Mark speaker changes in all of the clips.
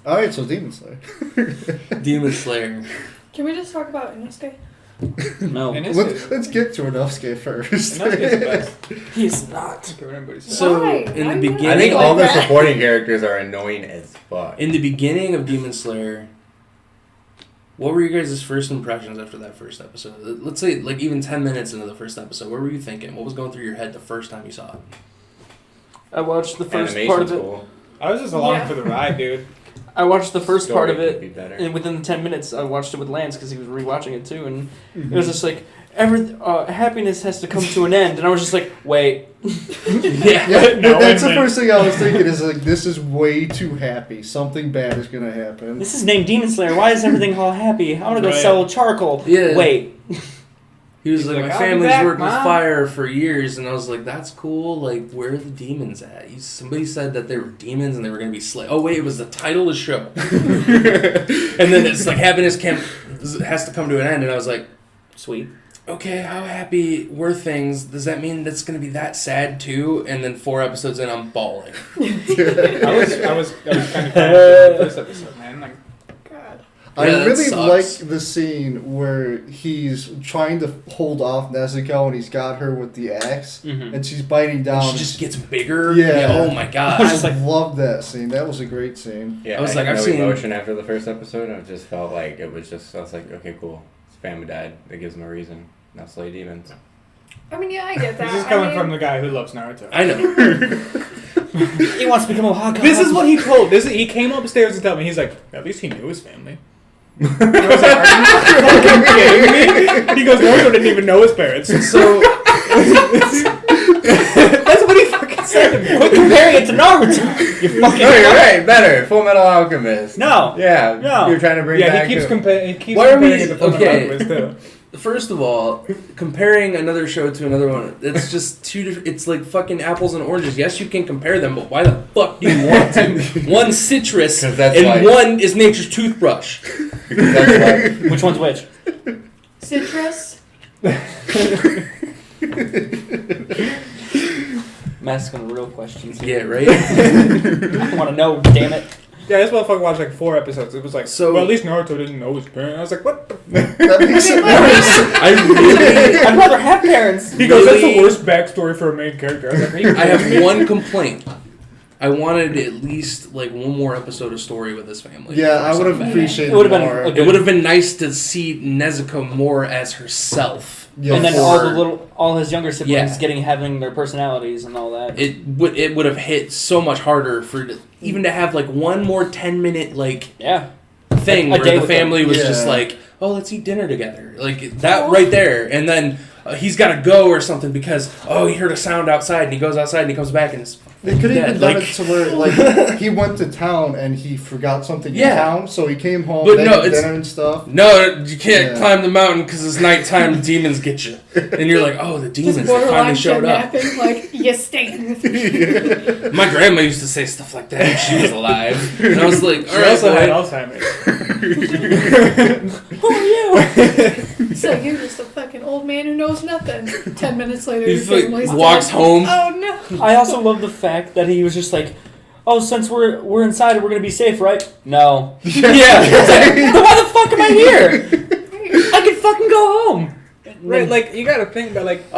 Speaker 1: Alright, so Demon Slayer.
Speaker 2: Demon Slayer.
Speaker 3: Can we just talk about Inosuke?
Speaker 2: No.
Speaker 1: Let's get to Inosuke first.
Speaker 4: Inosuke's the best.
Speaker 2: He's not.
Speaker 3: Why?
Speaker 2: So, in
Speaker 3: Why
Speaker 2: the
Speaker 3: not?
Speaker 2: beginning...
Speaker 5: I think
Speaker 3: like
Speaker 5: all the
Speaker 3: that.
Speaker 5: supporting characters are annoying as fuck.
Speaker 2: In the beginning of Demon Slayer, what were you guys' first impressions after that first episode? Let's say, like, even 10 minutes into the first episode, what were you thinking? What was going through your head the first time you saw it?
Speaker 6: I watched the first
Speaker 5: Animation's
Speaker 6: part of it.
Speaker 5: cool.
Speaker 4: I was just along
Speaker 3: Yeah.
Speaker 4: for the ride, dude.
Speaker 6: I watched the first part
Speaker 5: Story
Speaker 6: of
Speaker 5: could
Speaker 6: it,
Speaker 5: be better.
Speaker 6: and within the 10 minutes, I watched it with Lance because he was rewatching it too, and
Speaker 4: Mm-hmm.
Speaker 6: it was just like, happiness has to come to an end, and I was just like, wait.
Speaker 2: Yeah.
Speaker 4: No,
Speaker 1: That's the
Speaker 4: wait a
Speaker 1: first thing I was thinking is like, this is way too happy. Something bad is gonna happen.
Speaker 6: This is named Demon Slayer. Why is everything all happy? I want to go
Speaker 4: Right.
Speaker 6: sell charcoal.
Speaker 2: Yeah.
Speaker 6: Wait.
Speaker 2: He was
Speaker 4: He's
Speaker 2: like,
Speaker 4: like,
Speaker 2: my
Speaker 4: "I'll be
Speaker 2: family's
Speaker 4: back,
Speaker 2: worked with
Speaker 4: Mom."
Speaker 2: fire for years, and I was like, that's cool. Like, where are the demons at? Somebody said that they were demons and they were going to be slain. Oh, wait, it was the title of the show. And then it's like, happiness has to come to an end, and I was like,
Speaker 6: Sweet.
Speaker 2: okay, how happy were things? Does that mean that's going to be that sad too? And then 4 episodes in, I'm bawling.
Speaker 4: I was kind of crying the first episode, man. Like,
Speaker 3: God.
Speaker 1: I
Speaker 2: Yeah, that
Speaker 1: really
Speaker 2: sucks.
Speaker 1: like the scene where he's trying to hold off Nezuko and he's got her with the axe
Speaker 6: Mhm.
Speaker 1: and she's biting down.
Speaker 2: She just gets bigger.
Speaker 1: Yeah.
Speaker 2: Oh my god.
Speaker 1: I love that scene. That was a great scene.
Speaker 5: Yeah,
Speaker 2: I was like,
Speaker 5: had
Speaker 2: I've
Speaker 5: no
Speaker 2: seen-
Speaker 5: emotion after the first episode. I just felt like it was just. I was like, okay, cool. His family died. That gives him a reason. Now slay demons.
Speaker 3: I mean, yeah, I get that.
Speaker 4: this is coming from the guy who loves Naruto.
Speaker 2: I know.
Speaker 6: He wants to become a Hokage.
Speaker 4: This is what he told. He came upstairs to tell me. He's like, at least he knew his family. And I was like, are you fucking kidding me? He goes, Naruto didn't even know his parents.
Speaker 2: So,
Speaker 4: That's what he fucking said to me.
Speaker 6: Quit comparing it to Naruto. You fucking.
Speaker 5: No, you're right. Better. Full Metal Alchemist.
Speaker 6: No.
Speaker 5: Yeah.
Speaker 6: No.
Speaker 5: You're trying to bring
Speaker 4: Yeah,
Speaker 5: back.
Speaker 4: he keeps comparing. He keeps
Speaker 2: Why are
Speaker 4: comparing
Speaker 2: we-
Speaker 4: it to Fullmetal
Speaker 2: okay.
Speaker 4: Alchemist too.
Speaker 2: first of all, comparing another show to another one, it's just two different. It's like fucking apples and oranges. Yes, you can compare them, but why the fuck do you want to? One's citrus,
Speaker 5: 'Cause that's
Speaker 2: and
Speaker 5: life.
Speaker 2: one is nature's toothbrush.
Speaker 5: Because that's like,
Speaker 6: Which one's which?
Speaker 3: Citrus.
Speaker 6: I'm asking real questions.
Speaker 2: Yeah, right.
Speaker 6: I want to know. Damn it.
Speaker 4: Yeah, this motherfucker watched like 4 episodes. It was like,
Speaker 2: So-
Speaker 4: well, at least Naruto didn't know his parents. I was like, what?
Speaker 1: That makes sense.
Speaker 2: I really,
Speaker 6: I'd rather have parents.
Speaker 4: He goes, that's the
Speaker 2: Really?
Speaker 4: worst backstory for a main character. I was like, are you
Speaker 2: I
Speaker 4: kidding me?
Speaker 2: have one complaint. I wanted at least like one more episode of story with his family.
Speaker 1: Yeah, I
Speaker 2: or
Speaker 1: would have
Speaker 2: something.
Speaker 1: appreciated
Speaker 6: It would've been
Speaker 1: more.
Speaker 6: a
Speaker 2: It would have been nice to see Nezuko more as herself.
Speaker 1: Yeah,
Speaker 6: And then
Speaker 2: before-
Speaker 6: all his younger siblings
Speaker 2: Yeah.
Speaker 6: having their personalities and all that.
Speaker 2: It would have hit so much harder even to have like one more 10-minute like
Speaker 6: Yeah.
Speaker 2: thing
Speaker 6: A day
Speaker 2: where the
Speaker 6: with
Speaker 2: family
Speaker 6: them.
Speaker 2: was
Speaker 1: Yeah.
Speaker 2: just like, oh, let's eat dinner together, like that right there, and then he's got to go or something because he heard a sound outside and he goes outside and he comes back and it's
Speaker 1: They could have even
Speaker 2: dead.
Speaker 1: done it to where, like, he went to town and he forgot something
Speaker 2: Yeah.
Speaker 1: in town, so he came home,
Speaker 2: But
Speaker 1: made
Speaker 2: no, it's-
Speaker 1: dinner and stuff.
Speaker 2: No, you can't
Speaker 1: Yeah.
Speaker 2: climb the mountain because it's nighttime. Demons get you, and you're like, oh, the demons
Speaker 3: Just
Speaker 2: they finally
Speaker 3: borderline
Speaker 2: showed up.
Speaker 3: kidnapping. Like, you staying with me.
Speaker 2: My grandma used to say stuff like that when she was alive, and I was like, all
Speaker 4: She
Speaker 2: right,
Speaker 4: also had
Speaker 2: boy.
Speaker 4: Alzheimer's.
Speaker 6: Who are you?
Speaker 3: So you're just a fucking old man who knows nothing. 10 minutes later,
Speaker 2: He
Speaker 3: your family's
Speaker 2: walks
Speaker 3: dead.
Speaker 2: home.
Speaker 3: Oh no.
Speaker 6: I also love the fact that he was just like, oh, since we're inside, we're gonna be safe, right? No.
Speaker 2: Yeah,
Speaker 6: It's like, then why the fuck am I here? I can fucking go home.
Speaker 4: Right, like, you gotta think about, like,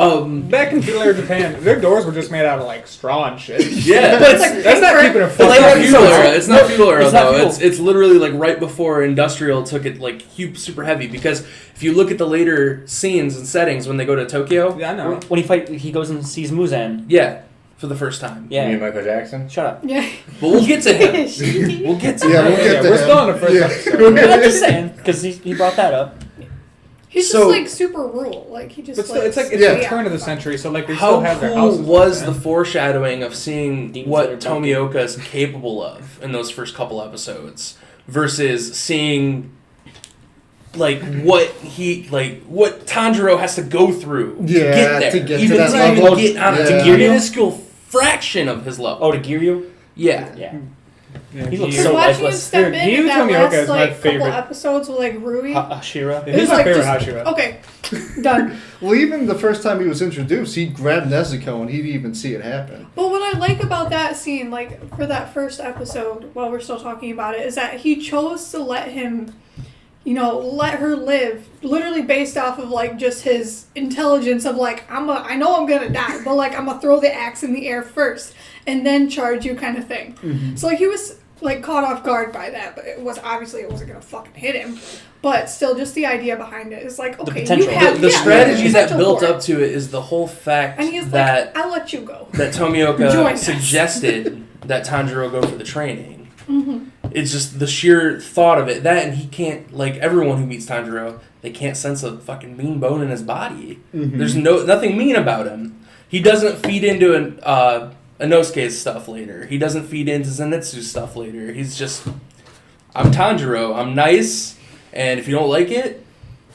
Speaker 4: back in feudal era Japan, their doors were just made out of, like, straw and shit.
Speaker 2: yeah.
Speaker 3: But it's like
Speaker 4: That's not
Speaker 3: paper.
Speaker 4: keeping a
Speaker 2: It's
Speaker 4: fuck
Speaker 2: not
Speaker 4: up.
Speaker 2: feudal era. It's not feudal era
Speaker 6: It's not
Speaker 2: though.
Speaker 6: feudal.
Speaker 2: It's literally like right before industrial took it like super heavy. Because if you look at the later scenes and settings when they go to Tokyo,
Speaker 4: Yeah, I know.
Speaker 6: When he goes and sees Muzan.
Speaker 2: yeah, for the first time.
Speaker 5: you mean
Speaker 6: Yeah.
Speaker 5: Michael Jackson?
Speaker 6: Shut up.
Speaker 3: Yeah.
Speaker 2: But we'll get to him. We'll get to
Speaker 1: Yeah,
Speaker 2: him.
Speaker 1: we'll get to
Speaker 4: we're
Speaker 1: him.
Speaker 4: still on the first
Speaker 1: Yeah.
Speaker 4: episode.
Speaker 6: I'm just saying because he brought that up.
Speaker 3: He's
Speaker 2: So-
Speaker 3: just like super rural. Like he just.
Speaker 4: But still, it's like, it's
Speaker 1: Yeah.
Speaker 4: the turn of the century, so, like, they
Speaker 2: How
Speaker 4: still have their
Speaker 2: cool
Speaker 4: houses.
Speaker 2: was
Speaker 4: back
Speaker 2: the
Speaker 4: then.
Speaker 2: foreshadowing of seeing
Speaker 6: Demons
Speaker 2: what
Speaker 6: that are donkey.
Speaker 2: Tomioka is capable of in those first couple episodes versus seeing like what Tanjiro has to go through to
Speaker 1: Yeah,
Speaker 2: get there,
Speaker 1: to get to
Speaker 2: even
Speaker 1: that
Speaker 2: to
Speaker 1: level.
Speaker 2: even get on a
Speaker 1: Yeah.
Speaker 2: minuscule fraction of his level.
Speaker 6: Oh, to Giryu?
Speaker 2: Yeah.
Speaker 6: Yeah.
Speaker 4: Yeah,
Speaker 6: He looks
Speaker 3: Just
Speaker 6: so
Speaker 3: watching him
Speaker 6: lifeless.
Speaker 3: step
Speaker 4: Dude,
Speaker 3: in
Speaker 4: Yu
Speaker 3: that
Speaker 4: Tomioka
Speaker 3: last
Speaker 4: is my
Speaker 3: like couple
Speaker 4: favorite.
Speaker 3: episodes with like Rui.
Speaker 6: Hashira.
Speaker 4: He's
Speaker 3: It's
Speaker 4: my
Speaker 3: like
Speaker 4: favorite
Speaker 3: just-
Speaker 4: Hashira.
Speaker 3: Okay, done.
Speaker 1: Well, even the first time he was introduced, he grabbed Nezuko and he didn't even see it happen.
Speaker 3: But what I like about that scene, like for that first episode, while we're still talking about it, is that he chose to let him, let her live, literally based off of like just his intelligence of like I know I'm gonna die, but like I'm gonna throw the axe in the air first and then charge you kind of thing.
Speaker 1: Mm-hmm.
Speaker 3: So like he was like caught off guard by that, but it wasn't gonna fucking hit him. But still, just the idea behind it is like, okay,
Speaker 6: potential.
Speaker 3: you have
Speaker 2: The
Speaker 3: yeah,
Speaker 2: strategy
Speaker 3: there's
Speaker 2: that
Speaker 3: potential
Speaker 2: built
Speaker 3: for it.
Speaker 2: up to it is the whole fact
Speaker 3: And he's
Speaker 2: that
Speaker 3: like, I'll let you go.
Speaker 2: that
Speaker 3: Join
Speaker 2: Tomioka
Speaker 3: us.
Speaker 2: suggested that Tanjiro go for the training.
Speaker 3: Mm-hmm.
Speaker 2: It's just the sheer thought of it. That and he can't, like everyone who meets Tanjiro, they can't sense a fucking mean bone in his body.
Speaker 1: Mm-hmm.
Speaker 2: There's nothing mean about him. He doesn't feed into Inosuke's stuff later. He doesn't feed into Zenitsu's stuff later. He's just, I'm Tanjiro. I'm nice, and if you don't like it,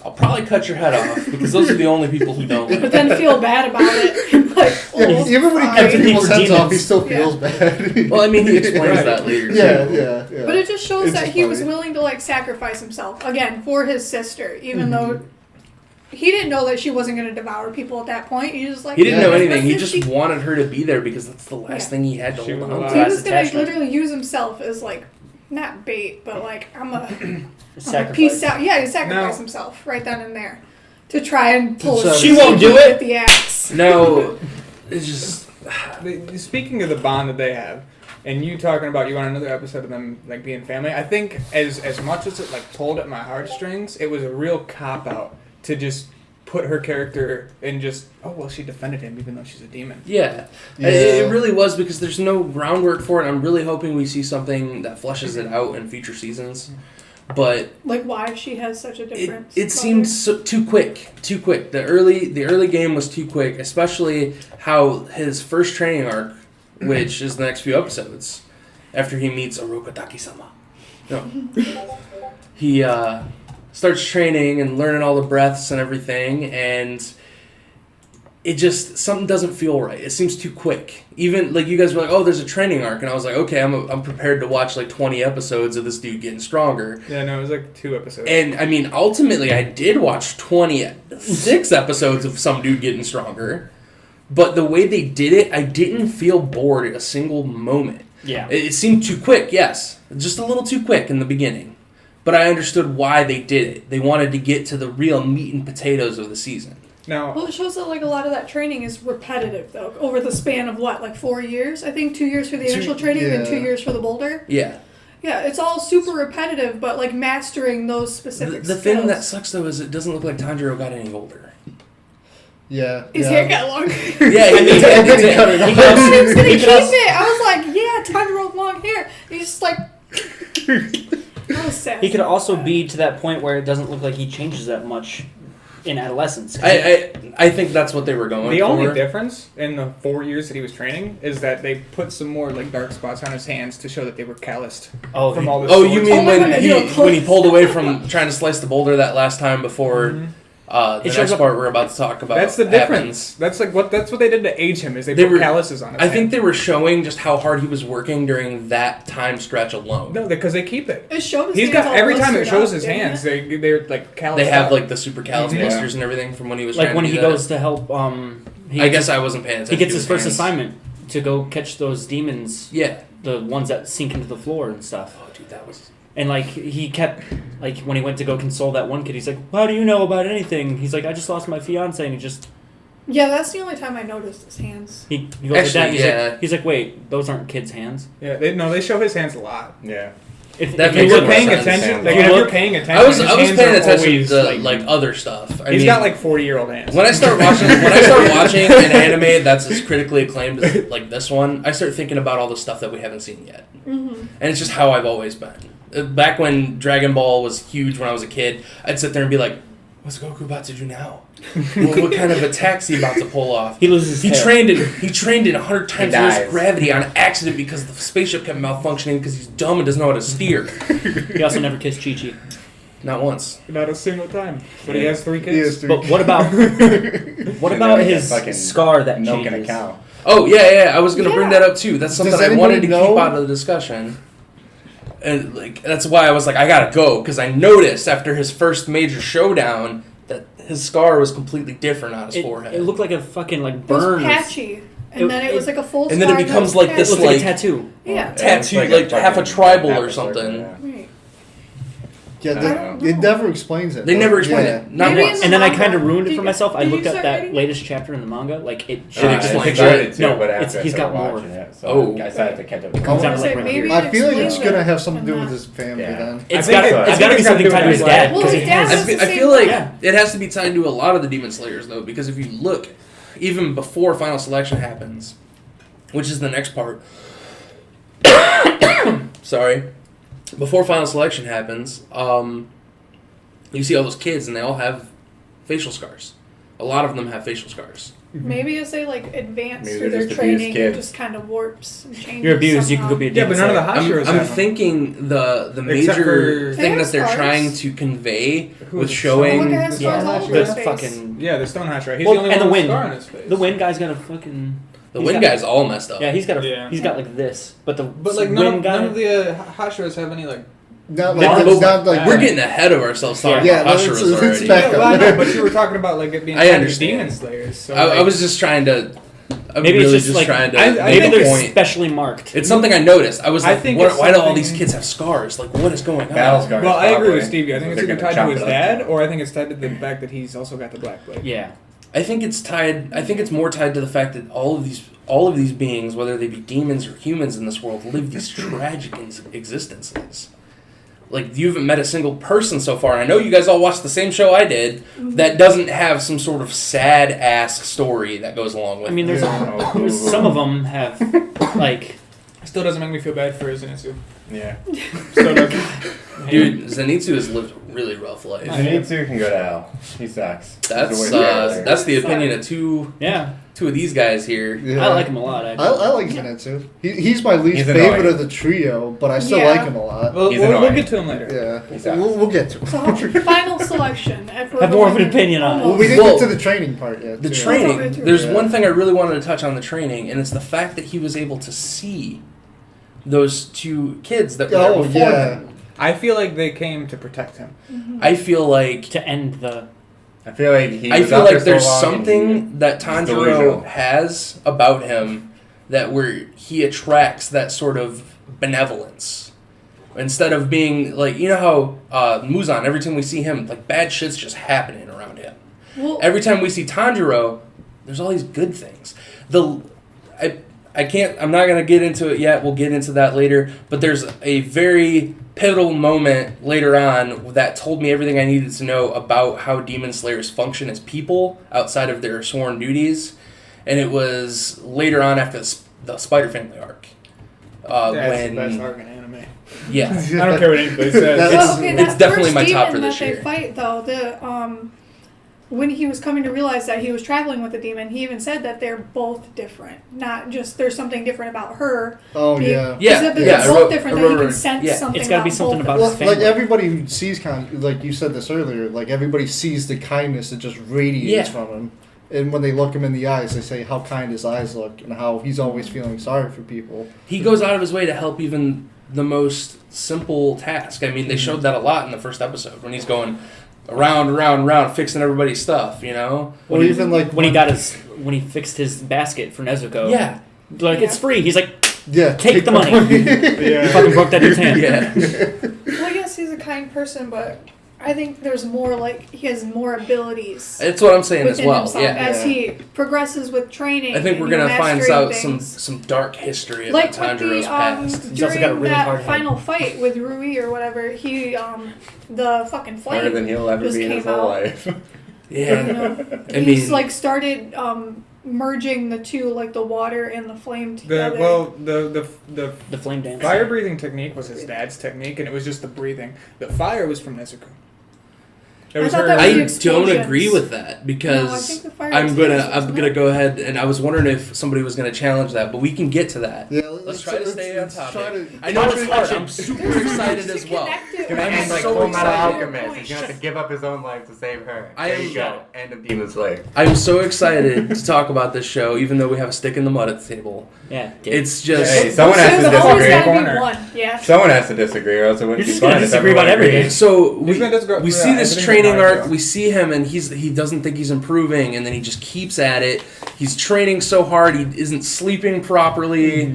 Speaker 2: I'll probably cut your head off because those are the only people who don't like
Speaker 3: But
Speaker 2: it.
Speaker 3: then feel bad about it. Like,
Speaker 1: Yeah,
Speaker 3: oh,
Speaker 1: even when he
Speaker 3: sorry.
Speaker 1: cuts
Speaker 6: Empathy
Speaker 1: people's
Speaker 6: for
Speaker 1: heads off, he
Speaker 6: demons.
Speaker 1: still feels bad.
Speaker 2: Well, I mean, he explains
Speaker 1: Right.
Speaker 2: that later.
Speaker 1: Yeah,
Speaker 2: too.
Speaker 1: yeah.
Speaker 3: But it just shows
Speaker 1: It's
Speaker 3: that
Speaker 1: just
Speaker 3: he was
Speaker 1: funny.
Speaker 3: willing to like sacrifice himself again for his sister, even
Speaker 1: Mm-hmm.
Speaker 3: though he didn't know that she wasn't going to devour people at that point. He was like
Speaker 2: He didn't know
Speaker 1: Yeah.
Speaker 2: anything. He
Speaker 3: Let's
Speaker 2: just wanted her to be there because that's the last
Speaker 3: Yeah.
Speaker 2: thing he had to
Speaker 4: She
Speaker 2: hold
Speaker 4: was
Speaker 2: on
Speaker 4: alive.
Speaker 2: to.
Speaker 3: he
Speaker 6: Last
Speaker 3: was going to
Speaker 6: attachment.
Speaker 3: literally use himself as like not bait, but like I'm a
Speaker 6: Sacrifice.
Speaker 3: piece out. Yeah, he sacrificed
Speaker 4: No.
Speaker 3: himself right then and there to try and pull.
Speaker 1: So
Speaker 3: his
Speaker 6: she won't do it?
Speaker 3: with the axe.
Speaker 2: No, it's just
Speaker 4: Speaking of the bond that they have, and you talking about you on another episode of them like being family, I think as much as it like pulled at my heartstrings, it was a real cop out to just put her character in just she defended him even though she's a demon.
Speaker 2: yeah.
Speaker 1: Yeah.
Speaker 2: It really was because there's no groundwork for it. I'm really hoping we see something that fleshes it out in future seasons. But
Speaker 3: Like why she has such a difference.
Speaker 2: it seemed too quick. The early game was too quick, especially how his first training arc, which is the next few episodes, after he meets Oroku Taki-sama. No. He starts training and learning all the breaths and everything, and it just, something doesn't feel right. It seems too quick. Even, like, you guys were like, oh, there's a training arc, and I was like, okay, I'm prepared to watch, like, 20 episodes of this dude getting stronger.
Speaker 4: Yeah, no, it was like 2 episodes.
Speaker 2: And, I mean, ultimately, I did watch 26 episodes of some dude getting stronger, but the way they did it, I didn't feel bored a single moment.
Speaker 6: Yeah.
Speaker 2: It seemed too quick, yes. Just a little too quick in the beginning. But I understood why they did it. They wanted to get to the real meat and potatoes of the season.
Speaker 4: Now,
Speaker 3: Well, it shows that like a lot of that training is repetitive though, over the span of what, like 4 years? I think 2 years for the initial training, and then 2
Speaker 1: yeah.
Speaker 3: years for the boulder.
Speaker 2: Yeah.
Speaker 3: Yeah, it's all super repetitive, but like mastering those specific.
Speaker 2: The thing
Speaker 3: skills.
Speaker 2: that sucks, though, is it doesn't look like Tanjiro got any older.
Speaker 1: Yeah.
Speaker 3: His
Speaker 1: yeah.
Speaker 3: hair got longer.
Speaker 2: Yeah,
Speaker 1: And then he cut it
Speaker 3: I
Speaker 1: off.
Speaker 3: thought he was gonna
Speaker 6: He
Speaker 3: keep
Speaker 6: could also-
Speaker 3: it. I was like, yeah, Tanjiro with long hair. He's just like. That was sad.
Speaker 6: He could also be to that point where it doesn't look like he changes that much in adolescence.
Speaker 2: I think that's what they were going
Speaker 4: the
Speaker 2: for.
Speaker 4: only difference in the 4 years that he was training is that they put some more like dark spots on his hands to show that they were calloused
Speaker 6: Oh,
Speaker 4: from all the
Speaker 2: Oh,
Speaker 4: swords.
Speaker 2: you mean
Speaker 3: Only when
Speaker 2: when
Speaker 3: they do it
Speaker 2: when he
Speaker 3: close.
Speaker 2: pulled away from trying to slice the boulder that last time before
Speaker 4: Mhm.
Speaker 2: the
Speaker 6: It shows
Speaker 2: next
Speaker 6: up-
Speaker 2: part we're about to talk about
Speaker 4: That's the
Speaker 2: happens.
Speaker 4: difference. That's like that's what they did to age him is they
Speaker 2: They
Speaker 4: put
Speaker 2: were-
Speaker 4: calluses on his
Speaker 2: I think
Speaker 4: hand.
Speaker 2: they were showing just how hard he was working during that time stretch alone.
Speaker 4: No, because they keep it.
Speaker 3: It showed his
Speaker 4: He's
Speaker 3: hands
Speaker 4: got
Speaker 3: all
Speaker 4: every time it
Speaker 3: blistered
Speaker 4: shows
Speaker 3: up,
Speaker 4: his
Speaker 3: didn't
Speaker 4: hands,
Speaker 3: it?
Speaker 4: they're like calloused.
Speaker 2: They have
Speaker 4: up.
Speaker 2: like the super callus
Speaker 4: Yeah.
Speaker 2: blisters and everything from when he was
Speaker 6: like
Speaker 2: trying
Speaker 6: when
Speaker 2: to
Speaker 6: he
Speaker 2: do that.
Speaker 6: goes to help.
Speaker 2: I guess I wasn't paying attention.
Speaker 6: he gets
Speaker 2: to
Speaker 6: his first
Speaker 2: hands.
Speaker 6: assignment to go catch those demons,
Speaker 2: Yeah.
Speaker 6: the ones that sink into the floor and stuff.
Speaker 2: Oh, dude, that was.
Speaker 6: And like he kept like when he went to go console that one kid, he's like, "How do you know about anything?" He's like, "I just lost my fiance," and he just
Speaker 3: Yeah, that's the only time I noticed his hands.
Speaker 6: he goes like that.
Speaker 2: Actually,
Speaker 6: And he's
Speaker 2: yeah.
Speaker 6: like, he's like, "Wait, those aren't kids' hands."
Speaker 4: Yeah, they show his hands a lot.
Speaker 5: Yeah.
Speaker 6: If,
Speaker 2: That
Speaker 6: if
Speaker 2: makes
Speaker 6: you
Speaker 4: You're
Speaker 6: look,
Speaker 2: more
Speaker 4: paying
Speaker 2: sense.
Speaker 4: attention. Like,
Speaker 6: If you
Speaker 4: if you're
Speaker 6: look-
Speaker 4: paying attention,
Speaker 2: I was
Speaker 4: his
Speaker 2: paying
Speaker 4: hands are
Speaker 2: attention
Speaker 4: always,
Speaker 2: to like other stuff. I
Speaker 4: he's
Speaker 2: mean,
Speaker 4: got like 40-year-old hands.
Speaker 2: when I start watching an anime that's as critically acclaimed as like this one, I start thinking about all the stuff that we haven't seen yet,
Speaker 3: Mm-hmm.
Speaker 2: and it's just how I've always been. Back when Dragon Ball was huge when I was a kid, I'd sit there and be like, "What's Goku about to do now? what kind of attacks he about to pull off?"
Speaker 6: he loses his
Speaker 2: He
Speaker 6: hair.
Speaker 2: trained in 100 times
Speaker 5: He
Speaker 2: less
Speaker 5: dies.
Speaker 2: gravity on accident because the spaceship kept malfunctioning because he's dumb and doesn't know how to steer.
Speaker 6: He also never kissed Chi Chi.
Speaker 2: Not once.
Speaker 4: Not a single time. But he has 3
Speaker 1: He is
Speaker 4: kids.
Speaker 1: three.
Speaker 6: But what about
Speaker 5: And
Speaker 6: his
Speaker 5: then he gets fucking
Speaker 6: scar that
Speaker 5: milking a
Speaker 6: changes?
Speaker 5: cow.
Speaker 2: Oh yeah, I was gonna bring
Speaker 3: Yeah.
Speaker 2: that up too. That's something
Speaker 1: Does
Speaker 2: I wanted to
Speaker 1: anybody
Speaker 2: keep
Speaker 1: know-
Speaker 2: out of the discussion. And like that's why I was like, I gotta go, because I noticed after his first major showdown that his scar was completely different on his forehead.
Speaker 6: It looked like a fucking like
Speaker 3: It was
Speaker 6: burn.
Speaker 3: patchy, and then it was like a full.
Speaker 2: and then it
Speaker 3: scar,
Speaker 2: becomes
Speaker 3: was
Speaker 2: like this,
Speaker 6: It
Speaker 3: patchy.
Speaker 6: looks like a
Speaker 2: like-
Speaker 6: tattoo.
Speaker 3: Yeah.
Speaker 2: tattoo,
Speaker 5: It's
Speaker 2: like half a
Speaker 5: fucking
Speaker 2: tribal
Speaker 5: half
Speaker 2: or
Speaker 5: a circle,
Speaker 2: something.
Speaker 5: yeah.
Speaker 3: Right.
Speaker 1: Yeah,
Speaker 3: I don't know.
Speaker 1: it never explains it.
Speaker 2: They
Speaker 1: though.
Speaker 2: never explain
Speaker 1: Yeah.
Speaker 2: it. Not
Speaker 3: Maybe
Speaker 2: once.
Speaker 3: in
Speaker 6: And then I
Speaker 3: manga.
Speaker 6: kind of ruined it
Speaker 3: Did
Speaker 6: for
Speaker 3: you-
Speaker 6: myself. I
Speaker 3: did you
Speaker 6: looked up
Speaker 3: start
Speaker 6: that
Speaker 3: reading?
Speaker 6: latest chapter in the manga. Like it
Speaker 2: It
Speaker 6: should
Speaker 2: explains
Speaker 6: explain
Speaker 2: it.
Speaker 5: I started to,
Speaker 6: No,
Speaker 5: but
Speaker 6: it's-
Speaker 5: after I
Speaker 6: he's got
Speaker 5: started
Speaker 6: more.
Speaker 5: watching it, so
Speaker 2: Oh,
Speaker 5: I decided to catch up.
Speaker 6: It
Speaker 3: I
Speaker 6: comes
Speaker 3: was
Speaker 6: out
Speaker 3: gonna
Speaker 6: like
Speaker 3: say,
Speaker 6: right
Speaker 3: maybe
Speaker 6: here.
Speaker 1: I feel like it's
Speaker 3: explains
Speaker 1: gonna
Speaker 3: it.
Speaker 1: have something to do
Speaker 3: I'm
Speaker 1: with
Speaker 3: not-
Speaker 1: his family
Speaker 5: Yeah.
Speaker 1: then.
Speaker 6: It's
Speaker 5: I think
Speaker 6: got
Speaker 5: so. I
Speaker 6: it's
Speaker 5: think
Speaker 6: got to be
Speaker 5: it's
Speaker 6: something
Speaker 5: got to
Speaker 6: tied
Speaker 5: do
Speaker 6: to his
Speaker 5: with
Speaker 6: dad
Speaker 3: Well,
Speaker 6: because he
Speaker 3: his dad
Speaker 6: has.
Speaker 3: was-
Speaker 2: I feel like
Speaker 6: Yeah.
Speaker 2: it has to be tied to a lot of the Demon Slayers, though, because if you look, even before Final Selection happens, which is the next part. Sorry. Before Final Selection happens, you see all those kids, and they all have facial scars. A lot of them have facial scars.
Speaker 3: Maybe as they like advance
Speaker 5: Maybe
Speaker 3: through
Speaker 5: they're
Speaker 3: their
Speaker 5: just abused
Speaker 3: training, it
Speaker 5: kids.
Speaker 3: just kind of warps and changes.
Speaker 6: You're abused. You can
Speaker 3: somehow.
Speaker 6: go be a
Speaker 4: Yeah,
Speaker 6: demon
Speaker 4: but none of the
Speaker 6: slayer.
Speaker 4: Hashiras
Speaker 2: I'm
Speaker 4: have them.
Speaker 2: thinking the
Speaker 4: Except
Speaker 2: major
Speaker 4: for-
Speaker 2: thing
Speaker 3: They
Speaker 2: that they're
Speaker 3: have
Speaker 2: trying
Speaker 3: scars.
Speaker 2: to convey
Speaker 4: Who
Speaker 2: with
Speaker 4: is
Speaker 2: showing
Speaker 3: One guy has
Speaker 6: Yeah,
Speaker 3: scars all over
Speaker 6: the
Speaker 3: his face.
Speaker 6: fucking
Speaker 4: Yeah, the Stone Hashira. He's
Speaker 6: Well,
Speaker 4: the only
Speaker 6: and
Speaker 4: one
Speaker 6: the
Speaker 4: with a
Speaker 6: wind.
Speaker 4: scar on his face.
Speaker 6: the wind guy's got a fucking.
Speaker 2: the
Speaker 6: he's
Speaker 2: wind
Speaker 6: got-
Speaker 2: guy's all messed up.
Speaker 6: Yeah, he's got a.
Speaker 4: Yeah.
Speaker 6: He's got like this, but the
Speaker 4: But like
Speaker 6: wind guy.
Speaker 4: none of the Hashiras have any like.
Speaker 1: Not
Speaker 2: No,
Speaker 1: like
Speaker 2: but
Speaker 1: it's not like
Speaker 2: We're getting ahead of ourselves talking
Speaker 1: Yeah,
Speaker 2: about
Speaker 1: no, it's-
Speaker 2: Hashiras
Speaker 1: it's
Speaker 2: already.
Speaker 1: back
Speaker 4: Yeah, well, I know, but you were talking about like it being
Speaker 2: I
Speaker 4: tied to
Speaker 2: understand.
Speaker 4: Demon Slayers. So
Speaker 2: I
Speaker 4: like,
Speaker 2: was just trying to. I'm
Speaker 6: Maybe
Speaker 2: really
Speaker 6: it's just like
Speaker 2: trying to
Speaker 4: I
Speaker 2: make
Speaker 6: maybe
Speaker 2: a
Speaker 6: they're
Speaker 2: point.
Speaker 6: specially marked.
Speaker 2: It's something I noticed. I was
Speaker 4: I
Speaker 2: like,
Speaker 4: think
Speaker 2: what,
Speaker 4: it's
Speaker 2: why do all
Speaker 4: something-
Speaker 2: these kids have scars? Like, what is going on?
Speaker 5: Battle scars.
Speaker 4: Well, I agree
Speaker 5: probably.
Speaker 4: with Stevie. I think it's
Speaker 5: They're
Speaker 4: either
Speaker 5: gonna
Speaker 4: tied
Speaker 5: chop
Speaker 4: to his
Speaker 5: it up.
Speaker 4: dad, or I think it's tied to the fact that he's also got the Black Blade.
Speaker 6: Yeah.
Speaker 2: I think it's tied. I think it's more tied to the fact that all of these beings, whether they be demons or humans in this world, live these tragic existences. Like, you haven't met a single person so far, and I know you guys all watched the same show I did, that doesn't have some sort of sad ass story that goes along with
Speaker 6: I mean,
Speaker 2: it.
Speaker 6: there's some of them have like.
Speaker 4: Still doesn't make me feel bad for Zenitsu.
Speaker 5: Yeah.
Speaker 4: Still doesn't.
Speaker 2: Dude, Zenitsu has lived a really rough life.
Speaker 5: Zenitsu can go to hell. He sucks.
Speaker 2: That's
Speaker 5: He's the worst character.
Speaker 2: that's the opinion of two
Speaker 6: Yeah,
Speaker 2: of these guys here.
Speaker 1: Yeah.
Speaker 6: I like him a lot. Actually.
Speaker 1: I like Zenitsu. He's my least
Speaker 5: He's
Speaker 1: favorite
Speaker 5: annoying.
Speaker 1: of the trio, but I still
Speaker 3: Yeah.
Speaker 1: like him a lot.
Speaker 4: Well,
Speaker 5: He's
Speaker 4: we'll
Speaker 5: annoying.
Speaker 4: get to him later.
Speaker 1: Yeah,
Speaker 5: He sucks.
Speaker 1: we'll get to it.
Speaker 3: So, final selection. If we're
Speaker 6: Have more of an
Speaker 3: going-
Speaker 6: opinion on it.
Speaker 1: Well, we didn't
Speaker 2: Well,
Speaker 1: get to the training part yet.
Speaker 2: The
Speaker 1: too.
Speaker 2: training.
Speaker 3: That's all
Speaker 2: There's
Speaker 1: Yeah.
Speaker 2: one thing I really wanted to touch on the training, and it's the fact that he was able to see those two kids that were there
Speaker 1: Oh
Speaker 2: before
Speaker 1: yeah.
Speaker 2: him.
Speaker 4: I feel like they came to protect him.
Speaker 2: I feel like
Speaker 6: to end the.
Speaker 5: I feel like he.
Speaker 2: I
Speaker 5: was
Speaker 2: feel
Speaker 5: out there
Speaker 2: like
Speaker 5: so
Speaker 2: there's
Speaker 5: long and
Speaker 2: something that
Speaker 5: delusional.
Speaker 2: Tanjiro has about him that where he attracts that sort of benevolence. Instead of being like, you know how Muzan, every time we see him, like bad shit's just happening around him.
Speaker 3: Well,
Speaker 2: Every time we see Tanjiro, there's all these good things. I can't. I'm not gonna get into it yet. We'll get into that later. But there's a very pivotal moment later on that told me everything I needed to know about how Demon Slayers function as people outside of their sworn duties, and it was later on after the Spider Family arc.
Speaker 4: That's
Speaker 2: When
Speaker 4: the best arc in anime.
Speaker 2: yeah,
Speaker 4: I don't care what anybody says.
Speaker 1: That's-
Speaker 2: it's
Speaker 3: that
Speaker 2: definitely
Speaker 3: first
Speaker 2: my top
Speaker 3: demon
Speaker 2: for this
Speaker 3: that
Speaker 2: year.
Speaker 3: They fight though, when he was coming to realize that he was traveling with a demon, he even said that they're both different. Not just there's something different about her.
Speaker 1: Oh
Speaker 3: He-
Speaker 1: yeah.
Speaker 2: Yeah,
Speaker 3: he said that
Speaker 2: yeah,
Speaker 3: they're
Speaker 2: I
Speaker 3: both
Speaker 2: wrote-
Speaker 3: different.
Speaker 2: I
Speaker 3: That he
Speaker 2: wrote-
Speaker 3: can sense
Speaker 2: yeah.
Speaker 3: something.
Speaker 6: It's gotta be something
Speaker 3: both
Speaker 6: about
Speaker 3: of
Speaker 1: Well,
Speaker 6: his
Speaker 3: them.
Speaker 1: like
Speaker 6: family.
Speaker 1: everybody who sees like you said this earlier, like everybody sees the kindness that just radiates
Speaker 2: Yeah.
Speaker 1: from him. And when they look him in the eyes, they say how kind his eyes look and how he's always feeling sorry for people.
Speaker 2: He goes out of his way to help even the most simple task. I mean, they showed that a lot in the first episode when he's going around, fixing everybody's stuff, you know?
Speaker 1: Or even like
Speaker 6: when he fixed his basket for Nezuko.
Speaker 2: Yeah.
Speaker 6: Like it's free. He's like,
Speaker 1: yeah,
Speaker 6: take the money. You
Speaker 4: Yeah.
Speaker 6: fucking broke that dude's hand.
Speaker 2: Yeah.
Speaker 3: Well, yes, he's a kind person, but I think there's more like he has more abilities
Speaker 2: That's what I'm saying as
Speaker 3: within
Speaker 2: well.
Speaker 3: himself
Speaker 2: Yeah.
Speaker 3: as he progresses with training.
Speaker 2: I think
Speaker 3: and,
Speaker 2: we're
Speaker 3: you know,
Speaker 2: gonna find
Speaker 3: mastering
Speaker 2: out
Speaker 3: things.
Speaker 2: some dark history
Speaker 3: Like
Speaker 2: about
Speaker 3: with
Speaker 2: Tanjiro's
Speaker 3: the
Speaker 2: past.
Speaker 6: He's also
Speaker 3: during
Speaker 6: got a really
Speaker 3: that
Speaker 6: hard head.
Speaker 3: final fight with Rui or whatever, he the fucking
Speaker 5: Harder
Speaker 3: flame
Speaker 5: than he'll ever
Speaker 3: just
Speaker 5: be in his
Speaker 3: came
Speaker 5: whole
Speaker 3: out.
Speaker 5: life.
Speaker 2: Yeah.
Speaker 3: You know,
Speaker 2: I
Speaker 3: he's
Speaker 2: mean-
Speaker 3: like started merging the two, like the water and the flame together.
Speaker 4: The
Speaker 6: flame dance.
Speaker 4: fire breathing technique was his dad's technique, and it was just the breathing. The fire was from Nezuko. It
Speaker 3: I
Speaker 4: was
Speaker 3: thought
Speaker 4: her.
Speaker 3: that was
Speaker 2: I
Speaker 3: the
Speaker 2: don't
Speaker 3: explosions.
Speaker 2: agree with that
Speaker 3: No, I
Speaker 2: because
Speaker 3: think the fire
Speaker 2: I'm
Speaker 3: explosions,
Speaker 2: gonna
Speaker 3: wasn't it?
Speaker 2: go ahead and I was wondering if somebody was gonna challenge that, but we can get to that.
Speaker 1: Yeah,
Speaker 2: Let's try to stay on topic.
Speaker 1: try to-
Speaker 2: I know
Speaker 1: try
Speaker 2: it's
Speaker 1: to-
Speaker 2: hard. I'm super excited as well.
Speaker 5: It's gonna
Speaker 2: I'm
Speaker 5: end like
Speaker 2: so
Speaker 5: Full Metal
Speaker 2: excited.
Speaker 5: Alchemist. He's gonna have to give up his own life to save her.
Speaker 2: I
Speaker 5: There
Speaker 2: am-
Speaker 5: you go. End of Demon Slayer.
Speaker 2: I'm so excited to talk about this show, even though we have a stick in the mud at the table.
Speaker 6: Yeah.
Speaker 2: It's just
Speaker 5: Hey, someone has
Speaker 3: There's
Speaker 5: to
Speaker 3: always
Speaker 5: disagree.
Speaker 3: gotta be
Speaker 4: Corner.
Speaker 3: one. Yeah.
Speaker 5: Someone has to disagree, or else it wouldn't
Speaker 6: You're
Speaker 5: be
Speaker 6: just gonna
Speaker 5: fun. if
Speaker 6: disagree about
Speaker 5: everyone agreed.
Speaker 6: everything.
Speaker 2: So
Speaker 4: He's gonna disagree-
Speaker 2: we
Speaker 4: yeah,
Speaker 2: see this
Speaker 4: everything's
Speaker 2: training
Speaker 4: a hard
Speaker 2: arc.
Speaker 4: job.
Speaker 2: We see him, and he doesn't think he's improving, and then he just keeps at it. He's training so hard, he isn't sleeping properly,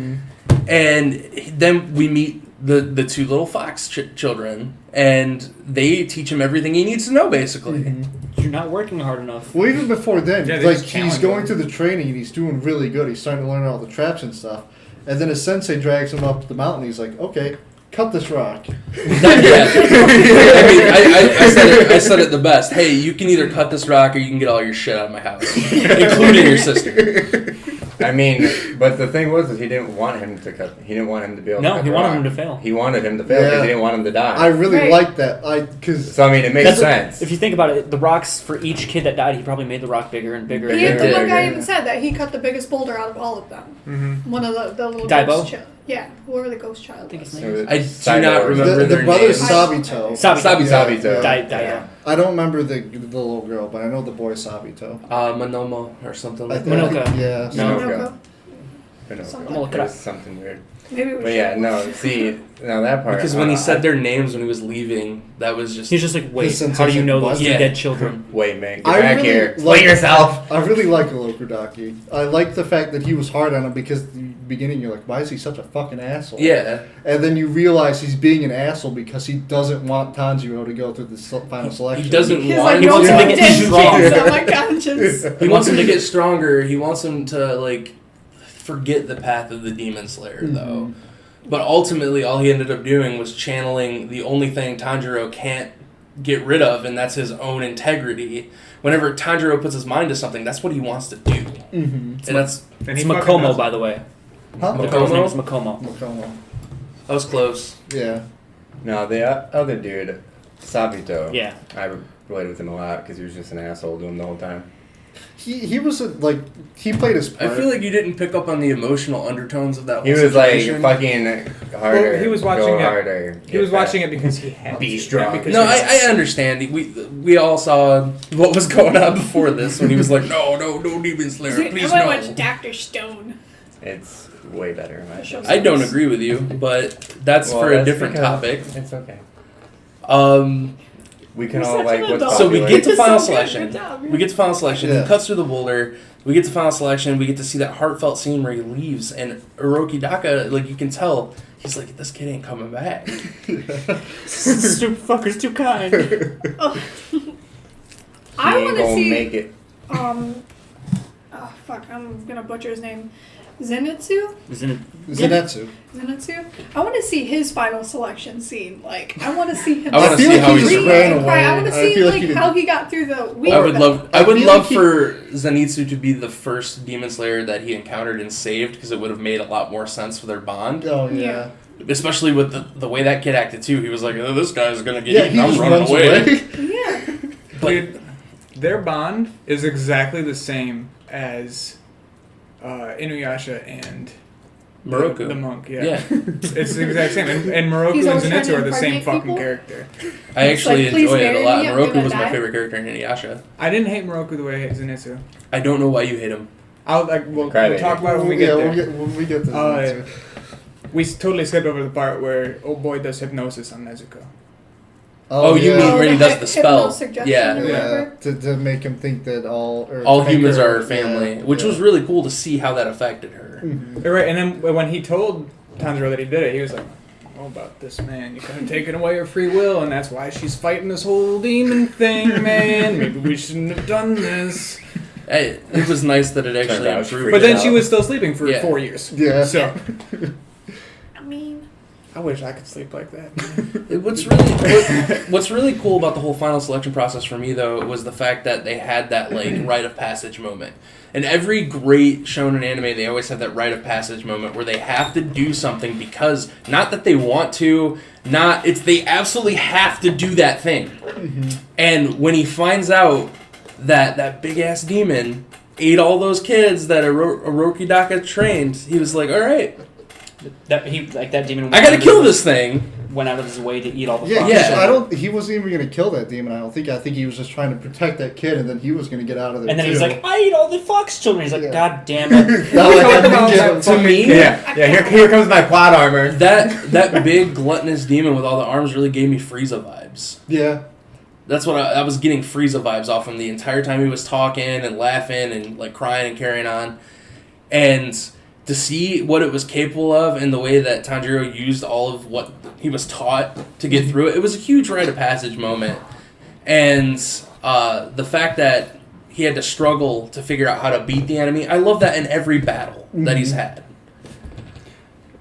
Speaker 2: and then we meet the two little fox children, and they teach him everything he needs to know, basically.
Speaker 6: You're not working hard enough.
Speaker 1: Well, even before then,
Speaker 4: Yeah, they
Speaker 1: like
Speaker 4: just
Speaker 1: he's
Speaker 4: challenge
Speaker 1: going
Speaker 4: him.
Speaker 1: through the training and he's doing really good. He's starting to learn all the traps and stuff. And then his sensei drags him up the mountain. He's like, "Okay, cut this rock."
Speaker 2: Yeah. I mean, I said it the best. Hey, you can either cut this rock or you can get all your shit out of my house, including your sister.
Speaker 5: I mean, but the thing was, is he didn't want him to cut. He didn't want him to be able to
Speaker 6: No,
Speaker 5: cut
Speaker 6: he
Speaker 5: the
Speaker 6: wanted
Speaker 5: rock.
Speaker 6: him to fail.
Speaker 5: He wanted him to fail because
Speaker 1: Yeah.
Speaker 5: he didn't want him to die.
Speaker 1: I really
Speaker 3: Right.
Speaker 1: like that. Because
Speaker 5: So I mean, it makes
Speaker 6: That's
Speaker 5: sense.
Speaker 6: If you think about it, the rocks for each kid that died, he probably made the rock bigger and bigger.
Speaker 3: He,
Speaker 6: And
Speaker 3: the
Speaker 6: bigger.
Speaker 3: one guy
Speaker 5: yeah.
Speaker 3: even said that he cut the biggest boulder out of all of them.
Speaker 4: Mm-hmm.
Speaker 3: One of the little
Speaker 6: Daibo?
Speaker 3: ghost child. Yeah, whoever the ghost child
Speaker 6: think his
Speaker 3: was.
Speaker 6: name
Speaker 5: It was
Speaker 2: I do
Speaker 5: Cyborg.
Speaker 2: not remember
Speaker 1: the
Speaker 2: their
Speaker 1: brother's
Speaker 2: names.
Speaker 1: Sabito.
Speaker 6: Sabito.
Speaker 5: Sabito.
Speaker 6: Daido.
Speaker 1: I don't remember the little girl, but I know the boy Sabito.
Speaker 2: Monomo or something
Speaker 1: I
Speaker 2: like
Speaker 1: think,
Speaker 2: that.
Speaker 6: Minoka.
Speaker 1: yeah.
Speaker 6: No.
Speaker 3: Minoko.
Speaker 5: Pinocchio.
Speaker 6: Look it
Speaker 5: It
Speaker 6: up.
Speaker 5: was something weird.
Speaker 3: Maybe it was.
Speaker 5: But yeah, no. See, now that part.
Speaker 2: Because when he said their names when he was leaving, that was just.
Speaker 6: He's just like, wait,
Speaker 1: His sensei's
Speaker 6: how do you know
Speaker 1: like,
Speaker 6: those two
Speaker 2: "What?"
Speaker 6: dead children?
Speaker 5: "Wait, man, get
Speaker 1: I
Speaker 5: back
Speaker 1: really
Speaker 5: here,
Speaker 1: like-
Speaker 5: explain yourself."
Speaker 1: I really like Olokudaki. I like the fact that he was hard on him because at the beginning you're like, why is he such a fucking asshole?
Speaker 2: Yeah.
Speaker 1: And then you realize he's being an asshole because he doesn't want Tanjiro to go through the final selection.
Speaker 2: He doesn't
Speaker 3: He's
Speaker 2: want
Speaker 3: like,
Speaker 6: he
Speaker 3: no
Speaker 6: wants him
Speaker 3: more
Speaker 6: to get
Speaker 3: dead
Speaker 6: strong.
Speaker 3: kids on my conscience.
Speaker 2: He wants him to get stronger. He wants him to, like, forget the path of the Demon Slayer, though. But ultimately, all he ended up doing was channeling the only thing Tanjiro can't get rid of, and that's his own integrity. Whenever Tanjiro puts his mind to something, that's what he wants to do.
Speaker 1: Mm-hmm.
Speaker 2: And that's
Speaker 4: And
Speaker 6: It's
Speaker 4: he fucking
Speaker 6: Makomo,
Speaker 4: does.
Speaker 6: by the way.
Speaker 1: Huh?
Speaker 6: The girl's
Speaker 2: Makomo?
Speaker 6: name is Makomo.
Speaker 1: Makomo.
Speaker 2: that was close.
Speaker 1: Yeah.
Speaker 5: No, the other dude, Sabito.
Speaker 6: Yeah.
Speaker 5: I related with him a lot because he was just an asshole to him the whole time.
Speaker 1: He was like he played his
Speaker 2: I
Speaker 1: part.
Speaker 2: feel like you didn't pick up on the emotional undertones of that whole
Speaker 5: He was like
Speaker 2: situation.
Speaker 5: fucking harder.
Speaker 4: Well, he was watching
Speaker 5: go
Speaker 4: it-
Speaker 5: harder.
Speaker 4: He was watching it because he had
Speaker 5: Be
Speaker 4: to.
Speaker 5: strong.
Speaker 4: Because
Speaker 2: No,
Speaker 4: he
Speaker 2: I understand. We all saw what was going on before this when he was like, no Demon Slayer,
Speaker 3: I
Speaker 2: please
Speaker 3: want to
Speaker 2: no.
Speaker 3: watch Dr. Stone.
Speaker 5: It's way better. In my opinion.
Speaker 2: I don't agree with you, but that's
Speaker 5: Well,
Speaker 2: for a
Speaker 5: that's
Speaker 2: different
Speaker 5: because-
Speaker 2: topic.
Speaker 5: It's okay. We can
Speaker 3: You're
Speaker 5: all
Speaker 3: such
Speaker 5: like
Speaker 3: an
Speaker 5: what's
Speaker 3: adult.
Speaker 2: So we
Speaker 5: popular.
Speaker 2: get to
Speaker 3: You're
Speaker 2: final
Speaker 3: so good.
Speaker 2: selection.
Speaker 3: Good job,
Speaker 2: We get to final selection.
Speaker 1: Yeah.
Speaker 2: He cuts through the boulder. We get to final selection. We get to see that heartfelt scene where he leaves, and Orochi Daka, like you can tell, he's like, this kid ain't coming back.
Speaker 6: Stupid fucker's too kind.
Speaker 3: I
Speaker 5: He
Speaker 3: want
Speaker 5: ain't
Speaker 3: to
Speaker 5: gonna
Speaker 3: see.
Speaker 5: make it.
Speaker 3: Oh fuck! I'm gonna butcher his name. Zenitsu.
Speaker 6: Isn't it?
Speaker 1: Zenitsu.
Speaker 3: Zenitsu. I want to see his final selection scene. Like, I want to see him.
Speaker 2: I wanna
Speaker 1: I feel
Speaker 2: see
Speaker 1: like
Speaker 2: how
Speaker 1: he
Speaker 2: he's
Speaker 1: just
Speaker 3: scream
Speaker 1: ran
Speaker 3: and cry. I want
Speaker 1: away.
Speaker 3: to
Speaker 1: I
Speaker 3: see
Speaker 1: feel
Speaker 3: like
Speaker 1: like he
Speaker 3: how he got through the week.
Speaker 2: I would love
Speaker 1: I feel
Speaker 2: love
Speaker 1: like he-
Speaker 2: for Zenitsu to be the first Demon Slayer that he encountered and saved, because it would have made a lot more sense for their bond.
Speaker 1: Oh
Speaker 3: Yeah.
Speaker 1: yeah.
Speaker 2: Especially with the way that kid acted too. He was like, oh, this guy's gonna get
Speaker 1: Yeah,
Speaker 2: eaten.
Speaker 1: he
Speaker 2: I'm
Speaker 1: just
Speaker 2: running
Speaker 1: runs
Speaker 2: away.
Speaker 1: away.
Speaker 3: Yeah.
Speaker 2: But
Speaker 4: Dude, their bond is exactly the same as Inuyasha and
Speaker 2: Moroku.
Speaker 4: the monk. Yeah,
Speaker 2: Yeah.
Speaker 4: it's the exact same. And Moroku
Speaker 3: He's
Speaker 4: and
Speaker 3: always trying
Speaker 4: Zenitsu
Speaker 3: to
Speaker 4: are the same
Speaker 3: impregnate
Speaker 4: fucking
Speaker 3: people?
Speaker 4: character.
Speaker 2: I actually
Speaker 3: like, please
Speaker 2: enjoy it
Speaker 3: marry
Speaker 2: a lot.
Speaker 3: me, I'm
Speaker 2: Moroku
Speaker 3: gonna
Speaker 2: was my
Speaker 3: die.
Speaker 2: favorite character in Inuyasha.
Speaker 4: I didn't hate Moroku the way I hate Zenitsu.
Speaker 2: I don't know why you hate him.
Speaker 4: We'll
Speaker 5: Crybaby.
Speaker 4: talk about it when we get there.
Speaker 1: when we get to
Speaker 4: Oh,
Speaker 1: Zenitsu.
Speaker 4: We totally skipped over the part where old boy does hypnosis on Nezuko.
Speaker 2: Oh, you
Speaker 1: yeah.
Speaker 2: mean where he does the
Speaker 3: hypno
Speaker 2: spell.
Speaker 3: suggestion
Speaker 2: Yeah.
Speaker 3: or
Speaker 1: Yeah,
Speaker 3: whatever.
Speaker 1: to make him think that all
Speaker 2: All
Speaker 1: to make
Speaker 2: humans
Speaker 1: her-
Speaker 2: are family,
Speaker 1: yeah,
Speaker 2: which
Speaker 1: yeah.
Speaker 2: was really cool to see how that affected her.
Speaker 1: Mhm.
Speaker 4: Right, and then when he told Tanjiro that he did it, he was like, "Oh, about this man, you couldn't take it away her free will, and that's why she's fighting this whole demon thing, man. Maybe we shouldn't have done this."
Speaker 2: It was nice that it actually
Speaker 5: out she
Speaker 2: improved.
Speaker 4: But then
Speaker 2: it.
Speaker 4: she was still sleeping for
Speaker 2: Yeah.
Speaker 4: 4 years.
Speaker 1: Yeah.
Speaker 4: So
Speaker 3: I mean,
Speaker 4: I wish I could sleep like that.
Speaker 2: What's really cool about the whole final selection process for me, though, was the fact that they had that like rite of passage moment. And every great shonen anime, they always have that rite of passage moment where they have to do something because not that they want to, they absolutely have to do that thing. And when he finds out that that big ass demon ate all those kids that Orochi Daka trained, he was like, "All right,
Speaker 6: That demon.
Speaker 2: I gotta kill this thing."
Speaker 6: went out of his way to eat all the
Speaker 1: Yeah,
Speaker 6: fox.
Speaker 2: Yeah.
Speaker 1: he wasn't even going to kill that demon. I think he was just trying to protect that kid, and then he was going to get out of there.
Speaker 6: And then
Speaker 1: too.
Speaker 6: he's like, I eat all the fox children. He's like,
Speaker 1: Yeah.
Speaker 6: God damn it.
Speaker 1: Now I have to
Speaker 4: Talk
Speaker 1: get
Speaker 4: about
Speaker 2: To me,
Speaker 5: Yeah, here comes my plot armor.
Speaker 2: that big gluttonous demon with all the arms really gave me Frieza vibes.
Speaker 1: Yeah.
Speaker 2: That's what I was getting Frieza vibes off him the entire time he was talking and laughing and like crying and carrying on. And to see what it was capable of and the way that Tanjiro used all of what he was taught to get through it, it was a huge rite of passage moment. And the fact that he had to struggle to figure out how to beat the enemy, I love that in every battle that he's had.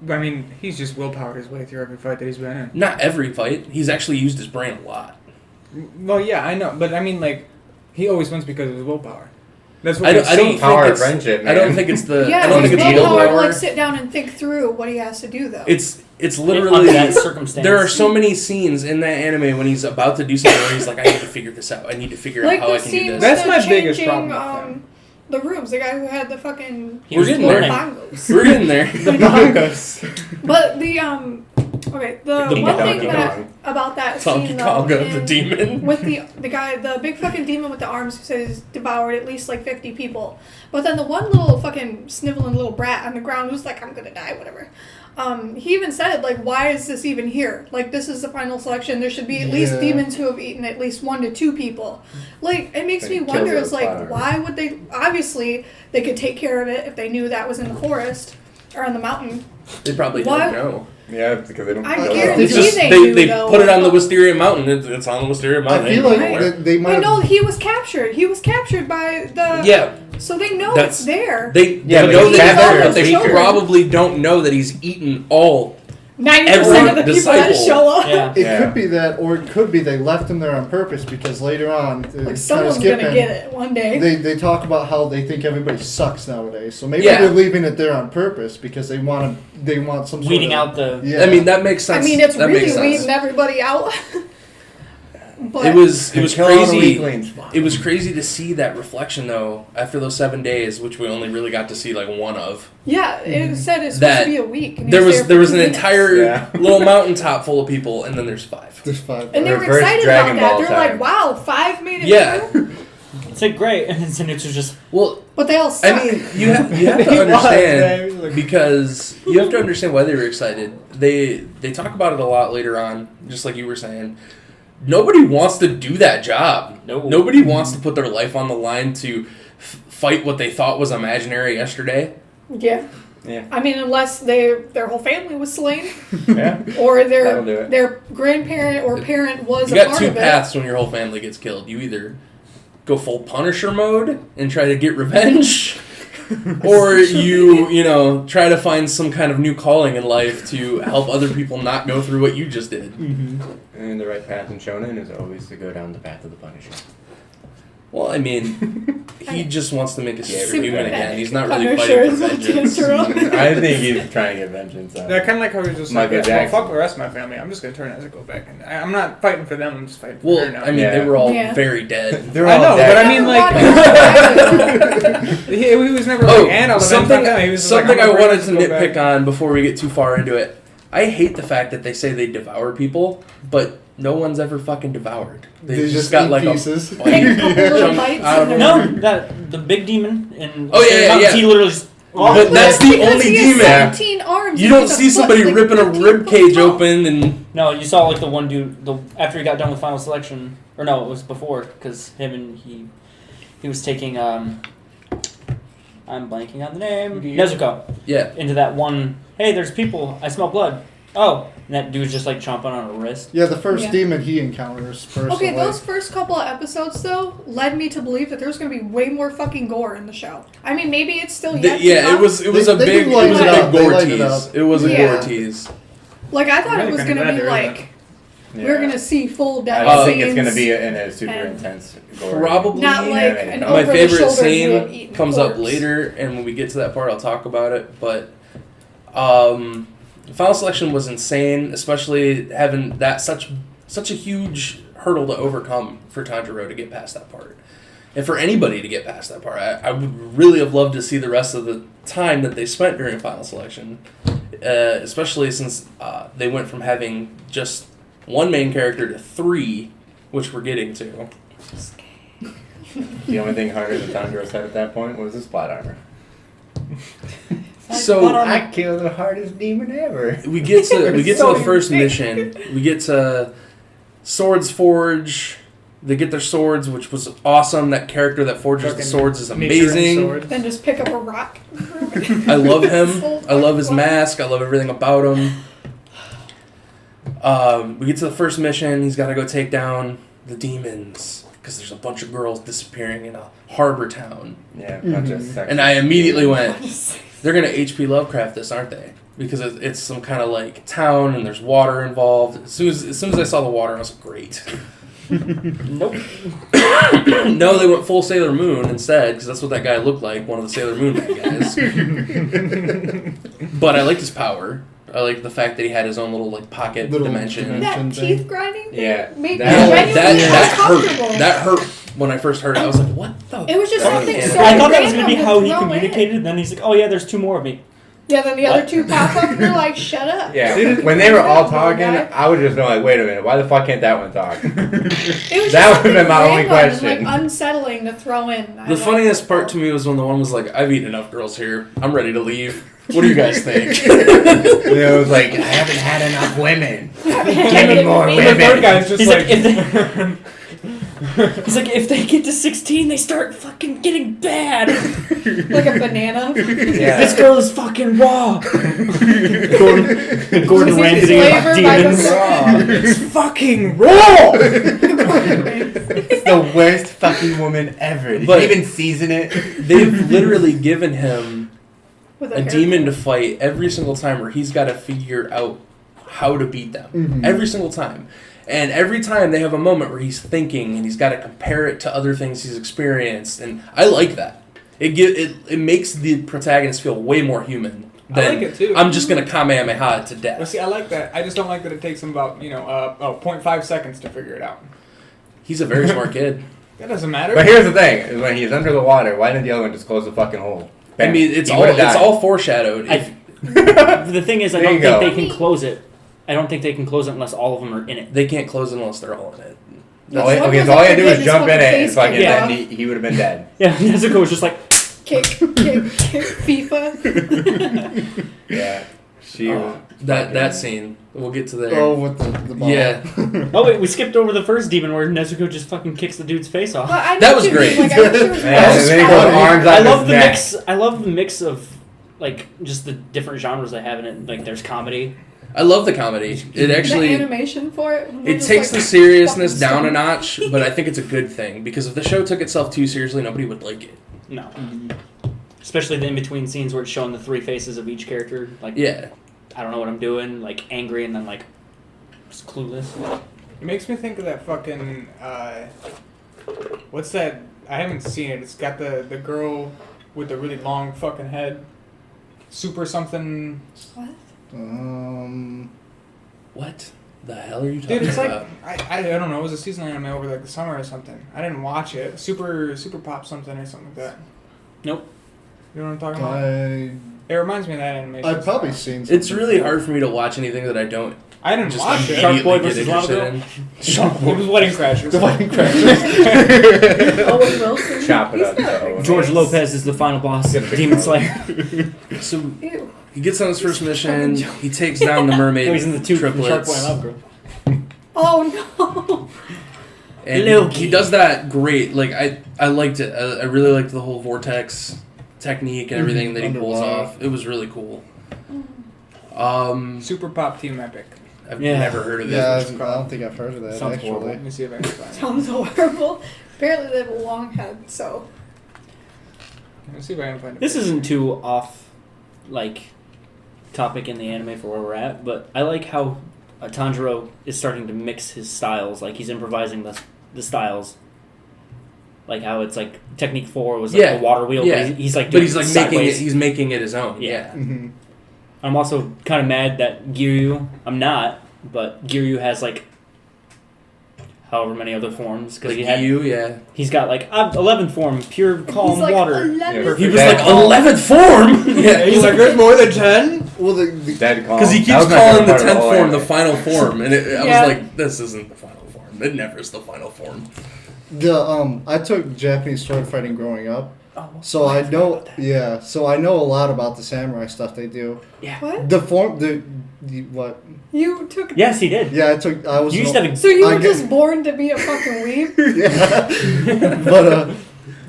Speaker 4: I mean, he's just willpowered his way through every fight that he's been in.
Speaker 2: Not every fight. He's actually used his brain a lot.
Speaker 4: Well, yeah, I know, but I mean, like, he always wins because of his willpower. That's what
Speaker 2: I
Speaker 4: we've
Speaker 2: don't
Speaker 4: seen.
Speaker 2: think
Speaker 5: Power of
Speaker 2: it's.
Speaker 5: friendship,
Speaker 2: I don't
Speaker 5: man.
Speaker 2: think it's the.
Speaker 3: Yeah,
Speaker 2: I don't think
Speaker 3: his
Speaker 2: it's
Speaker 3: willpower to
Speaker 2: willpower.
Speaker 3: like sit down and think through what he has to do though.
Speaker 2: It's
Speaker 6: Under
Speaker 2: literally
Speaker 6: that circumstance.
Speaker 2: there are so many scenes in that anime when he's about to do something where he's like, I need to figure this out. I need to figure
Speaker 3: like
Speaker 2: out how
Speaker 3: the
Speaker 2: I can do
Speaker 3: scene
Speaker 2: this.
Speaker 3: with
Speaker 4: That's
Speaker 3: the
Speaker 4: my biggest
Speaker 3: changing,
Speaker 4: problem with him.
Speaker 3: the rooms, the guy who had the fucking
Speaker 6: He was
Speaker 2: We're getting
Speaker 6: learning.
Speaker 3: bongos.
Speaker 2: We're getting there.
Speaker 5: The bongos.
Speaker 3: But the okay, the
Speaker 6: The
Speaker 3: one
Speaker 5: Donkey
Speaker 3: thing that
Speaker 5: Kong.
Speaker 3: about that
Speaker 2: Donkey
Speaker 3: scene
Speaker 2: Kong,
Speaker 3: though,
Speaker 2: the
Speaker 3: in-
Speaker 2: demon.
Speaker 3: with the guy, the big fucking demon with the arms who says devoured at least like 50 people. But then the one little fucking sniveling little brat on the ground who's like, I'm gonna die, whatever. He even said, like, why is this even here? Like, this is the final selection. There should be at least
Speaker 1: Yeah.
Speaker 3: demons who have eaten at least 1 to 2 people. Like, it makes
Speaker 5: They
Speaker 3: me
Speaker 5: killed
Speaker 3: wonder,
Speaker 5: it
Speaker 3: it's
Speaker 5: with
Speaker 3: like,
Speaker 5: fire.
Speaker 3: why would they, obviously, they could take care of it if they knew that was in the forest or on the mountain.
Speaker 2: They probably
Speaker 3: What?
Speaker 2: don't know.
Speaker 5: Yeah, because they don't.
Speaker 3: I
Speaker 1: They
Speaker 3: guarantee
Speaker 1: just-
Speaker 3: they,
Speaker 2: They
Speaker 3: knew, though.
Speaker 2: put it on the Wisteria Mountain. It's on the Wisteria Mountain.
Speaker 1: I feel
Speaker 2: Ain't
Speaker 1: like
Speaker 2: nowhere.
Speaker 1: they might
Speaker 3: I
Speaker 1: have.
Speaker 3: know he was captured. He was captured by the...
Speaker 2: Yeah,
Speaker 3: So they know
Speaker 2: That's-
Speaker 3: it's there.
Speaker 2: they
Speaker 5: Yeah,
Speaker 2: know
Speaker 5: but
Speaker 2: that
Speaker 3: he's
Speaker 2: he's
Speaker 3: all
Speaker 2: there, but
Speaker 3: those
Speaker 2: they
Speaker 3: children.
Speaker 2: probably don't know that he's eaten all.
Speaker 3: 90%
Speaker 2: every
Speaker 3: of the people that
Speaker 2: disciple.
Speaker 3: show up.
Speaker 6: Yeah.
Speaker 1: It
Speaker 5: Yeah.
Speaker 1: could be that, or it could be they left him there on purpose because later on,
Speaker 3: Like, someone's gonna get it one day.
Speaker 1: They talk about how they think everybody sucks nowadays. So maybe
Speaker 2: Yeah.
Speaker 1: they're leaving it there on purpose because they want some
Speaker 6: Weeding
Speaker 1: sort
Speaker 6: out the.
Speaker 1: of, yeah.
Speaker 2: I mean, that makes sense.
Speaker 3: I mean, it's
Speaker 2: that
Speaker 3: really
Speaker 2: makes sense.
Speaker 3: weeding everybody out. But
Speaker 2: It was
Speaker 5: Kill all the
Speaker 2: crazy.
Speaker 5: weaklings.
Speaker 2: It was crazy to see that reflection though after those 7 days, which we only really got to see like one of.
Speaker 3: yeah, it said it's supposed
Speaker 2: That-
Speaker 3: to be a week. And he
Speaker 2: There was
Speaker 3: there
Speaker 2: there
Speaker 3: for
Speaker 2: was
Speaker 3: 2
Speaker 2: an
Speaker 3: minutes.
Speaker 2: entire
Speaker 5: Yeah.
Speaker 2: little mountaintop full of people, and then there's 5.
Speaker 1: There's 5.
Speaker 3: And they were
Speaker 5: Reverse
Speaker 3: excited
Speaker 5: Dragon
Speaker 3: about that.
Speaker 5: Ball
Speaker 3: They're
Speaker 5: time.
Speaker 3: like, "Wow, 5 made it
Speaker 2: Yeah.
Speaker 3: through."
Speaker 6: It's like great. And then Zenitsu's just.
Speaker 2: Well,
Speaker 3: But they all suck.
Speaker 2: I mean, you have to understand because you have to understand why they were excited. They talk about it a lot later on, just like you were saying. Nobody wants to do that job.
Speaker 6: No.
Speaker 2: Nobody wants to put their life on the line to fight what they thought was imaginary yesterday.
Speaker 3: yeah.
Speaker 5: Yeah.
Speaker 3: I mean, unless their whole family was slain,
Speaker 5: Yeah.
Speaker 3: or
Speaker 5: That'll do it.
Speaker 3: their grandparent or parent was
Speaker 2: You
Speaker 3: a
Speaker 2: got
Speaker 3: part
Speaker 2: 2
Speaker 3: of
Speaker 2: paths when your whole family gets killed. You either go full Punisher mode and try to get revenge, or you know, try to find some kind of new calling in life to help other people not go through what you just did.
Speaker 5: And the right path in Shonen is always to go down the path of the Punisher.
Speaker 2: Well, I mean, he just wants to make us
Speaker 5: Yeah,
Speaker 2: human again. He's not really
Speaker 3: Punisher
Speaker 2: fighting for
Speaker 3: is what
Speaker 2: vengeance.
Speaker 3: Tantrum.
Speaker 5: I think he's trying to get vengeance on.
Speaker 4: Yeah, kind of like how he was just
Speaker 5: Michael
Speaker 4: like, well,
Speaker 5: Jackson.
Speaker 4: fuck the rest of my family. I'm just gonna turn as I go back, and I'm not fighting for them. I'm just fighting for
Speaker 2: Well,
Speaker 4: her now.
Speaker 2: I mean,
Speaker 5: Yeah.
Speaker 2: they were all
Speaker 3: Yeah.
Speaker 2: very dead.
Speaker 5: They're
Speaker 4: I
Speaker 5: all
Speaker 4: know,
Speaker 5: dead.
Speaker 4: but I mean, like, he was never like handled.
Speaker 2: something
Speaker 4: He was just
Speaker 2: something
Speaker 4: like,
Speaker 2: I
Speaker 4: I'm
Speaker 2: wanted
Speaker 4: ready
Speaker 2: to
Speaker 4: go
Speaker 2: nitpick
Speaker 4: back.
Speaker 2: on before we get too far into it. I hate the fact that they say they devour people, but no one's ever fucking devoured. They just got
Speaker 1: eat
Speaker 2: like
Speaker 1: pieces.
Speaker 2: a
Speaker 3: Take a couple little
Speaker 2: chunk
Speaker 3: bites
Speaker 2: out of
Speaker 3: and
Speaker 2: them.
Speaker 3: then-
Speaker 6: No, that the big demon in.
Speaker 2: Oh, yeah, yeah, yeah.
Speaker 6: He literally just.
Speaker 2: But that's the
Speaker 3: Because
Speaker 2: only
Speaker 3: he has
Speaker 2: demon.
Speaker 3: 17 arms.
Speaker 2: You
Speaker 3: and
Speaker 2: don't
Speaker 3: he's a
Speaker 2: see somebody
Speaker 3: foot, like,
Speaker 2: ripping a
Speaker 3: 15
Speaker 2: rib
Speaker 3: foot
Speaker 2: cage
Speaker 3: tall.
Speaker 2: open and
Speaker 6: No, you saw like the one dude. After he got done with final selection, or no, it was before because him and he was taking. I'm blanking on the name. Nezuko
Speaker 2: yeah.
Speaker 6: into that one. Hey, there's people. I smell blood. Oh, and that dude's just like chomping on a wrist.
Speaker 1: Yeah, the first
Speaker 3: Yeah.
Speaker 1: demon he encounters personally.
Speaker 3: Okay, those first couple of episodes though led me to believe that there's going to be way more fucking gore in the show. I mean, maybe it's still yet. to
Speaker 2: Yeah,
Speaker 3: come.
Speaker 2: it was
Speaker 1: They-
Speaker 2: a
Speaker 1: they
Speaker 2: big
Speaker 1: do light
Speaker 3: it
Speaker 2: gore
Speaker 3: up.
Speaker 1: They light it
Speaker 2: tease.
Speaker 1: up.
Speaker 2: It was a
Speaker 3: Yeah.
Speaker 2: gore tease.
Speaker 3: Like I thought
Speaker 4: I'm
Speaker 3: it was
Speaker 4: really
Speaker 3: going to
Speaker 4: kinda
Speaker 3: be
Speaker 4: glad there
Speaker 3: like
Speaker 5: Yeah.
Speaker 3: we're going to see full
Speaker 5: I
Speaker 3: death
Speaker 5: don't
Speaker 2: Uh,
Speaker 5: think it's going to
Speaker 3: scenes.
Speaker 5: be in a super
Speaker 3: and-
Speaker 5: intense gore.
Speaker 2: Probably
Speaker 3: Not like
Speaker 5: Yeah,
Speaker 3: an
Speaker 5: my
Speaker 2: my
Speaker 3: over
Speaker 2: favorite
Speaker 3: the shoulder view of
Speaker 2: scene
Speaker 3: eating
Speaker 2: comes up
Speaker 3: corpse.
Speaker 2: later, and when we get to that part, I'll talk about it. But final selection was insane, especially having that such a huge hurdle to overcome for Tanjiro to get past that part, and for anybody to get past that part. I would really have loved to see the rest of the time that they spent during final selection, especially since they went from having just one main character to 3, which we're getting to.
Speaker 5: The only thing harder than Tanjiro said at that point was his plot armor.
Speaker 2: So
Speaker 5: I killed the hardest demon ever.
Speaker 2: we get to
Speaker 5: So
Speaker 2: the first mission. We get to Swords Forge. They get their swords, which was awesome. That character that forges the swords is amazing.
Speaker 3: Then just pick up a rock.
Speaker 2: I love him. I love his mask. I love everything about him. We get to the first mission. He's got to go take down the demons because there's a bunch of girls disappearing in a harbor town.
Speaker 5: Yeah, bunch of sex.
Speaker 2: And I immediately went, they're going to H.P. Lovecraft this, aren't they? Because it's some kind of like town and there's water involved. As soon as I saw the water, I was like, great.
Speaker 6: Nope.
Speaker 2: No, they went full Sailor Moon instead, because that's what that guy looked like, one of the Sailor Moon bad guys. But I liked his power. I liked the fact that he had his own little like pocket dimension.
Speaker 3: That teeth grinding thing
Speaker 5: Yeah,
Speaker 3: made me
Speaker 5: that-
Speaker 3: genuinely uncomfortable.
Speaker 2: That hurt when I first heard it. I was like, what the?
Speaker 3: It was just something
Speaker 2: fuck?
Speaker 3: so
Speaker 6: I thought that was gonna be
Speaker 3: random
Speaker 6: how
Speaker 3: to
Speaker 6: he
Speaker 3: throw
Speaker 6: communicated.
Speaker 3: in.
Speaker 6: Then he's like, "Oh yeah, there's 2 more of me."
Speaker 3: Yeah, then the other
Speaker 6: What?
Speaker 3: 2 pop up and they're like, shut up.
Speaker 5: Yeah, when they were all talking,
Speaker 3: Guy.
Speaker 5: I would just been like, wait a minute, why the fuck can't that one talk?
Speaker 3: It was
Speaker 5: That
Speaker 3: just
Speaker 5: would've been my only
Speaker 3: random and,
Speaker 5: question.
Speaker 3: like, unsettling to throw in.
Speaker 2: The funniest part to me was when the one was like, I've eaten enough girls here. I'm ready to leave. What do you guys think?
Speaker 5: It was like, I haven't had enough women. Give me more
Speaker 4: And the
Speaker 5: women.
Speaker 4: third guy's just
Speaker 6: He's
Speaker 4: like,
Speaker 6: He's like, if they get to 16, they start fucking getting bad.
Speaker 3: like a banana.
Speaker 5: Yeah.
Speaker 6: This girl is fucking raw. Gordon
Speaker 3: Was it
Speaker 6: Ramsay
Speaker 3: flavor
Speaker 6: of
Speaker 3: by
Speaker 6: demons.
Speaker 3: the-
Speaker 5: It's fucking raw.
Speaker 3: Gordon Ramsay.
Speaker 5: It's the worst fucking woman ever. Did
Speaker 2: But-
Speaker 5: you even season it?
Speaker 2: They've literally given him
Speaker 3: With
Speaker 2: a
Speaker 3: hair.
Speaker 2: demon to fight every single time where he's got to figure out how to beat them.
Speaker 1: Mhm.
Speaker 2: Every single time. And every time they have a moment where he's thinking and he's got to compare it to other things he's experienced. And I like that. It makes the protagonist feel way more human.
Speaker 4: I
Speaker 2: Than,
Speaker 4: like it too.
Speaker 2: I'm just going to Kamehameha it to
Speaker 4: Well,
Speaker 2: death.
Speaker 4: see, I like that. I just don't like that it takes him about 0.5 seconds to figure it out.
Speaker 2: He's a very smart kid.
Speaker 4: That doesn't matter.
Speaker 5: But here's the thing: is when he's under the water, why didn't the other one just close the fucking hole?
Speaker 2: I
Speaker 5: Bam.
Speaker 2: mean, it's
Speaker 5: He would've died.
Speaker 2: all foreshadowed.
Speaker 6: The thing is, I
Speaker 5: There
Speaker 6: don't
Speaker 5: you
Speaker 6: think
Speaker 5: go.
Speaker 6: they can close it. I don't think they can close it unless all of them are in it.
Speaker 2: They can't close it unless they're all in it.
Speaker 3: That's
Speaker 5: Okay,
Speaker 3: what
Speaker 5: so
Speaker 3: was
Speaker 5: all
Speaker 3: up
Speaker 5: you had to do
Speaker 3: to
Speaker 5: was
Speaker 3: his
Speaker 5: jump in
Speaker 3: fucking
Speaker 5: it and
Speaker 3: face
Speaker 5: fucking
Speaker 3: came
Speaker 6: Yeah.
Speaker 5: then he would have been dead.
Speaker 6: Yeah, Nezuko was just like,
Speaker 3: kick, FIFA.
Speaker 5: Yeah. She was
Speaker 2: That scene. We'll get to there.
Speaker 1: Oh, with the ball.
Speaker 2: Yeah.
Speaker 6: oh wait, we skipped over the first demon where Nezuko just fucking kicks the dude's face off.
Speaker 3: But I know
Speaker 2: That
Speaker 3: what
Speaker 2: was
Speaker 3: you mean,
Speaker 2: great.
Speaker 3: Like, I wish there was
Speaker 5: Yeah,
Speaker 3: more
Speaker 5: and then he goes
Speaker 3: power.
Speaker 5: arms
Speaker 6: I
Speaker 5: on
Speaker 6: love
Speaker 5: his
Speaker 6: the
Speaker 5: neck.
Speaker 6: mix. I love the mix of like just the different genres they have in it. Like there's comedy.
Speaker 2: I love the comedy. It
Speaker 3: The
Speaker 2: actually
Speaker 3: animation for it.
Speaker 2: it
Speaker 3: was
Speaker 2: takes
Speaker 3: like
Speaker 2: the seriousness
Speaker 3: fucking
Speaker 2: down a
Speaker 3: stone.
Speaker 2: notch, but I think it's a good thing because if the show took itself too seriously, nobody would like it.
Speaker 6: No. Especially the in between scenes where it's showing the 3 faces of each character. Like
Speaker 2: Yeah.
Speaker 6: I don't know what I'm doing. Like angry and then like just clueless.
Speaker 4: It makes me think of that fucking what's that? I haven't seen it. It's got the girl with the really long fucking head. Super something.
Speaker 3: What?
Speaker 2: What the hell are you talking
Speaker 4: Dude, it's like
Speaker 2: about?
Speaker 4: I don't know. It was a seasonal anime over like the summer or something. I didn't watch it. Super pop something or something like that.
Speaker 6: Nope.
Speaker 4: You know what I'm talking about?
Speaker 1: I
Speaker 4: It reminds me of that animation.
Speaker 1: I've probably seen. Something
Speaker 2: It's really hard for me to watch anything that I don't
Speaker 4: I didn't
Speaker 2: just
Speaker 4: watch it.
Speaker 2: immediately
Speaker 6: Shark Boy
Speaker 2: get
Speaker 6: versus Lava
Speaker 2: interested
Speaker 6: Girl?
Speaker 2: in.
Speaker 4: It was Wedding Crashers.
Speaker 1: The Wedding Crashers.
Speaker 3: Owen Wilson.
Speaker 5: Chop it
Speaker 3: He's
Speaker 5: up.
Speaker 3: not
Speaker 5: though.
Speaker 3: very
Speaker 6: George
Speaker 3: nice.
Speaker 6: Lopez is the final boss of Demon Slayer.
Speaker 2: So
Speaker 3: Ew.
Speaker 2: he gets on his first mission. He takes down the mermaid
Speaker 6: No, he's in the 2 from Shark Boy
Speaker 2: triplets.
Speaker 6: and Lava Girl.
Speaker 3: Oh
Speaker 2: And
Speaker 6: Loki.
Speaker 2: he does that great. Like I liked it. I really liked the whole vortex technique and everything that he pulls
Speaker 1: Underwater.
Speaker 2: off. It was really cool.
Speaker 4: Super Pop Team Epic.
Speaker 2: I've
Speaker 6: Yeah.
Speaker 2: never heard of it.
Speaker 1: Yeah, I don't think I've heard of that
Speaker 6: Sounds
Speaker 1: actually.
Speaker 6: horrible.
Speaker 4: Let me see if I can
Speaker 3: no.
Speaker 4: find it.
Speaker 3: Sounds horrible. Apparently they have a long head, so.
Speaker 4: Let me see if I can find it.
Speaker 6: This isn't too off, like, topic in the anime for where we're at, but I like how Tanjiro is starting to mix his styles. Like, he's improvising the styles. Like how it's like Technique 4 was like
Speaker 2: Yeah.
Speaker 6: the water wheel,
Speaker 2: Yeah.
Speaker 6: but he's like
Speaker 2: But
Speaker 6: doing
Speaker 2: he's like
Speaker 6: it
Speaker 2: making it.
Speaker 6: sideways.
Speaker 2: He's making it his own.
Speaker 6: Yeah.
Speaker 2: Yeah.
Speaker 1: Mm-hmm.
Speaker 6: I'm also kind of mad that Giryu, I'm not, but Giryu has like, however many other forms because
Speaker 2: Like yeah.
Speaker 6: he's got like 11th form, pure calm
Speaker 3: He's like
Speaker 6: water.
Speaker 3: 11.
Speaker 2: He was
Speaker 5: Dead
Speaker 2: like
Speaker 5: calm.
Speaker 2: 11th form. Yeah,
Speaker 4: He's like, there's more than 10?
Speaker 1: Well,
Speaker 5: Dead calm.
Speaker 2: because he keeps
Speaker 5: That was my
Speaker 2: calling the
Speaker 5: favorite part of
Speaker 2: 10th
Speaker 5: whole
Speaker 2: form the
Speaker 5: anime.
Speaker 2: final form, and I
Speaker 3: Yeah.
Speaker 2: was like, this isn't the final form. It never is the final form.
Speaker 1: I took Japanese sword fighting growing up,
Speaker 6: Oh,
Speaker 1: so I
Speaker 6: forgot
Speaker 1: know.
Speaker 6: about that.
Speaker 1: Yeah, so I know a lot about the samurai stuff they do.
Speaker 3: What?
Speaker 1: The form, the what?
Speaker 3: You took.
Speaker 6: Yes, he did.
Speaker 1: Yeah, I took. I was.
Speaker 6: You used to have a
Speaker 3: So you
Speaker 1: I
Speaker 3: were
Speaker 1: get-
Speaker 3: just born to be a fucking weeb?
Speaker 1: Yeah, but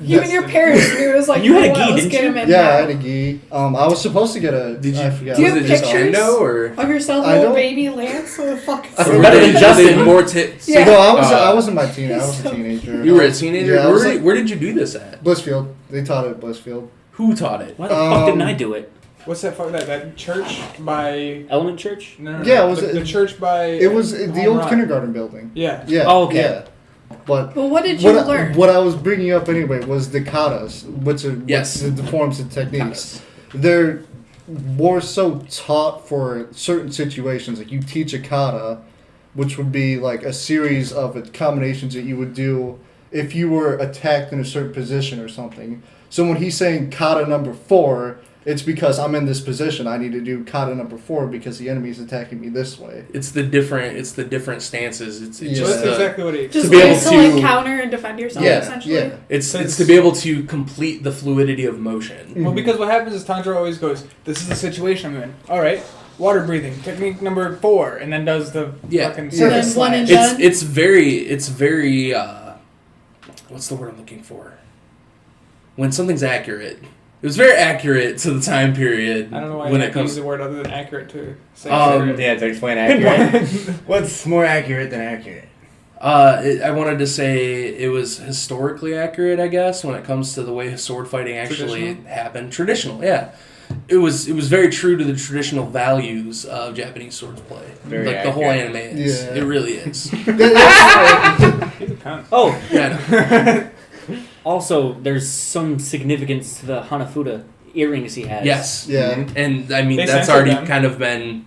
Speaker 3: Even your parents knew it was like,
Speaker 6: You had a
Speaker 3: what,
Speaker 6: gi,
Speaker 3: let's
Speaker 6: didn't
Speaker 3: get
Speaker 6: you?
Speaker 3: him in
Speaker 1: yeah, I
Speaker 3: now.
Speaker 1: had a gi. I was supposed to get a.
Speaker 2: Did you?
Speaker 1: I forgot.
Speaker 3: Do you
Speaker 2: Was
Speaker 3: have
Speaker 2: it just
Speaker 3: pictures?
Speaker 2: Endo or?
Speaker 3: Of yourself,
Speaker 1: I
Speaker 3: little
Speaker 1: don't-
Speaker 3: baby Lance? What the fuck?
Speaker 1: I
Speaker 3: Is
Speaker 1: don't
Speaker 2: Were
Speaker 6: better
Speaker 2: they,
Speaker 6: than Justin.
Speaker 2: were they more tits?
Speaker 3: Yeah.
Speaker 1: No, I
Speaker 2: Uh,
Speaker 1: wasn't my teen. I was a teenager.
Speaker 2: You were a teenager.
Speaker 1: Yeah, I was
Speaker 2: where did you do this at?
Speaker 1: Blissfield. They taught it at Blissfield.
Speaker 2: Who taught it?
Speaker 6: Why the fuck didn't
Speaker 1: Um,
Speaker 6: I do it?
Speaker 4: What's that church by...
Speaker 6: Element Church?
Speaker 4: No,
Speaker 1: Yeah, it was-
Speaker 4: the church by...
Speaker 1: It was the
Speaker 4: Home
Speaker 1: old
Speaker 4: Run.
Speaker 1: kindergarten building.
Speaker 4: Yeah.
Speaker 1: Yeah.
Speaker 6: Oh, okay.
Speaker 1: Yeah. But
Speaker 3: Well, what did you learn?
Speaker 1: what I was bringing up anyway was the katas, which are
Speaker 2: Yes.
Speaker 1: the forms and techniques. They're more so taught for certain situations. Like you teach a kata, which would be like a series of combinations that you would do if you were attacked in a certain position or something. So when he's saying kata number 4, it's because I'm in this position. I need to do kata number 4 because the enemy is attacking me this way.
Speaker 2: It's the different stances. It's
Speaker 1: Yeah.
Speaker 4: So
Speaker 2: just
Speaker 4: that's exactly what he...
Speaker 3: Just
Speaker 2: to be able
Speaker 3: ways to
Speaker 2: to-
Speaker 3: like counter and defend yourself,
Speaker 1: Yeah,
Speaker 3: essentially.
Speaker 1: yeah.
Speaker 2: it's to be able to complete the fluidity of motion.
Speaker 4: Well, because what happens is Tanjiro always goes, this is the situation I'm in. All right, water breathing, technique number 4, and then does the
Speaker 2: Yeah.
Speaker 4: fucking
Speaker 1: Yeah.
Speaker 4: surface
Speaker 3: And one and
Speaker 4: slash.
Speaker 3: done.
Speaker 2: It's very what's the word I'm looking for? When something's accurate. It was very accurate to the time period
Speaker 4: I don't know why
Speaker 2: when
Speaker 4: I
Speaker 2: it
Speaker 4: use
Speaker 2: comes
Speaker 4: the word other than accurate to say
Speaker 2: Um,
Speaker 5: Yeah, to explain accurate. What's more accurate than accurate?
Speaker 2: I wanted to say it was historically accurate, I guess, when it comes to the way sword fighting actually
Speaker 4: Traditional?
Speaker 2: happened. Traditional, yeah. It was very true to the traditional values of Japanese swordplay.
Speaker 5: Very
Speaker 2: like the whole
Speaker 5: accurate.
Speaker 2: anime is.
Speaker 1: Yeah.
Speaker 2: It really is.
Speaker 4: He's a cunt.
Speaker 6: Oh,
Speaker 2: Yeah, I know.
Speaker 6: also, there's some significance to the Hanafuda earrings he has.
Speaker 2: Yes.
Speaker 1: Yeah.
Speaker 2: And I mean
Speaker 4: They
Speaker 2: that's
Speaker 4: censored
Speaker 2: already
Speaker 4: them.
Speaker 2: kind of been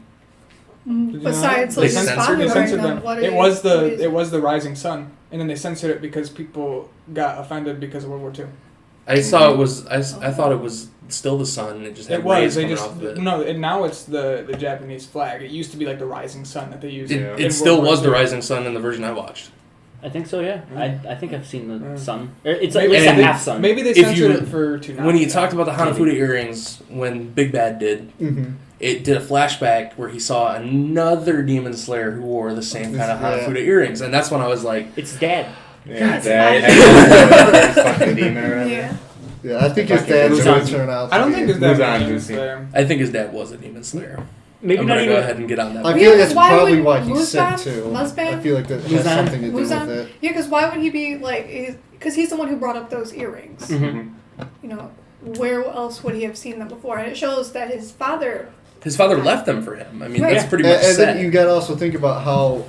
Speaker 3: Mm.
Speaker 4: Did you know
Speaker 3: Besides,
Speaker 4: that?
Speaker 3: like,
Speaker 2: They
Speaker 3: his
Speaker 2: censored-
Speaker 3: father
Speaker 4: They
Speaker 3: wearing
Speaker 4: censored
Speaker 3: them.
Speaker 4: them.
Speaker 3: What
Speaker 4: It
Speaker 3: is-
Speaker 4: was
Speaker 3: what is-
Speaker 4: the Rising Sun, and then they censored it because people got offended because of World War II.
Speaker 2: I saw it was I thought it was still the sun. It just had
Speaker 4: It was.
Speaker 2: rays
Speaker 4: They
Speaker 2: coming
Speaker 4: just
Speaker 2: off of it.
Speaker 4: no. And now it's the Japanese flag. It used to be like the Rising Sun that they used.
Speaker 2: It,
Speaker 5: Yeah.
Speaker 2: it
Speaker 4: in
Speaker 2: still
Speaker 4: World War
Speaker 2: was the
Speaker 4: II.
Speaker 2: rising sun in the version I watched.
Speaker 6: I think so, yeah.
Speaker 4: Mm.
Speaker 6: I think I've seen the
Speaker 4: Mm.
Speaker 6: sun. It's at
Speaker 4: Maybe
Speaker 6: least a
Speaker 2: and
Speaker 6: half sun.
Speaker 4: Maybe they
Speaker 2: If
Speaker 4: censored
Speaker 2: you-
Speaker 4: it for tonight.
Speaker 2: When you talked about the Hanafuda earrings, when Big Bad did,
Speaker 1: Mm-hmm.
Speaker 2: it did a flashback where he saw another demon slayer who wore the same kind of
Speaker 1: Yeah.
Speaker 2: Hanafuda earrings, and that's when I was like,
Speaker 6: It's dad.
Speaker 5: Yeah,
Speaker 3: That's
Speaker 5: fucking demon or whatever.
Speaker 3: Yeah.
Speaker 1: Yeah, I think his
Speaker 5: Fucking
Speaker 1: dad's going
Speaker 6: Muzan.
Speaker 1: to turn out.
Speaker 4: I don't
Speaker 1: to
Speaker 4: think
Speaker 1: be-
Speaker 4: his dad
Speaker 5: Muzan
Speaker 4: was
Speaker 5: Juicy.
Speaker 4: there.
Speaker 2: I think his dad was a demon slayer.
Speaker 6: Maybe
Speaker 2: I'm
Speaker 6: not
Speaker 2: gonna
Speaker 6: even.
Speaker 2: go ahead and get on that.
Speaker 1: I
Speaker 2: one.
Speaker 1: feel like
Speaker 3: Yeah,
Speaker 1: that's
Speaker 3: why
Speaker 1: probably
Speaker 3: would
Speaker 1: why he's sick
Speaker 3: Muzan-
Speaker 1: too.
Speaker 3: Muzan?
Speaker 1: I feel like that has
Speaker 6: Muzan?
Speaker 1: something to do
Speaker 3: Muzan?
Speaker 1: with it.
Speaker 3: Yeah, because why would he be like? Because he's the one who brought up those earrings.
Speaker 6: Mhm.
Speaker 3: You know, where else would he have seen them before? And it shows that his father.
Speaker 2: His father left them for him. I mean,
Speaker 3: Right.
Speaker 2: that's pretty
Speaker 1: And,
Speaker 2: much
Speaker 1: and
Speaker 2: set.
Speaker 1: then you got to also think about how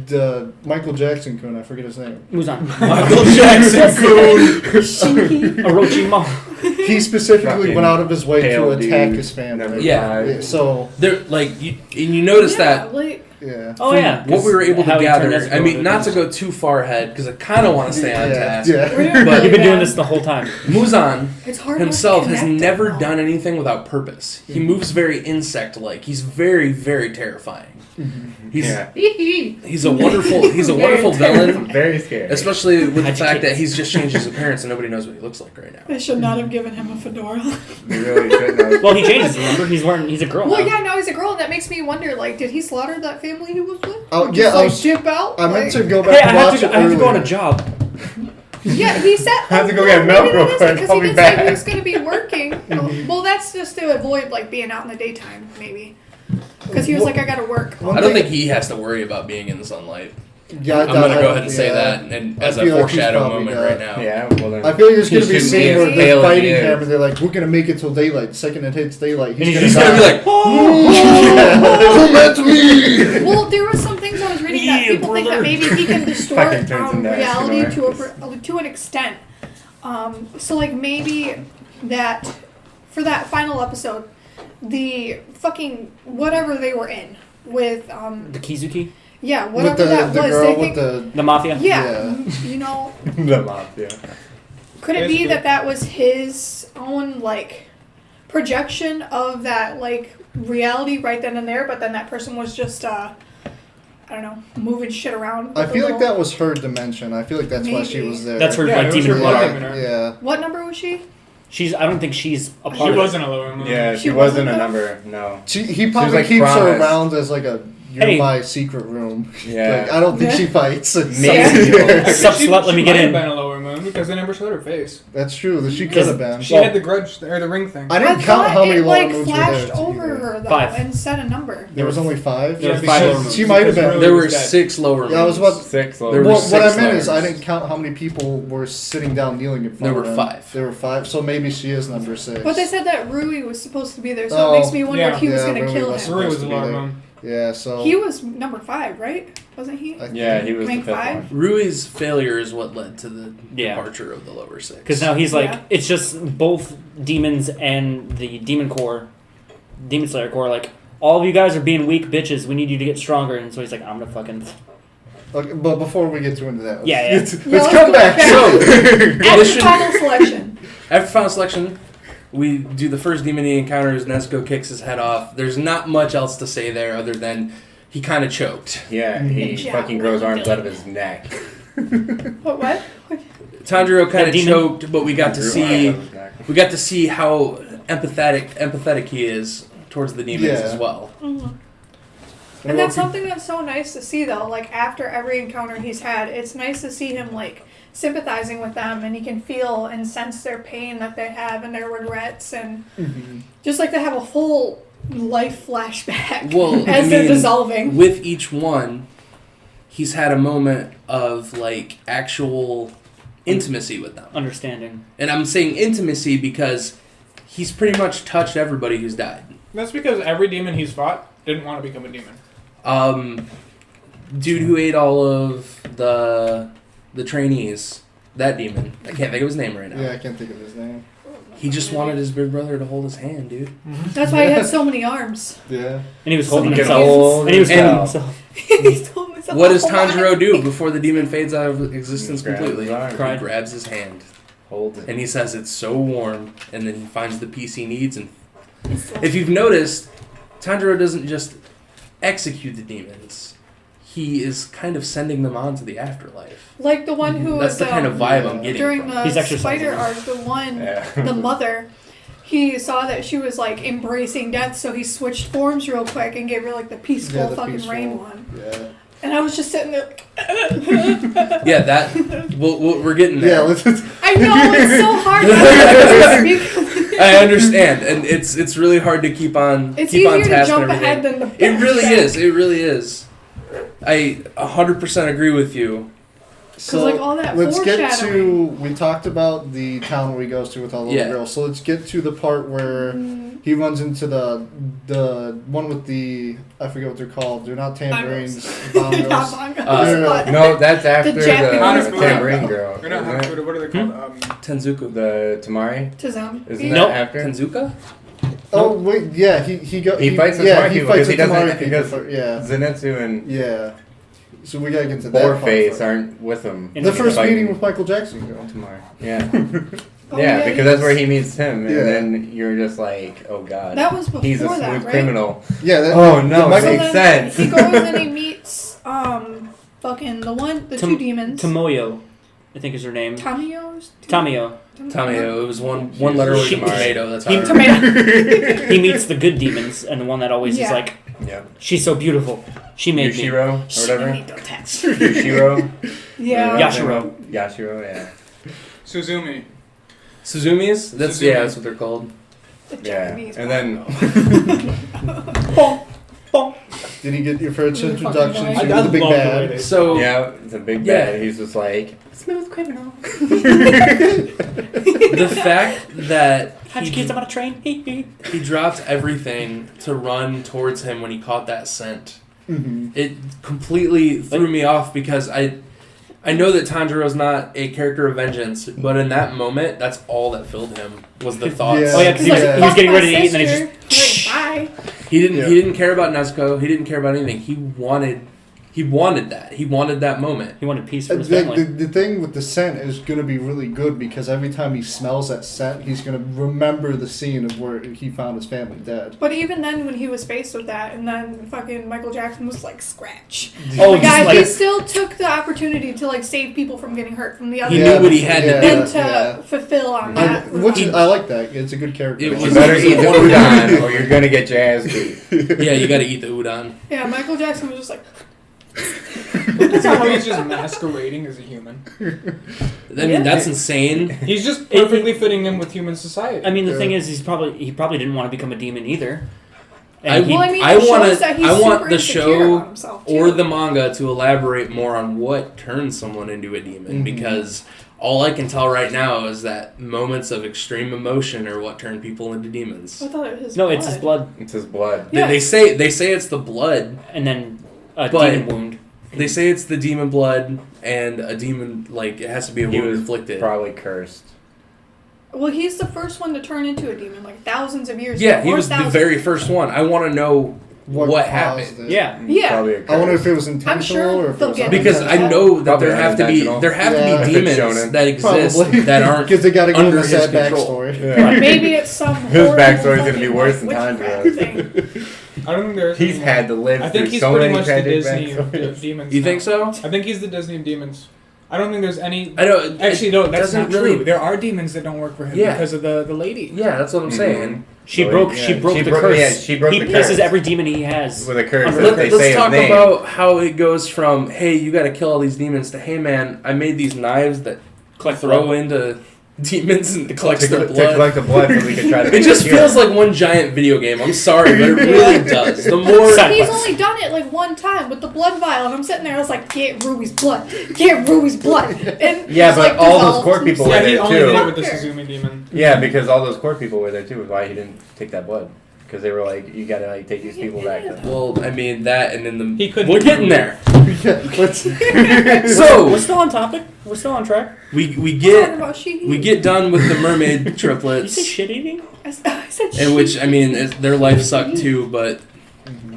Speaker 1: the Michael Jackson kun, I forget his name.
Speaker 6: Muzan.
Speaker 2: Michael Jackson coon.
Speaker 3: Shinki.
Speaker 6: Orochimaru.
Speaker 1: He specifically
Speaker 5: Fucking
Speaker 1: went out of his way to
Speaker 5: pale
Speaker 1: attack
Speaker 5: dude.
Speaker 1: his family.
Speaker 5: Never
Speaker 2: Yeah.
Speaker 5: died.
Speaker 1: Yeah, so
Speaker 2: They're like you notice that
Speaker 3: Like,
Speaker 1: yeah.
Speaker 6: Oh, yeah.
Speaker 2: what we were able
Speaker 6: How
Speaker 2: to
Speaker 6: he turned
Speaker 2: gather.
Speaker 6: Nezuko
Speaker 2: I mean,
Speaker 6: into
Speaker 2: not to
Speaker 6: this.
Speaker 2: go too far ahead because I kind of want to stay on
Speaker 1: Yeah,
Speaker 2: task.
Speaker 3: we're
Speaker 1: yeah.
Speaker 3: doing
Speaker 2: But-
Speaker 3: really
Speaker 6: You've been doing
Speaker 3: bad.
Speaker 6: this the whole time.
Speaker 2: Muzan
Speaker 3: It's hard
Speaker 2: himself
Speaker 3: to
Speaker 2: has
Speaker 3: connect
Speaker 2: never
Speaker 3: it, though.
Speaker 2: done anything without purpose. He moves very insect-like. He's very, very terrifying. He's
Speaker 5: Yeah.
Speaker 2: he's a wonderful villain,
Speaker 5: Very scary.
Speaker 2: especially with the
Speaker 6: How'd you
Speaker 2: fact
Speaker 6: get
Speaker 2: that
Speaker 6: this?
Speaker 2: he's just changed his appearance and nobody knows what he looks like right now.
Speaker 3: They should not have given him a fedora.
Speaker 5: They really shouldn't have.
Speaker 6: Well, he changes. Remember, he's a girl
Speaker 3: Well,
Speaker 6: now.
Speaker 3: yeah, now he's a girl, and that makes me wonder. Like, did he slaughter that family he was with?
Speaker 1: Oh,
Speaker 3: Or
Speaker 1: yeah,
Speaker 3: just,
Speaker 1: I
Speaker 3: like,
Speaker 1: was-
Speaker 3: dip out.
Speaker 1: I meant to
Speaker 3: Like-
Speaker 1: go
Speaker 6: Hey,
Speaker 1: back
Speaker 6: I
Speaker 1: and
Speaker 6: have
Speaker 1: watch
Speaker 6: to.
Speaker 1: it
Speaker 6: I have to go on a
Speaker 1: earlier.
Speaker 6: job.
Speaker 3: Yeah, he said.
Speaker 5: I have to go get milk real quick.
Speaker 3: Because
Speaker 5: I'll
Speaker 3: he
Speaker 5: be
Speaker 3: did say
Speaker 5: back.
Speaker 3: he was going to be working. Well, that's just to avoid like being out in the daytime, maybe. Because he was like, I got to work.
Speaker 1: One
Speaker 2: I don't
Speaker 1: thing-
Speaker 2: think he has to worry about being in the sunlight.
Speaker 1: Yeah,
Speaker 2: I'm gonna go ahead and say that, and
Speaker 1: I
Speaker 2: as a
Speaker 1: feel like he's
Speaker 2: foreshadow
Speaker 1: probably
Speaker 2: moment
Speaker 1: got-
Speaker 2: right now.
Speaker 5: Yeah, well then.
Speaker 1: I feel like there's
Speaker 5: He
Speaker 1: gonna be a
Speaker 5: shouldn't
Speaker 1: scene
Speaker 5: be
Speaker 1: where
Speaker 5: as
Speaker 1: they're
Speaker 5: pale as
Speaker 1: fighting
Speaker 5: he is.
Speaker 1: him and they're like, we're gonna make it till daylight. The second it hits daylight,
Speaker 6: And he's
Speaker 2: He's
Speaker 6: just
Speaker 2: gonna be like,
Speaker 1: Come at me!
Speaker 3: Well, there was some things I was reading that
Speaker 6: Yeah,
Speaker 3: people think that
Speaker 6: brother.
Speaker 3: maybe he can distort
Speaker 5: Fucking turns into
Speaker 3: reality
Speaker 5: Eskimo.
Speaker 3: to an extent. So like maybe that for that final episode, the fucking whatever they were in with
Speaker 6: The Kizuki.
Speaker 3: Yeah,
Speaker 1: with
Speaker 3: whatever that
Speaker 1: the
Speaker 3: was.
Speaker 1: girl
Speaker 3: They
Speaker 1: with
Speaker 3: think,
Speaker 6: The mafia.
Speaker 3: yeah, you know,
Speaker 5: the mafia.
Speaker 3: could it be
Speaker 4: Basically.
Speaker 3: that was his own like projection of that like reality right then and there, but then that person was just I don't know, moving shit around.
Speaker 1: I
Speaker 3: with a
Speaker 1: feel like
Speaker 3: little-
Speaker 1: that was her dimension. I feel like that's why she
Speaker 3: Maybe.
Speaker 1: was there.
Speaker 6: That's her
Speaker 4: Yeah,
Speaker 6: like
Speaker 4: it was
Speaker 6: demon
Speaker 4: her
Speaker 6: blood
Speaker 4: blood
Speaker 6: arc.
Speaker 4: demon.
Speaker 1: Yeah.
Speaker 3: What number was she?
Speaker 6: I don't think she's a part
Speaker 4: She
Speaker 6: of it.
Speaker 4: wasn't a lower moon.
Speaker 5: Yeah,
Speaker 3: She
Speaker 5: she wasn't a
Speaker 3: wasn't
Speaker 5: number. No.
Speaker 1: He probably
Speaker 5: like,
Speaker 1: keeps her
Speaker 5: promised.
Speaker 1: around as like a you're
Speaker 6: Hey.
Speaker 1: my secret room.
Speaker 5: Yeah.
Speaker 1: Like, I don't think
Speaker 3: Yeah.
Speaker 1: she fights.
Speaker 5: Maybe.
Speaker 4: Actually,
Speaker 6: Sup, slut, let me get
Speaker 4: might
Speaker 6: in.
Speaker 4: have been a lower moon because they never showed her face.
Speaker 1: That's true. She could
Speaker 6: Because
Speaker 1: have been.
Speaker 4: She had the grudge or the ring thing.
Speaker 1: I didn't count
Speaker 3: thought
Speaker 1: how many
Speaker 3: it,
Speaker 1: lower
Speaker 3: like
Speaker 1: moons were
Speaker 3: flashed
Speaker 1: there.
Speaker 3: over
Speaker 1: either.
Speaker 3: her though
Speaker 6: 5.
Speaker 3: and said a number.
Speaker 1: There was only 5.
Speaker 6: There was
Speaker 4: because
Speaker 6: 5 lower moons.
Speaker 1: She might have been.
Speaker 4: Rose
Speaker 2: There were
Speaker 4: was dead.
Speaker 2: 6 lower moons.
Speaker 1: Yeah, I was about.
Speaker 5: 6
Speaker 2: There
Speaker 5: lower.
Speaker 2: were
Speaker 1: Well, what I
Speaker 2: six
Speaker 1: meant is I
Speaker 2: layers.
Speaker 1: didn't count how many people were sitting down kneeling in front
Speaker 2: There
Speaker 1: of
Speaker 2: were
Speaker 1: them.
Speaker 2: 5.
Speaker 1: There were 5. So maybe she is number 6.
Speaker 3: But they said that Rui was supposed to be there, so
Speaker 1: Oh,
Speaker 3: it makes me wonder
Speaker 4: yeah.
Speaker 3: if he was
Speaker 1: Yeah,
Speaker 3: going to
Speaker 1: Rui
Speaker 3: kill
Speaker 1: was
Speaker 3: him.
Speaker 4: Rui was
Speaker 1: supposed
Speaker 4: a
Speaker 1: to be
Speaker 4: lower
Speaker 1: there.
Speaker 4: moon.
Speaker 1: Yeah. So.
Speaker 3: He was number 5, right? Wasn't he?
Speaker 5: Yeah, he was the
Speaker 3: Rank
Speaker 5: 5th
Speaker 3: 5?
Speaker 5: one.
Speaker 2: Rui's failure is what led to the
Speaker 6: Yeah.
Speaker 2: departure of the lower 6.
Speaker 6: Because now he's like,
Speaker 3: Yeah.
Speaker 6: it's just both demons and the demon slayer core, like, all of you guys are being weak bitches. We need you to get stronger. And so he's like, I'm gonna fucking.
Speaker 1: Okay, but before we get into that,
Speaker 6: Yeah, yeah.
Speaker 1: let's
Speaker 3: let's
Speaker 1: come
Speaker 3: go
Speaker 1: back.
Speaker 3: back.
Speaker 2: So,
Speaker 3: After
Speaker 2: mission,
Speaker 3: final selection.
Speaker 2: after final selection, we do the first demon he encounters. Nezuko kicks his head off. There's not much else to say there other than he kind of choked.
Speaker 5: Yeah, he
Speaker 3: Yeah,
Speaker 5: fucking grows
Speaker 3: really
Speaker 5: arms
Speaker 3: good.
Speaker 5: out of his neck.
Speaker 3: What?
Speaker 2: Tanjiro kind
Speaker 6: That
Speaker 2: of
Speaker 6: demon-
Speaker 2: choked, but we got to
Speaker 5: Grew
Speaker 2: see
Speaker 5: arms out of his neck.
Speaker 2: how empathetic he is towards the demons
Speaker 1: Yeah.
Speaker 2: as well.
Speaker 3: And that's something that's so nice to see, though. Like, after every encounter he's had, it's nice to see him, like, sympathizing with them, and he can feel and sense their pain that they have and their regrets, and just like to have a full life flashback
Speaker 2: Well,
Speaker 3: as
Speaker 2: I
Speaker 3: they're
Speaker 2: mean,
Speaker 3: dissolving.
Speaker 2: with each one, he's had a moment of like actual intimacy with them.
Speaker 6: Understanding.
Speaker 2: And I'm saying intimacy because he's pretty much touched everybody who's died.
Speaker 4: That's because every demon he's fought didn't want to become a demon.
Speaker 2: Dude who ate all of the trainees, that demon. I can't think of his name right now.
Speaker 1: Yeah, I can't think of his name.
Speaker 2: He just wanted his big brother to hold his hand, dude.
Speaker 3: That's why he had so many arms.
Speaker 1: Yeah.
Speaker 6: And he was
Speaker 3: So
Speaker 6: holding
Speaker 3: many
Speaker 6: himself.
Speaker 5: old
Speaker 6: And he was
Speaker 2: and-
Speaker 6: holding himself.
Speaker 3: He's told himself,
Speaker 2: What does
Speaker 3: "Oh my."
Speaker 2: Tanjiro do before the demon fades out of existence
Speaker 5: Grabs
Speaker 2: completely?
Speaker 5: his arm.
Speaker 2: He
Speaker 6: Cried.
Speaker 2: grabs his hand.
Speaker 5: Hold it.
Speaker 2: And he says it's so warm, and then he finds the peace he needs. And if you've noticed, Tanjiro doesn't just execute the demons; he is kind of sending them on to the afterlife.
Speaker 3: Like the one who
Speaker 2: That's
Speaker 3: was
Speaker 2: the kind of vibe I'm
Speaker 1: yeah.
Speaker 2: getting.
Speaker 3: during
Speaker 2: from
Speaker 3: the
Speaker 2: it.
Speaker 6: He's exercising.
Speaker 3: spider arc, the one,
Speaker 5: Yeah.
Speaker 3: the mother, he saw that she was like embracing death, so he switched forms real quick and gave her like the peaceful
Speaker 1: Yeah, the
Speaker 3: fucking
Speaker 1: peaceful.
Speaker 3: rain one.
Speaker 1: Yeah.
Speaker 3: And I was just sitting there like,
Speaker 2: Yeah, that. We're getting
Speaker 1: Yeah.
Speaker 2: there.
Speaker 1: Let's.
Speaker 3: I know it's so hard not to speak.
Speaker 2: I understand, and it's really hard to keep on
Speaker 3: It's
Speaker 2: keep on
Speaker 3: easier to
Speaker 2: task
Speaker 3: jump
Speaker 2: and everything.
Speaker 3: ahead than the
Speaker 2: It really
Speaker 3: backtrack.
Speaker 2: is. It really is. I 100% agree with you.
Speaker 1: So
Speaker 3: like, all that
Speaker 1: let's get to.
Speaker 3: foreshadowing.
Speaker 1: We talked about the town where he goes to with all the little
Speaker 2: Yeah.
Speaker 1: girls. So let's get to the part where he runs into the one with the I forget what they're called. They're not tambourines.
Speaker 3: Yeah,
Speaker 1: Bongos.
Speaker 3: bongos, but-
Speaker 5: No, that's after the,
Speaker 3: Japanese
Speaker 5: tambourine girl.
Speaker 4: Or not
Speaker 5: isn't it?
Speaker 4: Hanafuda, what are they called?
Speaker 2: Tenzuku.
Speaker 5: The Tamari?
Speaker 3: to them.
Speaker 5: Isn't
Speaker 6: Nope.
Speaker 5: that after?
Speaker 2: Tenzuka?
Speaker 1: Oh wait, yeah, he
Speaker 5: Fights the
Speaker 1: yeah,
Speaker 5: Tamari
Speaker 1: he
Speaker 5: people
Speaker 1: fights
Speaker 5: because
Speaker 1: the
Speaker 5: he doesn't
Speaker 1: Tamari people.
Speaker 5: because
Speaker 1: Yeah,
Speaker 5: Zenitsu and
Speaker 1: yeah. So we gotta get to that part
Speaker 5: Boarface
Speaker 1: first.
Speaker 5: aren't with him.
Speaker 6: In
Speaker 1: The
Speaker 6: He's
Speaker 1: first
Speaker 5: fighting
Speaker 1: meeting with Michael Jackson. Girl.
Speaker 5: Tamari. Yeah.
Speaker 3: Oh,
Speaker 5: Yeah, because that's where
Speaker 3: he's-
Speaker 5: he meets him, and
Speaker 1: Yeah.
Speaker 5: then you're just like, oh god,
Speaker 3: That was before
Speaker 5: he's a
Speaker 3: that,
Speaker 5: smooth
Speaker 3: right?
Speaker 5: criminal.
Speaker 1: Yeah. That,
Speaker 5: Oh, no,
Speaker 1: the Michael-
Speaker 5: it makes sense.
Speaker 3: He goes and he meets fucking the two demons.
Speaker 6: Tomoyo, I think is her name.
Speaker 3: Tamio.
Speaker 6: Tamio.
Speaker 2: Tamio. It was one letter away
Speaker 6: She-
Speaker 2: from tomato. That's how
Speaker 6: he-
Speaker 2: I remember.
Speaker 3: Tomato.
Speaker 6: He meets the good demons, and the one that always
Speaker 3: Yeah.
Speaker 6: is like,
Speaker 5: Yeah,
Speaker 6: she's so beautiful. She made me.
Speaker 5: Yushiro or whatever.
Speaker 6: Touch.
Speaker 5: Yushiro.
Speaker 3: Yeah.
Speaker 6: Yashiro.
Speaker 5: Yashiro. Yeah.
Speaker 4: Suzumi.
Speaker 2: Suzumi's? That's
Speaker 4: Suzumi.
Speaker 2: that's what they're called.
Speaker 3: The
Speaker 5: Yeah,
Speaker 3: Japanese
Speaker 5: and then
Speaker 1: Did he get your first
Speaker 3: Really
Speaker 1: introduction
Speaker 3: fucking
Speaker 1: to
Speaker 3: annoying.
Speaker 1: the big
Speaker 4: love the way
Speaker 1: bad?
Speaker 4: they-
Speaker 2: So
Speaker 5: yeah, the big
Speaker 2: Yeah.
Speaker 5: bad. He's just like smooth criminal.
Speaker 2: the fact that
Speaker 6: How'd you kids about a train?
Speaker 2: he dropped everything to run towards him when he caught that scent.
Speaker 1: Mm-hmm.
Speaker 2: It completely threw me off because I know that Tanjiro's not a character of vengeance, but in that moment, that's all that filled him was the thoughts.
Speaker 1: Yeah.
Speaker 6: Oh yeah, because
Speaker 3: He's
Speaker 6: he
Speaker 3: like,
Speaker 6: was
Speaker 3: "Fuck
Speaker 6: getting
Speaker 3: my
Speaker 6: ready to eat, and then he
Speaker 3: sister."
Speaker 6: just.
Speaker 3: Like, bye.
Speaker 2: He didn't.
Speaker 1: Yeah.
Speaker 2: He didn't care about Nezuko. He didn't care about anything. He wanted He wanted that. He wanted that moment.
Speaker 6: He wanted peace for his family.
Speaker 1: The thing with the scent is going to be really good because every time he smells that scent, he's going to remember the scene of where he found his family dead.
Speaker 3: But even then, when he was faced with that, and then fucking Michael Jackson was like, scratch.
Speaker 6: Oh,
Speaker 3: The guy,
Speaker 6: just
Speaker 3: he
Speaker 6: like,
Speaker 3: still took the opportunity to like save people from getting hurt from the other.
Speaker 2: He knew what he had to do.
Speaker 3: and to fulfill on that.
Speaker 1: I like that. It's a good character.
Speaker 2: It
Speaker 5: But
Speaker 2: was-
Speaker 5: you better eat the udon or you're gonna get your ass beat.
Speaker 2: Yeah, you got to eat the udon.
Speaker 3: Yeah, Michael Jackson was just like,
Speaker 4: That's how he's just masquerading as a human.
Speaker 2: I mean, that's insane.
Speaker 4: He's just perfectly fitting in with human society.
Speaker 6: I mean, the
Speaker 1: Yeah.
Speaker 6: thing is, he probably didn't want to become a demon either.
Speaker 2: I-
Speaker 6: And he,
Speaker 3: well, I mean,
Speaker 2: I
Speaker 3: it shows
Speaker 2: wanna-
Speaker 3: that he's
Speaker 2: I want
Speaker 3: super
Speaker 2: the
Speaker 3: insecure
Speaker 2: show
Speaker 3: about himself, too.
Speaker 2: Or the manga to elaborate more on what turns someone into a demon, because all I can tell right now is that moments of extreme emotion are what turn people into demons.
Speaker 3: I thought it was his
Speaker 6: no, it's his blood,
Speaker 5: It's his blood.
Speaker 3: Yeah.
Speaker 2: They say it's the blood.
Speaker 6: and then a
Speaker 2: But-
Speaker 6: demon wound.
Speaker 2: They say it's the demon blood, and a demon, like, it has to be a
Speaker 5: He
Speaker 2: wound
Speaker 5: was
Speaker 2: inflicted.
Speaker 5: probably cursed.
Speaker 3: Well, he's the first one to turn into a demon, like thousands of years
Speaker 2: Yeah,
Speaker 3: ago.
Speaker 2: he
Speaker 3: or
Speaker 2: was the
Speaker 3: thousands.
Speaker 2: very first one. I want to know what
Speaker 1: caused
Speaker 2: happened.
Speaker 1: it.
Speaker 6: Yeah.
Speaker 3: Yeah.
Speaker 5: Probably a curse.
Speaker 1: I wonder if it was intentional
Speaker 3: sure
Speaker 1: or if it
Speaker 3: they'll
Speaker 1: was
Speaker 3: get
Speaker 2: Because I
Speaker 1: unintentional.
Speaker 2: know that
Speaker 5: Probably
Speaker 2: there have to
Speaker 5: unintentional.
Speaker 2: be
Speaker 1: Yeah.
Speaker 5: If it's
Speaker 2: demons
Speaker 5: shonen.
Speaker 2: that exist
Speaker 1: Probably.
Speaker 2: that aren't
Speaker 1: Because they got to go
Speaker 2: under
Speaker 1: into
Speaker 2: his
Speaker 1: sad
Speaker 2: control.
Speaker 1: backstory.
Speaker 5: Yeah.
Speaker 3: Maybe it's some
Speaker 5: His
Speaker 3: horrible
Speaker 5: backstory's gonna
Speaker 3: fucking,
Speaker 5: be worse than
Speaker 3: witchcraft
Speaker 5: Tanjiro's.
Speaker 3: thing.
Speaker 4: I don't think there's.
Speaker 5: He's had to live
Speaker 4: I think
Speaker 5: through
Speaker 4: he's
Speaker 5: so
Speaker 4: pretty
Speaker 5: many
Speaker 4: much the
Speaker 5: tragic
Speaker 4: Disney of
Speaker 5: backstories.
Speaker 4: demons.
Speaker 2: You
Speaker 4: now.
Speaker 2: think so?
Speaker 4: I think he's the Disney of demons. I don't think there's any.
Speaker 2: I don't.
Speaker 4: Actually, no, that's
Speaker 2: doesn't
Speaker 4: not
Speaker 2: really-
Speaker 4: true. There are demons that don't work for him
Speaker 2: Yeah.
Speaker 4: because of the lady.
Speaker 2: Yeah, that's what I'm saying.
Speaker 6: She
Speaker 5: So,
Speaker 6: broke.
Speaker 5: yeah,
Speaker 6: She broke
Speaker 5: she
Speaker 6: the
Speaker 5: broke-
Speaker 6: curse.
Speaker 5: yeah, she broke
Speaker 6: he
Speaker 5: the
Speaker 6: places
Speaker 5: curse.
Speaker 6: every demon he has.
Speaker 5: With a curse.
Speaker 6: Under-
Speaker 5: If they
Speaker 2: Let's
Speaker 5: say his
Speaker 2: talk
Speaker 5: name.
Speaker 2: about how it goes from, hey, you got to kill all these demons, to, hey, man, I made these knives that
Speaker 6: Collect
Speaker 2: throw
Speaker 6: blood.
Speaker 2: into demons and collects
Speaker 5: to,
Speaker 2: their
Speaker 5: to
Speaker 2: blood.
Speaker 5: collect the blood so we can try to
Speaker 2: It
Speaker 5: make
Speaker 2: just
Speaker 5: a cure.
Speaker 2: feels like one giant video game. I'm sorry, but it really does. The more
Speaker 6: Side
Speaker 3: He's
Speaker 6: quests.
Speaker 3: only done it like one time with the blood vial, and I'm sitting there, I was like, get Ruby's blood, get Ruby's blood. And
Speaker 5: Yeah,
Speaker 3: he's,
Speaker 5: but
Speaker 3: like,
Speaker 5: all those
Speaker 3: dissolved
Speaker 5: core people
Speaker 3: himself.
Speaker 5: were
Speaker 4: Yeah, he
Speaker 5: there
Speaker 4: only
Speaker 5: too.
Speaker 4: did it with the Suzumi demon.
Speaker 5: Yeah, because all those core people were there too. Why he didn't take that blood? Because they were like, you gotta like take these people back. To
Speaker 2: well, I mean that, and then
Speaker 4: He couldn't
Speaker 2: we're
Speaker 4: do
Speaker 2: getting
Speaker 4: it.
Speaker 2: there.
Speaker 1: Yeah, let's-
Speaker 6: We're
Speaker 2: So
Speaker 6: still on topic. We're still on track.
Speaker 2: we
Speaker 3: Talking
Speaker 2: get
Speaker 3: about she-
Speaker 2: we get done with the mermaid
Speaker 6: Did you say
Speaker 2: triplets,
Speaker 6: shit eating?
Speaker 3: I said
Speaker 2: in
Speaker 3: she.
Speaker 2: which I mean their life sucked too, but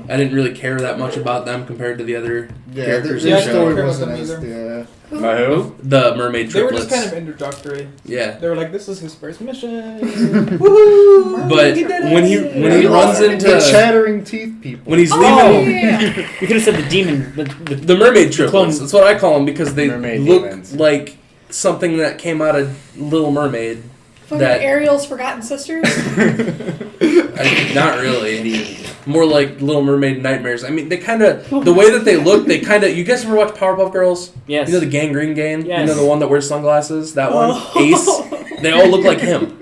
Speaker 2: I didn't really care that much about them compared to the other
Speaker 1: yeah,
Speaker 2: characters
Speaker 1: their
Speaker 2: in the
Speaker 1: story
Speaker 2: show.
Speaker 1: wasn't
Speaker 4: Them
Speaker 1: as
Speaker 4: either.
Speaker 5: By who?
Speaker 2: The mermaid
Speaker 4: They were
Speaker 2: triplets.
Speaker 4: just kind of introductory.
Speaker 2: Yeah.
Speaker 4: They were like, "This is his first mission."
Speaker 2: But when he runs
Speaker 1: The
Speaker 2: into
Speaker 1: chattering teeth people.
Speaker 2: when he's
Speaker 3: Oh,
Speaker 2: leaving
Speaker 3: yeah.
Speaker 6: You could have said the demon.
Speaker 2: the mermaid triplets,
Speaker 6: clones.
Speaker 2: that's what I call them because they
Speaker 5: Mermaid
Speaker 2: look
Speaker 5: demons.
Speaker 2: like something that came out of Little Mermaid.
Speaker 3: Fucking
Speaker 2: That-
Speaker 3: Ariel's Forgotten Sisters.
Speaker 2: Not really. More like Little Mermaid Nightmares. I mean, they kind of the way that they look. They kind of. You guys ever watch Powerpuff Girls?
Speaker 6: Yes.
Speaker 2: You know the Gangrene Gang?
Speaker 6: Yes.
Speaker 2: You know the one that wears sunglasses? That one?
Speaker 3: Oh.
Speaker 2: Ace? They all look like him.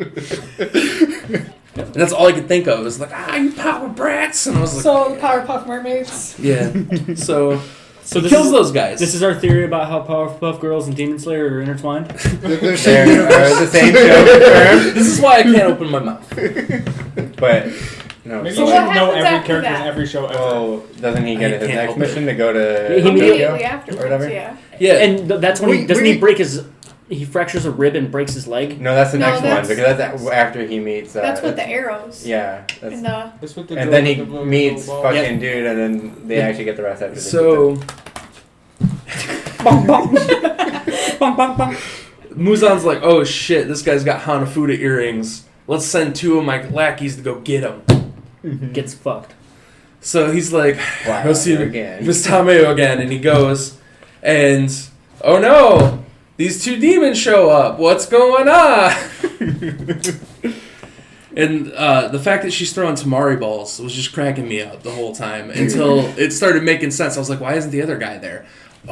Speaker 2: And that's all I could think of. It was like, you power brats! And I was like,
Speaker 3: So the Powerpuff Mermaids.
Speaker 2: yeah. So
Speaker 6: So
Speaker 2: he
Speaker 6: this
Speaker 2: kills
Speaker 6: is,
Speaker 2: those guys.
Speaker 6: this is our theory about how Powerpuff Girls and Demon Slayer are intertwined.
Speaker 1: They're
Speaker 5: They're
Speaker 1: same universe.
Speaker 5: the same show confirmed,
Speaker 2: This is why I can't open my mouth.
Speaker 5: but no.
Speaker 4: Maybe
Speaker 3: So
Speaker 4: you
Speaker 3: what
Speaker 4: should know
Speaker 3: happens
Speaker 4: every
Speaker 3: after
Speaker 4: character
Speaker 3: that?
Speaker 4: in every show ever.
Speaker 5: Oh, doesn't he get
Speaker 2: I
Speaker 5: his
Speaker 2: can't
Speaker 5: next
Speaker 2: open it.
Speaker 5: mission to go to
Speaker 6: He
Speaker 3: Immediately
Speaker 5: Tokyo?
Speaker 3: afterwards,
Speaker 5: or whatever?
Speaker 3: yeah.
Speaker 2: Yeah.
Speaker 6: And that's when
Speaker 1: We-
Speaker 6: doesn't
Speaker 1: we-
Speaker 6: he break his? He fractures a rib and breaks his leg.
Speaker 5: No, that's the
Speaker 3: No,
Speaker 5: next one
Speaker 3: that's-
Speaker 5: because that's after he meets.
Speaker 3: That's with the arrows.
Speaker 5: Yeah, that's,
Speaker 3: And the
Speaker 4: This with the
Speaker 5: and
Speaker 4: girl
Speaker 5: then
Speaker 4: with
Speaker 5: he
Speaker 4: the blue
Speaker 5: meets
Speaker 4: ball.
Speaker 5: fucking dude, and then they
Speaker 2: Yeah.
Speaker 5: actually get the rest after.
Speaker 2: So
Speaker 6: Bong, bong. Bong, bong, bong.
Speaker 2: Muzan's like, oh shit, this guy's got Hanafuda earrings. Let's send 2 of my lackeys to go get him.
Speaker 6: Gets fucked.
Speaker 2: So he's like,
Speaker 5: Wow,
Speaker 2: go see
Speaker 5: again.
Speaker 2: Miss Tameo again, and he goes, and oh no, these 2 demons show up. What's going on? And the fact that she's throwing tamari balls was just cracking me up the whole time until it started making sense. I was like, why isn't the other guy there?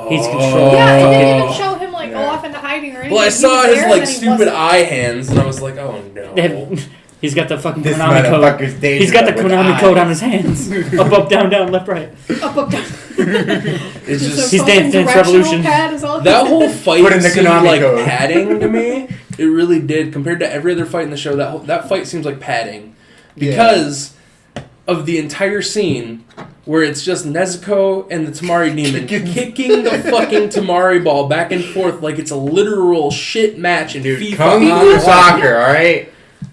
Speaker 6: He's controlled.
Speaker 3: yeah, it didn't
Speaker 6: Oh.
Speaker 3: even show him like go
Speaker 5: Yeah.
Speaker 3: off into hiding or anything.
Speaker 2: Well, I
Speaker 3: He
Speaker 2: saw
Speaker 3: was
Speaker 2: his
Speaker 3: there,
Speaker 2: like
Speaker 3: and then he
Speaker 2: stupid
Speaker 3: wasn't.
Speaker 2: eye hands, and I was like, oh no.
Speaker 6: They have, he's got the fucking
Speaker 5: This
Speaker 6: Konami code.
Speaker 5: motherfucker's dangerous.
Speaker 6: He's got the
Speaker 5: with
Speaker 6: Konami
Speaker 5: eyes.
Speaker 6: code on his hands. Up, down, down, left, right.
Speaker 3: Up, down.
Speaker 2: It's
Speaker 3: Just
Speaker 2: just
Speaker 6: He's
Speaker 3: a
Speaker 6: Dance
Speaker 3: fucking
Speaker 6: Dance
Speaker 3: directional
Speaker 6: Revolution.
Speaker 3: pad is all
Speaker 2: that whole fight
Speaker 5: Put in the
Speaker 2: seemed
Speaker 5: Konami
Speaker 2: like
Speaker 5: code.
Speaker 2: padding to me. It really did compared to every other fight in the show. That fight seems like padding because of the entire scene where it's just Nezuko and the Tamari demon kicking the fucking Tamari ball back and forth like it's a literal shit match in
Speaker 5: Dude,
Speaker 2: FIFA.
Speaker 5: Kung Fu
Speaker 2: Online.
Speaker 5: soccer, all right.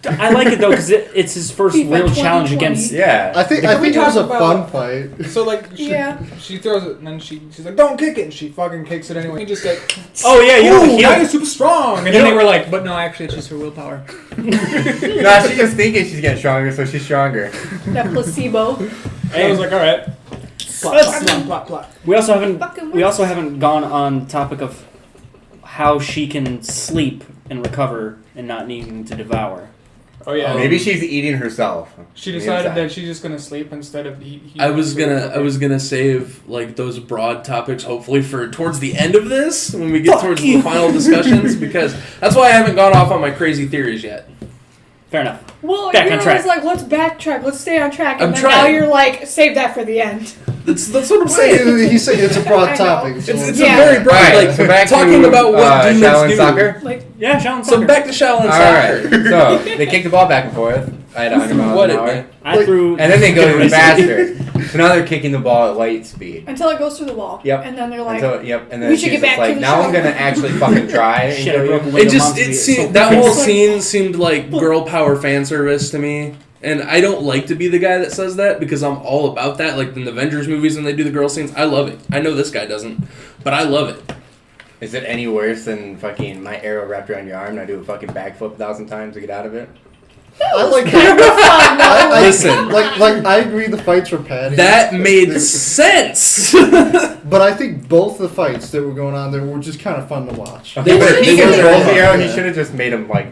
Speaker 6: I like it though because it's his first
Speaker 3: FIFA
Speaker 6: real challenge
Speaker 3: 2020.
Speaker 6: against.
Speaker 5: Yeah.
Speaker 1: I think
Speaker 4: Can we
Speaker 1: it was a
Speaker 4: talk about-
Speaker 1: fun fight.
Speaker 4: So like, she throws it, and then she's like, "Don't kick it," and she fucking kicks it anyway. He just like,
Speaker 6: Oh yeah, you know
Speaker 4: "Ooh,
Speaker 6: he
Speaker 4: now you're super strong," and
Speaker 6: You
Speaker 4: then
Speaker 6: know-
Speaker 4: they were like, "But no, actually, it's just her willpower."
Speaker 5: Nah, she's just thinking she's getting stronger, so she's stronger.
Speaker 3: That placebo.
Speaker 4: And I was like, "All right." Plop,
Speaker 6: Let's-
Speaker 4: plop, plop, plop.
Speaker 6: We also haven't
Speaker 3: Fucking
Speaker 6: we also haven't gone on the topic of how she can sleep and recover and not needing to devour.
Speaker 4: Oh yeah.
Speaker 5: Maybe she's eating herself.
Speaker 4: She
Speaker 5: on the
Speaker 4: decided
Speaker 5: inside.
Speaker 4: that she's just gonna sleep instead of eat.
Speaker 2: I was gonna save like those broad topics hopefully for towards the end of this when we get
Speaker 6: Fuck
Speaker 2: towards
Speaker 6: you.
Speaker 2: the final discussions because that's why I haven't gone off on my crazy theories yet.
Speaker 6: Fair enough.
Speaker 3: Well,
Speaker 6: Back
Speaker 3: you're
Speaker 6: on track.
Speaker 3: always like, let's backtrack, let's stay on track, and
Speaker 2: I'm
Speaker 3: then
Speaker 2: trying.
Speaker 3: now you're like, save that for the end.
Speaker 2: That's what I'm saying.
Speaker 1: He's saying it's a
Speaker 3: I
Speaker 1: broad
Speaker 3: know.
Speaker 1: topic. so-
Speaker 2: It's
Speaker 3: Yeah.
Speaker 2: a very broad
Speaker 5: Alright,
Speaker 2: like
Speaker 5: so back
Speaker 2: talking
Speaker 5: to,
Speaker 2: about what demons
Speaker 5: Shaolin
Speaker 2: do.
Speaker 5: soccer.
Speaker 3: Like,
Speaker 6: Yeah, Shaolin
Speaker 2: So
Speaker 6: soccer.
Speaker 2: back to Shaolin
Speaker 5: All
Speaker 2: soccer.
Speaker 5: right. So they kick the ball back and forth at 100 miles
Speaker 2: What
Speaker 5: an
Speaker 2: it
Speaker 5: hour,
Speaker 2: meant.
Speaker 6: I threw.
Speaker 5: and then they go even
Speaker 6: Racing.
Speaker 5: faster. So now they're kicking the ball at light speed.
Speaker 3: until it goes through the wall.
Speaker 5: Yep.
Speaker 3: And then they're like,
Speaker 5: And then
Speaker 3: we should
Speaker 5: she's
Speaker 3: get back
Speaker 5: just like,
Speaker 3: to the
Speaker 5: now I'm
Speaker 3: show."
Speaker 5: gonna actually fucking try and
Speaker 6: Shit, I
Speaker 5: kill
Speaker 6: broke a
Speaker 5: you.
Speaker 6: window.
Speaker 2: It just
Speaker 6: Mom's
Speaker 2: it
Speaker 6: beat.
Speaker 2: seemed that whole
Speaker 3: It's like-
Speaker 2: scene seemed like girl power fan service to me. And I don't like to be the guy that says that because I'm all about that. Like in the Avengers movies when they do the girl scenes, I love it. I know this guy doesn't, but I love it.
Speaker 5: Is it any worse than fucking my arrow wrapped around your arm and I do a fucking backflip 1,000 times to get out of it?
Speaker 1: I like
Speaker 3: fun,
Speaker 2: Listen.
Speaker 1: like I agree the fights were padding.
Speaker 2: That made sense.
Speaker 1: But I think both the fights that were going on there were just kind of fun to watch.
Speaker 5: Okay, but if he
Speaker 3: They were-
Speaker 5: controls the arrow, he
Speaker 1: Yeah.
Speaker 5: should have just made him like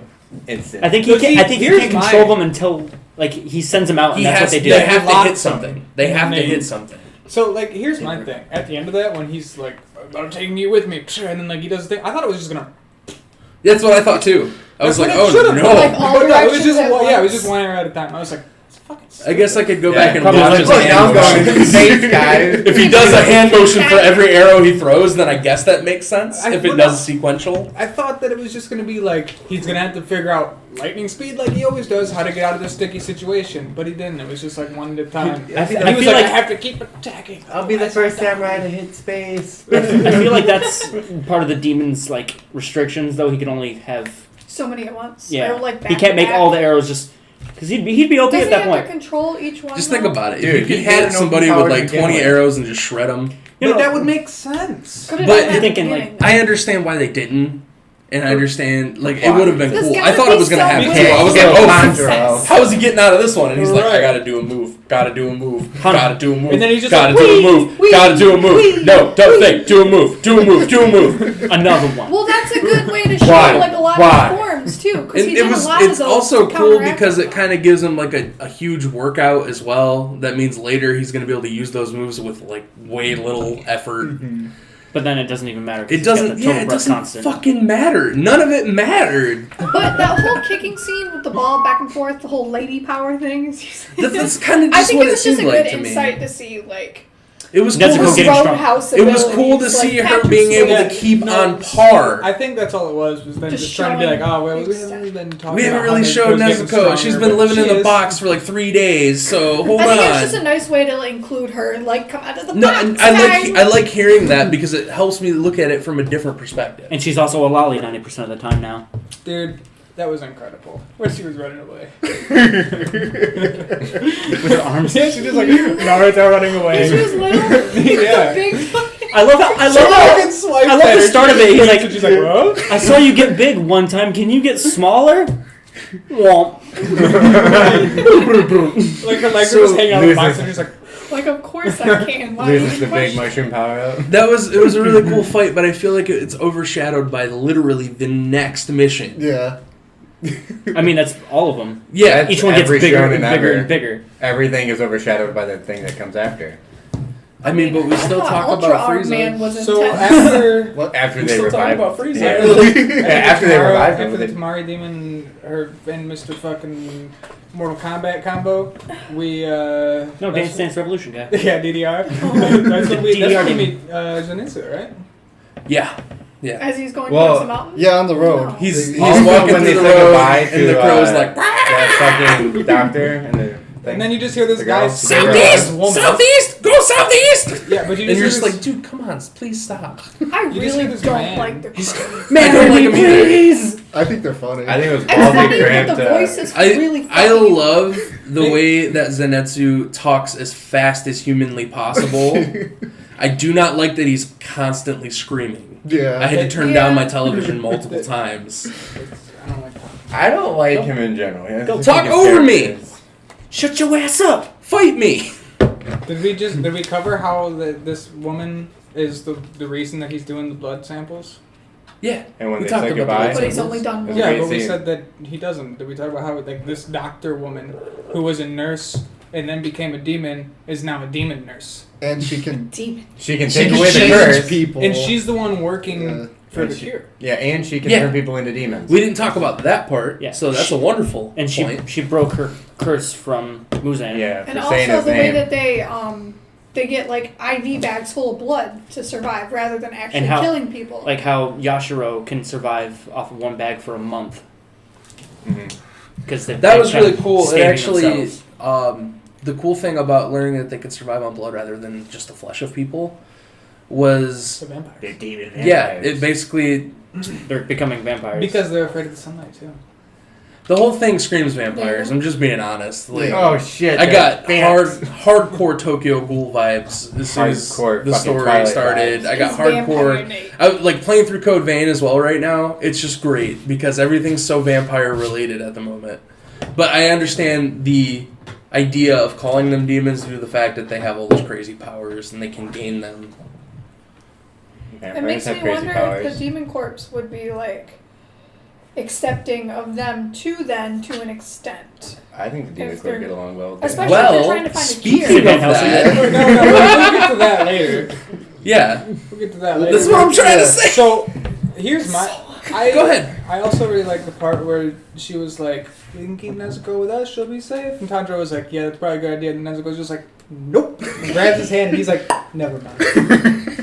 Speaker 5: instant.
Speaker 6: I think
Speaker 4: But see,
Speaker 6: I think he
Speaker 4: here's
Speaker 6: can't
Speaker 4: my-
Speaker 6: control them until like he sends them out, and
Speaker 2: He
Speaker 6: that's
Speaker 2: has,
Speaker 6: what they
Speaker 2: they
Speaker 6: do.
Speaker 2: have to
Speaker 4: Lock
Speaker 2: hit something. They have to
Speaker 4: They-
Speaker 2: hit something.
Speaker 4: So like, here's my thing. At the end of that, when he's like, "I'm taking you with me," and then like he does the thing, I thought it was just gonna.
Speaker 2: That's what I thought too. I was
Speaker 4: That's
Speaker 2: like,
Speaker 4: what it
Speaker 2: oh
Speaker 4: should've
Speaker 2: no.
Speaker 4: been.
Speaker 3: Like, all
Speaker 4: But no, it was
Speaker 3: directions
Speaker 4: just
Speaker 3: at
Speaker 4: one, yeah, it was
Speaker 3: once.
Speaker 4: just one arrow at a time. I was like, it's fucking.
Speaker 2: I guess I could go
Speaker 5: Yeah,
Speaker 2: back and
Speaker 5: probably
Speaker 2: watch
Speaker 5: like,
Speaker 2: his
Speaker 5: look,
Speaker 2: hand
Speaker 5: now I'm going
Speaker 2: motion.
Speaker 5: into space, guys.
Speaker 2: If he does a hand motion for every arrow he throws, then I guess that makes sense.
Speaker 4: I
Speaker 2: If it
Speaker 4: would
Speaker 2: does
Speaker 4: not-
Speaker 2: sequential.
Speaker 4: I thought that it was just gonna be like he's gonna have to figure out lightning speed like he always does, how to get out of this sticky situation. But he didn't. It was just like one at a time.
Speaker 5: I
Speaker 4: He
Speaker 5: feel
Speaker 4: was
Speaker 6: feel
Speaker 4: like,
Speaker 6: like-
Speaker 4: I have to keep attacking.
Speaker 5: I'll be the first samurai to hit space.
Speaker 6: I feel like that's part of the demon's like restrictions, though. He can only have
Speaker 3: so many at once.
Speaker 6: yeah.
Speaker 3: Or like
Speaker 6: He can't make all the arrows just because he'd be OP
Speaker 3: Doesn't
Speaker 6: at
Speaker 3: he
Speaker 6: that
Speaker 3: have
Speaker 6: point.
Speaker 3: to control each one?
Speaker 2: Just
Speaker 3: though?
Speaker 2: think about it.
Speaker 5: Dude,
Speaker 2: if you
Speaker 5: he
Speaker 2: could
Speaker 5: had
Speaker 2: hit
Speaker 5: an
Speaker 2: somebody
Speaker 5: overpowered
Speaker 2: with like
Speaker 5: to begin
Speaker 2: 20
Speaker 5: with.
Speaker 2: arrows and just shred them.
Speaker 6: You
Speaker 4: But
Speaker 6: know,
Speaker 4: that would make sense.
Speaker 3: Could've
Speaker 2: But
Speaker 3: done that
Speaker 6: you're
Speaker 3: at the
Speaker 6: thinking, like,
Speaker 3: beginning.
Speaker 2: I understand why they didn't, and I understand like it
Speaker 5: Why?
Speaker 2: would have been
Speaker 3: This
Speaker 2: cool.
Speaker 3: gotta
Speaker 2: I thought
Speaker 3: be
Speaker 2: it was gonna
Speaker 3: so
Speaker 2: happen
Speaker 3: weird.
Speaker 2: too. I was like,
Speaker 5: Yeah,
Speaker 2: oh,
Speaker 5: Conjuro.
Speaker 2: how is he getting out of this one? And he's like, I
Speaker 4: Right.
Speaker 2: gotta do a move. Gotta do a move.
Speaker 6: Hunter.
Speaker 2: Gotta do a move.
Speaker 4: And then he's just
Speaker 2: gotta
Speaker 4: like,
Speaker 2: do a
Speaker 3: "Wee,
Speaker 2: move.
Speaker 3: wee,
Speaker 2: Gotta do a move.
Speaker 3: wee,
Speaker 2: No, don't
Speaker 3: wee."
Speaker 2: think. Do a move. Do a move. Do a move.
Speaker 6: another one.
Speaker 3: Well, that's a good way to show
Speaker 5: Why?
Speaker 3: like a lot
Speaker 5: Why?
Speaker 3: of forms too, because
Speaker 2: And
Speaker 3: he did a lot of
Speaker 2: it's
Speaker 3: those.
Speaker 2: also
Speaker 3: to
Speaker 2: cool
Speaker 3: counteract
Speaker 2: because it
Speaker 3: them.
Speaker 2: kind of gives him like a huge workout as well. That means later he's gonna be able to use those moves with like way little effort.
Speaker 6: But then it doesn't even matter. 'cause
Speaker 2: It
Speaker 6: he's got
Speaker 2: doesn't.
Speaker 6: the
Speaker 2: Yeah,
Speaker 6: total
Speaker 2: it
Speaker 6: breath
Speaker 2: doesn't
Speaker 6: constant.
Speaker 2: fucking matter. None of it mattered.
Speaker 3: But that whole kicking scene with the ball back and forth, the whole lady power thing, is
Speaker 2: That's kind of
Speaker 3: I
Speaker 2: just
Speaker 3: think
Speaker 2: what
Speaker 3: it
Speaker 2: it
Speaker 3: was just
Speaker 2: seemed
Speaker 3: a good
Speaker 2: like to me.
Speaker 3: insight to see like
Speaker 2: It was
Speaker 6: That's
Speaker 2: cool
Speaker 6: a
Speaker 2: to
Speaker 6: cool
Speaker 2: see.
Speaker 6: game.
Speaker 3: Roadhouse
Speaker 2: It was cool to
Speaker 3: abilities,
Speaker 2: see
Speaker 3: like
Speaker 2: her
Speaker 3: Patrick
Speaker 2: being able
Speaker 3: Swayze.
Speaker 2: to keep
Speaker 4: No,
Speaker 2: on par.
Speaker 4: I think that's all it was then
Speaker 3: Just
Speaker 4: just trying to be like,
Speaker 3: showing
Speaker 4: oh, well, we
Speaker 3: big
Speaker 4: haven't really been talking
Speaker 2: We haven't
Speaker 4: about
Speaker 2: really
Speaker 4: how
Speaker 2: showed
Speaker 4: Nezuko's getting
Speaker 2: Nezuko. She's
Speaker 4: stronger,
Speaker 2: been
Speaker 4: but
Speaker 2: living
Speaker 4: she
Speaker 2: in the
Speaker 4: is.
Speaker 2: box for like 3 days, so hold
Speaker 3: I think
Speaker 2: on.
Speaker 3: it's just a nice way to like, include her, like come out of the
Speaker 2: No,
Speaker 3: box.
Speaker 2: and I like hearing that because it helps me look at it from a different perspective.
Speaker 6: And she's also a lolly 90% of the time now.
Speaker 4: Dude, that was incredible. When she was running away.
Speaker 6: With her arms.
Speaker 4: Yeah, she just like, Naruto running away.
Speaker 3: She was little.
Speaker 4: Yeah.
Speaker 3: The big fucking.
Speaker 6: I love how I
Speaker 4: She
Speaker 6: love how
Speaker 4: fucking swiped
Speaker 6: I love
Speaker 4: at
Speaker 6: the
Speaker 4: her.
Speaker 6: start of it. He's like,
Speaker 4: And she's like, what?
Speaker 6: I saw you get big one time. Can you get smaller? Womp.
Speaker 4: Like her legs
Speaker 2: So
Speaker 4: were just hanging out of the box
Speaker 5: loses-
Speaker 4: and she's like,
Speaker 3: Like, of course I can. Why
Speaker 5: Loses
Speaker 3: even
Speaker 5: the big
Speaker 3: question?
Speaker 5: mushroom power up.
Speaker 2: It was a really cool fight, but I feel like it's overshadowed by literally the next mission.
Speaker 1: Yeah.
Speaker 6: I mean, that's all of them.
Speaker 2: Yeah,
Speaker 5: That's
Speaker 6: Each one gets
Speaker 5: every
Speaker 6: bigger and
Speaker 5: shonen
Speaker 6: bigger
Speaker 5: ever.
Speaker 6: and bigger.
Speaker 5: Everything is overshadowed by the thing that comes after.
Speaker 2: I mean, but we
Speaker 3: I
Speaker 2: still
Speaker 3: thought
Speaker 2: talk
Speaker 3: Ultra
Speaker 2: about
Speaker 3: Arm Man
Speaker 2: Frieza.
Speaker 3: was
Speaker 4: so
Speaker 3: intense.
Speaker 4: after
Speaker 5: After
Speaker 2: We
Speaker 5: they
Speaker 2: still talk
Speaker 5: revive
Speaker 2: about Frieza.
Speaker 5: Yeah. After they revive him.
Speaker 4: after the Tamari Demon, her and Mr. fucking Mortal Kombat combo, we
Speaker 6: No,
Speaker 4: that's-
Speaker 6: Dance Dance Revolution guy.
Speaker 4: Yeah, DDR.
Speaker 3: Oh.
Speaker 4: that's when we
Speaker 6: DDR
Speaker 4: meet Zenitsu, right?
Speaker 2: Yeah, yeah.
Speaker 3: As he's going
Speaker 5: Well,
Speaker 3: across the mountain.
Speaker 1: Yeah, on the road.
Speaker 3: No.
Speaker 2: He's
Speaker 5: Also,
Speaker 2: walking
Speaker 5: when
Speaker 2: through
Speaker 5: they
Speaker 2: the
Speaker 5: say
Speaker 2: road,
Speaker 5: goodbye
Speaker 2: and
Speaker 5: to,
Speaker 2: the crow's like,
Speaker 5: that fucking doctor and the thing.
Speaker 4: And then you just hear this
Speaker 5: The
Speaker 4: guy
Speaker 5: girl.
Speaker 4: scream at
Speaker 2: Southeast,
Speaker 4: this woman.
Speaker 2: southeast, go southeast.
Speaker 4: Yeah, but you
Speaker 2: And
Speaker 4: just
Speaker 2: you're
Speaker 4: hear
Speaker 2: just
Speaker 4: this-
Speaker 2: like, dude, come on, please stop.
Speaker 3: I
Speaker 4: You just
Speaker 3: really
Speaker 4: hear this
Speaker 3: don't
Speaker 4: man.
Speaker 3: like the
Speaker 2: He's-
Speaker 3: crowd.
Speaker 2: Man, I don't like him either.
Speaker 6: please!
Speaker 1: I think they're funny.
Speaker 5: I think it was
Speaker 3: It's funny,
Speaker 5: ballsy for him
Speaker 3: but the
Speaker 5: to.
Speaker 3: voice is
Speaker 2: I
Speaker 3: really funny.
Speaker 2: I love the way that Zenitsu talks as fast as humanly possible. I do not like that he's constantly screaming.
Speaker 1: Yeah.
Speaker 2: I had to turn
Speaker 3: Yeah.
Speaker 2: down my television multiple times.
Speaker 4: I don't like that.
Speaker 5: I don't like him in general. He has
Speaker 6: Go
Speaker 5: the
Speaker 2: talk
Speaker 5: thing
Speaker 2: over
Speaker 5: of
Speaker 2: me!
Speaker 5: characters.
Speaker 2: Shut your ass up! Fight me!
Speaker 4: Did we cover how this woman is the reason that he's doing the blood samples?
Speaker 2: Yeah.
Speaker 5: And when
Speaker 2: We
Speaker 5: they
Speaker 2: talked
Speaker 5: say
Speaker 2: about the
Speaker 5: goodbye,
Speaker 3: But he's only done one.
Speaker 5: It's
Speaker 4: Yeah,
Speaker 5: great
Speaker 4: but we
Speaker 5: scene.
Speaker 4: said that he doesn't. Did we talk about how like this doctor woman who was a nurse and then became a demon is now a demon nurse,
Speaker 1: And she can
Speaker 3: Demon.
Speaker 5: she can
Speaker 1: she
Speaker 5: take
Speaker 1: can
Speaker 5: away the
Speaker 1: change
Speaker 5: curse.
Speaker 1: people.
Speaker 4: and she's the one working
Speaker 1: Yeah.
Speaker 4: for
Speaker 5: And
Speaker 4: the
Speaker 5: she-
Speaker 4: cure.
Speaker 5: Yeah, and she can
Speaker 2: Yeah.
Speaker 5: turn people into demons.
Speaker 2: We didn't talk about that part,
Speaker 6: Yeah.
Speaker 2: so that's a wonderful
Speaker 6: And she
Speaker 2: point.
Speaker 6: she broke her curse from Muzan.
Speaker 5: Yeah,
Speaker 3: And
Speaker 5: for saying
Speaker 3: also
Speaker 5: his
Speaker 3: the way
Speaker 5: name.
Speaker 3: that they get like IV bags full of blood to survive rather than actually
Speaker 6: And how-
Speaker 3: killing people.
Speaker 6: Like how Yashiro can survive off of one bag for a month
Speaker 5: Mhm.
Speaker 6: because
Speaker 2: That was really cool. It actually,
Speaker 6: themselves.
Speaker 2: the cool thing about learning that they could survive on blood rather than just the flesh of people was,
Speaker 4: The vampires.
Speaker 5: They're demon
Speaker 2: yeah,
Speaker 5: vampires.
Speaker 2: it basically,
Speaker 6: They're becoming vampires
Speaker 4: Because they're afraid of the sunlight too.
Speaker 2: the whole thing screams vampires. I'm just being honest. Like,
Speaker 5: Oh shit!
Speaker 2: I got
Speaker 5: Vamps.
Speaker 2: hardcore Tokyo Ghoul vibes as soon as
Speaker 5: Hardcore
Speaker 2: the
Speaker 5: fucking
Speaker 2: story
Speaker 5: Twilight
Speaker 2: started.
Speaker 5: vibes.
Speaker 2: I got
Speaker 3: It's Vampire
Speaker 2: hardcore.
Speaker 3: Nate.
Speaker 2: I like playing through Code Vein as well right now. It's just great because everything's so vampire related at the moment. But I understand the idea of calling them demons due to the fact that they have all those crazy powers and they can gain them.
Speaker 3: It
Speaker 5: Vampires
Speaker 3: makes
Speaker 5: have
Speaker 3: me
Speaker 5: crazy
Speaker 3: wonder
Speaker 5: powers.
Speaker 3: if the demon corpse would be like accepting of them too then to an extent.
Speaker 5: I think the demons
Speaker 3: if
Speaker 5: would
Speaker 3: they're-
Speaker 5: get along well. with them.
Speaker 3: Especially if they're
Speaker 2: Well,
Speaker 3: trying to find a
Speaker 2: speaking
Speaker 3: cure.
Speaker 2: of
Speaker 6: Van Helsing.
Speaker 2: that,
Speaker 4: No, we'll get to that later.
Speaker 2: yeah,
Speaker 4: We'll get to that later.
Speaker 2: this is what I'm trying to say.
Speaker 4: So here's my.
Speaker 2: Go ahead.
Speaker 4: I also really like the part where she was like, "We can keep Nezuko with us. She'll be safe." And Tanjiro was like, "Yeah, that's probably a good idea." And Nezuko's just like, "Nope." And grabs his hand and he's like, "Never mind."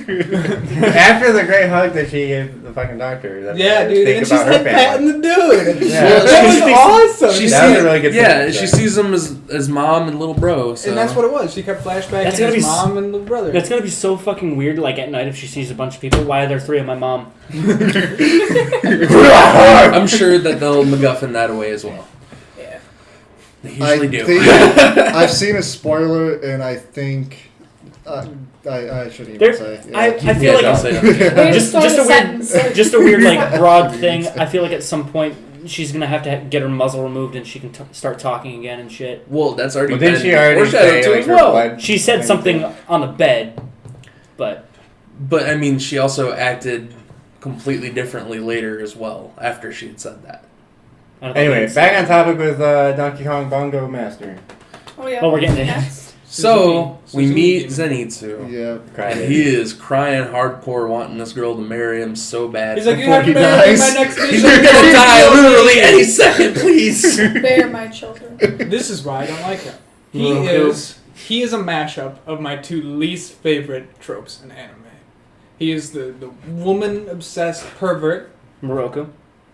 Speaker 5: After the great hug that she gave the fucking doctor. That
Speaker 4: Yeah,
Speaker 5: made her
Speaker 4: dude.
Speaker 5: think
Speaker 4: And she's
Speaker 5: about her
Speaker 4: like
Speaker 5: family.
Speaker 4: patting the dude.
Speaker 5: Yeah.
Speaker 2: Well,
Speaker 4: That
Speaker 2: she
Speaker 4: was awesome.
Speaker 2: She
Speaker 5: That was
Speaker 2: sees,
Speaker 5: a really good
Speaker 2: yeah,
Speaker 5: scene,
Speaker 2: she
Speaker 5: so.
Speaker 2: sees them as mom and little bro. So.
Speaker 4: And that's what it was. She kept flashbacking
Speaker 6: That's gonna
Speaker 4: his
Speaker 6: be
Speaker 4: mom and little brother.
Speaker 6: That's gonna be so fucking weird. Like at night, if she sees a bunch of people, why are there three of my mom?
Speaker 2: I'm sure that they'll MacGuffin that away as well.
Speaker 3: Yeah.
Speaker 2: They usually do.
Speaker 1: think I've seen a spoiler, and I think I shouldn't even
Speaker 6: There-
Speaker 1: say. Yeah.
Speaker 6: I feel
Speaker 2: Yeah,
Speaker 6: like
Speaker 2: don't say that.
Speaker 3: Way to
Speaker 6: just
Speaker 3: start
Speaker 6: just a weird
Speaker 3: sentence.
Speaker 6: just a weird like broad thing. I feel like at some point she's gonna have to get her muzzle removed and she can start talking again and shit.
Speaker 2: Well, that's already
Speaker 5: Well,
Speaker 2: been
Speaker 5: didn't she already
Speaker 2: foreshadowed
Speaker 5: say
Speaker 2: to
Speaker 5: like
Speaker 2: as
Speaker 5: her
Speaker 2: well.
Speaker 5: blood?
Speaker 6: She said something on the bed, but
Speaker 2: But I mean, she also acted completely differently later as well after she had said that.
Speaker 6: I don't think
Speaker 5: Anyway,
Speaker 6: it's-
Speaker 5: back on topic with Donkey Kong Bongo Master.
Speaker 3: Oh yeah.
Speaker 6: Well, we're getting there.
Speaker 3: Next.
Speaker 2: So we
Speaker 4: Suzuki
Speaker 2: meet
Speaker 4: demon.
Speaker 2: Zenitsu,
Speaker 1: Yeah.
Speaker 2: and he is crying hardcore, wanting this girl to marry him so bad.
Speaker 4: He's like, "You
Speaker 1: Before
Speaker 4: have to
Speaker 1: he
Speaker 4: marry me in my
Speaker 1: dies.
Speaker 4: next
Speaker 2: He's
Speaker 4: mission."
Speaker 2: gonna die literally any second, please.
Speaker 3: Bear my children.
Speaker 4: This is why I don't like him.
Speaker 6: Roku.
Speaker 4: He is a mashup of my two least favorite tropes in anime. He is the woman obsessed pervert,
Speaker 6: Morocco.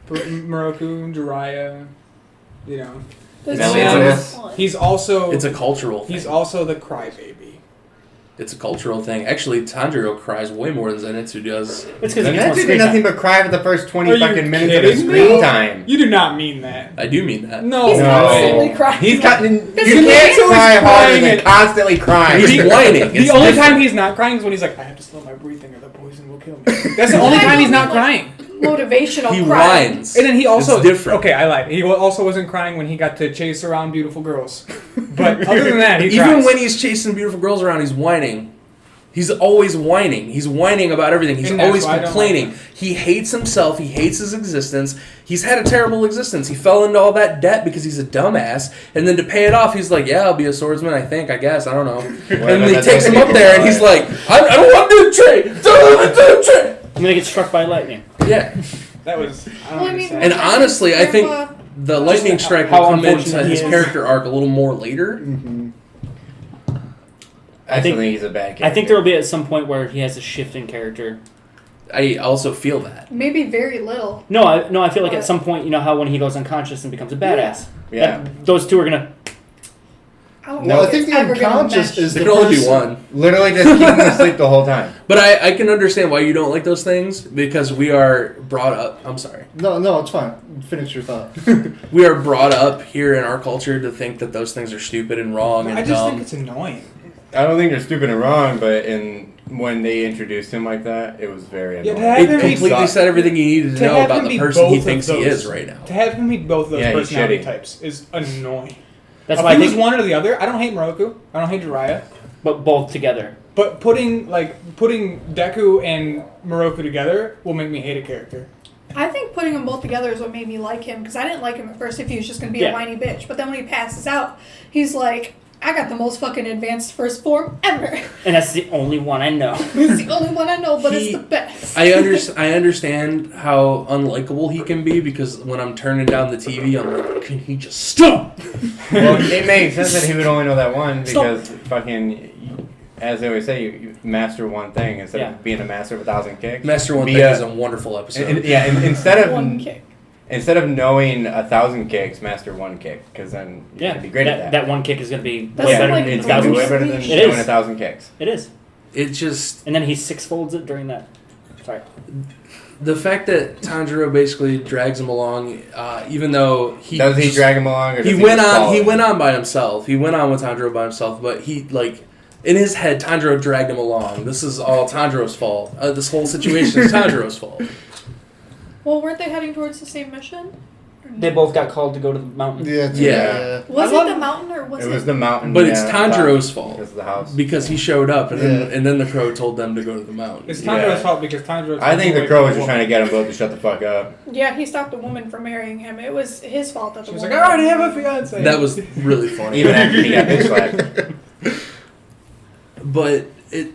Speaker 4: Moroku, Jiraiya, you know.
Speaker 3: This
Speaker 5: Now
Speaker 3: is
Speaker 5: we
Speaker 3: so
Speaker 5: have-
Speaker 3: fun.
Speaker 4: He's also
Speaker 2: It's a cultural thing.
Speaker 4: he's also the crybaby.
Speaker 2: It's a cultural thing. Actually, Tanjiro cries way more than Zenitsu does.
Speaker 6: It's because
Speaker 5: And
Speaker 6: he
Speaker 5: that
Speaker 6: gets more
Speaker 5: dude
Speaker 6: screen
Speaker 5: did nothing
Speaker 6: time.
Speaker 5: but cry for the first 20
Speaker 4: Are you
Speaker 5: fucking minutes of his
Speaker 4: kidding
Speaker 5: screen
Speaker 4: me?
Speaker 5: time.
Speaker 4: You do not mean that.
Speaker 2: I do mean that.
Speaker 4: No.
Speaker 3: He's
Speaker 5: No.
Speaker 3: constantly crying.
Speaker 5: He's gotten. You
Speaker 3: Because
Speaker 5: can't
Speaker 4: Zenitsu is
Speaker 5: cry harder
Speaker 4: crying
Speaker 5: than
Speaker 4: and-
Speaker 5: constantly crying.
Speaker 2: He's whining.
Speaker 4: The
Speaker 2: It's
Speaker 4: only
Speaker 2: different.
Speaker 4: time he's not crying is when he's like, "I have to slow my breathing or the poison will kill me." That's the only time he's not crying.
Speaker 3: Motivational
Speaker 2: He
Speaker 3: crying.
Speaker 2: whines.
Speaker 4: And then he also
Speaker 2: It's different.
Speaker 4: Okay, I lied. He also wasn't crying when he got to chase around beautiful girls. But other than that, he
Speaker 2: Even
Speaker 4: cries.
Speaker 2: when he's chasing beautiful girls around, he's whining. He's always whining. He's whining about everything. He's
Speaker 4: And that's
Speaker 2: always
Speaker 4: why I don't
Speaker 2: complaining.
Speaker 4: like
Speaker 2: He hates himself. He hates his existence. He's had a terrible existence. He fell into all that debt because he's a dumbass. And then to pay it off, he's like, "Yeah, I'll be a swordsman. I think. I guess. I don't know." And then he
Speaker 5: that's
Speaker 2: takes him
Speaker 5: what
Speaker 2: up there, and he's like, "I don't want to do the trade. Don't want to do the trade."
Speaker 6: I'm gonna get struck by lightning.
Speaker 2: Yeah.
Speaker 4: that was. I don't
Speaker 3: Well, I mean,
Speaker 4: understand.
Speaker 2: And honestly, I think
Speaker 3: Grandpa-
Speaker 2: the lightning strike
Speaker 6: how
Speaker 2: will come into
Speaker 6: unfortunate he
Speaker 2: his
Speaker 6: is.
Speaker 2: character arc a little more later.
Speaker 1: Mhm.
Speaker 5: I
Speaker 6: think-
Speaker 5: still think he's a bad character.
Speaker 6: I think there will be at some point where he has a shift in character.
Speaker 2: I also feel that.
Speaker 3: Maybe very little.
Speaker 6: No, I feel like at
Speaker 3: What?
Speaker 6: some point, you know how when he goes unconscious and becomes a badass.
Speaker 5: Yeah.
Speaker 6: Those two are gonna.
Speaker 3: I don't
Speaker 1: No,
Speaker 3: know
Speaker 1: I
Speaker 3: if
Speaker 1: think
Speaker 3: it's
Speaker 1: the
Speaker 3: ever gonna
Speaker 1: unconscious
Speaker 3: mesh.
Speaker 1: is
Speaker 2: There
Speaker 1: the
Speaker 2: can only be
Speaker 1: person-
Speaker 2: one.
Speaker 5: Literally just keep him asleep the whole time.
Speaker 2: But I can understand why you don't like those things because we are brought up. I'm sorry.
Speaker 1: No, it's fine. Finish your thought.
Speaker 2: We are brought up here in our culture to think that those things are stupid and wrong and
Speaker 4: I just
Speaker 2: dumb.
Speaker 4: think it's annoying.
Speaker 5: I don't think they're stupid and wrong, but when they introduced him like that, it was very
Speaker 4: Yeah,
Speaker 5: annoying.
Speaker 4: to have
Speaker 2: It
Speaker 4: him be
Speaker 2: completely said everything you needed to
Speaker 4: to
Speaker 2: know
Speaker 4: have
Speaker 2: about
Speaker 4: him
Speaker 2: the
Speaker 4: be
Speaker 2: person he
Speaker 4: both of
Speaker 2: thinks he
Speaker 4: those-
Speaker 2: is right now.
Speaker 4: To have him meet both of those
Speaker 5: Yeah, he's
Speaker 4: personality
Speaker 5: shitty.
Speaker 4: types is annoying.
Speaker 6: That's
Speaker 4: If
Speaker 6: why I
Speaker 4: he was
Speaker 6: think,
Speaker 4: one or the other, I don't hate Moroku. I don't hate Jiraiya.
Speaker 6: but both together.
Speaker 4: But putting Deku and Moroku together will make me hate a character.
Speaker 3: I think putting them both together is what made me like him because I didn't like him at first if he was just going to be
Speaker 6: Yeah.
Speaker 3: a whiny bitch. But then when he passes out, he's like, I got the most fucking advanced first form ever.
Speaker 6: And that's the only one I know.
Speaker 3: It's the only one I know, but
Speaker 2: He-
Speaker 3: it's the best.
Speaker 2: I understand how unlikable he can be because when I'm turning down the TV, I'm like, can he just stop?
Speaker 5: Well, it makes sense that he would only know that one
Speaker 6: Stop.
Speaker 5: because fucking, as they always say, you master one thing instead
Speaker 6: Yeah.
Speaker 5: of being a master of 1,000 kicks.
Speaker 2: Master One
Speaker 5: Be
Speaker 2: Thing
Speaker 5: a-
Speaker 2: is a wonderful episode.
Speaker 5: Instead
Speaker 3: One
Speaker 5: of
Speaker 3: kick.
Speaker 5: instead of knowing 1,000 kicks, master one kick because then you
Speaker 6: Yeah,
Speaker 5: can be great at that.
Speaker 6: That one kick is going to be
Speaker 3: That's
Speaker 6: way
Speaker 5: yeah,
Speaker 6: better
Speaker 3: like
Speaker 6: than
Speaker 5: it's
Speaker 6: a
Speaker 5: gonna be
Speaker 6: thousand.
Speaker 5: way better than
Speaker 3: It
Speaker 5: doing
Speaker 6: is.
Speaker 5: 1,000 kicks.
Speaker 6: It is.
Speaker 2: It just
Speaker 6: And then he six folds it during that. Sorry.
Speaker 2: the fact that Tanjiro basically drags him along, even though he
Speaker 5: Does he drag him along, or
Speaker 2: he
Speaker 5: does
Speaker 2: went
Speaker 5: just
Speaker 2: on.
Speaker 5: follow
Speaker 2: He
Speaker 5: him?
Speaker 2: went on by himself. He went on with Tanjiro by himself, but he like. In his head, Tanjiro dragged him along. This is all Tanjiro's fault. This whole situation is Tanjiro's fault.
Speaker 3: Well, weren't they heading towards the same mission? Or
Speaker 6: They
Speaker 3: no?
Speaker 6: both got called to go to the mountain.
Speaker 2: Yeah.
Speaker 3: Was
Speaker 4: I love-
Speaker 3: it the mountain or was
Speaker 5: It
Speaker 3: it?
Speaker 5: was the mountain,
Speaker 2: But it's
Speaker 5: yeah,
Speaker 2: Tanjiro's fault.
Speaker 5: because of the house.
Speaker 2: Because he showed up, and
Speaker 1: Yeah.
Speaker 2: then the crow told them to go to the mountain.
Speaker 4: It's
Speaker 5: Yeah.
Speaker 4: Tanjiro's fault because Tanjiro's.
Speaker 5: I think the crow was just trying to get them both to shut the fuck up.
Speaker 3: Yeah, he stopped a woman from marrying him. It was his fault that the
Speaker 4: She was
Speaker 3: woman.
Speaker 4: like, I already have a fiance.
Speaker 2: That was really funny.
Speaker 5: Even after he got bitch slapped.
Speaker 2: But it.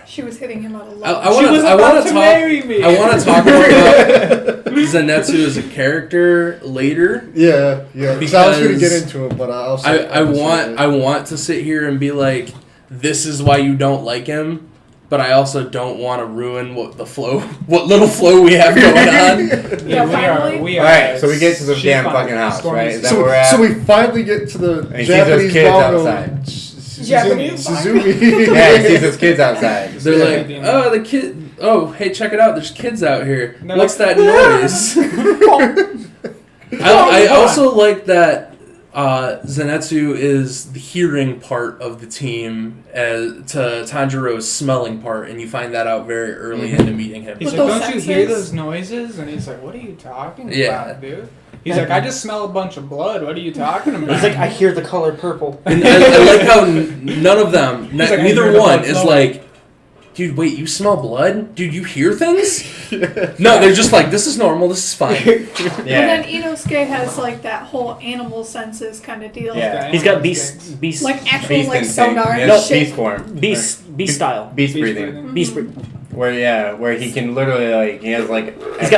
Speaker 3: She was hitting him out of
Speaker 2: I
Speaker 3: love.
Speaker 4: She
Speaker 2: want
Speaker 4: was
Speaker 2: to. I
Speaker 4: about
Speaker 2: want
Speaker 4: to
Speaker 2: to talk.
Speaker 4: marry me.
Speaker 2: I want to talk about Zenitsu as a character later.
Speaker 1: Yeah. Because I was going to get
Speaker 2: Because
Speaker 1: into it, but I'll.
Speaker 2: I want to sit here and be like, this is why you don't like him, but I also don't want to ruin what little flow we have going on.
Speaker 3: Yeah,
Speaker 4: we
Speaker 3: finally.
Speaker 4: are. We are.
Speaker 5: Alright, so we get to the
Speaker 4: sheep
Speaker 5: damn
Speaker 4: on
Speaker 5: fucking house,
Speaker 4: Stormy
Speaker 5: right? Is that
Speaker 1: So,
Speaker 5: where we're at?
Speaker 1: so we finally get to the
Speaker 5: And he sees
Speaker 1: Japanese
Speaker 5: those kids
Speaker 1: bongo.
Speaker 5: outside.
Speaker 3: Japanese
Speaker 1: Suzumi.
Speaker 5: Yeah, he sees those kids outside.
Speaker 2: They're like,
Speaker 4: Yeah.
Speaker 2: oh, the kid. Oh, hey, check it out. There's kids out here.
Speaker 4: And they're
Speaker 2: What's
Speaker 4: like,
Speaker 2: that noise? I also like that Zenitsu is the hearing part of the team to Tanjiro's smelling part, and you find that out very early into meeting him.
Speaker 4: He's
Speaker 3: With
Speaker 4: like,
Speaker 3: those
Speaker 4: don't you hear
Speaker 3: senses?
Speaker 4: those noises? And he's like, what are you talking
Speaker 2: Yeah.
Speaker 4: about, dude? He's like, I just smell a bunch of blood. What are you talking about?
Speaker 6: He's like, I hear the color purple.
Speaker 2: And I like how none of them,
Speaker 4: He's like, I hear
Speaker 2: neither
Speaker 4: the
Speaker 2: one
Speaker 4: blood
Speaker 2: is
Speaker 4: flowing.
Speaker 2: like, dude, wait, you smell blood? Dude, you hear things? No, they're just like, this is normal, this is fine.
Speaker 3: But
Speaker 5: Yeah.
Speaker 3: then Inosuke has like that whole animal senses kind of deal.
Speaker 5: Yeah.
Speaker 6: He's got beast,
Speaker 3: Like actual
Speaker 5: Beast
Speaker 3: like
Speaker 5: instinct.
Speaker 3: sonar
Speaker 5: He
Speaker 3: and
Speaker 5: has
Speaker 3: shit.
Speaker 5: beast form.
Speaker 6: beast style.
Speaker 5: Beast
Speaker 4: Beast
Speaker 5: breathing.
Speaker 4: breathing.
Speaker 6: Beast. breed.
Speaker 5: Where he can literally, like, he has, like,
Speaker 6: He's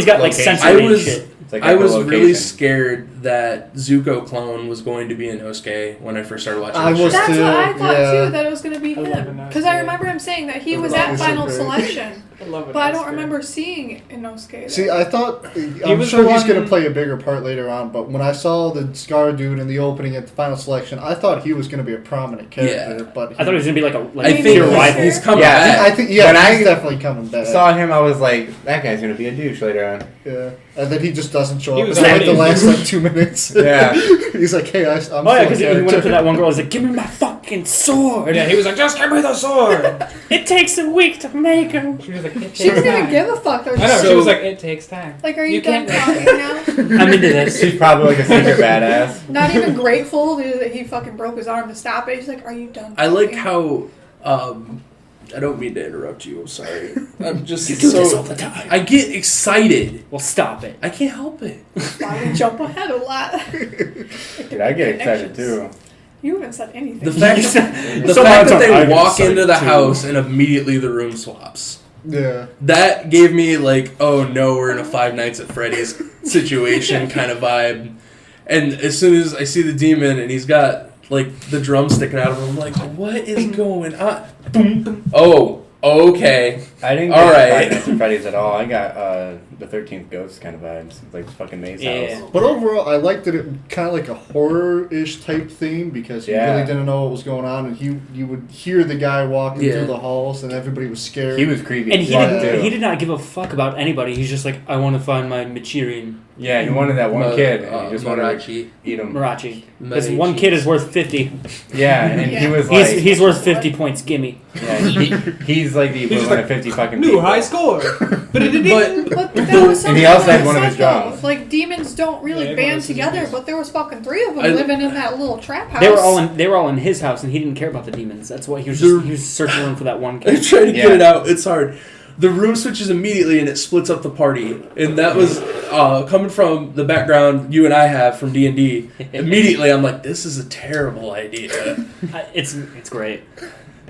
Speaker 6: got like
Speaker 5: echolocation.
Speaker 6: sensory
Speaker 2: I was-
Speaker 6: and shit.
Speaker 5: It's like
Speaker 2: I was really
Speaker 5: echolocation.
Speaker 2: scared that Zuko clone was going to be Inosuke when I first started watching
Speaker 1: I
Speaker 2: the
Speaker 1: was
Speaker 2: show.
Speaker 3: That's
Speaker 1: too,
Speaker 3: what I thought
Speaker 1: yeah.
Speaker 3: too, that it was going to be
Speaker 4: I love
Speaker 3: him.
Speaker 4: Inosuke.
Speaker 3: Because I remember him saying that he was
Speaker 1: Inosuke.
Speaker 3: at final
Speaker 1: Inosuke.
Speaker 3: selection.
Speaker 4: I love it.
Speaker 3: But I don't remember seeing Inosuke.
Speaker 1: See,
Speaker 3: there.
Speaker 1: I thought I'm
Speaker 4: was
Speaker 1: sure
Speaker 4: the
Speaker 1: he's
Speaker 4: one-
Speaker 1: going to play a bigger part later on. But when I saw the Scar dude in the opening at the final selection, I thought he was going to be a prominent character.
Speaker 2: Yeah.
Speaker 1: But
Speaker 6: I thought he was gonna be like a
Speaker 2: I think
Speaker 6: pure
Speaker 3: he's-
Speaker 6: rival.
Speaker 2: he's coming
Speaker 5: Yeah,
Speaker 2: back.
Speaker 1: I think yeah,
Speaker 5: When I
Speaker 1: he's definitely coming back.
Speaker 5: Saw him, I was like, that guy's gonna be a douche later on.
Speaker 1: Yeah, and then he just doesn't show
Speaker 4: He
Speaker 1: up
Speaker 4: was
Speaker 1: until like the
Speaker 4: ready.
Speaker 1: last like 2 minutes.
Speaker 5: Yeah.
Speaker 1: He's like, hey, I'm
Speaker 6: Oh yeah,
Speaker 1: still
Speaker 6: because
Speaker 1: a
Speaker 6: he went up to
Speaker 1: character.
Speaker 6: that one girl. He's like, "Give me my fucking sword."
Speaker 4: Yeah, he was like, just give me the sword.
Speaker 6: It takes a week to make him.
Speaker 4: She was like, it
Speaker 3: She didn't
Speaker 4: takes
Speaker 3: even
Speaker 4: time.
Speaker 3: give a fuck. Though.
Speaker 4: I know. She
Speaker 2: So-
Speaker 4: was like, it takes time.
Speaker 3: Like, are you,
Speaker 4: You
Speaker 3: done
Speaker 4: can't-
Speaker 3: talking now?
Speaker 6: I'm into this.
Speaker 5: She's probably like a secret badass.
Speaker 3: Not even grateful dude, that he fucking broke his arm to stop it. He's like, are you done?
Speaker 2: I like
Speaker 3: talking?"
Speaker 2: how. I don't mean to interrupt you. I'm sorry. I'm just
Speaker 6: You do this all
Speaker 2: so.
Speaker 6: the time.
Speaker 2: I get excited.
Speaker 6: Well, stop it.
Speaker 2: I can't help it.
Speaker 3: Why we jump ahead a lot?
Speaker 5: Dude, I get excited too.
Speaker 3: You haven't said anything.
Speaker 2: The fact, the
Speaker 6: So
Speaker 2: fact
Speaker 6: much
Speaker 2: that
Speaker 6: I'm
Speaker 2: they walk
Speaker 6: excited
Speaker 2: into the
Speaker 6: too.
Speaker 2: house and immediately the room swaps.
Speaker 1: Yeah.
Speaker 2: That gave me like, oh no, we're in a Five Nights at Freddy's situation kind of vibe. And as soon as I see the demon and he's got like the drum sticking out of him, I'm like, what is going on? Oh, Okay.
Speaker 5: I didn't
Speaker 2: All
Speaker 5: get
Speaker 2: right.
Speaker 5: Five Nights at Freddy's at all. I got the 13th Ghost kind of vibes, like fucking Maze
Speaker 6: Yeah.
Speaker 5: House.
Speaker 1: But overall, I liked it kind of like a horror-ish type theme because you
Speaker 5: Yeah.
Speaker 1: really didn't know what was going on, and you would hear the guy walking
Speaker 2: Yeah.
Speaker 1: through the halls, and everybody was scared.
Speaker 5: He was creepy.
Speaker 6: And
Speaker 5: as
Speaker 6: he
Speaker 5: fuck,
Speaker 6: didn't.
Speaker 5: too.
Speaker 6: He did not give a fuck about anybody. He's just like, I want to find my Michirin
Speaker 5: Yeah, he wanted that one kid, and he just wanted to
Speaker 2: Marachi.
Speaker 5: eat him.
Speaker 6: Marachi. This one kid is worth 50.
Speaker 5: Yeah, and he
Speaker 3: Yeah.
Speaker 5: was like,
Speaker 6: He's worth 50 points. Gimme.
Speaker 5: yeah, he's like the
Speaker 4: He's just
Speaker 5: equivalent
Speaker 4: like,
Speaker 5: of 50 fucking
Speaker 4: New
Speaker 5: people.
Speaker 4: high score.
Speaker 3: But that was
Speaker 5: And he
Speaker 3: something
Speaker 5: also had
Speaker 3: I
Speaker 5: one of
Speaker 3: said,
Speaker 5: his jobs.
Speaker 3: though. Like demons don't really
Speaker 4: Yeah, one
Speaker 3: band
Speaker 4: of his
Speaker 3: together,
Speaker 4: demons.
Speaker 3: but there was fucking 3 of them
Speaker 2: I-
Speaker 3: living in that little trap house.
Speaker 6: They were all in his house, and he didn't care about the demons. That's why he was searching around for that one
Speaker 2: I'm
Speaker 6: kid.
Speaker 2: trying to get
Speaker 5: Yeah.
Speaker 2: it out. It's hard. The room switches immediately and it splits up the party. And that was coming from the background you and I have from D&D. Immediately, I'm like, this is a terrible idea.
Speaker 6: It's great.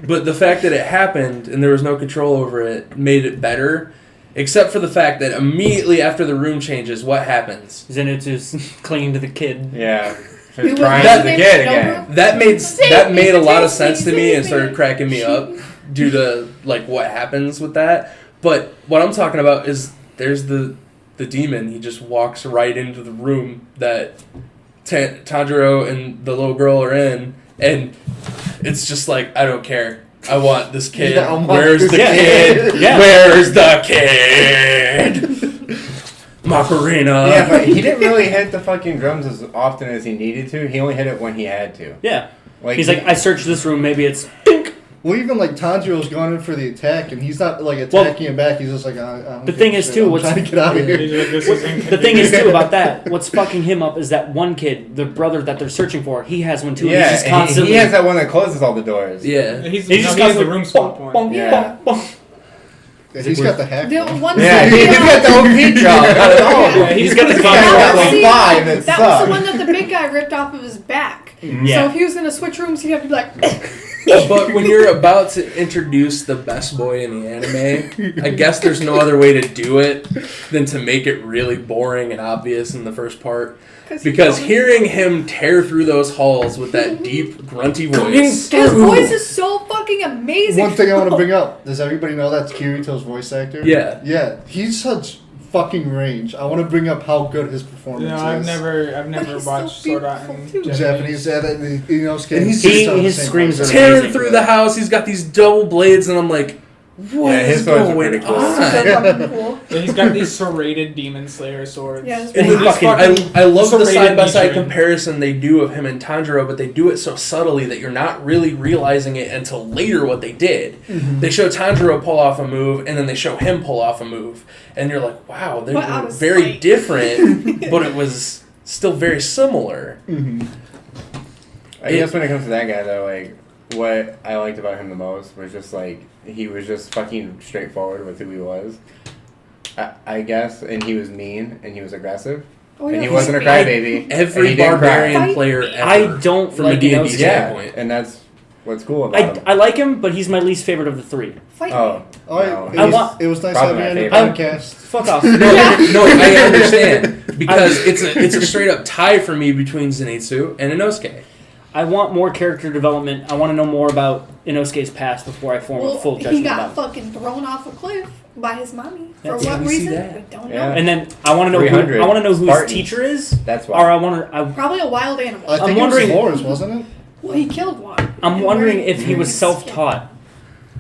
Speaker 2: But the fact that it happened and there was no control over it made it better. Except for the fact that immediately after the room changes, what happens?
Speaker 6: Zenitsu's clinging to the kid.
Speaker 5: Yeah.
Speaker 3: He
Speaker 5: Just
Speaker 3: was-
Speaker 5: crying
Speaker 2: That-
Speaker 5: to the kid again.
Speaker 2: That made a lot of sense to me
Speaker 3: Save
Speaker 2: and started
Speaker 3: me.
Speaker 2: cracking me up due to like what happens with that. But what I'm talking about is there's the demon. He just walks right into the room that Tanjiro and the little girl are in, and it's just like, I don't care. I want this kid.
Speaker 1: Yeah, I want
Speaker 2: Where's
Speaker 1: this
Speaker 2: the
Speaker 1: kid.
Speaker 2: kid?
Speaker 6: Yeah.
Speaker 2: Where's the kid? Macarena.
Speaker 5: Yeah, but he didn't really hit the fucking drums as often as he needed to. He only hit it when he had to.
Speaker 6: Yeah.
Speaker 5: Like
Speaker 6: He's like, I searched this room. Maybe it's.
Speaker 1: Well, even like Tanjiro's going in for the attack, and he's not like attacking him back. He's just like, I don't
Speaker 6: The
Speaker 1: give
Speaker 6: thing
Speaker 1: a
Speaker 6: is,
Speaker 1: shit.
Speaker 6: too,
Speaker 1: I'm
Speaker 6: what's-
Speaker 1: trying to get out of here.
Speaker 4: He's like, this is
Speaker 6: The thing is
Speaker 4: inconvenient.
Speaker 6: too about that. What's fucking him up is that one kid, the brother that they're searching for. He has one too. and
Speaker 5: yeah,
Speaker 6: he's just
Speaker 5: and
Speaker 6: constantly.
Speaker 5: he has that one that closes all the doors.
Speaker 2: Yeah.
Speaker 4: He's
Speaker 6: He's just
Speaker 4: he has
Speaker 6: constantly
Speaker 4: the room spot point.
Speaker 6: Bonk,
Speaker 5: Yeah.
Speaker 6: bonk, bonk.
Speaker 1: Yeah, he's got the hack.
Speaker 3: The
Speaker 1: though.
Speaker 3: one
Speaker 5: Yeah, he's got the OP drop. Got it all.
Speaker 4: Yeah,
Speaker 6: He's got the
Speaker 5: He's
Speaker 6: control.
Speaker 5: got
Speaker 3: was
Speaker 5: like
Speaker 3: the-
Speaker 5: 5 that
Speaker 3: That was
Speaker 5: suck.
Speaker 3: the one that the big guy ripped off of his back.
Speaker 6: Yeah.
Speaker 3: So if he was gonna switch rooms, he'd have to be like,
Speaker 2: But when you're about to introduce the best boy in the anime, I guess there's no other way to do it than to make it really boring and obvious in the first part. Because hearing him tear through those halls with that deep, grunty voice.
Speaker 3: his voice is so fucking amazing.
Speaker 1: One thing I want to bring up: does everybody know that's Kirito's voice actor?
Speaker 2: Yeah.
Speaker 1: Yeah, he's such fucking range. I want to bring up how good his performance
Speaker 4: No,
Speaker 1: is.
Speaker 4: I've never
Speaker 3: he's so
Speaker 4: watched Sword Art
Speaker 3: beautiful,
Speaker 4: in
Speaker 3: too.
Speaker 1: Japanese, yeah, that, you know,
Speaker 2: And he's
Speaker 6: his screams are
Speaker 2: Tearing
Speaker 6: amazing.
Speaker 2: through the house, he's got these double blades, and I'm like, what
Speaker 5: Yeah,
Speaker 2: is
Speaker 5: his swords are
Speaker 2: going
Speaker 5: pretty cool.
Speaker 2: on?
Speaker 3: So fucking cool.
Speaker 4: Yeah, he's got these serrated Demon Slayer swords.
Speaker 3: Yeah, it's
Speaker 2: And
Speaker 3: He's
Speaker 2: then I love the
Speaker 4: serrated
Speaker 2: side-by-side
Speaker 4: Nichiren.
Speaker 2: comparison they do of him and Tanjiro, but they do it so subtly that you're not really realizing it until later what they did. They show Tanjiro pull off a move, and then they show him pull off a move. And you're like, wow, they
Speaker 3: But out
Speaker 2: were
Speaker 3: of
Speaker 2: very
Speaker 3: spite.
Speaker 2: different, but it was still very similar.
Speaker 5: I guess when it comes to that guy though, like what I liked about him the most was just like he was just fucking straightforward with who he was. I guess, and he was mean and he was aggressive,
Speaker 3: Oh,
Speaker 5: and
Speaker 3: yeah,
Speaker 5: he
Speaker 3: he's
Speaker 5: wasn't a
Speaker 3: great.
Speaker 5: crybaby. and
Speaker 2: Every
Speaker 5: he didn't cry.
Speaker 2: barbarian
Speaker 3: Fight.
Speaker 2: player ever.
Speaker 6: I don't
Speaker 2: from
Speaker 6: like
Speaker 2: a D&D
Speaker 6: Inosuke.
Speaker 5: Yeah,
Speaker 2: standpoint.
Speaker 5: and that's what's cool about him.
Speaker 6: I like him, but he's my least favorite of the 3.
Speaker 3: Fight
Speaker 5: Oh,
Speaker 1: All right,
Speaker 5: no,
Speaker 1: it,
Speaker 5: he's-
Speaker 1: was, it was nice
Speaker 5: probably
Speaker 1: having you
Speaker 5: my
Speaker 1: on the
Speaker 5: favorite.
Speaker 1: podcast.
Speaker 6: Fuck off.
Speaker 2: No, I understand because it's a straight up tie for me between Zenitsu and Inosuke.
Speaker 6: I want more character development. I want to know more about Inosuke's past before I form a full
Speaker 3: Well, he
Speaker 6: judgment
Speaker 3: got
Speaker 6: about it.
Speaker 3: fucking thrown off a cliff by his mommy.
Speaker 6: Yeah,
Speaker 3: For what
Speaker 2: we see
Speaker 3: reason?
Speaker 2: that.
Speaker 3: We don't
Speaker 5: Yeah.
Speaker 3: know.
Speaker 6: And then I want to know
Speaker 5: 300
Speaker 6: who, I want to know who
Speaker 5: Spartans.
Speaker 6: his teacher is,
Speaker 5: That's
Speaker 6: or
Speaker 5: why.
Speaker 6: I want to.
Speaker 3: Probably a wild animal.
Speaker 1: I think
Speaker 6: I'm
Speaker 1: it
Speaker 6: wondering-
Speaker 1: was Lores, wasn't it?
Speaker 3: Well, he killed one.
Speaker 6: I'm
Speaker 3: And
Speaker 6: wondering
Speaker 3: where-
Speaker 6: if he was
Speaker 3: his
Speaker 6: self-taught,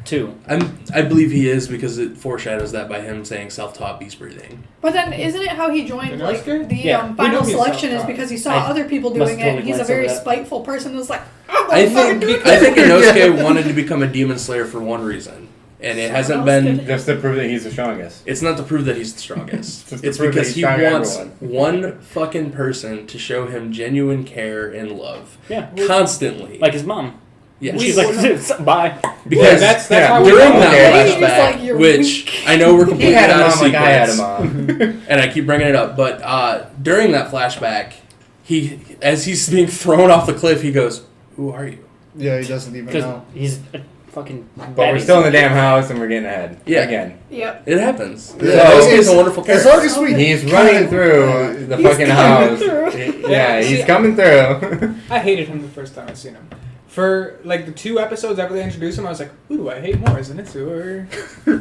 Speaker 6: too.
Speaker 2: I believe he is because it foreshadows that by him saying self-taught beast breathing.
Speaker 3: But then, isn't it how he joined like
Speaker 4: Inosuke?
Speaker 3: the
Speaker 6: Yeah.
Speaker 4: We know
Speaker 3: final
Speaker 4: he's
Speaker 3: selection is
Speaker 4: self-taught.
Speaker 3: because he saw
Speaker 6: I
Speaker 3: other people
Speaker 6: must
Speaker 3: doing it,
Speaker 6: totally
Speaker 3: and he's a
Speaker 6: glance
Speaker 3: very
Speaker 6: over that.
Speaker 3: spiteful person who's like,
Speaker 2: I think Inosuke wanted to become a demon slayer for one reason, and it hasn't
Speaker 3: else
Speaker 2: been.
Speaker 3: did it.
Speaker 5: Just to prove that he's the strongest.
Speaker 2: It's not to prove that he's the strongest.
Speaker 5: Just to
Speaker 2: It's
Speaker 5: prove that
Speaker 2: because
Speaker 5: he's
Speaker 2: he
Speaker 5: stronger than
Speaker 2: wants
Speaker 5: everyone.
Speaker 2: one fucking person to show him genuine care and love
Speaker 6: Yeah.
Speaker 2: constantly.
Speaker 6: Like his mom.
Speaker 2: yes.
Speaker 6: She's like, bye.
Speaker 2: Because
Speaker 4: that's
Speaker 5: yeah,
Speaker 4: how we
Speaker 2: during
Speaker 4: know.
Speaker 2: that
Speaker 3: Okay. He's
Speaker 2: flashback,
Speaker 3: like, "You're
Speaker 2: which I know we're
Speaker 5: He
Speaker 2: completely
Speaker 5: had a
Speaker 2: out of
Speaker 5: mom like I had a
Speaker 2: sequence,
Speaker 5: mom.
Speaker 2: and I keep bringing it up, but during that flashback, as he's being thrown off the cliff, he goes, "Who are you?"
Speaker 1: Yeah, he doesn't even
Speaker 6: Because
Speaker 1: know.
Speaker 6: he's a fucking.
Speaker 5: But we're still in the damn house and we're getting ahead.
Speaker 2: Yeah.
Speaker 5: Again.
Speaker 3: Yep.
Speaker 2: It happens.
Speaker 1: Yeah,
Speaker 2: Inosuke's a wonderful
Speaker 1: As
Speaker 2: character.
Speaker 1: long as we
Speaker 5: He's running through the fucking house.
Speaker 3: through.
Speaker 5: Yeah, he's coming through.
Speaker 4: I hated him the first time I seen him. For like the 2 episodes after they introduced him, I was like, who do I hate more, Zenitsu or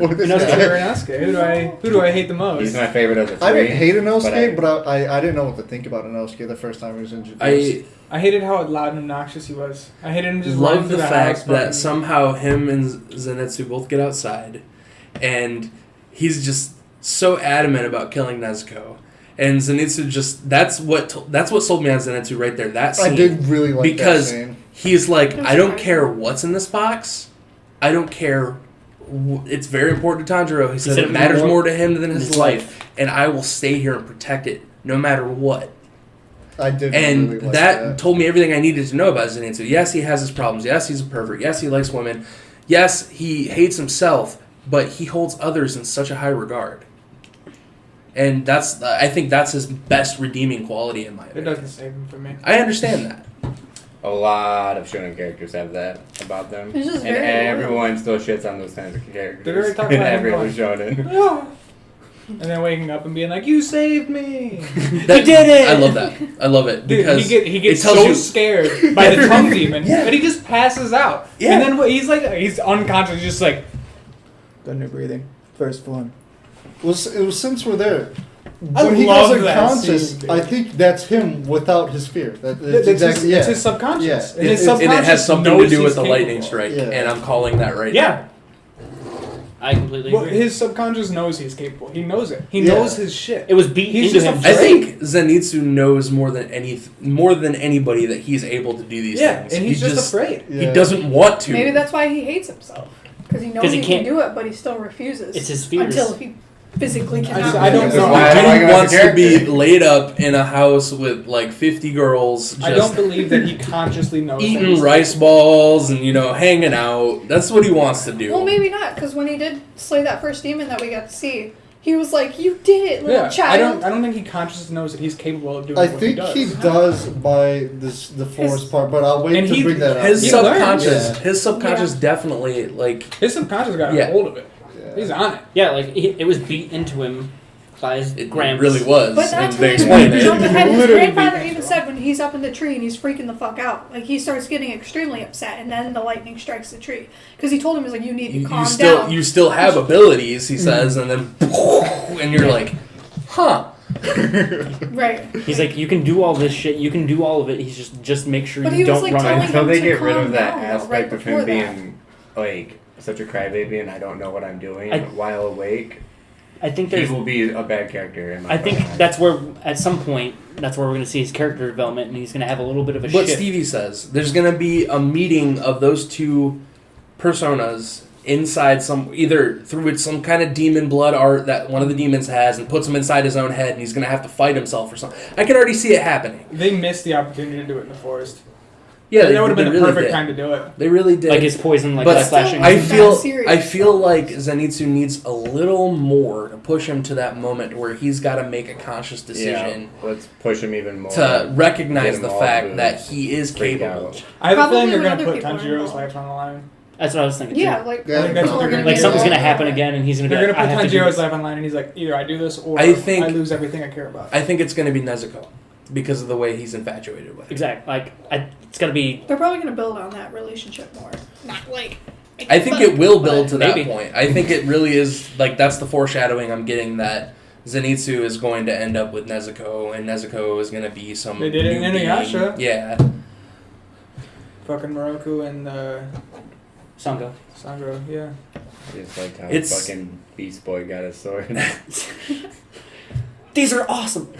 Speaker 1: Or this
Speaker 6: Inosuke.
Speaker 1: guy.
Speaker 4: Inosuke? Who do I hate the most?
Speaker 5: He's my favorite of the 3.
Speaker 1: I didn't hate Inosuke,
Speaker 5: but
Speaker 1: but I didn't know what to think about Inosuke the first time he was introduced.
Speaker 2: I
Speaker 4: I hated how loud and obnoxious he was. I hated him just running
Speaker 2: love
Speaker 4: through
Speaker 2: the
Speaker 4: the
Speaker 2: fact
Speaker 4: house.
Speaker 2: that
Speaker 4: fucking-
Speaker 2: somehow him and Zenitsu both get outside, and he's just so adamant about killing Nezuko. And Zenitsu that's what sold me on Zenitsu right there. That scene.
Speaker 1: I did really like
Speaker 2: because
Speaker 1: that scene.
Speaker 2: he's like,
Speaker 3: That's
Speaker 2: I don't
Speaker 3: right.
Speaker 2: care what's in this box. I don't care. It's very important to Tanjiro. He said
Speaker 6: said
Speaker 2: it matters
Speaker 6: more
Speaker 2: more to him than his
Speaker 6: his
Speaker 2: life, and I will stay here and protect it no matter what.
Speaker 1: I did
Speaker 2: And
Speaker 1: really like
Speaker 2: that told me everything I needed to know about Zenitsu. Yes, he has his problems. Yes, he's a pervert. Yes, he likes women. Yes, he hates himself, but he holds others in such a high regard. And I think that's his best redeeming quality in my
Speaker 4: It
Speaker 2: opinion.
Speaker 4: doesn't save him for me.
Speaker 2: I understand that.
Speaker 5: a lot of shonen characters have that about them.
Speaker 3: It's just
Speaker 5: And
Speaker 3: very
Speaker 5: everyone still shits on those kinds of characters.
Speaker 4: Did we already talk
Speaker 5: in
Speaker 4: about him
Speaker 5: every other
Speaker 4: going-
Speaker 5: shonen.
Speaker 4: And then waking up and being like, "You saved me!"
Speaker 2: That-
Speaker 6: did it!
Speaker 2: I love that. I love it
Speaker 4: Dude,
Speaker 2: because
Speaker 4: he gets
Speaker 2: it tells
Speaker 4: so
Speaker 2: you-
Speaker 4: scared by the tongue demon,
Speaker 2: Yeah.
Speaker 4: and he just passes out.
Speaker 2: Yeah.
Speaker 4: And then he's like, he's unconscious, he's just like, thunder breathing, first one.
Speaker 1: It was since we're there.
Speaker 4: I
Speaker 1: When he
Speaker 4: love
Speaker 1: goes
Speaker 4: that
Speaker 1: unconscious,
Speaker 4: scene, dude.
Speaker 1: I think that's him without his fear. That's
Speaker 4: It's
Speaker 1: exactly
Speaker 4: his,
Speaker 1: yeah.
Speaker 4: it's his subconscious.
Speaker 1: Yeah.
Speaker 4: And his
Speaker 1: It's-
Speaker 2: and it
Speaker 4: subconscious
Speaker 2: has something to
Speaker 4: knows
Speaker 2: do
Speaker 4: he's
Speaker 2: with the
Speaker 4: capable.
Speaker 2: lightning strike,
Speaker 1: Yeah.
Speaker 2: and I'm calling that right
Speaker 4: Yeah.
Speaker 2: now.
Speaker 6: I completely
Speaker 4: Well,
Speaker 6: agree.
Speaker 4: his subconscious knows he's capable. He knows it. He
Speaker 1: Yeah.
Speaker 4: knows his shit.
Speaker 6: It was beat
Speaker 4: He's
Speaker 6: into
Speaker 4: just
Speaker 6: him.
Speaker 4: a-
Speaker 2: I think Zenitsu knows more than anybody that he's able to do these
Speaker 4: Yeah,
Speaker 2: things.
Speaker 4: and he's
Speaker 2: he
Speaker 4: just afraid.
Speaker 2: He
Speaker 1: Yeah.
Speaker 2: doesn't want to.
Speaker 3: Maybe that's why he hates himself. Because he knows
Speaker 6: 'Cause he
Speaker 3: he can
Speaker 6: can't-
Speaker 3: do it, but he still refuses.
Speaker 6: It's his fears.
Speaker 3: Until he physically cannot.
Speaker 4: I don't
Speaker 5: That's
Speaker 4: know.
Speaker 5: why I don't like
Speaker 2: Dude
Speaker 5: him as a
Speaker 2: wants to be
Speaker 5: character.
Speaker 2: laid up in a house with like 50 girls,
Speaker 4: I
Speaker 2: just
Speaker 4: don't believe that he consciously knows that
Speaker 2: eating
Speaker 4: he's
Speaker 2: rice balls and hanging out. That's what he wants to do.
Speaker 3: Well, maybe not, because when he did slay that first demon that we got to see, he was like, "You did it, little
Speaker 4: Yeah,
Speaker 3: child."
Speaker 4: I don't think he consciously knows that he's capable of doing
Speaker 1: I
Speaker 4: what
Speaker 1: think
Speaker 4: he
Speaker 1: he
Speaker 4: does.
Speaker 1: does by the forest part, but I'll wait
Speaker 4: And
Speaker 1: to
Speaker 4: he-
Speaker 1: bring that up.
Speaker 2: his
Speaker 4: He
Speaker 2: subconscious,
Speaker 1: learns.
Speaker 2: his subconscious definitely like
Speaker 4: His subconscious got
Speaker 2: Yeah.
Speaker 4: a hold of it.
Speaker 1: Yeah.
Speaker 4: He's on it.
Speaker 6: Yeah, like it was beat into him by his
Speaker 2: it
Speaker 6: grandpa.
Speaker 2: really was.
Speaker 3: But
Speaker 2: and
Speaker 3: not
Speaker 2: they
Speaker 3: to
Speaker 2: explained it.
Speaker 3: jump ahead. His
Speaker 4: Literally
Speaker 3: grandfather
Speaker 4: beat
Speaker 3: even
Speaker 4: him.
Speaker 3: said when he's up in the tree and he's freaking the fuck out, like he starts getting extremely upset, and then the lightning strikes the tree because he told him, "He's like, you need to calm down."
Speaker 2: You still have abilities, he says, and then and you're like, huh.
Speaker 3: Right.
Speaker 6: He's like, you can do all this shit. You can do all of it. He's just make sure
Speaker 3: But
Speaker 6: you
Speaker 3: he was,
Speaker 6: don't
Speaker 3: like,
Speaker 6: run
Speaker 3: telling
Speaker 6: away.
Speaker 5: Until
Speaker 3: him
Speaker 5: they
Speaker 3: to
Speaker 5: get rid
Speaker 3: calm
Speaker 5: of that
Speaker 3: down, though,
Speaker 5: aspect
Speaker 3: right
Speaker 5: of
Speaker 3: before
Speaker 5: him
Speaker 3: that.
Speaker 5: being like such a crybaby and I don't know what I'm doing
Speaker 6: I-
Speaker 5: while awake,
Speaker 6: I think
Speaker 5: he
Speaker 6: there's.
Speaker 5: will be a bad character. In my
Speaker 6: I think
Speaker 5: fucking eyes.
Speaker 6: that's where, at some point, that's where we're going to see his character development, and he's going to have a little bit of a
Speaker 2: What
Speaker 6: shift.
Speaker 2: Stevie says, there's going to be a meeting of those two personas inside either through some kind of demon blood art that one of the demons has and puts him inside his own head and he's going to have to fight himself or something. I can already see it happening.
Speaker 4: They missed the opportunity to do it in the forest.
Speaker 2: Yeah,
Speaker 4: that would have been the
Speaker 2: really
Speaker 4: perfect
Speaker 2: did.
Speaker 4: time to do it.
Speaker 2: They really did.
Speaker 6: Like his poison, like
Speaker 2: But
Speaker 6: that
Speaker 3: still,
Speaker 6: flashing.
Speaker 2: I
Speaker 3: Not
Speaker 2: feel
Speaker 3: serious.
Speaker 2: I feel like Zenitsu needs a little more to push him to that moment where he's got to make a conscious decision
Speaker 5: Yeah, let's push him even more.
Speaker 2: to recognize
Speaker 5: Get
Speaker 2: the
Speaker 5: him all
Speaker 2: fact
Speaker 5: to
Speaker 2: that he is
Speaker 5: freak
Speaker 2: capable.
Speaker 5: out.
Speaker 4: I have a
Speaker 3: Probably
Speaker 4: feeling they're
Speaker 3: when
Speaker 4: going to
Speaker 3: other
Speaker 4: put
Speaker 3: people are
Speaker 4: Tanjiro's
Speaker 3: involved.
Speaker 4: life on the line.
Speaker 6: That's what I was thinking.
Speaker 3: Yeah,
Speaker 6: Too.
Speaker 3: like
Speaker 1: Yeah, I think
Speaker 3: people
Speaker 1: that's
Speaker 3: are
Speaker 1: what
Speaker 3: gonna
Speaker 1: they're
Speaker 6: Like
Speaker 3: be
Speaker 6: something's going to
Speaker 3: involved.
Speaker 6: happen again, and he's going to be
Speaker 4: They're
Speaker 6: like,
Speaker 4: going
Speaker 6: I
Speaker 4: to
Speaker 6: have
Speaker 4: put
Speaker 6: to do
Speaker 4: Tanjiro's
Speaker 6: this.
Speaker 4: life on the line, and he's like, either I do this or
Speaker 2: I think-
Speaker 4: I lose everything I care about.
Speaker 2: I think it's going to be Nezuko because of the way he's infatuated with her.
Speaker 6: Exactly. Like, it's got to be.
Speaker 3: They're probably gonna build on that relationship more. Not like.
Speaker 2: I think it will build to that
Speaker 6: Maybe.
Speaker 2: point. I think it really is like that's the foreshadowing I'm getting that Zenitsu is going to end up with Nezuko and Nezuko is going to be some.
Speaker 4: They did it in
Speaker 2: new being.
Speaker 4: Inuyasha.
Speaker 2: Yeah.
Speaker 4: Fucking Moroku and
Speaker 6: Sango.
Speaker 4: Sandro, yeah.
Speaker 5: I just like how
Speaker 2: It's-
Speaker 5: fucking Beast Boy got his sword.
Speaker 6: These are awesome.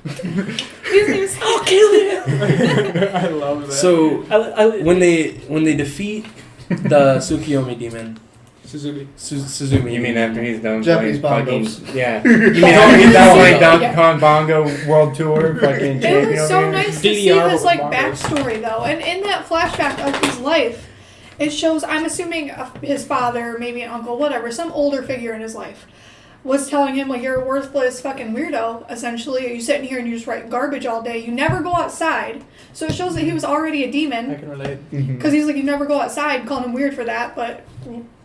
Speaker 3: I'll kill you.
Speaker 4: I love that.
Speaker 2: So
Speaker 6: I,
Speaker 2: when they defeat the Tsukiyomi demon,
Speaker 4: Suzuki.
Speaker 2: Suzumi.
Speaker 5: You mean after he's done
Speaker 1: Japanese
Speaker 5: playing
Speaker 1: bongos.
Speaker 5: fucking... Yeah. You mean after he's done playing Donkey
Speaker 3: Yeah.
Speaker 5: Kong Bongo World Tour fucking
Speaker 3: It
Speaker 5: champion
Speaker 3: was
Speaker 5: over
Speaker 3: so
Speaker 5: here?
Speaker 3: nice to see
Speaker 4: DDR
Speaker 3: his
Speaker 4: with
Speaker 3: like
Speaker 4: bongos.
Speaker 3: backstory though, and in that flashback of his life, it shows. I'm assuming his father, maybe an uncle, whatever, some older figure in his life, was telling him like, "You're a worthless fucking weirdo. Essentially, you sitting here and you just write garbage all day. You never go outside." So it shows that he was already a
Speaker 4: I
Speaker 3: demon
Speaker 4: can relate.
Speaker 3: because he's like, "You never go outside," calling him weird for that, but.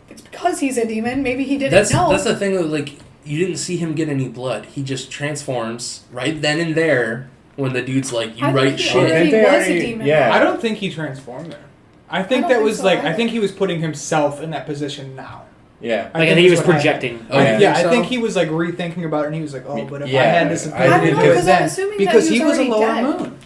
Speaker 3: It's because he's a demon. Maybe he didn't know.
Speaker 2: That's the thing. That, like you didn't see him get any blood. He just transforms right then and there when the dude's like, "You
Speaker 3: I think
Speaker 2: write
Speaker 3: he
Speaker 2: shit."
Speaker 3: already
Speaker 5: Didn't they
Speaker 3: was a
Speaker 5: already-
Speaker 3: demon.
Speaker 5: Yeah.
Speaker 4: I don't think he transformed there. I think
Speaker 3: I don't
Speaker 4: that
Speaker 3: think
Speaker 4: was
Speaker 3: so
Speaker 4: like I
Speaker 3: either.
Speaker 4: think he was putting himself in that position now.
Speaker 5: Yeah.
Speaker 6: Like, I think he was
Speaker 4: that's what
Speaker 6: projecting.
Speaker 2: Oh,
Speaker 5: Yeah.
Speaker 4: Yeah,
Speaker 2: so?
Speaker 4: I think he was like rethinking about it, and he was like, "Oh, but if I
Speaker 5: Yeah,
Speaker 4: had this
Speaker 5: I
Speaker 3: I don't know,
Speaker 5: Because
Speaker 3: because I'm
Speaker 4: then
Speaker 3: assuming
Speaker 4: because
Speaker 3: that
Speaker 4: he was a
Speaker 3: already
Speaker 4: lower
Speaker 3: dead.
Speaker 4: moon."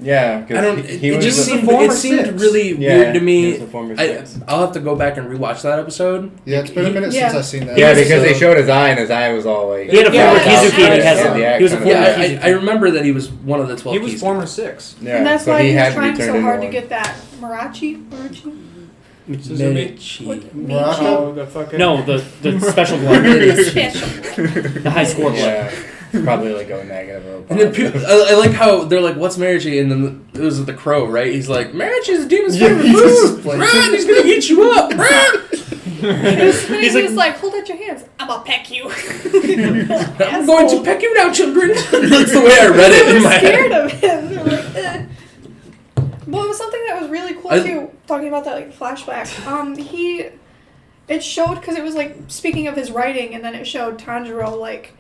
Speaker 5: Yeah.
Speaker 2: I don't.
Speaker 5: He
Speaker 2: It
Speaker 5: was
Speaker 2: just
Speaker 5: the
Speaker 2: seemed.
Speaker 4: former
Speaker 2: It seemed
Speaker 4: six.
Speaker 2: really
Speaker 5: Yeah,
Speaker 2: weird to
Speaker 5: he
Speaker 2: me.
Speaker 5: was the former
Speaker 2: I,
Speaker 5: six.
Speaker 2: I'll have to go back and rewatch that episode.
Speaker 1: Yeah, it's been a minute
Speaker 3: Yeah.
Speaker 1: since I've seen that.
Speaker 5: Yeah,
Speaker 1: episode.
Speaker 5: because they showed his eye, and his eye was all like.
Speaker 6: He had a
Speaker 4: Yeah,
Speaker 6: former
Speaker 4: yeah,
Speaker 6: Kizuki, and he
Speaker 4: yeah,
Speaker 6: has
Speaker 5: yeah,
Speaker 6: he was a
Speaker 5: kinda
Speaker 6: former
Speaker 2: Yeah,
Speaker 6: Kizuki.
Speaker 2: I remember that he was one of the 12
Speaker 4: He was
Speaker 2: keys.
Speaker 4: former 6.
Speaker 5: Yeah,
Speaker 3: And that's
Speaker 5: so
Speaker 3: why
Speaker 5: he
Speaker 3: he
Speaker 5: had
Speaker 3: was
Speaker 5: to be
Speaker 3: trying
Speaker 5: turned
Speaker 3: so
Speaker 5: into
Speaker 3: hard to
Speaker 5: one.
Speaker 3: get that Mirachi.
Speaker 2: Medici.
Speaker 1: Morocco?
Speaker 4: Oh, the fucking
Speaker 6: No, the special blood,
Speaker 3: Special.
Speaker 6: the high score blood.
Speaker 5: Yeah, probably like go negative or
Speaker 2: And then
Speaker 5: positive.
Speaker 2: I like how they're like, "What's Marichi?" And then it was the crow, right? He's like, "Marichi's a demon's
Speaker 1: Yeah,
Speaker 2: favorite
Speaker 1: he just
Speaker 2: food.
Speaker 1: plays
Speaker 2: Run,
Speaker 1: it.
Speaker 2: he's gonna eat you up. Run.
Speaker 3: He's
Speaker 6: like-
Speaker 3: like, hold out your hands. I'm gonna peck you.
Speaker 2: I'm going to peck you now, children." That's the way I read it
Speaker 3: They
Speaker 2: in
Speaker 3: were
Speaker 2: my
Speaker 3: scared
Speaker 2: head.
Speaker 3: of him. They were like, eh. Well, it was something that was really cool too. Talking about that like flashback. It showed because it was like speaking of his writing, and then it showed Tanjiro like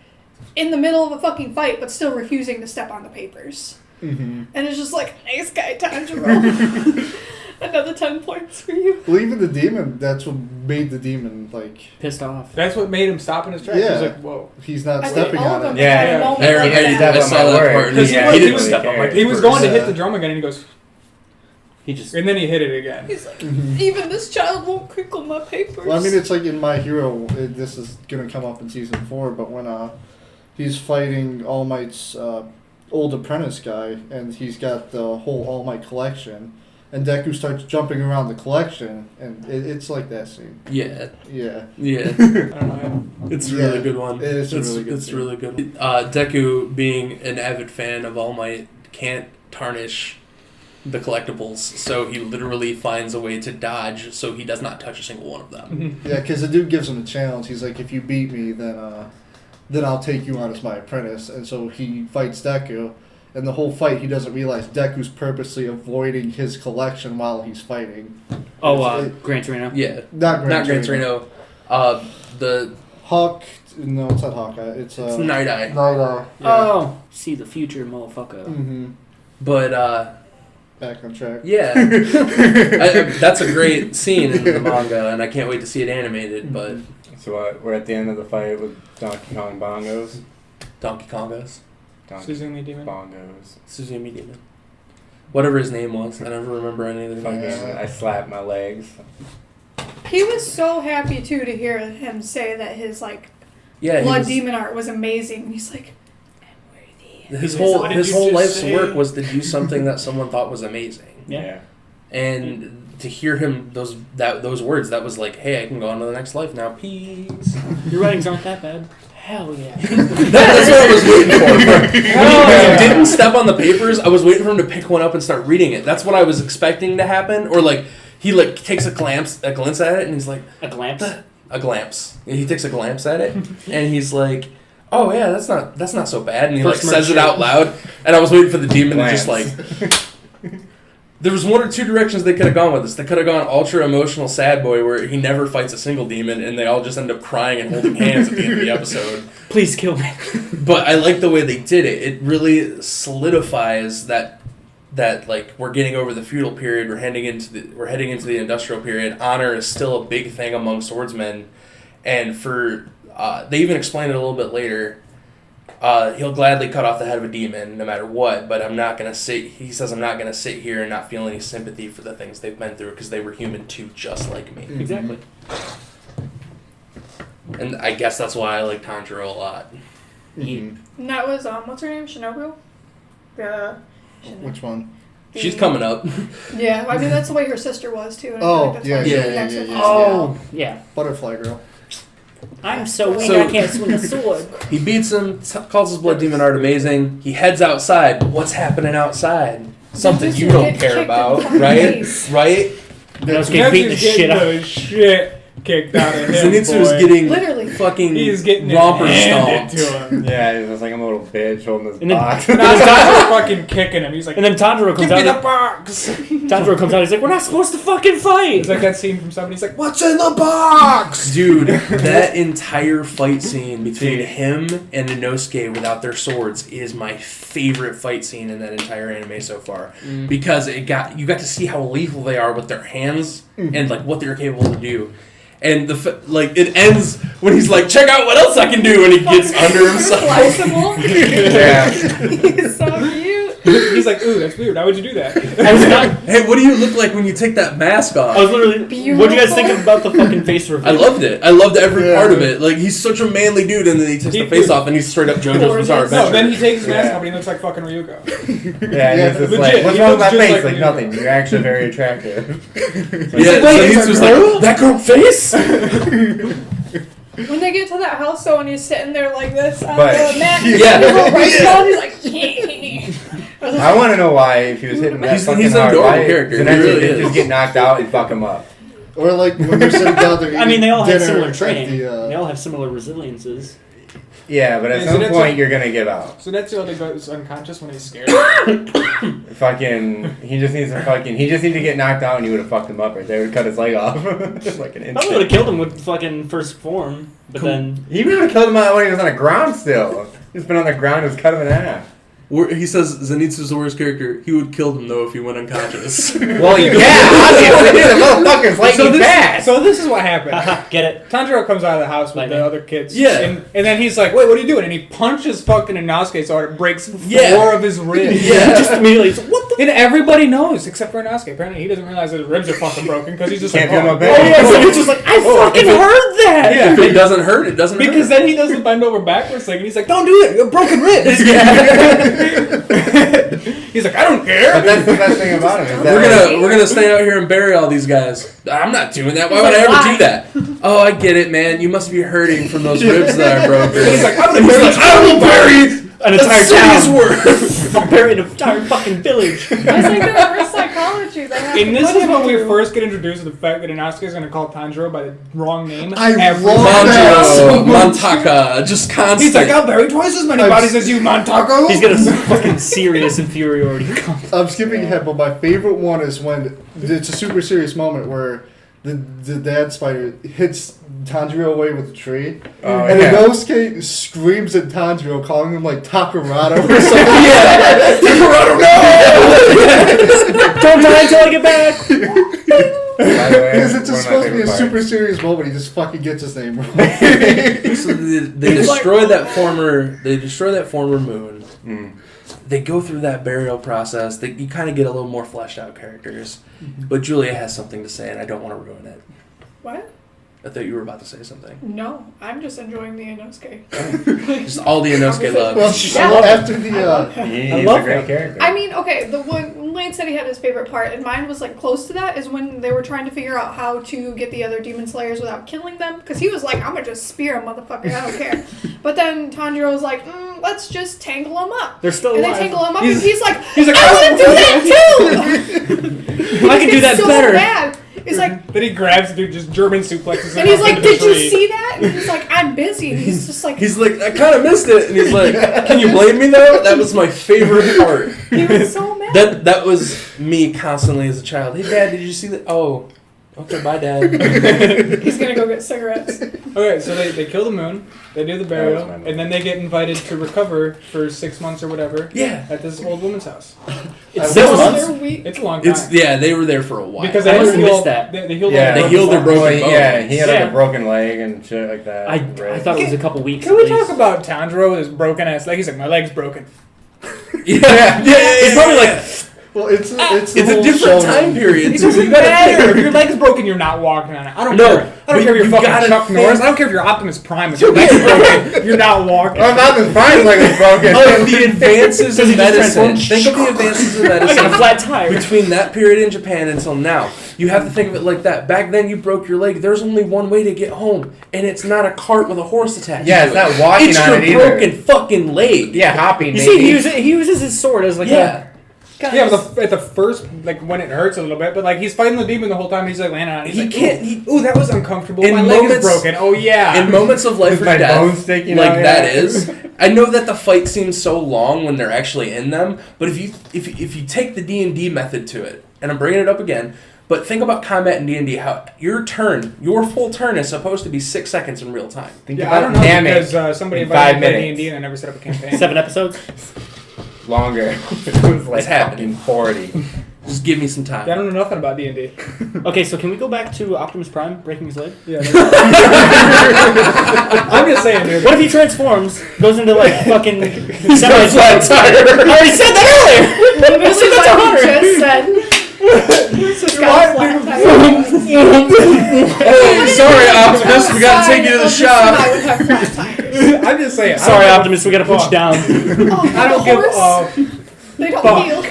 Speaker 3: in the middle of a fucking fight, but still refusing to step on the papers.
Speaker 1: Mm-hmm.
Speaker 3: And it's just like, nice guy, Tanjiro. Another 10 points for you.
Speaker 1: Well, even the demon, that's what made the demon, like,
Speaker 6: Pissed off.
Speaker 4: That's what made him stop in his tracks.
Speaker 1: Yeah.
Speaker 4: He was like, "Whoa."
Speaker 1: he's not
Speaker 3: I think
Speaker 1: stepping
Speaker 3: all of
Speaker 1: on
Speaker 3: them
Speaker 1: it.
Speaker 5: Yeah,
Speaker 3: had a
Speaker 5: yeah.
Speaker 3: moment
Speaker 2: I,
Speaker 3: like
Speaker 5: He didn't step
Speaker 3: that.
Speaker 2: I
Speaker 5: on
Speaker 2: saw
Speaker 5: my
Speaker 2: that
Speaker 5: word.
Speaker 2: part.
Speaker 4: Because
Speaker 2: Yeah,
Speaker 4: he
Speaker 2: he didn't
Speaker 4: was-
Speaker 2: step on my
Speaker 4: He was
Speaker 2: papers.
Speaker 4: going to hit
Speaker 1: Yeah.
Speaker 4: the drum again, and he goes,
Speaker 6: He just
Speaker 4: and then he hit it again.
Speaker 3: He's like, even this child won't crinkle my papers.
Speaker 1: Well, I mean, it's like in My Hero, this is going to come up in season 4, but when he's fighting All Might's old apprentice guy, and he's got the whole All Might collection, and Deku starts jumping around the collection, and it's like that scene.
Speaker 2: Yeah,
Speaker 1: Yeah.
Speaker 2: yeah.
Speaker 4: I don't know.
Speaker 2: It's a
Speaker 1: Yeah,
Speaker 2: really good one.
Speaker 1: it is a
Speaker 2: it's,
Speaker 1: really good
Speaker 2: It's
Speaker 1: scene.
Speaker 2: really good. Deku, being an avid fan of All Might, can't tarnish the collectibles, so he literally finds a way to dodge so he does not touch a single one of them.
Speaker 1: Yeah, because the dude gives him a challenge. He's like, if you beat me, then I'll take you on as my apprentice. And so he fights Deku, and the whole fight he doesn't realize Deku's purposely avoiding his collection while he's fighting.
Speaker 6: Gran Torino.
Speaker 2: Yeah,
Speaker 1: Not Gran
Speaker 2: not Gran
Speaker 1: Torino.
Speaker 2: Torino. The
Speaker 1: Hawk. No, it's not Hawkeye. It's
Speaker 2: it's Night Eye.
Speaker 1: Night Eye.
Speaker 6: Oh, see the future, motherfucker.
Speaker 1: Mm-hmm.
Speaker 2: But
Speaker 1: Back on track.
Speaker 2: yeah, that's a great scene in the manga, and I can't wait to see it animated. But
Speaker 5: So we're at the end of the fight with Donkey Kong bongos.
Speaker 2: Donkey Kongos,
Speaker 5: Donkey
Speaker 4: Suzumi Demon.
Speaker 5: bongos.
Speaker 2: Suzumi Demon, whatever his name was, I never remember any of the
Speaker 5: Fucking,
Speaker 2: names.
Speaker 1: Yeah.
Speaker 5: I slapped my legs.
Speaker 3: He was so happy too to hear him say that his like
Speaker 2: Yeah, he
Speaker 3: blood
Speaker 2: was-
Speaker 3: demon art was amazing. He's like, I'm worthy.
Speaker 2: His
Speaker 4: What
Speaker 2: whole
Speaker 4: did
Speaker 2: his
Speaker 4: you
Speaker 2: whole
Speaker 4: just
Speaker 2: life's
Speaker 4: say?
Speaker 2: work was to do something that someone thought was amazing,
Speaker 6: Yeah.
Speaker 2: and to hear him those words, that was like, hey, I can go on to the next life now. Peace.
Speaker 6: Your writings aren't that bad. Hell yeah.
Speaker 2: That's what I was waiting for. When he didn't step on the papers, I was waiting for him to pick one up and start reading it. That's what I was expecting to happen, or like he like takes a glance at it, and he's like
Speaker 6: A glance.
Speaker 2: a glance. He takes a glance at it, and he's like, "Oh yeah, that's not so bad." And he like
Speaker 6: First
Speaker 2: says it
Speaker 6: merch
Speaker 2: out loud, and I was waiting for the demon to just
Speaker 5: Glance.
Speaker 2: like. There was one or two directions they could have gone with this. They could have gone ultra emotional sad boy, where he never fights a single demon, and they all just end up crying and holding hands at the end of the episode.
Speaker 6: Please kill me.
Speaker 2: But I like the way they did it. It really solidifies that like we're getting over the feudal period. We're heading into the industrial period. Honor is still a big thing among swordsmen, and for they even explain it a little bit later. He'll gladly cut off the head of a demon no matter what, but I'm not gonna sit. He says I'm not gonna sit here and not feel any sympathy for the things they've been through because they were human too, just like me.
Speaker 6: Exactly.
Speaker 2: And I guess that's why I like Tanjiro a lot.
Speaker 1: Mhm.
Speaker 3: And that was what's her name? Shinobu. The.
Speaker 1: Which one?
Speaker 2: She's coming up.
Speaker 3: Yeah, I mean that's the way her sister was too. And I
Speaker 1: Oh,
Speaker 3: feel like that's
Speaker 1: yeah,
Speaker 3: why she
Speaker 2: yeah,
Speaker 3: connects
Speaker 1: yeah,
Speaker 3: with
Speaker 1: yeah,
Speaker 3: her.
Speaker 6: Oh, yeah.
Speaker 1: Butterfly Girl.
Speaker 6: I'm so weak
Speaker 2: So-
Speaker 6: I can't swing a sword.
Speaker 2: He beats him, calls his blood demon art amazing. He heads outside. But what's happening outside? Something you don't care about, right? Right?
Speaker 6: Inosuke beating the
Speaker 4: Zenitsu's
Speaker 6: shit
Speaker 4: getting
Speaker 6: out.
Speaker 4: the shit kicked out of him.
Speaker 2: Zenitsu is
Speaker 4: boy.
Speaker 2: getting
Speaker 3: Literally
Speaker 2: fucking
Speaker 4: He's getting
Speaker 2: romper
Speaker 4: handed
Speaker 2: stomped.
Speaker 4: to him.
Speaker 5: Yeah, he's just like a little bitch holding this
Speaker 6: And then-
Speaker 5: box.
Speaker 4: Now Tanjiro fucking kicking him. He's like,
Speaker 6: And then Tanjiro comes
Speaker 4: give me the
Speaker 6: out.
Speaker 4: box.
Speaker 6: Tanjiro comes out. He's like, "We're not supposed to fucking fight."
Speaker 4: It's like that scene from somebody. He's like, what's in the box?
Speaker 2: Dude, that entire fight scene between him and Inosuke without their swords is my favorite fight scene in that entire anime so far. Because you got to see how lethal they are with their hands and like what they're capable to do. And it ends when he's like, check out what else I can do, and he gets under himself.
Speaker 3: Flexible.
Speaker 5: Yeah.
Speaker 3: He's so cute.
Speaker 4: He's like, ooh, that's weird. Why would you do that?
Speaker 6: I was not.
Speaker 2: Hey, what do you look like when you take that mask off?
Speaker 6: I was literally. What do you guys think about the fucking face reveal?
Speaker 2: I loved it. I loved every
Speaker 1: Yeah.
Speaker 2: part of it. Like, he's such a manly dude, and then he takes the face off, and he's straight up JoJo's
Speaker 3: Gorgeous.
Speaker 2: Bizarre
Speaker 3: No,
Speaker 2: Adventure.
Speaker 4: No, then he takes his mask
Speaker 5: Yeah.
Speaker 4: off and he looks like fucking Ryuko.
Speaker 5: Yeah, and he's just
Speaker 4: legit,
Speaker 5: like, what's
Speaker 4: he
Speaker 5: wrong with my
Speaker 4: looks just
Speaker 5: face?
Speaker 4: like
Speaker 5: Like
Speaker 4: you.
Speaker 5: nothing. You're actually very attractive.
Speaker 2: Yeah, Zenitsu's like, that girl face?
Speaker 3: When they get to that house, though, and he's sitting there like this on
Speaker 5: But-
Speaker 3: the mat,
Speaker 2: Yeah.
Speaker 3: his little right down, he's like,
Speaker 5: I want to know why, if he was hitting that
Speaker 2: He's-
Speaker 5: fucking
Speaker 2: he's an
Speaker 5: hard,
Speaker 2: adorable
Speaker 5: why
Speaker 2: character, he
Speaker 5: Zenitsu
Speaker 2: really
Speaker 5: didn't
Speaker 2: is.
Speaker 5: just get knocked out and fuck him up.
Speaker 1: Or like when they're sitting down there.
Speaker 6: I mean, they all have
Speaker 1: eating
Speaker 6: similar
Speaker 1: dinner
Speaker 6: training.
Speaker 1: at the,
Speaker 6: They all have similar resiliences.
Speaker 5: Yeah, but at
Speaker 4: Yeah,
Speaker 5: some
Speaker 4: Zenitsu-
Speaker 5: point you're gonna give out.
Speaker 4: So that's the only goes unconscious when he's scared.
Speaker 5: Fucking, he just needs to get knocked out and you would have fucked him up right there. Would cut his leg off. Just like an
Speaker 6: I would have
Speaker 5: instant.
Speaker 6: killed him with fucking first form, but then
Speaker 5: He would have killed him when he was on the ground still. He's been on the ground, just cut him in half.
Speaker 2: He says Zenitsu's the worst character. He would kill them, though, if he went unconscious.
Speaker 5: Well, yeah, obviously, the motherfucker's lightning fast.
Speaker 4: So this is what happened.
Speaker 6: get it.
Speaker 4: Tanjiro comes out of the house with
Speaker 6: Lightning.
Speaker 4: the other kids.
Speaker 2: Yeah.
Speaker 4: And then he's like, wait, what are you doing? And he punches fucking Inosuke so it breaks
Speaker 2: Yeah.
Speaker 4: 4 of his ribs.
Speaker 2: Yeah.
Speaker 6: Just immediately, he's like, what the?
Speaker 4: And everybody knows, except for Inosuke. Apparently he doesn't realize his ribs are fucking broken because he's just
Speaker 5: Can't
Speaker 4: like,
Speaker 5: feel no
Speaker 6: Oh
Speaker 5: pain.
Speaker 6: yeah, so he's just like, I fucking heard that.
Speaker 4: Yeah.
Speaker 2: If it doesn't hurt, it doesn't
Speaker 4: Because
Speaker 2: hurt.
Speaker 4: then he does the bend over backwards thing, and he's like, "Don't do it! You have broken ribs." He's like, "I don't
Speaker 5: But
Speaker 4: care."
Speaker 5: that's the best thing about him is that
Speaker 2: We're gonna stay out here and bury all these guys. I'm not doing that. Why would I ever do that? Oh, I get it, man. You must be hurting from those ribs that I broke.
Speaker 4: He's like, "I'm
Speaker 2: And he's
Speaker 4: gonna
Speaker 2: like, I will bury
Speaker 6: An
Speaker 2: a
Speaker 6: entire
Speaker 2: city's
Speaker 6: town.
Speaker 2: worth.
Speaker 6: I'm buried an entire fucking village.
Speaker 3: That's like their reverse psychology. They have
Speaker 4: And
Speaker 3: to
Speaker 4: this
Speaker 3: put
Speaker 4: is when
Speaker 3: him
Speaker 4: we
Speaker 3: through.
Speaker 4: first get introduced to the fact that Inosuke is going to call Tanjiro by the wrong name.
Speaker 1: I
Speaker 4: every
Speaker 1: love
Speaker 4: time.
Speaker 1: that.
Speaker 2: Montaro, Montaka, just constant.
Speaker 4: He's like, "I'll bury twice as many
Speaker 1: I'm
Speaker 4: bodies as you, Montako."
Speaker 6: He's got a fucking serious inferiority complex.
Speaker 1: I'm skipping ahead, but my favorite one is when it's a super serious moment where the dad spider hits Tanjiro away with a tree,
Speaker 5: Oh,
Speaker 1: and
Speaker 5: yeah.
Speaker 1: Inosuke screams at Tanjiro, calling him like Takarado or something.
Speaker 2: yeah, Takarado, no!
Speaker 6: Don't die until I get back.
Speaker 5: By the way,
Speaker 1: Because it's
Speaker 5: one
Speaker 1: just
Speaker 5: of my
Speaker 1: supposed to be a
Speaker 5: favorite
Speaker 1: super
Speaker 5: parts.
Speaker 1: serious moment. He just fucking gets his name wrong.
Speaker 2: So they destroy that former. They destroy that former moon.
Speaker 5: Mm.
Speaker 2: They go through that burial process. You kind of get a little more fleshed out characters. But Julia has something to say, and I don't want to ruin it.
Speaker 3: What?
Speaker 2: I thought you were about to say something.
Speaker 3: No, I'm just enjoying the Inosuke.
Speaker 2: Just all the Inosuke love.
Speaker 1: Well, after the
Speaker 5: He's
Speaker 6: love
Speaker 5: a great
Speaker 6: him.
Speaker 5: character.
Speaker 3: I mean, okay, the one Lane said he had his favorite part, and mine was like close to that, is when they were trying to figure out how to get the other demon slayers without killing them. Because he was like, I'm gonna just spear a motherfucker, I don't care. But then Tanjiro was like, let's just tangle him up.
Speaker 6: They're still
Speaker 3: And
Speaker 6: alive.
Speaker 3: they tangle him up,
Speaker 4: He's-
Speaker 3: and he's like,
Speaker 4: he's like,
Speaker 3: I want to do that too!
Speaker 6: I can do that
Speaker 3: so
Speaker 6: better.
Speaker 3: Mad. He's like,
Speaker 4: Then he grabs the dude, just German suplexes him.
Speaker 3: and he's
Speaker 4: up
Speaker 3: like,
Speaker 4: into the
Speaker 3: did you
Speaker 4: tree.
Speaker 3: see that? And he's like, I'm busy. And he's just like,
Speaker 2: He's like, I kind of missed it, and he's like, can you blame me though? That was my favorite part.
Speaker 3: he was so mad.
Speaker 2: That was me constantly as a child. Hey, Dad, did you see that? Oh, okay, bye, Dad.
Speaker 3: He's gonna go get cigarettes.
Speaker 4: Okay, so they kill the moon, they do the burial,
Speaker 5: That was my
Speaker 4: and then they get invited to recover for 6 months or whatever.
Speaker 2: Yeah.
Speaker 4: At this old woman's house.
Speaker 6: It's
Speaker 1: I
Speaker 6: 6
Speaker 1: was-
Speaker 6: months.
Speaker 3: They're weak.
Speaker 4: It's a long time.
Speaker 2: They were there for a while.
Speaker 4: Because
Speaker 6: I
Speaker 4: they
Speaker 6: must
Speaker 4: had
Speaker 6: have
Speaker 4: to heal
Speaker 6: missed that.
Speaker 4: They healed
Speaker 2: Yeah,
Speaker 4: their
Speaker 2: they healed their
Speaker 4: bones.
Speaker 2: broken bones.
Speaker 5: Yeah, he had like
Speaker 6: Yeah.
Speaker 5: a broken leg and shit like that.
Speaker 6: I
Speaker 5: Right.
Speaker 6: thought it was a couple weeks.
Speaker 4: Can
Speaker 6: at
Speaker 4: we
Speaker 6: least.
Speaker 4: talk about Tanjiro with his broken ass leg? He's like, my leg's broken.
Speaker 2: yeah.
Speaker 6: He's probably like,
Speaker 1: well, it's the
Speaker 2: It's a
Speaker 1: whole
Speaker 2: different
Speaker 1: show.
Speaker 2: time period.
Speaker 4: It
Speaker 2: too.
Speaker 4: doesn't
Speaker 2: You gotta
Speaker 4: matter. If
Speaker 2: think.
Speaker 4: your leg's broken, you're not walking on it. I don't
Speaker 2: No,
Speaker 4: care. I
Speaker 2: but
Speaker 4: don't care if you're
Speaker 2: you
Speaker 4: fucking
Speaker 2: gotta
Speaker 4: Chuck
Speaker 2: think-
Speaker 4: Norris. I don't care if you're Optimus Prime. If your leg's broken, you're not walking.
Speaker 5: Well, not this Brian's leg is broken.
Speaker 2: Of the advances
Speaker 6: Does
Speaker 2: of
Speaker 6: he just
Speaker 2: medicine.
Speaker 6: transform?
Speaker 2: Think of the advances of
Speaker 6: I got a
Speaker 2: medicine
Speaker 6: flat tire.
Speaker 2: between that period in Japan until now. You have to think of it like that. Back then, you broke your leg. There's only one way to get home, and it's not a cart with a horse attached.
Speaker 5: Yeah,
Speaker 2: to
Speaker 5: it's
Speaker 2: it.
Speaker 5: not walking
Speaker 2: It's
Speaker 5: on
Speaker 2: your
Speaker 5: it either.
Speaker 2: broken fucking leg.
Speaker 5: Yeah, hopping.
Speaker 6: You see, he uses his sword as like
Speaker 2: Yeah.
Speaker 3: Guys,
Speaker 4: Yeah, but at the first, like, when it hurts a little bit, but, like, he's fighting the demon the whole time, he's, like, landing on it. He's
Speaker 2: He
Speaker 4: like,
Speaker 2: can't-
Speaker 4: Ooh, that was uncomfortable.
Speaker 2: In
Speaker 4: My leg is
Speaker 2: moments-
Speaker 4: broken. Oh, yeah.
Speaker 2: In moments of life or
Speaker 5: My
Speaker 2: death,
Speaker 5: bones sticking
Speaker 2: like
Speaker 5: out,
Speaker 2: that
Speaker 5: yeah.
Speaker 2: is. I know that the fight seems so long when they're actually in them, but if you take the D&D method to it, and I'm bringing it up again, but think about combat in D&D, how your full turn is supposed to be 6 seconds in real time.
Speaker 5: Think
Speaker 4: Yeah, I don't know,
Speaker 5: Namek
Speaker 4: because somebody
Speaker 5: in
Speaker 4: invited
Speaker 5: 5
Speaker 4: me to play
Speaker 5: minutes.
Speaker 4: D&D and I never set up a campaign.
Speaker 6: 7 episodes.
Speaker 5: Longer. It was like
Speaker 2: It's happening.
Speaker 5: fucking 40.
Speaker 2: Just give me some time.
Speaker 4: Yeah, I don't know nothing about D&D.
Speaker 6: Okay, so can we go back to Optimus Prime breaking his leg?
Speaker 4: Yeah. I'm just saying, dude.
Speaker 6: What if he transforms, goes into like fucking semi
Speaker 2: flat tire.
Speaker 6: I already said that earlier.
Speaker 3: literally
Speaker 6: That's
Speaker 3: what
Speaker 6: hard.
Speaker 3: you just said. So it's got a flat tire.
Speaker 2: Hey, sorry, Optimus, we gotta take you to the
Speaker 3: I
Speaker 2: shop.
Speaker 3: would have flat tires.
Speaker 4: I'm just saying.
Speaker 6: Sorry, Optimus, we gotta put you down.
Speaker 3: Oh,
Speaker 4: I don't give
Speaker 3: horse,
Speaker 4: a.
Speaker 3: They don't
Speaker 4: fuck.
Speaker 3: heal.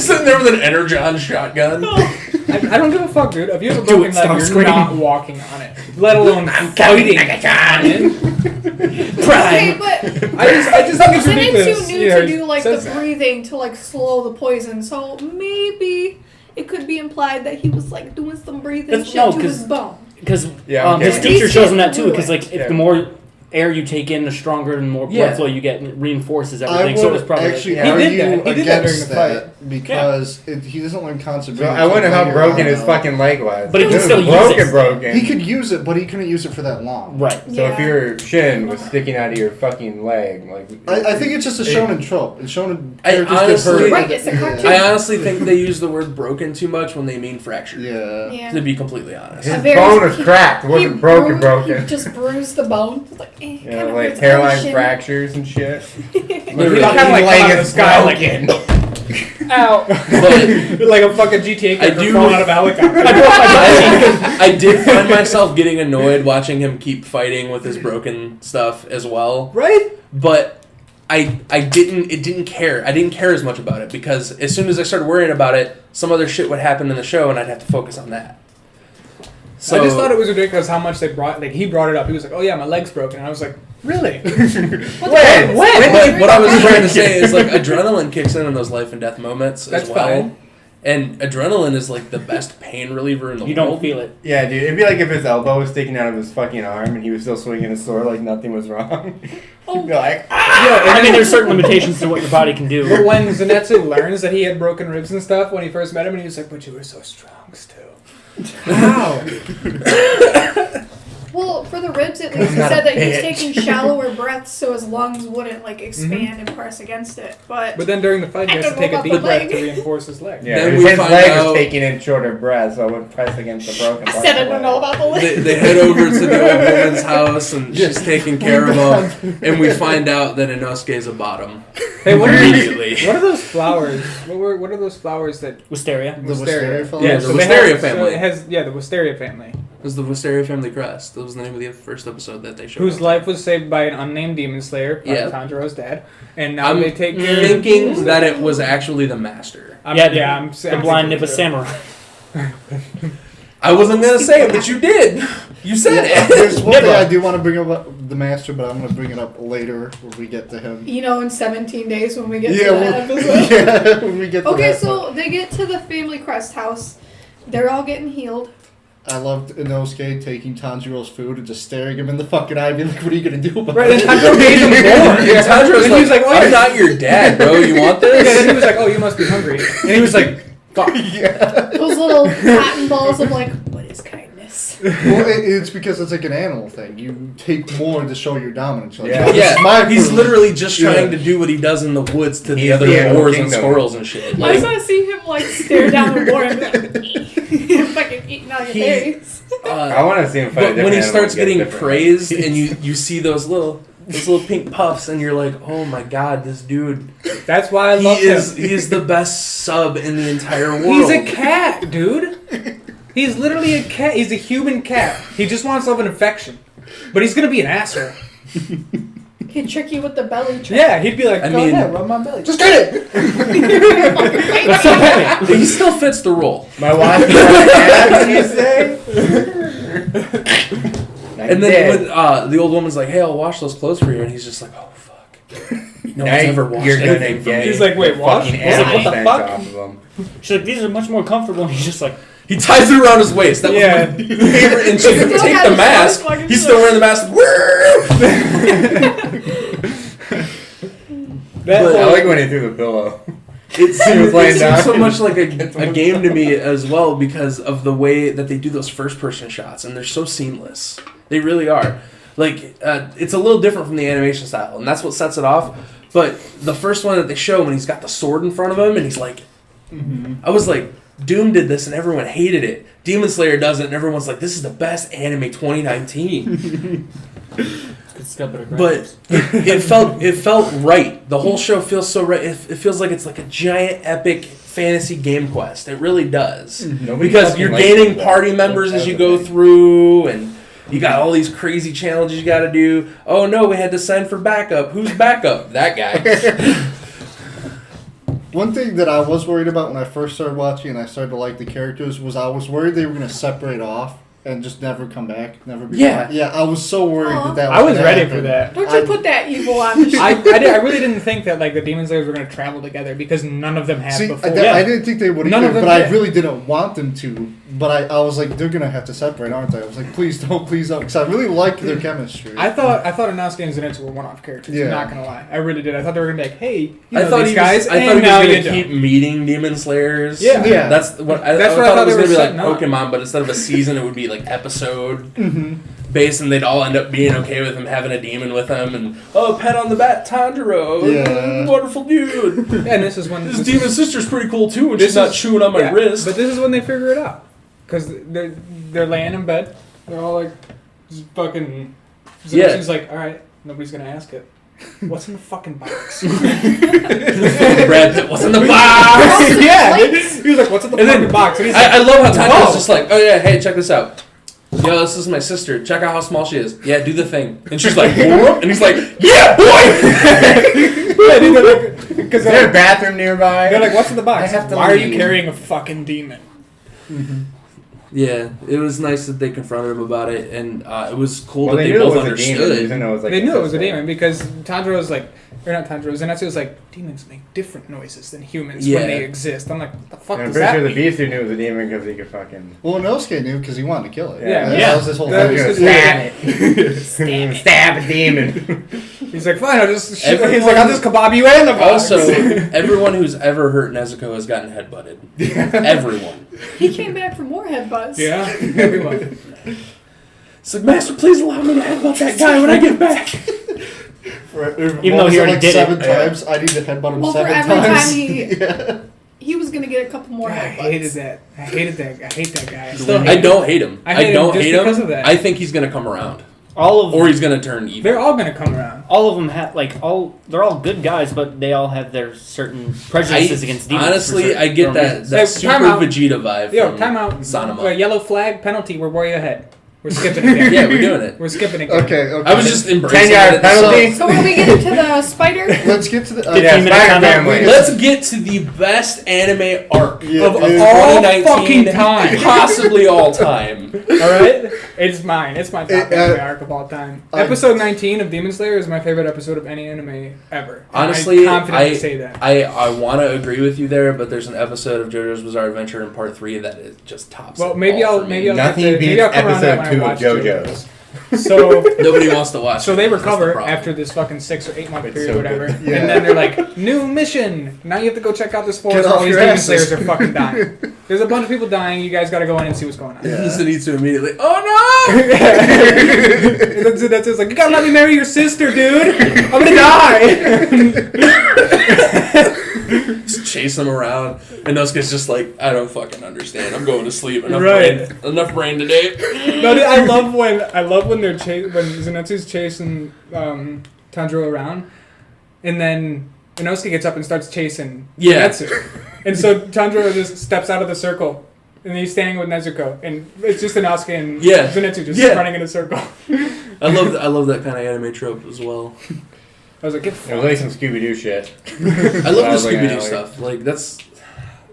Speaker 2: Sitting there with an Energon shotgun.
Speaker 4: I don't give a fuck, dude. If you have a
Speaker 6: Do
Speaker 4: broken
Speaker 6: it,
Speaker 4: leg,
Speaker 6: stop
Speaker 4: you're
Speaker 6: screaming.
Speaker 4: not walking on it. Let alone fighting on it.
Speaker 3: Okay,
Speaker 6: Prime.
Speaker 3: but
Speaker 4: I just think it's
Speaker 3: Then it's
Speaker 4: ridiculous.
Speaker 3: too new
Speaker 4: Yeah,
Speaker 3: to do like
Speaker 4: says
Speaker 3: the
Speaker 4: that.
Speaker 3: breathing to like slow the poison. So maybe it could be implied that he was like doing some breathing
Speaker 6: That's-
Speaker 3: shit
Speaker 6: no,
Speaker 3: to
Speaker 6: 'cause-
Speaker 3: his bone.
Speaker 6: Because
Speaker 5: Yeah, okay.
Speaker 6: his teacher
Speaker 3: He's
Speaker 6: shows him
Speaker 3: getting
Speaker 6: that too.
Speaker 3: through
Speaker 6: Because
Speaker 3: it.
Speaker 6: like if
Speaker 5: Yeah.
Speaker 6: the more air you take in, the stronger and more
Speaker 2: Yeah.
Speaker 6: blood flow you get, and it reinforces
Speaker 1: I
Speaker 6: everything. So it was
Speaker 1: would
Speaker 6: probably
Speaker 1: actually
Speaker 5: He did
Speaker 1: argue
Speaker 4: that. He did that during
Speaker 1: against
Speaker 4: the
Speaker 1: that because he doesn't learn concept.
Speaker 5: So I wonder how broken his fucking leg was.
Speaker 6: But he can
Speaker 5: It was
Speaker 6: still use
Speaker 5: broken,
Speaker 6: it.
Speaker 5: broken.
Speaker 1: He could use it, but he couldn't use it for that long.
Speaker 6: right.
Speaker 5: So if your shin was sticking out of your fucking leg, like
Speaker 1: I think it's just a shonen trope. And shonen
Speaker 2: I
Speaker 1: characters
Speaker 2: honestly-
Speaker 1: get hurt.
Speaker 3: Right, it's a cartoon.
Speaker 2: I honestly think they use the word broken too much when they mean fractured.
Speaker 1: Yeah.
Speaker 3: Yeah.
Speaker 2: To be completely honest.
Speaker 5: his
Speaker 3: A very-
Speaker 5: bone was cracked. It
Speaker 3: He
Speaker 5: wasn't broken, broken.
Speaker 3: He just bruised the bone. It's like,
Speaker 5: You
Speaker 3: kinda
Speaker 5: know, like
Speaker 3: hurts.
Speaker 5: hairline
Speaker 3: Shin.
Speaker 5: fractures and shit.
Speaker 2: Literally.
Speaker 4: He kinda like
Speaker 5: leg
Speaker 4: come out of
Speaker 5: is
Speaker 4: the sky like,
Speaker 5: broken.
Speaker 4: ow.
Speaker 2: But
Speaker 4: Like a fucking GTA character
Speaker 2: do-
Speaker 4: falling out of a helicopter.
Speaker 2: I did find myself getting annoyed watching him keep fighting with his broken stuff as well.
Speaker 4: Right?
Speaker 2: But I didn't care. I didn't care as much about it because as soon as I started worrying about it, some other shit would happen in the show and I'd have to focus on that. So
Speaker 4: I just thought it was ridiculous how much they brought. Like he brought it up. He was like, "Oh yeah, my leg's broken." And I was like, "Really?"
Speaker 3: What
Speaker 5: When?
Speaker 2: But what I was trying to say is like adrenaline kicks in those life and death moments
Speaker 4: That's
Speaker 2: as well.
Speaker 4: fine.
Speaker 2: And adrenaline is like the best pain reliever in the
Speaker 6: You
Speaker 2: world.
Speaker 6: don't feel it.
Speaker 5: Yeah, dude. It'd be like if his elbow was sticking out of his fucking arm and he was still swinging his sword like nothing was wrong. He'd be like,
Speaker 6: I mean, there's certain limitations to what your body can
Speaker 4: But
Speaker 6: do.
Speaker 4: when Zenitsu learns that he had broken ribs and stuff when he first met him, and he was like, "But you were so strong still." How?
Speaker 3: Well, for the ribs, at least he
Speaker 5: Not
Speaker 3: said
Speaker 5: a
Speaker 3: that he was
Speaker 5: bitch.
Speaker 3: taking shallower breaths so his lungs wouldn't like expand and press against it. But
Speaker 4: But then during the fight, he
Speaker 3: I
Speaker 4: has to
Speaker 3: don't
Speaker 4: take
Speaker 3: know
Speaker 4: a
Speaker 3: about
Speaker 4: deep
Speaker 3: the
Speaker 4: breath
Speaker 3: leg.
Speaker 4: to reinforce his leg.
Speaker 5: yeah,
Speaker 2: Then
Speaker 5: his
Speaker 2: we find
Speaker 5: leg
Speaker 2: out-
Speaker 5: was taking in shorter breaths, so it wouldn't press against the broken
Speaker 3: I
Speaker 5: part.
Speaker 3: said I
Speaker 5: of the
Speaker 3: don't know
Speaker 5: leg.
Speaker 3: about the
Speaker 2: They,
Speaker 3: leg.
Speaker 2: they head over to the old woman's house and she's taking care of him, and we find out that Inosuke's a bottom.
Speaker 4: Hey, what are
Speaker 2: Immediately.
Speaker 4: What are those flowers? What are those flowers that?
Speaker 6: Wisteria.
Speaker 1: The Wisteria fellow?
Speaker 2: Yeah,
Speaker 4: so
Speaker 2: the
Speaker 4: they
Speaker 2: Wisteria
Speaker 4: have- so
Speaker 2: family.
Speaker 4: it has the Wisteria family,
Speaker 2: It was the Wisteria family crest. That was the name of the first episode that they showed.
Speaker 4: whose
Speaker 2: us.
Speaker 4: life was saved by an unnamed demon slayer,
Speaker 2: Yeah.
Speaker 4: Tanjiro's dad, and now
Speaker 2: I'm
Speaker 4: they take care.
Speaker 2: thinking that it was actually the master.
Speaker 4: I'm,
Speaker 6: Yeah,
Speaker 4: yeah, I'm
Speaker 6: The blind Nippa samurai.
Speaker 2: I wasn't gonna say it, but you did. You said
Speaker 1: Yeah,
Speaker 2: it.
Speaker 1: there's one thing
Speaker 6: Nibba.
Speaker 1: I do want to bring up about the master, but I'm going to bring it up later when we get to him.
Speaker 3: You know, in 17 days when we get
Speaker 1: Yeah,
Speaker 3: to that
Speaker 1: well,
Speaker 3: episode.
Speaker 1: yeah, when we get to
Speaker 3: Okay,
Speaker 1: that
Speaker 3: so they get to the family crest house. They're all getting healed.
Speaker 1: I loved Inosuke taking Tanjiro's food and just staring him in the fucking eye, being like, "What are you gonna do about
Speaker 4: Right, and
Speaker 1: it?"
Speaker 4: Tanjiro gave him more.
Speaker 2: And Tanjiro's
Speaker 4: And
Speaker 2: like,
Speaker 4: he was like, "Oh,
Speaker 2: I'm
Speaker 4: yeah."
Speaker 2: not your dad, bro. You want
Speaker 4: Yeah, and
Speaker 2: this?
Speaker 4: he was like, "Oh, you must be hungry," and he was like, "Fuck."
Speaker 1: Yeah.
Speaker 3: Those little cotton balls of like, what is kindness?
Speaker 1: Well, it's because it's like an animal thing. You take more to show your dominance. You're like,
Speaker 5: Yeah.
Speaker 1: "Oh, this is my
Speaker 2: Yeah, he's
Speaker 1: food."
Speaker 2: literally just
Speaker 1: Yeah.
Speaker 2: trying to do what he does in the woods to the
Speaker 5: He's
Speaker 2: other
Speaker 5: the animal
Speaker 2: boars and
Speaker 5: kingdom.
Speaker 2: squirrels and shit.
Speaker 3: I
Speaker 2: Like,
Speaker 3: just want to see him like stare down the board and be like, fucking eating out your
Speaker 2: He-
Speaker 3: face.
Speaker 5: I want to see him fight. a
Speaker 2: but when
Speaker 5: different
Speaker 2: he starts
Speaker 5: animal and
Speaker 2: getting
Speaker 5: get different
Speaker 2: praised
Speaker 5: ones.
Speaker 2: and you see those little pink puffs and you're like, oh my god, this dude,
Speaker 4: That's why I
Speaker 2: he
Speaker 4: love
Speaker 2: is
Speaker 4: him.
Speaker 2: the best sub in the entire world.
Speaker 4: He's a cat, dude. He's literally a cat. He's a human cat. He just wants love and affection, but he's gonna be an asshole.
Speaker 3: He'd trick you with the belly trick.
Speaker 4: Yeah, he'd be like,
Speaker 2: I
Speaker 4: "Go
Speaker 2: mean-
Speaker 4: ahead, rub my belly."
Speaker 1: Just get it.
Speaker 6: That's so petty.
Speaker 2: He still fits the role.
Speaker 5: My wife is like, "Yeah, you say?"
Speaker 2: And then when the old woman's like, hey, I'll wash those clothes for you, and he's just like, oh fuck. No
Speaker 5: now
Speaker 2: one's ever watched
Speaker 5: you're gonna
Speaker 2: anything from
Speaker 5: get
Speaker 2: me.
Speaker 4: He's like, wait,
Speaker 5: the
Speaker 4: what?
Speaker 5: fucking
Speaker 6: He's like, what the
Speaker 5: anime
Speaker 6: fuck?
Speaker 5: off of them.
Speaker 6: She's like, these are much more comfortable. And he's just like,
Speaker 2: He ties it around his waist. That
Speaker 4: Yeah.
Speaker 2: was my favorite. And she
Speaker 3: Still
Speaker 2: didn't take
Speaker 3: got
Speaker 2: the
Speaker 3: his
Speaker 2: mask.
Speaker 3: fucking
Speaker 2: He's still wearing the mask.
Speaker 4: That
Speaker 2: But-
Speaker 5: I
Speaker 4: whole-
Speaker 5: like when he threw the pillow.
Speaker 2: It seems
Speaker 5: laying down.
Speaker 2: so much like a game to me as well because of the way that they do those first person shots, and they're so seamless. They really are. Like it's a little different from the animation style, and that's what sets it off. But the first one that they show when he's got the sword in front of him, and he's like, I was like, Doom did this, and everyone hated it. Demon Slayer does it, and everyone's like, this is the best anime 2019.
Speaker 6: it's got better
Speaker 2: But it felt right. The whole show feels so right. It feels like it's like a giant epic fantasy game quest. It really does.
Speaker 5: Nobody
Speaker 2: Because
Speaker 5: fucking
Speaker 2: you're
Speaker 5: likes
Speaker 2: gaining
Speaker 5: it, though.
Speaker 2: party members as
Speaker 5: That's
Speaker 2: you
Speaker 5: the
Speaker 2: go
Speaker 5: thing.
Speaker 2: through, and you got all these crazy challenges you got to do. Oh no, we had to send for backup. Who's backup? That guy.
Speaker 1: One thing that I was worried about when I first started watching and I started to like the characters was I was worried they were going to separate off and just never come back, never be
Speaker 2: Yeah.
Speaker 1: back. Yeah, I was so worried
Speaker 3: Aw.
Speaker 1: that
Speaker 4: I was
Speaker 1: gonna
Speaker 4: ready
Speaker 1: happen.
Speaker 4: for that.
Speaker 3: Don't you put that evil on the show.
Speaker 4: I really didn't think that like the Demon Slayers were going to travel together because none of them have
Speaker 1: See,
Speaker 4: before.
Speaker 1: I didn't think they would
Speaker 4: None
Speaker 1: either,
Speaker 4: of them
Speaker 1: but I
Speaker 4: did.
Speaker 1: really didn't want them to. But I was like, they're gonna have to separate, aren't they? I was like, please don't, because I really like their chemistry.
Speaker 4: I thought Inosuke and Zenitsu were one-off characters.
Speaker 1: Yeah.
Speaker 4: I'm not gonna lie, I really did. I thought they were gonna be like, hey, you
Speaker 2: I
Speaker 4: know
Speaker 2: thought
Speaker 4: these
Speaker 2: he
Speaker 4: guys,
Speaker 2: was, I thought
Speaker 4: and
Speaker 2: he
Speaker 4: now
Speaker 2: was
Speaker 4: you
Speaker 2: going to
Speaker 4: don't.
Speaker 2: keep meeting Demon Slayers.
Speaker 4: Yeah.
Speaker 1: Yeah.
Speaker 2: That's what I
Speaker 4: That's
Speaker 2: thought
Speaker 4: what I thought
Speaker 2: it was
Speaker 4: they
Speaker 2: going to
Speaker 4: were
Speaker 2: be like
Speaker 4: setting up.
Speaker 2: Pokemon, but instead of a season, it would be like episode
Speaker 1: Mhm.
Speaker 2: based, and they'd all end up being okay with him having a demon with him, and pet on the bat, Tanjiro,
Speaker 1: Yeah.
Speaker 2: wonderful dude.
Speaker 4: And this is when
Speaker 2: His
Speaker 4: this
Speaker 2: demon
Speaker 4: is-
Speaker 2: sister's pretty cool too, and
Speaker 4: This
Speaker 2: she's not
Speaker 4: is-
Speaker 2: chewing on my
Speaker 4: yeah,
Speaker 2: wrist.
Speaker 4: But this is when they figure it out, because they're laying in bed. They're all like, just fucking.
Speaker 2: Yeah.
Speaker 4: She's like, all right, nobody's gonna ask it. What's in the fucking box?
Speaker 2: Brad Pitt was in the box.
Speaker 4: Yeah, he was like, "What's in the
Speaker 2: And then
Speaker 4: fucking box?" And he's
Speaker 2: I
Speaker 4: like,
Speaker 2: love how Tanjiro's
Speaker 4: "Whoa."
Speaker 2: just like, oh yeah, hey, check this out. Yo, this is my sister. Check out how small she is. Yeah, do the thing. And she's like, whoop, and he's like, yeah, boy.
Speaker 4: Yeah, dude, they're like, because
Speaker 5: Is there a bathroom nearby?
Speaker 4: they're like, "What's in the box?
Speaker 5: I have to
Speaker 4: Why are you
Speaker 5: leave."
Speaker 4: carrying a fucking demon?"
Speaker 2: Yeah, it was nice that they confronted him about it, and it was cool
Speaker 5: Well,
Speaker 2: that
Speaker 5: they
Speaker 2: they
Speaker 5: knew
Speaker 2: both
Speaker 5: it was a demon. They
Speaker 2: understood.
Speaker 5: didn't know it was like
Speaker 4: They knew it was a
Speaker 5: sister.
Speaker 4: demon because Tanjiro was like, or not Tanjiro, Zenitsu was like, demons make different noises than humans
Speaker 2: Yeah.
Speaker 4: when they exist. I'm like, what the fuck
Speaker 5: And I'm
Speaker 4: does
Speaker 5: pretty
Speaker 4: that
Speaker 5: sure the
Speaker 4: mean?
Speaker 5: beast who knew it was a demon because he could fucking.
Speaker 1: Well, Inosuke knew because he wanted to kill it.
Speaker 5: Yeah.
Speaker 1: That was his whole
Speaker 4: That
Speaker 1: thing.
Speaker 4: was
Speaker 5: Stab
Speaker 4: his-
Speaker 5: it. Stab a demon.
Speaker 4: He's like, fine, I'll just. He's
Speaker 2: Everyone-
Speaker 4: like, I'll just kebab you in the box.
Speaker 2: Also, everyone who's ever hurt Nezuko has gotten headbutted. Everyone.
Speaker 3: He came back for more headbutts.
Speaker 4: yeah, everyone.
Speaker 2: It's like, Master, please allow me to headbutt that guy when I get back.
Speaker 6: Even though he already
Speaker 1: like
Speaker 6: did it.
Speaker 1: 7 times, I need to headbutt him
Speaker 3: Well, for
Speaker 1: 7
Speaker 3: every
Speaker 1: times.
Speaker 3: time he
Speaker 1: Yeah.
Speaker 3: he was gonna get a couple more
Speaker 4: I
Speaker 3: headbutts.
Speaker 4: hated that. I hate that guy. I still
Speaker 2: I
Speaker 4: hate him.
Speaker 2: don't hate him.
Speaker 4: I hate him
Speaker 2: don't
Speaker 4: just
Speaker 2: hate
Speaker 4: because
Speaker 2: him.
Speaker 4: of that.
Speaker 2: I think he's gonna come around,
Speaker 6: All of
Speaker 2: or he's gonna turn evil.
Speaker 4: They're all gonna come around.
Speaker 6: all of them have they're all good guys, but they all have their certain prejudices against demons.
Speaker 2: Honestly, I get that
Speaker 4: Hey,
Speaker 2: Super
Speaker 4: time out.
Speaker 2: Vegeta vibe.
Speaker 4: Yo,
Speaker 2: from
Speaker 4: time out.
Speaker 2: Sanema.
Speaker 4: Yellow flag penalty. We're way ahead. We're skipping again.
Speaker 2: Yeah, we're doing it.
Speaker 4: We're skipping again.
Speaker 1: Okay.
Speaker 2: I was just embracing
Speaker 5: 10-yard
Speaker 2: it.
Speaker 5: penalty.
Speaker 3: So when we get into the spider,
Speaker 1: Let's get to the.
Speaker 6: 15
Speaker 5: Yeah,
Speaker 6: minutes
Speaker 5: Spider
Speaker 6: time out.
Speaker 5: Family.
Speaker 2: Let's get to the best anime arc
Speaker 1: Yeah,
Speaker 2: of
Speaker 1: dude.
Speaker 4: all
Speaker 2: 2019,
Speaker 4: fucking time.
Speaker 2: possibly all time.
Speaker 4: All right, it's mine. It's my top
Speaker 1: It,
Speaker 4: anime arc of all time. Episode 19 of Demon Slayer is my favorite episode of any anime ever. And
Speaker 2: Honestly,
Speaker 4: I confidently say that.
Speaker 2: I want to agree with you there, but there's an episode of JoJo's Bizarre Adventure in Part 3 that is just tops.
Speaker 4: Well,
Speaker 2: it
Speaker 4: maybe
Speaker 2: all
Speaker 4: I'll
Speaker 2: for me.
Speaker 4: maybe I'll
Speaker 5: Nothing
Speaker 4: get to,
Speaker 5: beats
Speaker 4: maybe I'll come around to that
Speaker 5: episode
Speaker 4: when I
Speaker 5: 2 of
Speaker 4: watch
Speaker 5: JoJo's.
Speaker 4: So
Speaker 2: Nobody wants to watch.
Speaker 4: so
Speaker 2: it.
Speaker 4: they
Speaker 2: That's the
Speaker 4: recover
Speaker 2: problem.
Speaker 4: after this fucking 6 or 8 month
Speaker 5: It's
Speaker 4: period,
Speaker 5: so
Speaker 4: whatever,
Speaker 5: good.
Speaker 1: Yeah.
Speaker 4: and then they're like, new mission. Now you have to go check out this forest.
Speaker 1: Get
Speaker 4: Where all
Speaker 1: off
Speaker 4: these
Speaker 1: your
Speaker 4: Demon
Speaker 1: asses.
Speaker 4: Slayers are fucking dying. There's a bunch of people dying. You guys got to go in and see what's going on.
Speaker 1: Yeah.
Speaker 2: Zenitsu immediately. Oh no!
Speaker 4: That's just like, you gotta let me marry your sister, dude. I'm gonna die.
Speaker 2: Just chase them around, and Inosuke's just like, I don't fucking understand. I'm going to sleep. Enough
Speaker 4: Right.
Speaker 2: brain today.
Speaker 4: No, dude, I love when they're when Zenitsu's chasing Tanjiro around, and then Inosuke gets up and starts chasing
Speaker 2: Yeah.
Speaker 4: Zenitsu, and so Tanjiro just steps out of the circle, and he's standing with Nezuko, and it's just Inosuke and
Speaker 2: Yeah.
Speaker 4: Zenitsu just
Speaker 2: Yeah.
Speaker 4: running in a circle.
Speaker 2: I love that kind of anime trope as well.
Speaker 4: I was like, get
Speaker 5: It was like some Scooby Doo shit.
Speaker 2: I love the
Speaker 5: was looking
Speaker 2: Scooby
Speaker 5: at
Speaker 2: Doo
Speaker 5: it,
Speaker 2: stuff. Like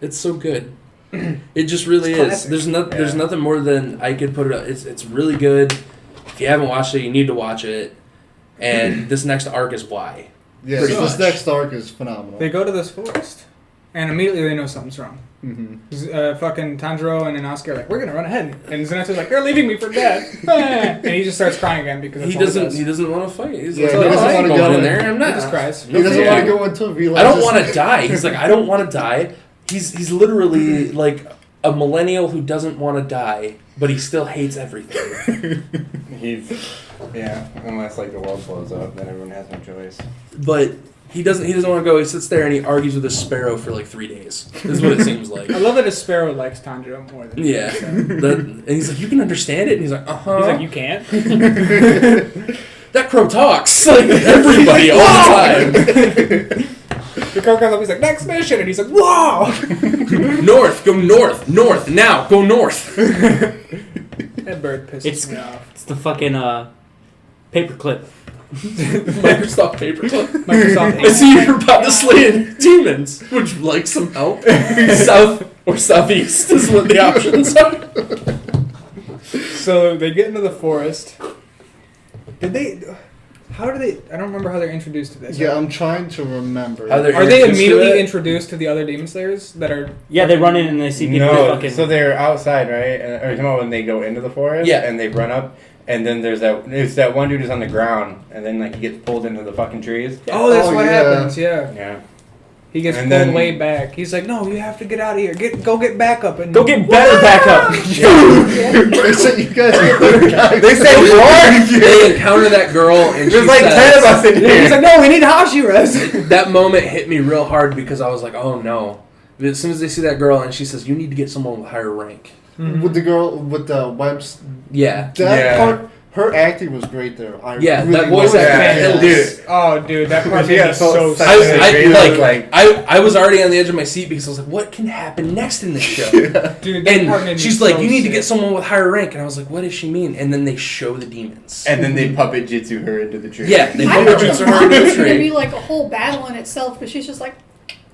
Speaker 2: it's so good. It just really
Speaker 4: It's
Speaker 2: is.
Speaker 4: classic.
Speaker 2: There's
Speaker 5: Yeah.
Speaker 2: nothing more than I could put it up. It's really good. If you haven't watched it, you need to watch it. And this next arc is why.
Speaker 1: Yeah,
Speaker 2: Pretty
Speaker 1: this
Speaker 2: much.
Speaker 1: next arc is phenomenal.
Speaker 4: They go to this forest, and immediately they know something's wrong. Fucking Tanjiro and Inosuke are like, we're gonna run ahead, and Zenitsu's like, they're leaving me for dead, and he just starts crying again because that's
Speaker 2: He
Speaker 4: all
Speaker 2: doesn't.
Speaker 4: does.
Speaker 2: He doesn't want to fight. He's
Speaker 1: Yeah,
Speaker 2: like,
Speaker 1: he
Speaker 2: "No,
Speaker 1: doesn't
Speaker 2: I ain't
Speaker 1: wanna
Speaker 2: going
Speaker 1: go
Speaker 2: in
Speaker 1: in.
Speaker 2: there. I'm
Speaker 4: He
Speaker 2: not."
Speaker 4: just cries.
Speaker 1: He doesn't
Speaker 2: Yeah.
Speaker 1: want to go until he
Speaker 2: I
Speaker 1: realizes.
Speaker 2: don't want to die. He's like, I don't want to die. He's literally like a millennial who doesn't want to die, but he still hates everything.
Speaker 5: Unless like the world blows up, then everyone has no choice.
Speaker 2: But he doesn't want to go. He sits there and he argues with a sparrow for like 3 days. This is what it seems like.
Speaker 4: I love that a sparrow likes Tanjiro more than
Speaker 2: Yeah. And he's like, you can understand it? And he's like, uh-huh.
Speaker 4: He's like, you can't.
Speaker 2: That crow talks. Like, everybody all the time.
Speaker 4: The crow comes up, he's like, next mission, and he's like, whoa!
Speaker 2: North, go north. North, now, go north.
Speaker 4: That bird pisses me off.
Speaker 6: It's the fucking paperclip.
Speaker 2: Microsoft Paperclip.
Speaker 4: Microsoft
Speaker 2: I see you're about to slay in demons. Would you like some help? South or southeast is what the options are.
Speaker 4: So they get into the forest. How do they? I don't remember how they're introduced to this.
Speaker 1: Yeah, I'm trying to remember.
Speaker 2: How they're
Speaker 4: Are they
Speaker 2: introduced to
Speaker 4: immediately
Speaker 2: it?
Speaker 4: introduced to the other demon slayers that are?
Speaker 6: Yeah, they run in and they see people
Speaker 5: No,
Speaker 6: fucking.
Speaker 5: so they're outside, right? Or you talking about when they go into the forest?
Speaker 2: Yeah.
Speaker 5: And they run up, and then there's that one dude who's on the ground, and then like he gets pulled into the fucking trees.
Speaker 4: Oh, that's
Speaker 1: Oh,
Speaker 4: what
Speaker 1: yeah.
Speaker 4: happens. Yeah,
Speaker 5: Yeah.
Speaker 4: he gets
Speaker 5: And
Speaker 4: pulled
Speaker 5: then-
Speaker 4: way back. He's like, "No, you have to get out of here. Go get back up and
Speaker 6: Go get better back up.
Speaker 1: They said you guys get better guys.
Speaker 5: They say more.
Speaker 2: They encounter that girl and
Speaker 5: There's
Speaker 2: she
Speaker 5: like
Speaker 2: says,
Speaker 5: 10 of us in
Speaker 4: And he's
Speaker 5: here.
Speaker 4: like, "No, we need Hashiras."
Speaker 2: that moment hit me real hard because I was like, oh no. As soon as they see that girl and she says, you need to get someone with higher rank.
Speaker 1: With the girl with the webs.
Speaker 2: Yeah.
Speaker 1: That
Speaker 5: Yeah.
Speaker 1: part, her acting was great there. I
Speaker 2: Yeah,
Speaker 1: really
Speaker 2: that voice
Speaker 1: liked
Speaker 2: acting
Speaker 1: it.
Speaker 2: killed.
Speaker 5: Dude.
Speaker 4: Oh, dude, that part
Speaker 5: She
Speaker 4: made
Speaker 5: got
Speaker 4: me
Speaker 5: so
Speaker 4: so
Speaker 5: excited.
Speaker 4: sad.
Speaker 2: I was already on the edge of my seat because I was like, what can happen next in this show?
Speaker 4: Dude, that part made
Speaker 2: And
Speaker 4: me
Speaker 2: she's
Speaker 4: so
Speaker 2: like, you need to
Speaker 4: sick.
Speaker 2: get someone with higher rank. And I was like, what does she mean? And then they show the demons.
Speaker 5: And then they puppet jitsu her into the tree.
Speaker 2: Yeah, they
Speaker 3: I
Speaker 2: put
Speaker 3: thought
Speaker 2: her
Speaker 3: the
Speaker 2: in
Speaker 3: mom
Speaker 2: the
Speaker 3: was gonna be
Speaker 2: tree.
Speaker 3: like a whole battle in itself, but she's just like,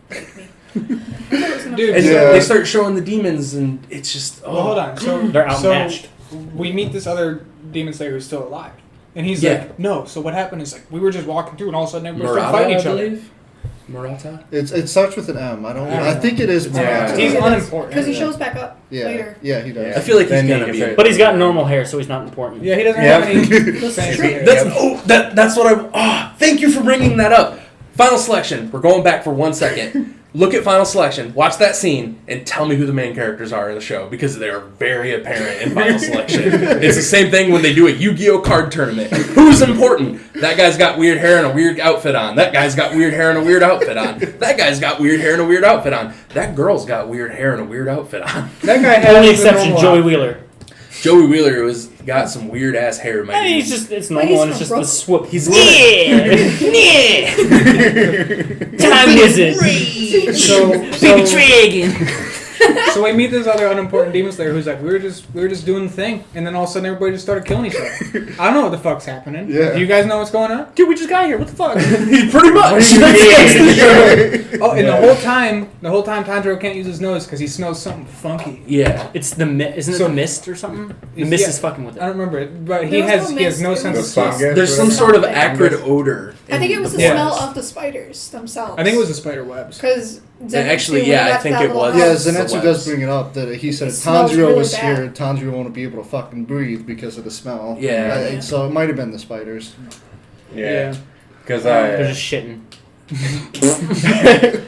Speaker 3: break me. I thought it was gonna
Speaker 4: Dude,
Speaker 2: And
Speaker 1: Yeah.
Speaker 2: they start showing the demons, and it's just, oh.
Speaker 4: Well, hold on. So
Speaker 6: They're outmatched.
Speaker 4: So we meet this other demon slayer who's still alive, and he's
Speaker 2: Yeah.
Speaker 4: like, "No." So what happened is like we were just walking through, and all of a sudden everybody
Speaker 2: Murata,
Speaker 4: started fighting
Speaker 2: I
Speaker 4: each other.
Speaker 2: believe? Murata?
Speaker 1: It starts with an M. I don't.
Speaker 4: I don't
Speaker 1: I
Speaker 4: know.
Speaker 1: think it is.
Speaker 5: Yeah.
Speaker 1: Murata.
Speaker 4: He's unimportant.
Speaker 3: Because he shows back up
Speaker 1: Yeah.
Speaker 3: later.
Speaker 1: Yeah, he does.
Speaker 2: I feel like he's
Speaker 5: Then
Speaker 2: gonna
Speaker 5: he
Speaker 2: be.
Speaker 5: gets
Speaker 6: But he's got normal hair, so he's not important.
Speaker 4: Yeah, he doesn't
Speaker 5: Yep.
Speaker 4: have any.
Speaker 3: That's
Speaker 4: fancy
Speaker 3: true.
Speaker 4: hair.
Speaker 2: That's what I. Oh, thank you for bringing that up. Final selection. We're going back for 1 second. Look at final selection. Watch that scene and tell me who the main characters are in the show because they are very apparent in final selection. It's the same thing when they do a Yu-Gi-Oh card tournament. Who's important? That guy's got weird hair and a weird outfit on. That guy's got weird hair and a weird outfit on. That guy's got weird hair and a weird outfit on. That girl's got weird hair and a weird outfit on.
Speaker 4: That guy has
Speaker 6: Only
Speaker 4: the
Speaker 6: exception,
Speaker 4: normal
Speaker 6: Joey
Speaker 4: outfit.
Speaker 6: Wheeler.
Speaker 2: Joey Wheeler was got some weird ass hair.
Speaker 6: I mean, he's just, it's
Speaker 3: But
Speaker 6: normal
Speaker 3: he's
Speaker 6: and it's
Speaker 3: from
Speaker 6: just the swoop.
Speaker 2: He's
Speaker 6: Yeah! Time wizard! Big dragon!
Speaker 4: So we meet this other unimportant demon slayer who's like, we were just doing the thing, and then all of a sudden everybody just started killing each other. I don't know what the fuck's happening.
Speaker 1: Yeah.
Speaker 4: Do you guys know what's going on?
Speaker 6: Dude, we just got here. What the fuck?
Speaker 2: pretty much.
Speaker 4: Oh, and the whole time Tanjiro can't use his nose because he smells something funky.
Speaker 2: Yeah.
Speaker 6: It's the mist. Isn't it
Speaker 4: So-
Speaker 6: the mist or something? The
Speaker 4: Is-
Speaker 6: mist
Speaker 4: yeah.
Speaker 6: is fucking with
Speaker 4: I
Speaker 6: it.
Speaker 4: don't remember it, but he
Speaker 3: There was
Speaker 4: has
Speaker 3: no
Speaker 4: he has no
Speaker 3: mist, it
Speaker 4: sense of
Speaker 3: was
Speaker 4: smell.
Speaker 5: fungus.
Speaker 2: There's some sort of acrid odor.
Speaker 3: I think it was the
Speaker 4: Yeah.
Speaker 3: smell of the spiders themselves.
Speaker 4: I think it was the spider webs.
Speaker 3: Because
Speaker 2: Actually, yeah, I think it was.
Speaker 1: Yeah,
Speaker 2: The
Speaker 1: Zenitsu
Speaker 2: webs.
Speaker 1: does bring it up that he said
Speaker 3: It
Speaker 1: if
Speaker 3: smells
Speaker 1: Tanjiro
Speaker 3: really
Speaker 1: was
Speaker 3: bad.
Speaker 1: here, Tanjiro won't be able to fucking breathe because of the smell.
Speaker 2: Yeah.
Speaker 3: Yeah.
Speaker 1: So it might have been the spiders.
Speaker 5: Yeah. Because
Speaker 6: They're just shitting.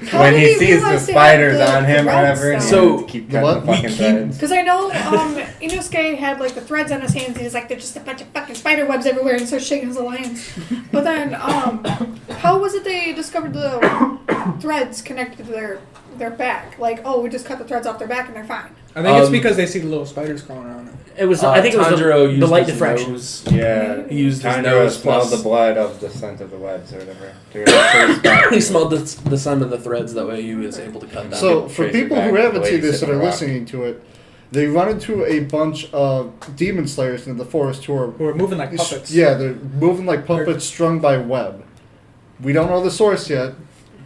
Speaker 3: How
Speaker 5: when
Speaker 3: did
Speaker 5: he sees the
Speaker 3: realize they
Speaker 5: spiders
Speaker 3: had the
Speaker 5: on him or
Speaker 3: threads
Speaker 5: whatever, and
Speaker 3: down?
Speaker 2: So,
Speaker 5: he keep
Speaker 1: the
Speaker 5: cutting
Speaker 1: what?
Speaker 5: the fucking threads.
Speaker 3: Because I know Inosuke had like the threads on his hands. He's like, they're just a bunch of fucking spider webs everywhere, and starts shaking his little hands. But then, how was it they discovered the threads connected to their back? Like, oh, we just cut the threads off their back and they're fine.
Speaker 4: I think it's
Speaker 2: Um,
Speaker 4: because they see the little spiders crawling around him.
Speaker 6: It was. I think it was
Speaker 2: Tanjiro
Speaker 6: the
Speaker 2: used
Speaker 6: light
Speaker 2: his
Speaker 6: diffraction.
Speaker 2: nose.
Speaker 5: Yeah.
Speaker 2: He used his
Speaker 5: Tanjiro
Speaker 2: nose
Speaker 5: smelled
Speaker 2: plus.
Speaker 5: the blood of the scent of the webs or whatever. To trace back-
Speaker 2: He smelled the scent of the threads. That way, he was able to cut down.
Speaker 1: So for
Speaker 5: trace it
Speaker 1: people
Speaker 5: back
Speaker 1: who
Speaker 5: to
Speaker 1: haven't
Speaker 5: the
Speaker 1: seen
Speaker 5: lady
Speaker 1: this that
Speaker 5: sitting
Speaker 1: are
Speaker 5: on the rock.
Speaker 1: listening to it, they run into a bunch of demon slayers in the forest who are
Speaker 4: Who are moving like puppets.
Speaker 1: Yeah, they're moving like puppets strung by web. We don't know the source yet,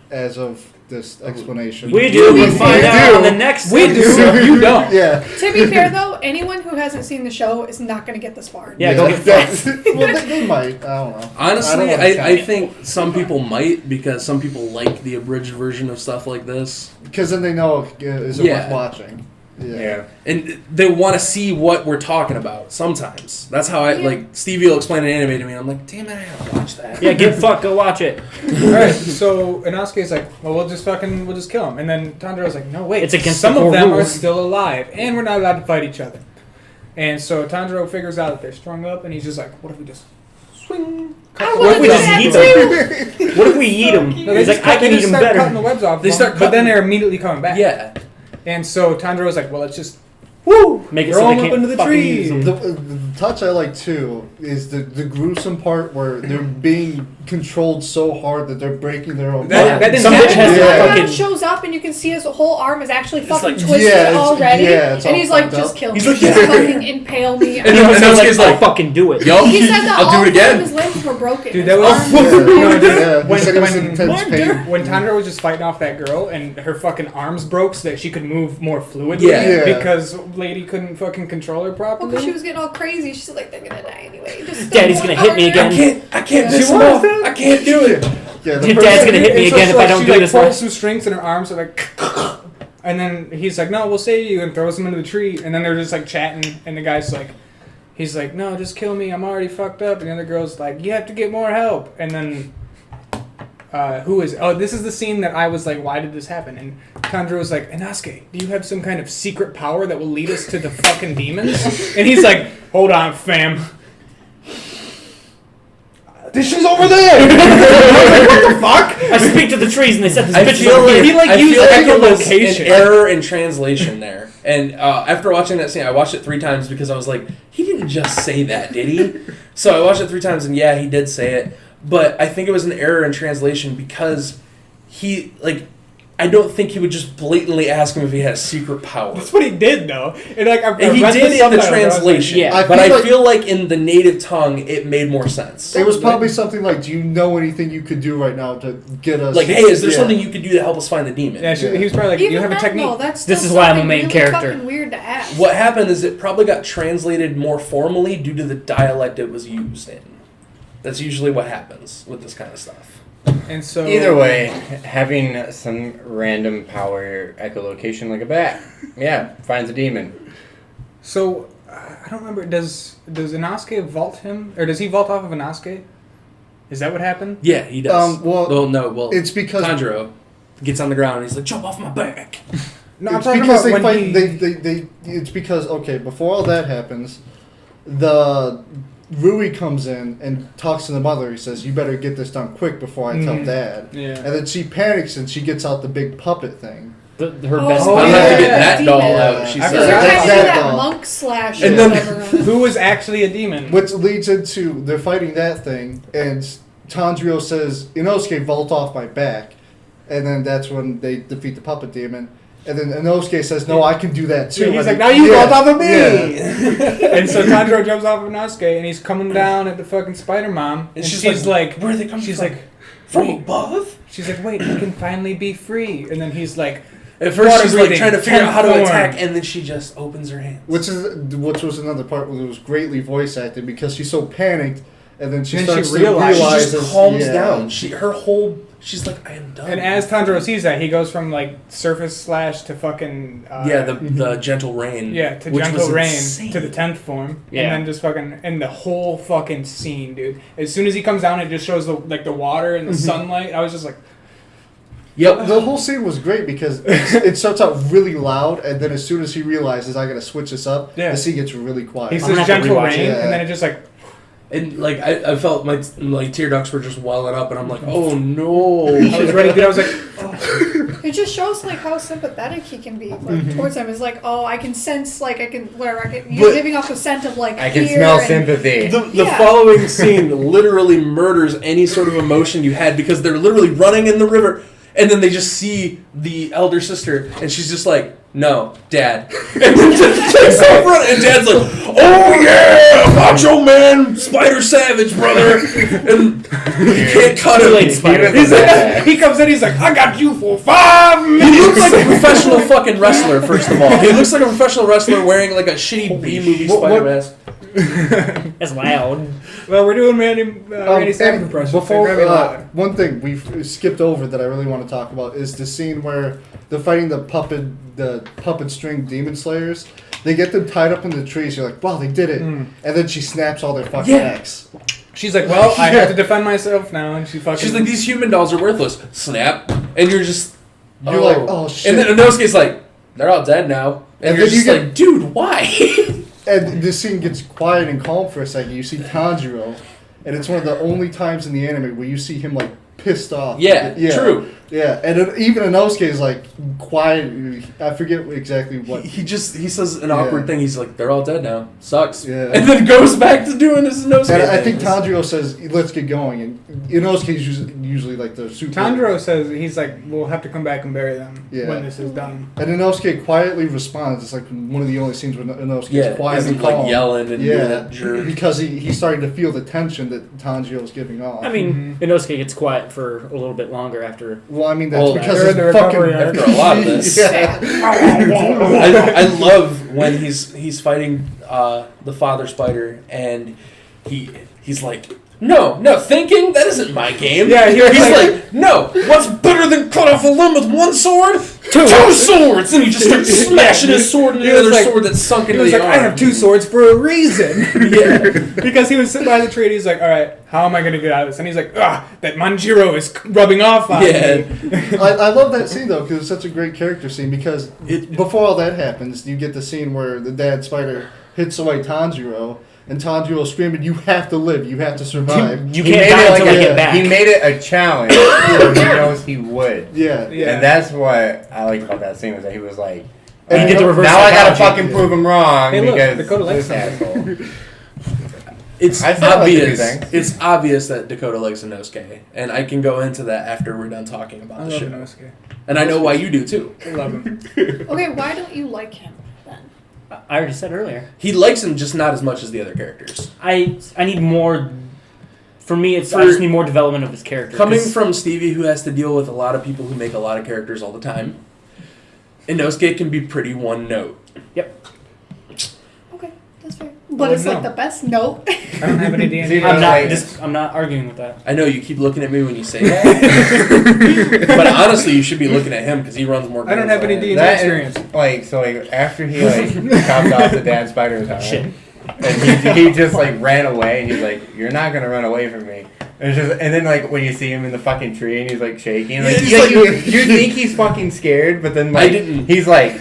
Speaker 1: as of this explanation.
Speaker 6: We do. We
Speaker 3: We
Speaker 6: find
Speaker 3: do.
Speaker 6: out on the next.
Speaker 4: We do. You don't.
Speaker 1: Yeah.
Speaker 3: To be fair, though, anyone who hasn't seen the show is not going to get this far.
Speaker 6: Yeah, go get fucked.
Speaker 1: Well, they might. I don't know.
Speaker 2: Honestly,
Speaker 1: don't wanna
Speaker 2: I
Speaker 1: count.
Speaker 2: think some people might because some people like the abridged version of stuff like this.
Speaker 1: Because then they know, is it
Speaker 2: Yeah.
Speaker 1: worth watching?
Speaker 5: Yeah.
Speaker 2: And they want to see what we're talking about sometimes. That's how I,
Speaker 3: Yeah.
Speaker 2: like, Stevie will explain an anime to me, and I'm like, damn it, I gotta watch that.
Speaker 6: Yeah, get fucked. Go watch it.
Speaker 4: Alright, so Inosuke's like, well, we'll just kill him. And then Tanjiro's like, no, wait.
Speaker 6: It's against
Speaker 4: some
Speaker 6: the
Speaker 4: of
Speaker 6: core
Speaker 4: them are
Speaker 6: rules.
Speaker 4: still alive, and we're not allowed to fight each other. And so Tanjiro figures out that they're strung up, and he's just like, what if we just swing?
Speaker 3: I
Speaker 6: What if we
Speaker 3: wanna
Speaker 6: just
Speaker 3: do
Speaker 6: eat
Speaker 3: that
Speaker 6: them? What if we eat them?
Speaker 4: No,
Speaker 6: He's like, I can eat them
Speaker 4: start cutting the
Speaker 6: better.
Speaker 4: webs off.
Speaker 2: They
Speaker 4: them,
Speaker 2: start
Speaker 4: but then
Speaker 2: cutting-
Speaker 4: they're immediately coming back.
Speaker 2: Yeah.
Speaker 4: And so Tanjiro's like, well, let's just
Speaker 6: Woo! Make it
Speaker 4: throw
Speaker 6: so they
Speaker 4: them up
Speaker 6: can't
Speaker 4: into the
Speaker 6: fucking
Speaker 4: trees.
Speaker 6: use them.
Speaker 1: The touch I like too is the gruesome part where they're being controlled so hard that they're breaking their own.
Speaker 4: That-
Speaker 1: body.
Speaker 4: that didn't
Speaker 6: Some bitch
Speaker 4: happen.
Speaker 6: has to
Speaker 1: Yeah.
Speaker 3: He
Speaker 6: fucking.
Speaker 3: shows up and you can see his whole arm is actually fucking
Speaker 2: like-
Speaker 3: twisted
Speaker 1: Yeah, it's-
Speaker 3: already.
Speaker 1: yeah, it's
Speaker 3: and
Speaker 1: all
Speaker 3: he's like,
Speaker 1: fucked
Speaker 3: just
Speaker 1: up.
Speaker 3: kill me.
Speaker 2: He's like,
Speaker 3: just
Speaker 2: yeah.
Speaker 3: fucking impale me.
Speaker 2: And then
Speaker 6: He
Speaker 2: Inosuke's
Speaker 6: says,
Speaker 2: like,
Speaker 6: I'll fucking do it.
Speaker 2: Yo,
Speaker 3: He said that
Speaker 2: I'll do
Speaker 3: all
Speaker 2: it
Speaker 3: four of
Speaker 2: again.
Speaker 3: his limbs were broken.
Speaker 4: Dude,
Speaker 3: His
Speaker 4: that was-
Speaker 3: arms
Speaker 1: Yeah,
Speaker 3: were broken.
Speaker 1: he
Speaker 4: When-
Speaker 1: said it was
Speaker 4: when-
Speaker 1: intense pain.
Speaker 4: When Tanjiro was just fighting off that girl and her fucking arms broke so that she could move more fluidly
Speaker 2: Yeah.
Speaker 4: because lady couldn't fucking control her
Speaker 3: Well,
Speaker 4: properly.
Speaker 3: because she was getting all crazy. She's like, they're gonna die anyway. Just
Speaker 6: Daddy's gonna hit me again.
Speaker 2: I can't
Speaker 3: Yeah.
Speaker 2: piss him off. I can't do it.
Speaker 1: Yeah,
Speaker 6: Your
Speaker 1: the
Speaker 6: dad's gonna hit me
Speaker 4: And so
Speaker 6: again
Speaker 4: she,
Speaker 6: if I don't
Speaker 4: she,
Speaker 6: do
Speaker 4: like,
Speaker 6: this
Speaker 4: pulls
Speaker 6: right.
Speaker 4: some strings and her arms are like, and then he's like, "No, we'll save you," and throws him into the tree. And then they're just like chatting, and the guy's like, he's like, "No, just kill me. I'm already fucked up." And the other girl's like, "You have to get more help." And then, who is? Oh, this is the scene that I was like, "Why did this happen?" And Tanjiro was like, "Inosuke, do you have some kind of secret power that will lead us to the fucking demons?" And he's like, "Hold on, fam."
Speaker 1: This is over there.
Speaker 4: What the fuck?
Speaker 6: I speak to the trees and they said this
Speaker 2: I
Speaker 6: bitch is
Speaker 2: feel
Speaker 6: over
Speaker 2: like,
Speaker 6: here.
Speaker 4: He, like,
Speaker 2: I
Speaker 4: used
Speaker 2: feel like it was
Speaker 4: echolocation.
Speaker 2: an error in translation there. And after watching that scene, I watched it 3 times because I was like, he didn't just say that, did he? So I watched it 3 times, and yeah, he did say it. But I think it was an error in translation because he, like, I don't think he would just blatantly ask him if he had a secret power.
Speaker 4: That's what he did, though. And like, I
Speaker 2: And he
Speaker 4: read
Speaker 2: did in the
Speaker 4: subtitle, I was like,
Speaker 2: translation.
Speaker 6: yeah.
Speaker 1: I
Speaker 2: But
Speaker 1: feel
Speaker 2: I
Speaker 1: like-
Speaker 2: feel like in the native tongue, it made more sense.
Speaker 1: It was probably something like, "Do you know anything you could do right now to get us?"
Speaker 2: Like, hey, is there
Speaker 1: Yeah.
Speaker 2: something you could do to help us find the demon?
Speaker 4: Yeah, he was probably like,
Speaker 3: Even
Speaker 4: "You have a
Speaker 3: then,
Speaker 4: technique."
Speaker 3: though, that's
Speaker 6: This
Speaker 3: still
Speaker 6: is why I'm a
Speaker 3: something
Speaker 6: main
Speaker 3: really
Speaker 6: character.
Speaker 3: fucking weird to ask.
Speaker 2: What happened is it probably got translated more formally due to the dialect it was used in. That's usually what happens with this kind of stuff.
Speaker 4: And so
Speaker 5: Either way, having some random power echolocation like a bat, yeah, finds a demon.
Speaker 4: So I don't remember. Does Inosuke vault him, or does he vault off of Inosuke? Is that what happened?
Speaker 2: Yeah, he does.
Speaker 1: Well, it's because
Speaker 2: Tanjiro gets on the ground and he's like, jump off my back.
Speaker 4: No, I'm
Speaker 1: it's
Speaker 4: talking
Speaker 1: because
Speaker 4: about
Speaker 1: they
Speaker 4: when
Speaker 1: fight.
Speaker 4: he.
Speaker 1: They. It's because before all that happens, the Rui comes in and talks to the mother. He says, "You better get this done quick before I tell
Speaker 4: Mhm.
Speaker 1: Dad."
Speaker 4: Yeah.
Speaker 1: And then she panics and she gets out the big puppet thing.
Speaker 6: Her
Speaker 3: Oh,
Speaker 6: best
Speaker 2: I'll
Speaker 3: yeah.
Speaker 2: have to get
Speaker 3: Yeah.
Speaker 2: that doll
Speaker 3: Demon.
Speaker 2: out, she
Speaker 4: I
Speaker 3: So
Speaker 2: says.
Speaker 3: they're
Speaker 4: forgot
Speaker 3: trying to do
Speaker 1: that
Speaker 3: that
Speaker 1: doll.
Speaker 3: monk slash
Speaker 2: And
Speaker 3: or
Speaker 2: then-
Speaker 3: whatever.
Speaker 4: Who was actually a demon?
Speaker 1: Which leads into they're fighting that thing, and Tanjiro says, "Inosuke, vault off my back," and then that's when they defeat the puppet demon. And then Inosuke says, "No, I can do that too."
Speaker 4: He's
Speaker 1: And
Speaker 4: like, "Now you
Speaker 1: yeah,
Speaker 4: vault off of me!"
Speaker 1: yeah.
Speaker 4: And so Tanjiro jumps off of Inosuke, and he's coming down at the fucking Spider Mom, and she's like,
Speaker 2: where are they coming
Speaker 4: she's
Speaker 2: from?
Speaker 4: like,
Speaker 2: From
Speaker 4: wait.
Speaker 2: above?
Speaker 4: She's like, "Wait, I can finally be free." And then he's like,
Speaker 2: At first
Speaker 4: Water
Speaker 2: she's like
Speaker 4: breathing,
Speaker 2: trying to figure out how to
Speaker 4: tenth
Speaker 2: attack,
Speaker 4: form.
Speaker 2: and then she just opens her hands.
Speaker 1: Which was another part where it was greatly voice acted because she's so panicked, and then she
Speaker 4: Then
Speaker 1: starts
Speaker 4: she
Speaker 1: to
Speaker 4: realizes-
Speaker 2: She
Speaker 1: realize
Speaker 2: just calms
Speaker 1: yeah.
Speaker 2: down. She's like, I am done.
Speaker 4: and as Tanjiro sees that, he goes from like surface slash to fucking
Speaker 2: the gentle rain.
Speaker 4: yeah, to
Speaker 2: which
Speaker 4: gentle
Speaker 2: was
Speaker 4: rain
Speaker 2: insane.
Speaker 4: to the 10th form,
Speaker 6: Yeah.
Speaker 4: and then just fucking and the whole fucking scene, dude. As soon as he comes down, it just shows the water and the sunlight. I was just like,
Speaker 2: Yep.
Speaker 1: The whole scene was great because it starts out really loud, and then as soon as he realizes I gotta switch this up,
Speaker 4: Yeah.
Speaker 1: the scene gets really quiet.
Speaker 4: he
Speaker 6: I'm
Speaker 4: says
Speaker 6: gonna have to
Speaker 4: gentle
Speaker 6: rewatch
Speaker 4: rain,
Speaker 1: it.
Speaker 4: and then it just like
Speaker 2: And like I felt my tear ducts were just welling up, and I'm like, oh no.
Speaker 4: I was ready. Dude, I was like,
Speaker 3: It just shows like how sympathetic he can be like, towards them. It's like, oh, I can sense like you're
Speaker 1: But-
Speaker 3: giving off a scent of like
Speaker 5: I can
Speaker 3: fear
Speaker 5: smell
Speaker 3: and-
Speaker 5: sympathy.
Speaker 2: The
Speaker 3: Yeah.
Speaker 2: following scene literally murders any sort of emotion you had because they're literally running in the river, and then they just see the elder sister, and she's just like, no, Dad. And then takes off running, and Dad's like, oh yeah, Macho Man, Spider Savage, brother. And he can't cut
Speaker 6: Too
Speaker 2: him.
Speaker 6: late, Spider.
Speaker 4: He's like, he comes in, he's like, I got you for 5 minutes.
Speaker 2: He looks like a professional fucking wrestler, first of all. He looks like a professional wrestler wearing like a shitty B-movie spider mask.
Speaker 6: That's loud.
Speaker 4: Well, we're doing Randy Savage impressions.
Speaker 1: Before
Speaker 4: They're very loud.
Speaker 1: one thing we've skipped over that I really want to talk about is the scene where they're fighting the puppet string demon slayers. They get them tied up in the trees. You're like, wow, they did it. And then she snaps all their fucking necks.
Speaker 4: She's like, well, I have to defend myself now, and she's
Speaker 2: like, these human dolls are worthless. Snap. And you're just...
Speaker 1: You're like, oh shit.
Speaker 2: And then Inosuke's like, they're all dead now. And you're just like, dude, why?
Speaker 1: And this scene gets quiet and calm for a second. You see Tanjiro, and it's one of the only times in the anime where you see him like pissed off.
Speaker 2: Yeah, true.
Speaker 1: Yeah, and even Inosuke is like quiet. I forget exactly what.
Speaker 2: He says an awkward thing. He's like, they're all dead now. Sucks.
Speaker 1: Yeah.
Speaker 2: And then goes back to doing his Inosuke
Speaker 1: And I
Speaker 2: thing.
Speaker 1: think Tanjiro says, let's get going. And Inosuke's usually like the super.
Speaker 4: Tanjiro says, he's like, we'll have to come back and bury them
Speaker 1: Yeah.
Speaker 4: when this is done.
Speaker 1: And Inosuke quietly responds. It's like one of the only scenes where Inosuke is quiet
Speaker 2: isn't
Speaker 1: and calm.
Speaker 2: like yelling and doing that jerk.
Speaker 1: Because he's starting to feel the tension that Tanjiro's giving off.
Speaker 6: I mean, Inosuke gets quiet for a little bit longer after.
Speaker 1: well, I mean that's
Speaker 2: Well,
Speaker 1: because
Speaker 4: they're
Speaker 1: it's
Speaker 4: in the
Speaker 1: fucking.
Speaker 4: recovery arc.
Speaker 2: After a lot of this.
Speaker 1: Yeah.
Speaker 2: I love when he's fighting the father spider and he's like, no, thinking? That isn't my game.
Speaker 4: Yeah,
Speaker 2: he's like, no, what's better than cut off a limb with one sword? Two swords! And he just starts smashing his sword into
Speaker 4: He
Speaker 2: the
Speaker 4: was
Speaker 2: other
Speaker 4: like-
Speaker 2: sword that's sunk
Speaker 4: He
Speaker 2: into
Speaker 4: was
Speaker 2: the
Speaker 4: like,
Speaker 2: arm.
Speaker 4: I have 2 swords for a reason.
Speaker 2: Yeah.
Speaker 4: Because he was sitting by the tree and he's like, alright, how am I going to get out of this? And he's like, that Manjiro is rubbing off on
Speaker 2: Yeah.
Speaker 4: me.
Speaker 1: I love that scene though because it's such a great character scene because before all that happens you get the scene where the dad spider hits away Tanjiro and Tanjiro screaming you have to live, you have to survive.
Speaker 6: You
Speaker 5: He
Speaker 6: can't
Speaker 5: made
Speaker 6: die
Speaker 5: it
Speaker 6: until
Speaker 5: like
Speaker 6: I
Speaker 1: a-
Speaker 6: get back.
Speaker 5: He made it a challenge, so he knows he would.
Speaker 1: Yeah.
Speaker 4: Yeah.
Speaker 5: And that's what I like about that scene was that he was like,
Speaker 6: And you get the reverse
Speaker 5: now I gotta
Speaker 6: psychology.
Speaker 5: fucking prove him wrong
Speaker 4: Hey, look,
Speaker 5: because
Speaker 4: Dakota likes
Speaker 5: this
Speaker 4: something.
Speaker 5: asshole.
Speaker 2: It's
Speaker 5: I still like to do
Speaker 2: obvious.
Speaker 5: things.
Speaker 2: It's obvious that Dakota likes Inosuke, and I can go into that after we're done talking about
Speaker 4: I
Speaker 2: the
Speaker 4: love
Speaker 2: show.
Speaker 4: Inosuke.
Speaker 2: And I know why you do too.
Speaker 4: I love him.
Speaker 3: Okay, why don't you like him then?
Speaker 6: I already said earlier.
Speaker 2: He likes him, just not as much as the other characters.
Speaker 6: I need more. For me, I
Speaker 2: For-
Speaker 6: just need more development of his character.
Speaker 2: Coming
Speaker 6: 'cause
Speaker 2: from Stevie, who has to deal with a lot of people who make a lot of characters all the time, Inosuke can be pretty one note.
Speaker 3: Okay, that's fair. But
Speaker 4: Oh,
Speaker 3: it's like
Speaker 4: no.
Speaker 3: the best note.
Speaker 4: I don't have any D&D.
Speaker 5: See,
Speaker 6: I'm not.
Speaker 5: like-
Speaker 6: I'm not arguing with that.
Speaker 2: I know you keep looking at me when you say that, but honestly, you should be looking at him because he runs more.
Speaker 4: I don't
Speaker 2: games
Speaker 4: have
Speaker 2: than
Speaker 4: any
Speaker 2: I
Speaker 4: D&D
Speaker 2: do.
Speaker 4: experience.
Speaker 5: Like after he like chopped off the dad spider's arm,
Speaker 6: Shit.
Speaker 5: and he just like ran away, and he's like, "You're not gonna run away from me." And then like when you see him in the fucking tree and he's like shaking, like,
Speaker 2: Yeah, he's
Speaker 5: you think he's fucking scared, but then like
Speaker 2: I didn't.
Speaker 5: he's like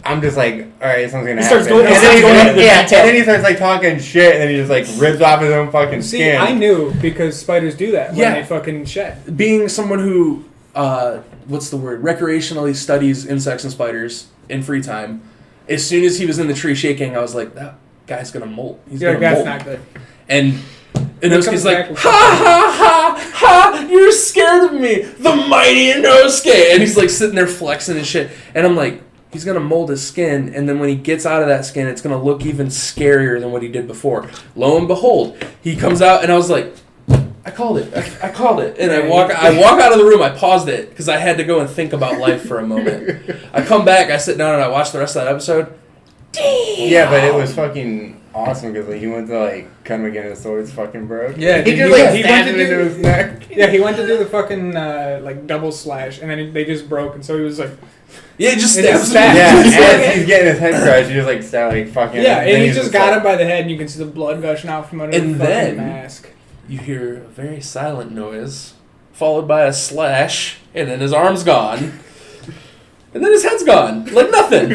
Speaker 5: I'm just like, all right, something's gonna
Speaker 6: He starts
Speaker 5: happen.
Speaker 6: going- he
Speaker 5: and
Speaker 6: starts
Speaker 5: then
Speaker 6: going into the
Speaker 5: and
Speaker 6: detail.
Speaker 5: then he starts like talking shit, and then he just like rips off his own fucking
Speaker 4: See,
Speaker 5: skin.
Speaker 4: I knew because spiders do that when
Speaker 2: Yeah.
Speaker 4: they fucking shed.
Speaker 2: Being someone who, what's the word, recreationally studies insects and spiders in free time, as soon as he was in the tree shaking, I was like, that guy's gonna molt. He's
Speaker 4: Yeah,
Speaker 2: gonna
Speaker 4: that's
Speaker 2: molt.
Speaker 4: not good.
Speaker 2: And
Speaker 4: comes
Speaker 2: Inosuke's like,
Speaker 4: back with-
Speaker 2: ha ha ha ha, you're scared of me, the mighty Inosuke. And he's like sitting there flexing and shit. And I'm like, he's going to mold his skin. And then when he gets out of that skin, it's going to look even scarier than what he did before. Lo and behold, he comes out and I was like, I called it. I called it. And I walk out of the room. I paused it because I had to go and think about life for a moment. I come back, I sit down and I watch the rest of that episode. Damn.
Speaker 5: Yeah, but it was fucking awesome because like he went to like cut him again, his sword's fucking broke.
Speaker 4: Yeah,
Speaker 5: he
Speaker 4: dude,
Speaker 5: just
Speaker 4: he-
Speaker 5: like
Speaker 4: he
Speaker 5: stabbed
Speaker 4: went
Speaker 5: him
Speaker 4: to
Speaker 5: into
Speaker 4: do-
Speaker 5: his neck.
Speaker 4: Yeah, he went to do the fucking like double slash, and then they just broke, and so he was like,
Speaker 2: Yeah, it just
Speaker 4: It
Speaker 2: stabs
Speaker 4: just
Speaker 2: him.
Speaker 4: stabs.
Speaker 5: Yeah, as he's getting his head crushed, he just like started like fucking.
Speaker 4: yeah,
Speaker 5: then
Speaker 4: and he
Speaker 5: he's
Speaker 4: just got him by the head, and you can see the blood gushing out from under
Speaker 2: And
Speaker 4: the fucking
Speaker 2: then-
Speaker 4: mask.
Speaker 2: You hear a very silent noise, followed by a slash, and then his arm's gone. And then his head's gone. Like nothing.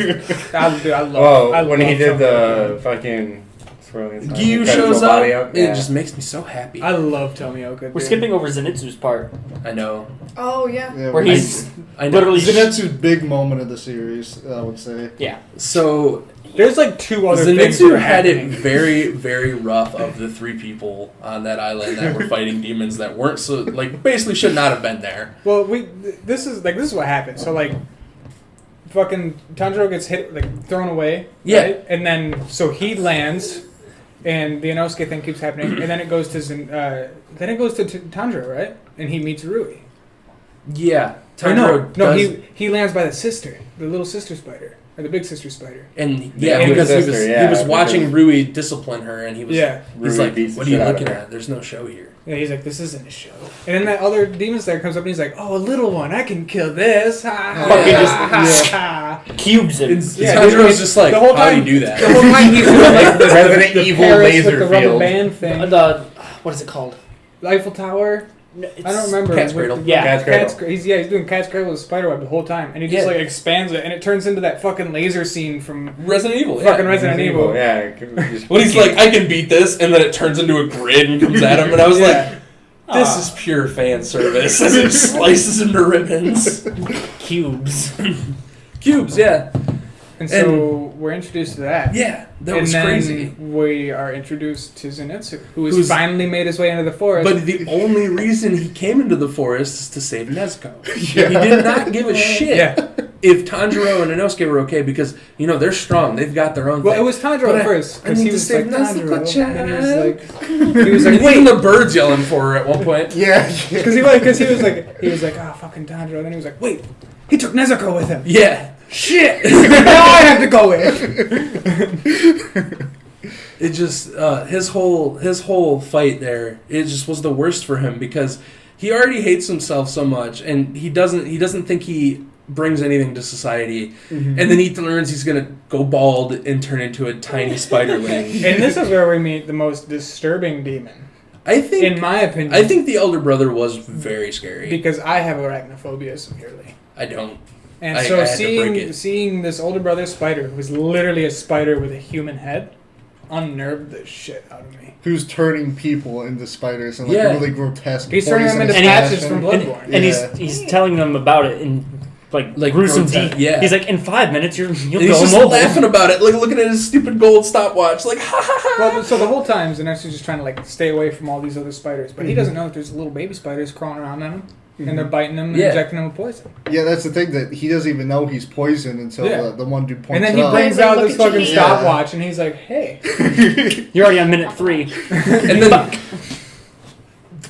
Speaker 4: I love.
Speaker 5: Oh,
Speaker 4: I
Speaker 5: when he
Speaker 4: love
Speaker 5: did
Speaker 4: Tommy
Speaker 5: the fucking swirling sun,
Speaker 2: Gyu
Speaker 5: cut his
Speaker 2: shows
Speaker 5: whole
Speaker 2: up,
Speaker 5: body
Speaker 2: and
Speaker 5: yeah.
Speaker 2: it just makes me so happy.
Speaker 4: I love Tomioka.
Speaker 6: We're skipping over Zenitsu's part,
Speaker 2: I know.
Speaker 3: Oh yeah.
Speaker 1: Yeah,
Speaker 6: where he's
Speaker 2: I know.
Speaker 6: literally
Speaker 1: Zenitsu's big moment of the series, I would say.
Speaker 6: yeah.
Speaker 2: So
Speaker 4: There's like 2 other things. that
Speaker 2: Zenitsu
Speaker 4: are
Speaker 2: had it
Speaker 4: happening.
Speaker 2: very, very rough of the 3 people on that island that were fighting demons that weren't so basically should not have been there.
Speaker 4: Well, this is what happened. So like, fucking Tanjiro gets hit, like thrown away.
Speaker 2: Yeah.
Speaker 4: Right? And then so he lands, and the Inosuke thing keeps happening, and then it goes to Tanjiro, right? And he meets Rui.
Speaker 2: Yeah.
Speaker 4: Or
Speaker 2: Tanjiro
Speaker 4: no,
Speaker 2: does-
Speaker 4: he lands by the sister, the little sister spider, or the big sister spider.
Speaker 2: And
Speaker 5: Yeah,
Speaker 2: because
Speaker 5: sister,
Speaker 2: he was
Speaker 5: because-
Speaker 2: watching Rui discipline her, and he was
Speaker 4: Yeah.
Speaker 2: he's
Speaker 5: Rui
Speaker 2: like,
Speaker 5: beats the
Speaker 2: "What are you
Speaker 5: shit out of
Speaker 2: looking
Speaker 5: her.
Speaker 2: at? There's no show here."
Speaker 4: Yeah, he's like, this isn't a show. And then that other demon slayer comes up and he's like, oh, a little one, I can kill this. Ha, ha,
Speaker 6: Fucking
Speaker 4: ha,
Speaker 6: just-
Speaker 4: ha, ha.
Speaker 6: Cubes him.
Speaker 2: And
Speaker 4: Yeah,
Speaker 2: Tanjiro's
Speaker 4: dude,
Speaker 2: just like,
Speaker 4: the whole
Speaker 2: "How do you
Speaker 4: time-
Speaker 2: do that?"
Speaker 4: The whole time he's doing like the
Speaker 5: Resident
Speaker 4: the
Speaker 5: Evil
Speaker 4: Paris
Speaker 5: laser
Speaker 4: with the rubber
Speaker 5: field.
Speaker 4: band thing.
Speaker 6: The what is it called?
Speaker 4: The Eiffel Tower.
Speaker 6: No,
Speaker 4: I don't remember.
Speaker 2: Cat's
Speaker 4: what
Speaker 2: Cradle.
Speaker 4: the-
Speaker 6: Yeah.
Speaker 5: Cat's Cradle.
Speaker 4: He's doing Cat's Cradle with Spiderweb the whole time, and he just
Speaker 2: Yeah.
Speaker 4: like expands it, and it turns into that fucking laser scene from
Speaker 2: Resident Evil.
Speaker 4: fucking
Speaker 2: Yeah.
Speaker 4: Resident Evil.
Speaker 5: Yeah. it can just-
Speaker 2: When he's like, "I can beat this," and then it turns into a grid and comes at him, and I was like, "This is pure fan service." As it slices into ribbons.
Speaker 6: Cubes.
Speaker 2: Cubes, yeah,
Speaker 4: And so we're introduced to that.
Speaker 2: yeah, that
Speaker 4: and
Speaker 2: was
Speaker 4: then
Speaker 2: crazy.
Speaker 4: we are introduced to Zenitsu, who has
Speaker 2: Who's-
Speaker 4: finally made his way into the forest.
Speaker 2: But the only reason he came into the forest is to save Nezuko.
Speaker 1: Yeah.
Speaker 2: He did not give a shit
Speaker 4: Yeah.
Speaker 2: if Tanjiro and Inosuke were okay because they're strong. They've got their own.
Speaker 4: Well,
Speaker 2: thing.
Speaker 4: it was Tanjiro
Speaker 2: But
Speaker 4: at first
Speaker 2: I
Speaker 4: because
Speaker 2: need
Speaker 4: he
Speaker 2: to
Speaker 4: was
Speaker 2: save
Speaker 4: like
Speaker 2: Nezuko,
Speaker 4: Tanjiro, and he was
Speaker 2: Chad.
Speaker 4: like,
Speaker 2: And even the birds yelling for her at one point.
Speaker 1: Yeah.
Speaker 4: because he was like, oh fucking Tanjiro. Then he was like, wait, he took Nezuko with him.
Speaker 2: Yeah. Shit.
Speaker 4: Now I have to go in.
Speaker 2: It just his whole fight there. It just was the worst for him because he already hates himself so much, and he doesn't think he brings anything to society. And then he learns he's gonna go bald and turn into a tiny spiderling.
Speaker 4: And this is where we meet the most disturbing demon,
Speaker 2: I think,
Speaker 4: in my opinion.
Speaker 2: I think the elder brother was very scary.
Speaker 4: because I have arachnophobia severely.
Speaker 2: I don't.
Speaker 4: And
Speaker 2: I
Speaker 4: so
Speaker 2: had to break it.
Speaker 4: seeing this older brother spider, who was literally a spider with a human head, unnerved the shit out of me.
Speaker 1: Who's turning people into spiders in like
Speaker 2: Yeah.
Speaker 1: really grotesque
Speaker 4: He's turning them
Speaker 1: poisonous
Speaker 4: into
Speaker 6: And
Speaker 4: patches
Speaker 1: fashion.
Speaker 4: from Bloodborne.
Speaker 6: And
Speaker 1: Yeah.
Speaker 6: he's telling them about it in like gruesome
Speaker 2: grotesque,
Speaker 6: deep.
Speaker 2: yeah.
Speaker 6: He's like, in 5 minutes you'll
Speaker 2: And
Speaker 6: go
Speaker 2: he's just
Speaker 6: immobile.
Speaker 2: laughing about it, like looking at his stupid gold stopwatch, like ha ha ha.
Speaker 4: Well, so the whole time, Zenitsu's just trying to like stay away from all these other spiders, but he doesn't know that there's little baby spiders crawling around on him, and they're biting him and
Speaker 2: Yeah.
Speaker 4: injecting him with poison.
Speaker 1: Yeah, that's the thing that he doesn't even know he's poisoned until
Speaker 4: Yeah.
Speaker 1: the one dude points
Speaker 4: And then he
Speaker 1: it out.
Speaker 4: brings
Speaker 3: Like,
Speaker 4: out
Speaker 3: look
Speaker 4: this
Speaker 3: at
Speaker 4: fucking
Speaker 3: you.
Speaker 4: stopwatch, and he's like, "Hey,
Speaker 6: You're already on minute 3.
Speaker 2: And then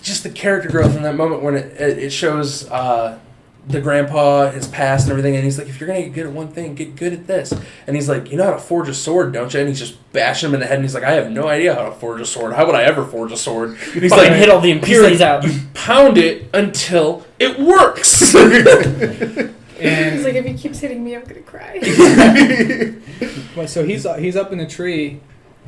Speaker 2: just the character growth in that moment when it shows the grandpa, his past and everything, and he's like, if you're gonna get good at one thing, get good at this. And he's like, you know how to forge a sword, don't you? And he's just bashing him in the head, and he's like, I have no idea how to forge a sword. How would I ever forge a sword? And he's
Speaker 6: Fucking
Speaker 2: like,
Speaker 6: hit all the
Speaker 2: he's
Speaker 6: impurities
Speaker 2: like,
Speaker 6: out.
Speaker 2: You pound it until it works.
Speaker 4: and
Speaker 3: He's like, if he keeps hitting me, I'm gonna cry.
Speaker 4: well, so he's up in the tree,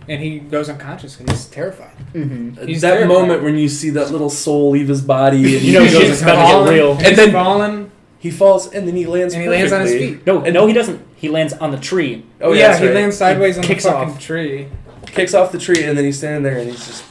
Speaker 4: and he goes unconscious because he's terrified.
Speaker 1: Mhm.
Speaker 4: He's
Speaker 2: that
Speaker 4: terrified.
Speaker 2: moment when you see that little soul leave his body, and
Speaker 6: You know
Speaker 2: he goes
Speaker 6: shit's about to
Speaker 2: unconscious.
Speaker 6: get real.
Speaker 2: And
Speaker 4: He's
Speaker 2: then
Speaker 4: falling,
Speaker 2: he falls, and then he lands.
Speaker 4: and he lands on his
Speaker 2: perfectly.
Speaker 4: feet.
Speaker 6: No, he doesn't. He lands on the tree.
Speaker 2: Oh
Speaker 4: yeah,
Speaker 2: that's
Speaker 4: he
Speaker 2: right.
Speaker 4: lands sideways on the
Speaker 6: kicks
Speaker 4: fucking
Speaker 6: off.
Speaker 4: tree.
Speaker 2: Kicks off the tree, and then he's standing there, and he's just.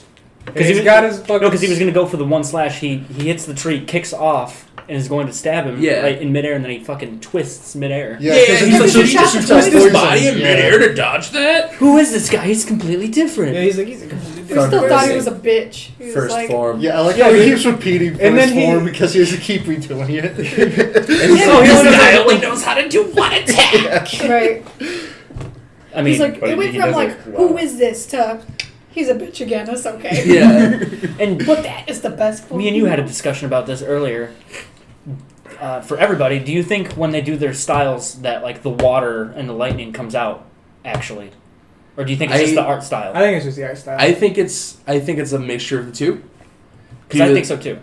Speaker 4: Because
Speaker 6: he
Speaker 4: he's
Speaker 6: was-
Speaker 4: got his fucking.
Speaker 6: No, because he was gonna go for the one slash. He hits the tree, kicks off, and is going to stab him
Speaker 2: Yeah.
Speaker 6: right in midair, and then he fucking twists midair.
Speaker 1: Yeah,
Speaker 2: Yeah,
Speaker 1: 'cause
Speaker 2: he's like,
Speaker 1: he's
Speaker 2: so he just
Speaker 3: shot
Speaker 2: twist his
Speaker 1: poison.
Speaker 2: body in
Speaker 6: Yeah.
Speaker 2: midair to dodge that?
Speaker 6: Who is this guy? He's completely different.
Speaker 4: Yeah, he's a completely
Speaker 3: I
Speaker 4: different
Speaker 3: still thought he
Speaker 4: person.
Speaker 3: was a bitch. He was
Speaker 2: First
Speaker 3: like,
Speaker 2: form.
Speaker 1: Yeah, I like
Speaker 4: Yeah,
Speaker 1: how he
Speaker 4: he-
Speaker 1: keeps repeating
Speaker 4: and then
Speaker 1: first
Speaker 4: he-
Speaker 1: form because he has to keep redoing it.
Speaker 2: And he's
Speaker 6: Oh,
Speaker 2: like,
Speaker 6: he
Speaker 2: this
Speaker 6: only
Speaker 2: guy
Speaker 6: knows-
Speaker 2: only knows how to do one attack.
Speaker 3: right.
Speaker 6: I mean,
Speaker 3: He's like,
Speaker 5: but
Speaker 3: it went
Speaker 5: he
Speaker 3: from
Speaker 5: does
Speaker 3: like,
Speaker 5: it well.
Speaker 3: who is this to, he's a bitch again. That's okay.
Speaker 2: Yeah.
Speaker 6: and
Speaker 3: But that is the best.
Speaker 6: me and you had a discussion about this earlier. For everybody, do you think when they do their styles that like the water and the lightning comes out actually, or do you think it's just
Speaker 2: I-
Speaker 6: the art style?
Speaker 4: I think it's just the art style.
Speaker 2: I think it's a mixture of the two.
Speaker 6: Because I think so too.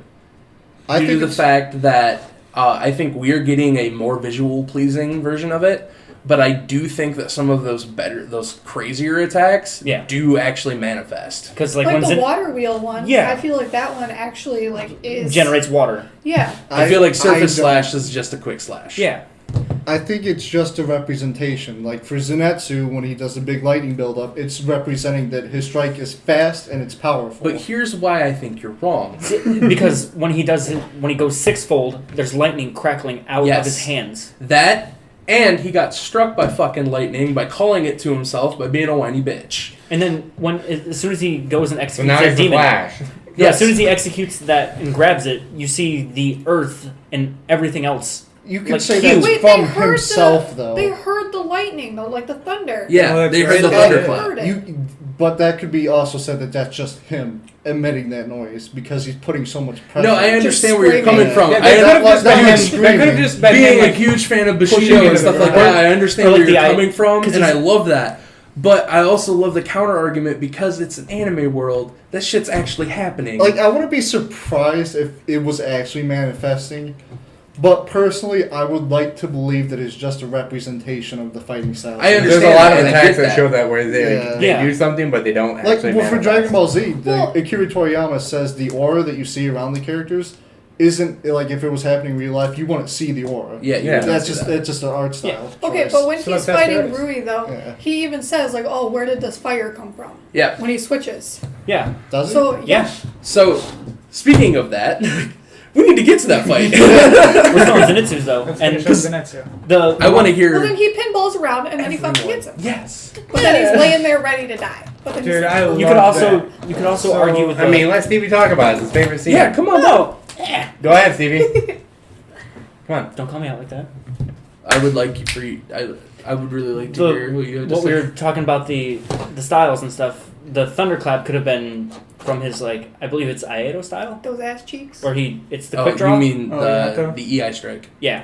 Speaker 1: I
Speaker 2: Due
Speaker 1: think
Speaker 2: to the
Speaker 1: it's,
Speaker 2: fact that I think we're getting a more visual pleasing version of it, but I do think that some of those crazier attacks
Speaker 6: Yeah.
Speaker 2: do actually manifest.
Speaker 6: Because
Speaker 3: like
Speaker 6: when
Speaker 3: the
Speaker 6: Zen
Speaker 3: water wheel one.
Speaker 6: Yeah.
Speaker 3: I feel like that one actually like is
Speaker 6: generates water.
Speaker 3: Yeah.
Speaker 2: I feel like surface
Speaker 1: don't-
Speaker 2: slash is just a quick slash.
Speaker 6: Yeah.
Speaker 1: I think it's just a representation. Like for Zenitsu, when he does the big lightning buildup, it's representing that his strike is fast and it's powerful.
Speaker 2: But here's why I think you're wrong.
Speaker 6: Because when he goes sixfold, there's lightning crackling out
Speaker 2: Yes.
Speaker 6: of his hands.
Speaker 2: That, and he got struck by fucking lightning by calling it to himself by being a whiny bitch.
Speaker 6: And then as soon as he goes and
Speaker 5: So
Speaker 6: executes
Speaker 5: now
Speaker 6: that
Speaker 5: he's the
Speaker 6: demon,
Speaker 5: Flash.
Speaker 6: yeah,
Speaker 2: Yes.
Speaker 6: as soon as he executes that and grabs it, you see the earth and everything else
Speaker 1: You could
Speaker 6: Like,
Speaker 1: say
Speaker 6: huge.
Speaker 1: that's
Speaker 3: Wait,
Speaker 1: from
Speaker 3: they heard
Speaker 1: himself,
Speaker 3: the,
Speaker 1: though.
Speaker 3: They heard the lightning, though, like the thunder.
Speaker 2: Yeah,
Speaker 4: Oh, that's
Speaker 2: they
Speaker 4: right.
Speaker 2: heard the
Speaker 4: They
Speaker 2: thunderclap.
Speaker 3: heard it.
Speaker 1: But that could be also said that that's just him emitting that noise because he's putting so much pressure.
Speaker 2: No, I understand where you're
Speaker 3: screaming.
Speaker 2: coming from.
Speaker 1: Yeah,
Speaker 2: I
Speaker 4: that could have
Speaker 1: that
Speaker 4: just been
Speaker 1: was
Speaker 4: him. That could have
Speaker 1: screaming.
Speaker 4: just been
Speaker 2: being
Speaker 4: him,
Speaker 2: a
Speaker 4: like,
Speaker 2: huge fan of
Speaker 4: pushing
Speaker 2: Bushido
Speaker 4: into
Speaker 2: and
Speaker 4: the
Speaker 2: stuff like
Speaker 4: ground.
Speaker 2: that, I understand
Speaker 6: Or like
Speaker 2: where you're
Speaker 6: the
Speaker 2: coming from,
Speaker 6: 'cause
Speaker 2: and I
Speaker 6: it's-
Speaker 2: love that. But I also love the counter argument because it's an anime world. That shit's actually happening.
Speaker 1: Like, I wouldn't be surprised if it was actually manifesting. But personally, I would like to believe that it's just a representation of the fighting style.
Speaker 2: I
Speaker 5: There's
Speaker 2: understand
Speaker 5: a lot
Speaker 2: that,
Speaker 5: of
Speaker 2: and I
Speaker 5: attacks
Speaker 2: get
Speaker 5: that
Speaker 2: that.
Speaker 5: show that where they,
Speaker 1: Yeah.
Speaker 5: they
Speaker 6: Yeah.
Speaker 5: do something, but they don't
Speaker 1: Like,
Speaker 5: actually
Speaker 1: well, for
Speaker 5: manifest.
Speaker 1: Dragon Ball Z,
Speaker 3: Well-
Speaker 1: Akira Toriyama says the aura that you see around the characters isn't, like, if it was happening in real life, you wouldn't see the aura.
Speaker 2: yeah, you
Speaker 5: Yeah.
Speaker 2: don't
Speaker 1: That's
Speaker 2: see
Speaker 1: just
Speaker 2: that.
Speaker 1: it's just an art style.
Speaker 3: Okay,
Speaker 1: choice.
Speaker 3: but when
Speaker 4: So
Speaker 3: he's
Speaker 4: that's
Speaker 3: fighting
Speaker 4: fair.
Speaker 3: Rui, though,
Speaker 1: Yeah.
Speaker 3: he even says, like, oh, where did this fire come from?
Speaker 2: Yeah.
Speaker 3: When he switches.
Speaker 6: Yeah.
Speaker 1: Does it?
Speaker 3: So,
Speaker 6: Yeah.
Speaker 2: So, speaking of that, we need to get to that fight.
Speaker 6: We're still on Zenitsu's though,
Speaker 4: Let's
Speaker 6: and
Speaker 4: finish up Zenitsu.
Speaker 6: the
Speaker 2: I want to
Speaker 3: Well, then
Speaker 2: hear.
Speaker 3: he pinballs around and then he fucking
Speaker 2: everyone.
Speaker 3: gets him.
Speaker 2: Yes.
Speaker 3: But then he's laying there ready to die. But then
Speaker 4: Dude,
Speaker 3: he's
Speaker 4: I love
Speaker 6: You could also
Speaker 4: that.
Speaker 6: you could also
Speaker 4: So,
Speaker 6: argue with.
Speaker 5: I mean, let Stevie talk about it. It's his favorite scene.
Speaker 2: Yeah, come on.
Speaker 6: no.
Speaker 5: Go ahead, Stevie. Come on.
Speaker 6: Don't call me out like that.
Speaker 2: I would like for you. I would really like to
Speaker 6: The-
Speaker 2: hear what you had to
Speaker 6: What
Speaker 2: say.
Speaker 6: we were talking about the styles and stuff. The thunderclap could have been from his like I believe it's Aedo style,
Speaker 3: those ass cheeks.
Speaker 6: or it's the
Speaker 2: Oh,
Speaker 6: quick draw.
Speaker 2: you mean
Speaker 4: Oh, Yamato?
Speaker 2: the EI strike?
Speaker 6: Yeah,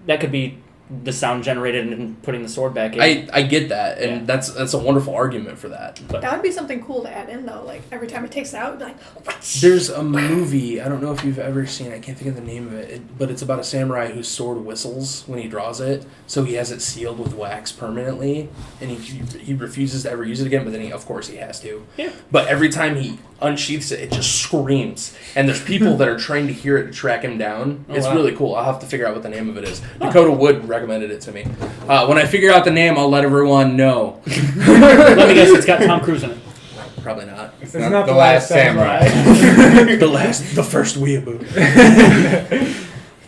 Speaker 6: that could be the sound generated and putting the sword back in.
Speaker 2: I get that, and
Speaker 6: Yeah.
Speaker 2: that's a wonderful argument for that.
Speaker 3: That would be something cool to add in, though. Like, every time it takes it out, it'd be like, whoosh.
Speaker 2: There's a movie, I don't know if you've ever seen it, I can't think of the name of it, but it's about a samurai whose sword whistles when he draws it, so he has it sealed with wax permanently, and he refuses to ever use it again, but then of course he has to.
Speaker 6: Yeah.
Speaker 2: But every time he unsheaths it, it just screams, and there's people that are trying to hear it to track him down.
Speaker 6: Oh,
Speaker 2: It's
Speaker 6: wow.
Speaker 2: really cool. I'll have to figure out what the name of it is. Dakota Wood recommended it to me. When I figure out the name, I'll let everyone know.
Speaker 6: Let me guess, it's got Tom Cruise in it.
Speaker 2: Probably not.
Speaker 5: It's
Speaker 4: It's
Speaker 5: not, the last samurai.
Speaker 2: The first weeaboo.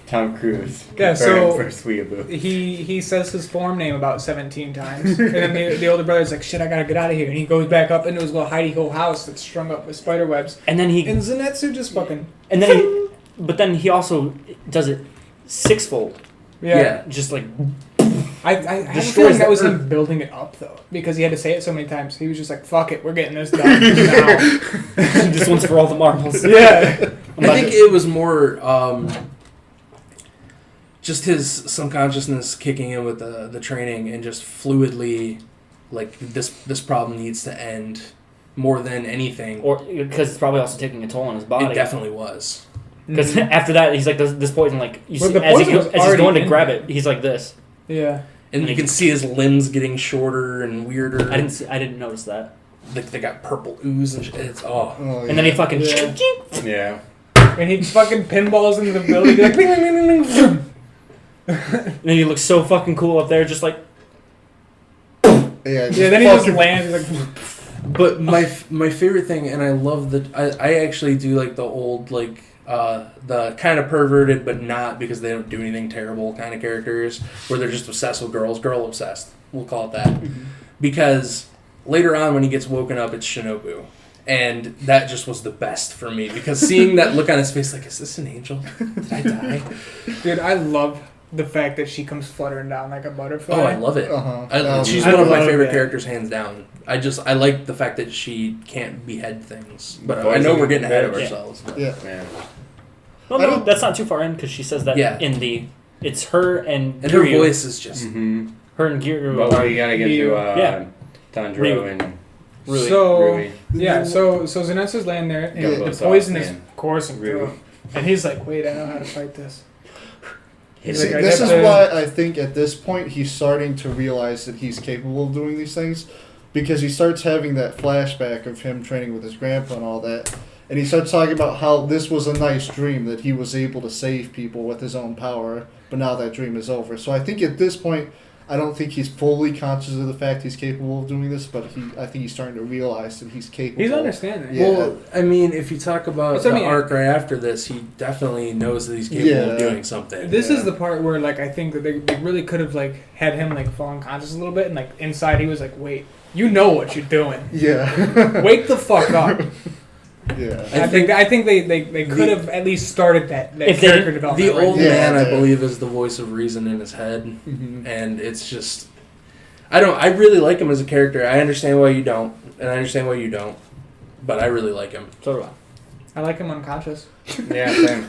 Speaker 5: Tom Cruise.
Speaker 4: Yeah,
Speaker 5: Very
Speaker 4: so-
Speaker 5: first weeaboo.
Speaker 4: He says his form name about 17 times. And then the older brother's like, shit, I gotta get out of here. And he goes back up into his little hidey hole house that's strung up with spider webs.
Speaker 6: And then
Speaker 4: And Zenitsu just fucking.
Speaker 6: but then he also does it sixfold,
Speaker 4: Yeah.
Speaker 6: just like
Speaker 4: I have a
Speaker 6: Destroys
Speaker 4: feeling that
Speaker 6: the
Speaker 4: was
Speaker 6: earth.
Speaker 4: him building it up, though. Because he had to say it so many times. He was just like, fuck it, we're getting this done now.
Speaker 6: this one's for all the marbles.
Speaker 4: Yeah.
Speaker 2: I think it was more just his subconsciousness kicking in with the training and just fluidly, like, this problem needs to end more than anything.
Speaker 6: Or because it's probably also taking a toll on his body.
Speaker 2: It definitely was.
Speaker 6: Because after that, he's like this poison. Like you
Speaker 4: Well,
Speaker 6: see,
Speaker 4: the
Speaker 6: as,
Speaker 4: poison was
Speaker 6: as he's
Speaker 4: already
Speaker 6: going to
Speaker 4: in
Speaker 6: grab
Speaker 4: there.
Speaker 6: it, he's like this.
Speaker 4: Yeah.
Speaker 2: And you can see his limbs getting shorter and weirder.
Speaker 6: I didn't notice that.
Speaker 2: Like, they got purple ooze and shit. It's,
Speaker 1: Oh,
Speaker 6: And then he fucking.
Speaker 4: Yeah.
Speaker 5: Yeah.
Speaker 4: And he fucking pinballs into the building. Like, bing, bing, bing, bing, bing.
Speaker 6: And then he looks so fucking cool up there, just like.
Speaker 1: yeah,
Speaker 4: Yeah, then he just
Speaker 1: fucking-
Speaker 4: lands. He's like,
Speaker 2: But my favorite thing, and I love I actually do like the old, like, the kind of perverted but not because they don't do anything terrible kind of characters where they're just obsessed with girls, girl obsessed, we'll call it that. Because later on when he gets woken up, it's Shinobu. And that just was the best for me because seeing that look on his face, like, is this an angel? Did I die?
Speaker 4: dude, I love the fact that she comes fluttering down like a butterfly.
Speaker 2: Oh, I love it.
Speaker 1: Uh-huh.
Speaker 2: She's
Speaker 4: I
Speaker 2: one of my
Speaker 4: love
Speaker 2: favorite
Speaker 4: that.
Speaker 2: characters, hands down. I like the fact that she can't behead things. But I
Speaker 5: Voice
Speaker 2: know
Speaker 5: is
Speaker 2: we're getting ahead of
Speaker 5: good.
Speaker 2: ourselves. But.
Speaker 1: Yeah.
Speaker 5: Yeah.
Speaker 6: Well,
Speaker 1: I
Speaker 6: no,
Speaker 1: don't-
Speaker 6: that's not too far in because she says that
Speaker 2: Yeah.
Speaker 6: in the. It's her and
Speaker 2: And her
Speaker 6: Giryu.
Speaker 2: voice is just.
Speaker 5: Mm-hmm.
Speaker 6: Her and Giryu.
Speaker 5: But we gotta get to
Speaker 6: Yeah.
Speaker 5: Tanjiro
Speaker 6: Ryu.
Speaker 5: and
Speaker 2: Really?
Speaker 4: So
Speaker 5: Rui.
Speaker 4: yeah, so Zenitsu's laying there, and
Speaker 5: Gotta
Speaker 4: the
Speaker 5: both
Speaker 4: poison
Speaker 5: off,
Speaker 4: is
Speaker 5: man.
Speaker 4: coursing through
Speaker 5: Rui.
Speaker 4: him, and he's like, "Wait, I know how to fight this." He's
Speaker 1: See,
Speaker 4: like, "I
Speaker 1: this
Speaker 4: have
Speaker 1: is
Speaker 4: to-"
Speaker 1: why I think at this point he's starting to realize that he's capable of doing these things because he starts having that flashback of him training with his grandpa and all that. And he starts talking about how this was a nice dream that he was able to save people with his own power, but now that dream is over. So I think at this point, I don't think he's fully conscious of the fact he's capable of doing this, but I think he's starting to realize that he's capable.
Speaker 4: He's understanding.
Speaker 1: Yeah.
Speaker 2: Well, I mean, if you talk about
Speaker 4: That's
Speaker 2: the
Speaker 4: what I mean.
Speaker 2: arc right after this, he definitely knows that he's capable of
Speaker 1: Yeah.
Speaker 2: doing something.
Speaker 4: This
Speaker 1: Yeah.
Speaker 4: is the part where, like, I think that they really could have like had him like fall unconscious a little bit, and like inside he was like, "Wait, you know what you're doing?
Speaker 1: Yeah.
Speaker 4: Wake the fuck up!"
Speaker 1: Yeah.
Speaker 4: I think they could have at least started that
Speaker 6: If they
Speaker 4: character
Speaker 6: didn't-
Speaker 4: development.
Speaker 2: The
Speaker 4: right
Speaker 2: old
Speaker 4: there.
Speaker 1: Yeah.
Speaker 2: man, I believe, is the voice of reason in his head,
Speaker 4: Mhm.
Speaker 2: and it's just, I really like him as a character. I understand why you don't, and I understand why you don't, but I really like him.
Speaker 6: So do I.
Speaker 4: I like him unconscious.
Speaker 5: Yeah, same.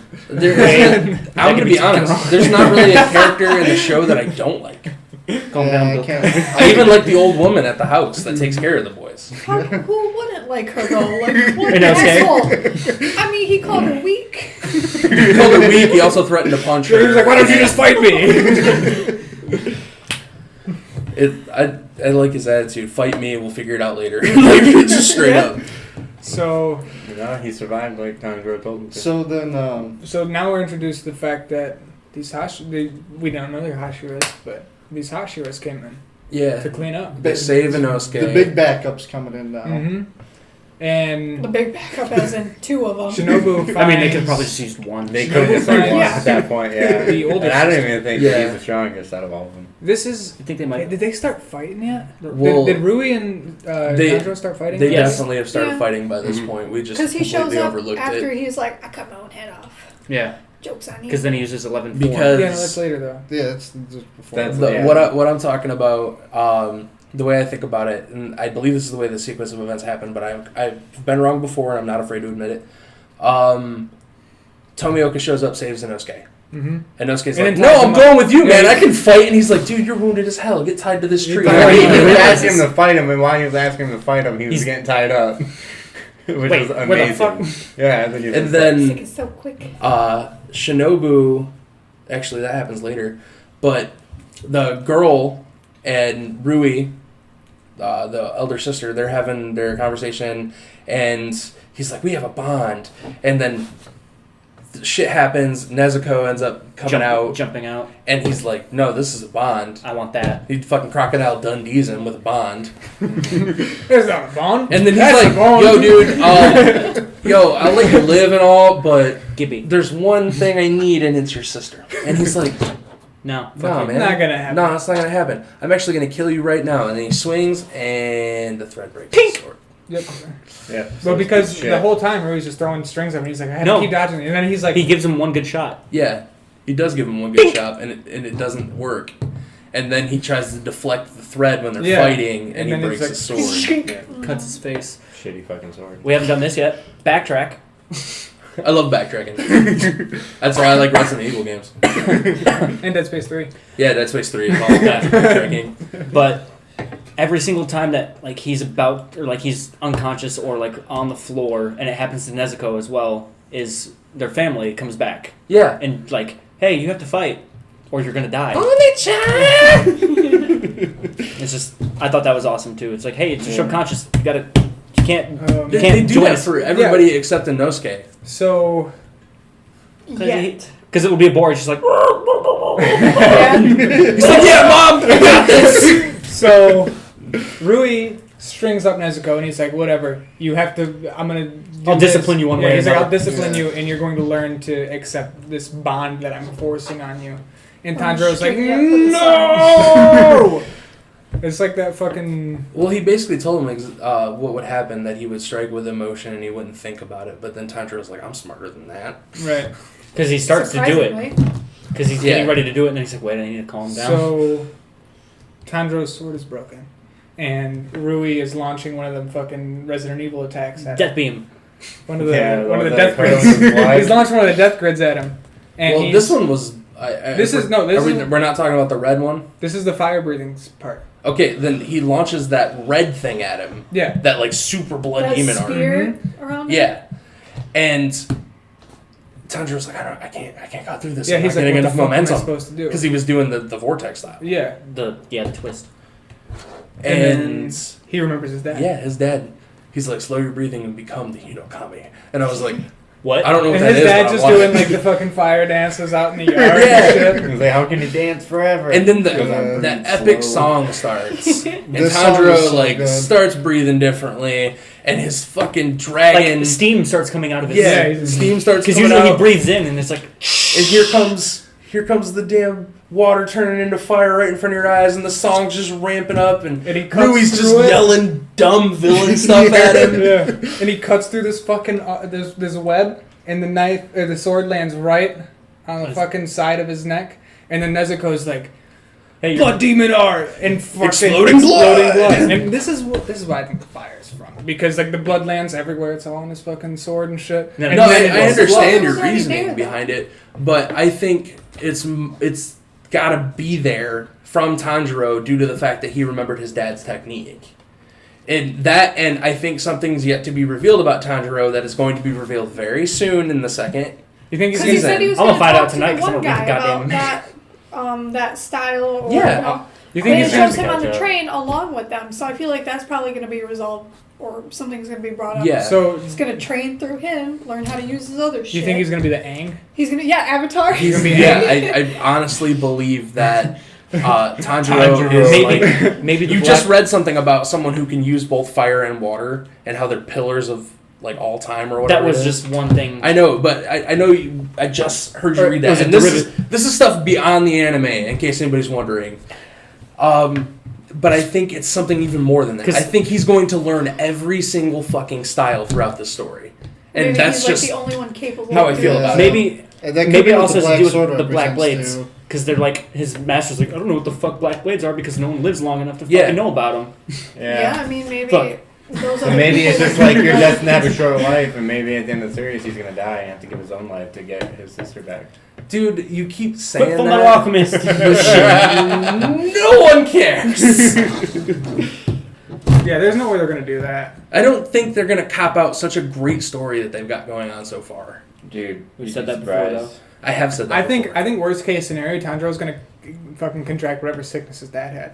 Speaker 2: I'm gonna be honest. There's not really a character in the show that I don't like.
Speaker 6: Calm
Speaker 1: Yeah,
Speaker 6: down,
Speaker 1: I
Speaker 6: Bill.
Speaker 1: can't.
Speaker 2: I even like the old woman at the house that takes care of the boys.
Speaker 3: Who wouldn't like her though? Like, what
Speaker 6: You
Speaker 3: an
Speaker 6: know, Skate?
Speaker 3: asshole! I mean, he called her weak.
Speaker 2: He called her weak. He also threatened to punch her.
Speaker 4: He was like, "Why don't you just fight me?"
Speaker 2: I like his attitude. Fight me, and we'll figure it out later. Like, it's just straight up.
Speaker 4: So
Speaker 5: You know, he survived like Tanjiro told him to.
Speaker 1: So then,
Speaker 4: So now we're introduced to the fact that these we don't know they're Hashiras, but these Hashiras came in
Speaker 2: Yeah.
Speaker 4: to clean up.
Speaker 2: They save Inosuke.
Speaker 1: the big backup's coming in now.
Speaker 4: Mm-hmm. And
Speaker 3: The big backup as in two of them.
Speaker 4: Shinobu finds,
Speaker 6: I mean, they could probably just use one.
Speaker 5: They could just like
Speaker 4: Yeah.
Speaker 5: one at that point, yeah.
Speaker 4: The older
Speaker 5: and I don't
Speaker 4: sister.
Speaker 5: even think
Speaker 2: Yeah.
Speaker 5: he's the strongest out of all of them.
Speaker 4: This is.
Speaker 6: I think they might.
Speaker 4: Did they start fighting yet?
Speaker 2: Well,
Speaker 4: did Rui and
Speaker 2: they-
Speaker 4: Tanjiro start fighting?
Speaker 2: They
Speaker 4: yet?
Speaker 6: Yes.
Speaker 2: definitely have started
Speaker 3: Yeah.
Speaker 2: fighting by this
Speaker 5: Mhm.
Speaker 2: point. We just
Speaker 3: Because he shows
Speaker 2: completely
Speaker 3: up
Speaker 2: overlooked
Speaker 3: after
Speaker 2: it.
Speaker 3: he's like, I cut my own head off.
Speaker 6: Yeah,
Speaker 3: Joke's on you.
Speaker 6: because then he uses 11
Speaker 2: Because-
Speaker 4: Yeah, no, that's later though.
Speaker 1: Yeah, that's just before.
Speaker 5: That's-
Speaker 2: The,
Speaker 5: Yeah.
Speaker 2: what I'm talking about, the way I think about it, and I believe this is the way the sequence of events happened, but I've been wrong before, and I'm not afraid to admit it. Tomioka shows up, saves Inosuke.
Speaker 4: Mm-hmm.
Speaker 2: And Inosuke's
Speaker 4: And
Speaker 2: like,
Speaker 4: then
Speaker 2: no,
Speaker 4: ties
Speaker 2: I'm
Speaker 4: him
Speaker 2: going
Speaker 4: up.
Speaker 2: with you, man.
Speaker 4: Yeah,
Speaker 2: I can fight. And he's like, dude, you're wounded as hell. Get tied to this tree.
Speaker 4: Yeah,
Speaker 5: He
Speaker 4: he
Speaker 5: was
Speaker 4: realizes-
Speaker 5: asking him to fight him, and while he was asking him to fight him, he was
Speaker 6: He's-
Speaker 5: getting tied up. Which
Speaker 6: Wait,
Speaker 5: was
Speaker 6: where
Speaker 5: amazing.
Speaker 6: the fuck?
Speaker 5: Yeah, and then he was
Speaker 2: And
Speaker 5: like,
Speaker 3: It's
Speaker 2: then
Speaker 3: like it's so quick.
Speaker 2: Shinobu, actually that happens later, but the girl and Rui, the elder sister, they're having their conversation, and he's like, we have a bond. And then shit happens, Nezuko ends up coming
Speaker 6: jumping out.
Speaker 2: and he's like, no, this is a bond.
Speaker 6: I want that.
Speaker 2: He fucking Crocodile Dundee's him with a bond.
Speaker 4: There's not a bond.
Speaker 2: And then he's
Speaker 4: That's
Speaker 2: like,
Speaker 4: a bond.
Speaker 2: yo, dude, yo, I'll let you live and all, but
Speaker 6: Gibby.
Speaker 2: there's one thing I need, and it's your sister. And he's like,
Speaker 6: No.
Speaker 2: no, man.
Speaker 4: Not gonna happen.
Speaker 2: No, it's not gonna happen. I'm actually gonna kill you right now. And then he swings, and the thread breaks.
Speaker 6: Pink!
Speaker 2: His sword.
Speaker 4: Yep.
Speaker 5: yeah.
Speaker 4: Well, because
Speaker 5: shit.
Speaker 4: the whole time Rui's just throwing strings at him. He's like, I had
Speaker 6: No.
Speaker 4: to keep dodging it. And then he's like,
Speaker 6: He gives him one good shot.
Speaker 2: Yeah, he does give him one good shot, and it doesn't work. And then he tries to deflect the thread when they're
Speaker 4: Yeah.
Speaker 2: fighting, and
Speaker 4: And
Speaker 2: he
Speaker 4: then
Speaker 2: breaks
Speaker 4: he's
Speaker 2: his sword.
Speaker 5: Yeah.
Speaker 6: Cuts his face.
Speaker 5: Shitty fucking sword.
Speaker 6: We haven't done this yet. Backtrack.
Speaker 2: I love backtracking. That's why I like Resident Evil games.
Speaker 4: and Dead Space 3.
Speaker 2: Yeah, Dead Space 3 is all backtracking.
Speaker 6: But every single time that like he's about or like he's unconscious or like on the floor, and it happens to Nezuko as well, is their family comes back
Speaker 2: Yeah.
Speaker 6: and like, hey, you have to fight or you're gonna die. It's just I thought that was awesome too. It's like, hey, it's your subconscious. You can't
Speaker 2: They,
Speaker 6: can't
Speaker 2: they do
Speaker 6: join
Speaker 2: that
Speaker 6: us.
Speaker 2: for everybody except Inosuke.
Speaker 4: So,
Speaker 3: Yeah.
Speaker 6: Because it would be a bore. It's just like
Speaker 3: Yeah.
Speaker 2: He's like, yeah, Mom, I got this.
Speaker 4: so Rui strings up Nezuko and he's like, whatever, you have to, I'm going to
Speaker 6: I'll discipline you one way or
Speaker 4: He's like, I'll
Speaker 6: another.
Speaker 4: discipline
Speaker 1: Yeah.
Speaker 4: you and you're going to learn to accept this bond that I'm forcing on you. And
Speaker 3: Oh,
Speaker 4: Tanjiro's like,
Speaker 3: shit, yeah, for the
Speaker 4: no! It's like that fucking...
Speaker 2: Well, he basically told him what would happen, that he would strike with emotion and he wouldn't think about it. But then Tanjiro's like, I'm smarter than that.
Speaker 4: Right.
Speaker 6: because he starts to do it
Speaker 3: Surprisingly.
Speaker 6: because he's
Speaker 2: Yeah.
Speaker 6: getting ready to do it, and then he's like, wait, I need to calm down.
Speaker 4: So, Tanjiro's sword is broken. And Rui is launching one of them fucking Resident Evil attacks at him.
Speaker 6: Death beam.
Speaker 4: One of the
Speaker 5: Yeah,
Speaker 4: one of the
Speaker 5: that
Speaker 4: death
Speaker 5: curdles
Speaker 4: grids.
Speaker 5: his blood.
Speaker 4: He's launching one of the death grids at him. And
Speaker 2: Well,
Speaker 4: he's,
Speaker 2: this one was.
Speaker 4: This is
Speaker 2: We're not talking about the red one.
Speaker 4: this is the fire breathing part.
Speaker 2: Okay, then he launches that red thing at him.
Speaker 4: Yeah.
Speaker 2: That like super blood
Speaker 3: That
Speaker 2: demon arm.
Speaker 3: spear around it?
Speaker 2: Yeah, and Tanjiro's like, I can't go through this.
Speaker 4: Yeah,
Speaker 2: I'm
Speaker 4: he's
Speaker 2: not
Speaker 4: like,
Speaker 2: getting
Speaker 4: what the
Speaker 2: enough
Speaker 4: fuck am I
Speaker 2: momentum
Speaker 4: supposed to do?
Speaker 2: because he was doing the vortex style.
Speaker 4: Yeah.
Speaker 6: The twist.
Speaker 2: And
Speaker 4: He remembers his dad.
Speaker 2: yeah, his dad. He's like, slow your breathing and become the Hinokami. And I was like,
Speaker 6: What?
Speaker 2: I don't know what
Speaker 4: And
Speaker 2: that
Speaker 4: his
Speaker 2: is.
Speaker 4: dad
Speaker 2: but I
Speaker 4: just
Speaker 2: want
Speaker 4: doing
Speaker 2: it.
Speaker 4: like the fucking fire dances out in the yard
Speaker 2: Yeah.
Speaker 4: and shit.
Speaker 5: He's like, how can you dance forever?
Speaker 2: And then
Speaker 5: Because I'm
Speaker 2: that
Speaker 5: breathing
Speaker 2: epic
Speaker 5: slow.
Speaker 2: song starts, and
Speaker 1: This song is
Speaker 2: Tanjiro
Speaker 1: so
Speaker 2: like
Speaker 1: good.
Speaker 2: starts breathing differently, and his fucking
Speaker 6: Like
Speaker 2: dragon,
Speaker 6: steam starts coming out of his
Speaker 2: yeah,
Speaker 4: Yeah, he's-
Speaker 2: steam starts
Speaker 6: Because
Speaker 2: coming
Speaker 6: usually
Speaker 2: out,
Speaker 6: he breathes in and it's like
Speaker 2: and here comes here comes the damn water turning into fire right in front of your eyes, and the song's just ramping up, and
Speaker 4: And he cuts
Speaker 2: Rui's just
Speaker 4: through it.
Speaker 2: yelling dumb villain stuff at him.
Speaker 4: Yeah, and he cuts through this fucking there's a web, and the knife or the sword lands right on the fucking side of his neck, and then Nezuko's like,
Speaker 6: Hey,
Speaker 4: blood demon art and fucking
Speaker 2: Exploding blood.
Speaker 4: And this is what I think the fire is from, because like the blood lands everywhere. It's all on his fucking sword and shit.
Speaker 6: No,
Speaker 4: And
Speaker 2: No,
Speaker 4: then
Speaker 2: I
Speaker 4: it goes
Speaker 2: understand your
Speaker 3: It's already
Speaker 2: reasoning
Speaker 3: there,
Speaker 2: behind it, but I think it's gotta be there from Tanjiro due to the fact that he remembered his dad's technique. And I think something's yet to be revealed about Tanjiro that is going to be revealed very soon in the second.
Speaker 4: You think he's
Speaker 3: Because he
Speaker 2: season.
Speaker 3: said he was
Speaker 6: I'm
Speaker 3: going
Speaker 6: gonna
Speaker 3: to
Speaker 6: find out
Speaker 3: talk to
Speaker 6: tonight
Speaker 3: the
Speaker 6: 'cause I'm
Speaker 3: one
Speaker 6: gonna read
Speaker 3: guy
Speaker 6: the
Speaker 3: about
Speaker 6: goddamn-
Speaker 3: that style. Or,
Speaker 2: Yeah.
Speaker 3: You know,
Speaker 4: You
Speaker 3: and
Speaker 4: think
Speaker 3: it
Speaker 4: he's
Speaker 3: shows
Speaker 4: gonna
Speaker 3: him on the
Speaker 6: catch up.
Speaker 3: train along with them. So I feel like that's probably going to be resolved, or something's going to be brought up.
Speaker 2: Yeah.
Speaker 4: so?
Speaker 3: He's going to train through him, learn how to use his other
Speaker 4: Do
Speaker 3: shit.
Speaker 4: you think he's gonna be the Aang?
Speaker 3: He's going to, Avatar.
Speaker 4: He's gonna be
Speaker 2: Yeah, I honestly believe that Tanjiro
Speaker 5: Tanjiro.
Speaker 2: is
Speaker 6: maybe
Speaker 2: like...
Speaker 6: maybe the
Speaker 2: You
Speaker 6: black,
Speaker 2: just read something about someone who can use both fire and water, and how they're pillars of like all time or whatever.
Speaker 6: that was
Speaker 2: it is.
Speaker 6: just one thing.
Speaker 2: I know, but I know I just heard you read that,
Speaker 6: was it
Speaker 2: and this is stuff beyond the anime. In case anybody's wondering, but I think it's something even more than that.
Speaker 6: 'Cause-
Speaker 2: I think he's going to learn every single fucking style throughout the story, and
Speaker 3: Maybe
Speaker 2: that's
Speaker 3: he's
Speaker 2: just
Speaker 3: like the only one capable.
Speaker 2: how I
Speaker 3: of
Speaker 2: feel
Speaker 3: doing
Speaker 2: about
Speaker 3: it.
Speaker 2: it.
Speaker 6: maybe
Speaker 1: And that could
Speaker 6: maybe
Speaker 1: be
Speaker 6: it
Speaker 1: what
Speaker 6: also
Speaker 1: the
Speaker 6: has to
Speaker 1: Black
Speaker 6: do with
Speaker 1: Sword
Speaker 6: the black
Speaker 1: represents,
Speaker 6: blades.
Speaker 1: too.
Speaker 6: Because they're like, his master's like, I don't know what the fuck black blades are because no one lives long enough to
Speaker 2: Yeah.
Speaker 6: fucking know about them.
Speaker 3: Yeah, I mean, maybe
Speaker 6: Fuck.
Speaker 3: those
Speaker 5: So
Speaker 3: other
Speaker 5: maybe it's
Speaker 3: people
Speaker 5: just
Speaker 3: would
Speaker 5: like you're
Speaker 3: figure out-
Speaker 5: destined to have a short life, and maybe at the end of the series he's gonna die and have to give his own life to get his sister back.
Speaker 2: dude. You keep saying
Speaker 6: Quick Full Metal
Speaker 2: that.
Speaker 6: Alchemist.
Speaker 2: No one cares.
Speaker 4: Yeah, there's no way they're gonna do that.
Speaker 2: I don't think they're gonna cop out such a great story that they've got going on so far.
Speaker 5: Dude,
Speaker 6: We
Speaker 5: you'd
Speaker 6: said
Speaker 5: be
Speaker 6: that before,
Speaker 5: surprised.
Speaker 2: I have said that.
Speaker 4: I think
Speaker 2: before.
Speaker 4: worst case scenario, Tanjiro's gonna fucking contract whatever sickness his dad had,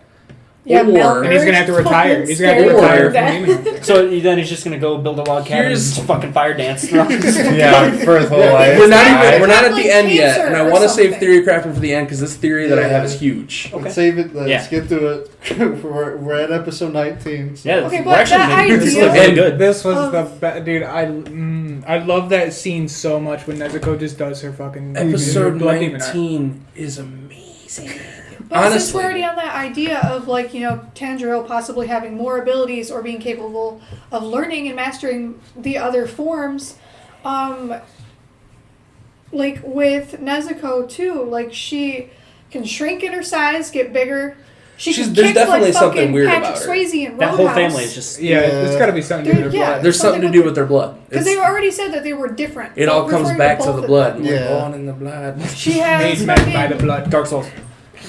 Speaker 3: Yeah,
Speaker 2: Or-
Speaker 3: malnourished,
Speaker 4: and he's gonna have to retire.
Speaker 3: fucking
Speaker 4: He's gonna have to
Speaker 3: scared
Speaker 4: retire
Speaker 3: of that.
Speaker 4: from demon hunting.
Speaker 6: So then he's just gonna go build a log cabin
Speaker 2: Here's-
Speaker 6: and fucking fire dance throughout.
Speaker 5: Yeah, for his whole
Speaker 2: Yeah,
Speaker 5: life.
Speaker 2: we're not
Speaker 3: Exactly.
Speaker 2: even, we're not at
Speaker 3: Like
Speaker 2: the end yet,
Speaker 3: cancer
Speaker 2: and I
Speaker 3: or
Speaker 2: want to save
Speaker 3: something.
Speaker 2: theory crafting for the end because this theory that I have
Speaker 1: Yeah.
Speaker 2: is huge.
Speaker 6: Okay.
Speaker 1: Let's save it. Let's
Speaker 6: Yeah.
Speaker 1: get through it. we're at episode 19. So.
Speaker 6: Yeah,
Speaker 3: Okay,
Speaker 6: we're
Speaker 3: but
Speaker 6: actually
Speaker 3: that
Speaker 6: making this
Speaker 3: idea-
Speaker 6: look really
Speaker 2: And
Speaker 6: good.
Speaker 4: This was
Speaker 3: Of-
Speaker 4: the best, dude. I love that scene so much when Nezuko just does her fucking
Speaker 2: Episode
Speaker 4: blood demon art.
Speaker 2: 19 is amazing.
Speaker 3: But since we're
Speaker 2: Honestly.
Speaker 3: already on that idea of like, Tanjiro possibly having more abilities or being capable of learning and mastering the other forms, like with Nezuko too, like she can shrink in her size, get bigger. She
Speaker 2: She's-
Speaker 3: can
Speaker 2: there's
Speaker 3: kick
Speaker 2: definitely
Speaker 3: like
Speaker 2: something
Speaker 3: fucking
Speaker 2: weird
Speaker 3: Patrick
Speaker 2: about her.
Speaker 3: Swayze and
Speaker 6: That whole
Speaker 3: Roadhouse.
Speaker 6: family is just.
Speaker 4: Yeah,
Speaker 1: Yeah.
Speaker 4: it's got to be something to do with
Speaker 3: Dude,
Speaker 4: their
Speaker 3: yeah.
Speaker 4: blood.
Speaker 2: There's something to do with their blood.
Speaker 3: Because
Speaker 2: It's-
Speaker 3: they already said that they were different.
Speaker 2: it all comes
Speaker 3: referring
Speaker 2: back to
Speaker 3: both
Speaker 2: the
Speaker 3: of
Speaker 2: blood.
Speaker 3: them.
Speaker 2: We're
Speaker 1: Yeah.
Speaker 2: born in the blood.
Speaker 3: She has
Speaker 4: Made by the
Speaker 3: fucking,
Speaker 4: blood.
Speaker 6: Dark Souls.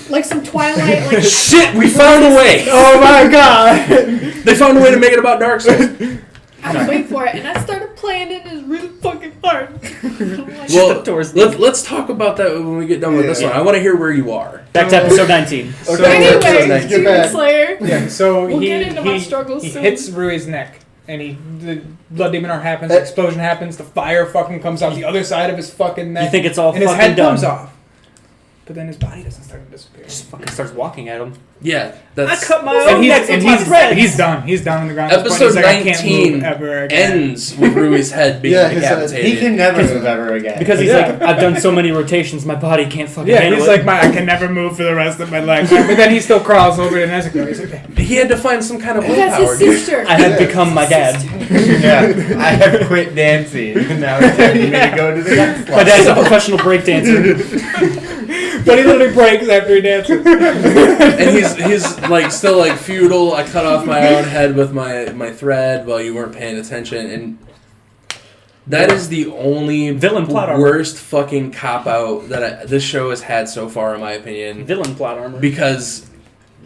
Speaker 3: like some Twilight, like
Speaker 2: Shit, we found a way.
Speaker 4: Oh my god!
Speaker 2: They found a way to make it about Dark Souls.
Speaker 3: I was waiting for it, and I started playing it, and it's really fucking hard. I'm like,
Speaker 2: Well,
Speaker 6: towards the-
Speaker 2: let's talk about that when we get done with this
Speaker 1: Yeah.
Speaker 2: one. I want to hear where you are.
Speaker 6: Back to episode 19.
Speaker 4: So-
Speaker 3: anyway,
Speaker 2: episode 19.
Speaker 1: Get
Speaker 3: Demon
Speaker 1: back.
Speaker 3: Slayer.
Speaker 4: Yeah, so
Speaker 3: We'll
Speaker 4: he,
Speaker 3: get into my
Speaker 4: he,
Speaker 3: struggles
Speaker 4: he
Speaker 3: soon.
Speaker 4: hits Rui's neck, and the blood demon art happens, the explosion happens, the fire fucking comes out the other side of his fucking neck.
Speaker 6: You think it's all
Speaker 4: and his
Speaker 6: fucking
Speaker 4: head
Speaker 6: done?
Speaker 4: comes off. But then his body doesn't start to disappear.
Speaker 6: Just fucking starts walking at him.
Speaker 2: Yeah, that's
Speaker 6: my
Speaker 4: And he's,
Speaker 6: threads.
Speaker 4: he's done. He's down on the ground. at this point.
Speaker 2: episode
Speaker 4: He's like, I can't
Speaker 2: 19
Speaker 4: move ever again.
Speaker 2: ends with Rui's head being
Speaker 1: Yeah, his head.
Speaker 2: decapitated.
Speaker 5: He can never move ever again.
Speaker 6: Because he's
Speaker 4: Yeah.
Speaker 6: like, I've done so many rotations, my body can't fucking
Speaker 4: Yeah,
Speaker 6: handle
Speaker 4: he's
Speaker 6: it.
Speaker 4: like, I can never move for the rest of my life. But then he still crawls over to Nezuko. He's like,
Speaker 2: He had to find some kind of
Speaker 3: Oh, that's
Speaker 2: willpower,
Speaker 3: his
Speaker 2: dude.
Speaker 3: sister.
Speaker 6: I have become my dad.
Speaker 5: Yeah, I have quit dancing. Now it's time for me to go to the next
Speaker 6: My
Speaker 5: one.
Speaker 6: dad's a professional breakdancer.
Speaker 4: but he literally breaks after he dances.
Speaker 2: And he's like still like feudal. I cut off my own head with my thread while you weren't paying attention, and that is the only
Speaker 6: Villain plot armor.
Speaker 2: worst fucking cop out that this show has had so far, in my opinion.
Speaker 6: Villain plot armor.
Speaker 2: Because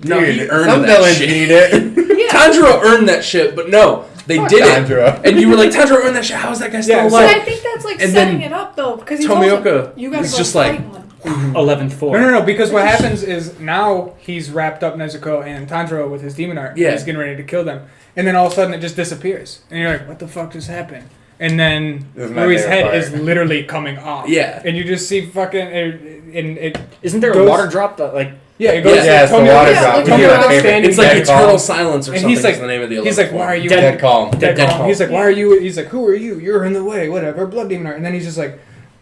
Speaker 2: no,
Speaker 5: Dude,
Speaker 2: he earned
Speaker 5: some
Speaker 2: that
Speaker 5: villains
Speaker 2: shit.
Speaker 5: need it.
Speaker 3: Yeah.
Speaker 2: Tanjiro earned that shit, but no, they
Speaker 5: Fuck
Speaker 2: did
Speaker 5: Tanjiro.
Speaker 2: it. And you were like, Tanjiro earned that shit. How is that guy still
Speaker 4: Yeah, so
Speaker 3: But
Speaker 2: alive?
Speaker 3: I think that's like
Speaker 2: And
Speaker 3: setting
Speaker 2: then
Speaker 3: it up though, because he's
Speaker 2: Tomioka
Speaker 3: also, you gotta
Speaker 2: was
Speaker 3: go
Speaker 2: just
Speaker 3: fight
Speaker 2: like-
Speaker 3: one.
Speaker 6: 11th floor.
Speaker 4: No, because what happens is now he's wrapped up Nezuko and Tanjiro with his demon art.
Speaker 2: Yeah.
Speaker 4: He's getting ready to kill them. And then all of a sudden it just disappears. And you're like, what the fuck just happened? And then
Speaker 5: This is my
Speaker 4: Rui's
Speaker 5: favorite
Speaker 4: head
Speaker 5: part.
Speaker 4: is literally coming off.
Speaker 2: Yeah.
Speaker 4: And you just see fucking... and it
Speaker 6: Isn't there a
Speaker 4: Goes-
Speaker 6: water drop that, like,
Speaker 4: yeah, it goes
Speaker 2: Yeah,
Speaker 5: Yeah, it's the
Speaker 4: Tomioka-
Speaker 5: water
Speaker 3: Yeah,
Speaker 5: drop.
Speaker 3: like
Speaker 5: We do
Speaker 3: Tomioka
Speaker 5: a favorite-
Speaker 4: standing
Speaker 2: It's like
Speaker 4: dead
Speaker 2: eternal
Speaker 5: calm.
Speaker 2: silence or
Speaker 4: And
Speaker 2: something.
Speaker 4: he's like-
Speaker 2: is the name of the
Speaker 4: He's
Speaker 2: 11th
Speaker 4: like, why are you...
Speaker 5: Dead calm.
Speaker 6: Dead
Speaker 2: Dead
Speaker 6: calm.
Speaker 2: calm.
Speaker 4: He's like, why are you... He's like, who are you? You're in the way, whatever. Blood demon art. And then he's just like...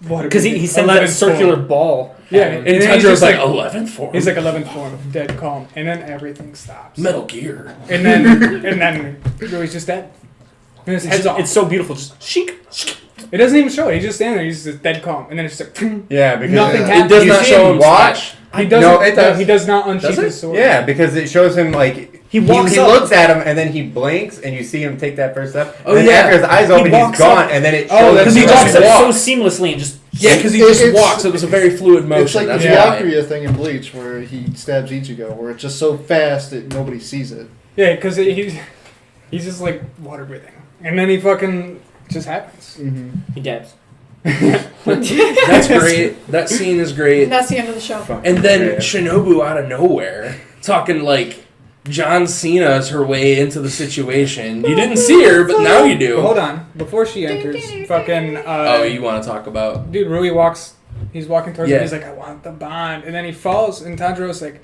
Speaker 4: Water
Speaker 6: because he sends that
Speaker 4: 11th floor.
Speaker 6: circular ball
Speaker 4: Yeah,
Speaker 6: having-
Speaker 2: And
Speaker 4: then he's
Speaker 2: Tanjiro's
Speaker 4: just
Speaker 2: like 11th form.
Speaker 4: He's like 11th form, dead calm, and then everything stops.
Speaker 2: Metal Gear.
Speaker 4: And then Rui's just dead. And his head's off.
Speaker 6: It's so beautiful. Just chic.
Speaker 4: It doesn't even show it. He's just standing there. He's just dead calm, and then it's just like
Speaker 5: Yeah, because
Speaker 4: nothing
Speaker 1: Yeah.
Speaker 4: happens.
Speaker 2: It does
Speaker 5: You
Speaker 2: not
Speaker 5: see
Speaker 2: show
Speaker 5: him
Speaker 2: him
Speaker 5: watch.
Speaker 4: He doesn't.
Speaker 5: No, it does.
Speaker 4: He does not unsheath
Speaker 2: Does it?
Speaker 4: his sword.
Speaker 5: Yeah, because it shows him like
Speaker 6: He walks
Speaker 5: he
Speaker 6: up.
Speaker 5: looks at him and then he blinks and you see him take that first step.
Speaker 2: Oh,
Speaker 5: and then
Speaker 2: yeah.
Speaker 5: after his eyes open, he's
Speaker 6: walks
Speaker 5: gone,
Speaker 6: up.
Speaker 5: and then it
Speaker 4: Oh,
Speaker 5: shows
Speaker 4: that's
Speaker 6: Because he
Speaker 5: him
Speaker 6: walks
Speaker 5: like,
Speaker 6: up so seamlessly and just.
Speaker 2: Yeah, because he
Speaker 1: It's-
Speaker 2: just walks. It was a very fluid motion.
Speaker 1: It's like
Speaker 2: That's
Speaker 1: the
Speaker 2: why.
Speaker 1: Byakuya thing in Bleach where he stabs Ichigo, where it's just so fast that nobody sees it.
Speaker 4: Yeah, because he's just like water breathing, and then he fucking just happens.
Speaker 1: Mm-hmm.
Speaker 6: He dabs.
Speaker 2: That's great. That scene is
Speaker 3: And
Speaker 2: great.
Speaker 3: that's the end of the show.
Speaker 2: And then
Speaker 5: Yeah.
Speaker 2: Shinobu out of nowhere, talking like John Cena's her way into the situation. You didn't see her, but now you do.
Speaker 4: But hold on, before she enters, fucking
Speaker 2: Oh, you want to talk about?
Speaker 4: dude, Rui walks. He's walking towards
Speaker 2: Yeah.
Speaker 4: him. He's like, I want the bond, and then he falls, and Tanjiro's like,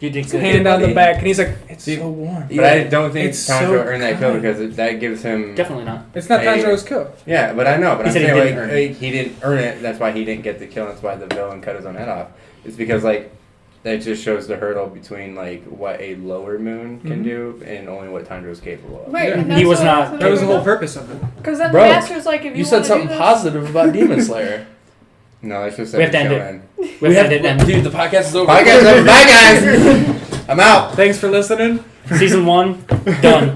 Speaker 6: You think
Speaker 4: hand on the
Speaker 2: buddy.
Speaker 4: back, and he's like, it's
Speaker 5: See,
Speaker 4: so warm.
Speaker 5: But I don't think
Speaker 4: It's
Speaker 5: Tanjiro
Speaker 4: so
Speaker 5: earned that kill
Speaker 4: good.
Speaker 5: because that gives him.
Speaker 6: Definitely not.
Speaker 4: It's not
Speaker 5: Hey.
Speaker 4: Tanjiro's kill.
Speaker 5: Yeah, but I know. But
Speaker 6: He
Speaker 5: I'm
Speaker 6: said he
Speaker 5: saying
Speaker 6: didn't earn it.
Speaker 5: he didn't earn it. That's why he didn't get the kill. That's why the villain cut his own head off. It's because like that just shows the hurdle between like what a lower moon can
Speaker 4: Mhm.
Speaker 5: do and only what Tanjiro's capable of.
Speaker 3: Right,
Speaker 4: Yeah.
Speaker 3: and
Speaker 6: He was
Speaker 3: what-
Speaker 6: not-
Speaker 4: That was the whole purpose of it.
Speaker 3: Because then
Speaker 2: Bro,
Speaker 3: the master's like, if you,
Speaker 2: You said
Speaker 3: wanna
Speaker 2: something
Speaker 3: do this,
Speaker 2: positive about Demon Slayer.
Speaker 5: No, that's just
Speaker 6: We have to end it.
Speaker 5: end.
Speaker 6: We have to end it.
Speaker 2: Dude, the podcast is over.
Speaker 5: Podcast over. Bye guys. I'm out.
Speaker 4: Thanks for listening.
Speaker 6: Season 1, done.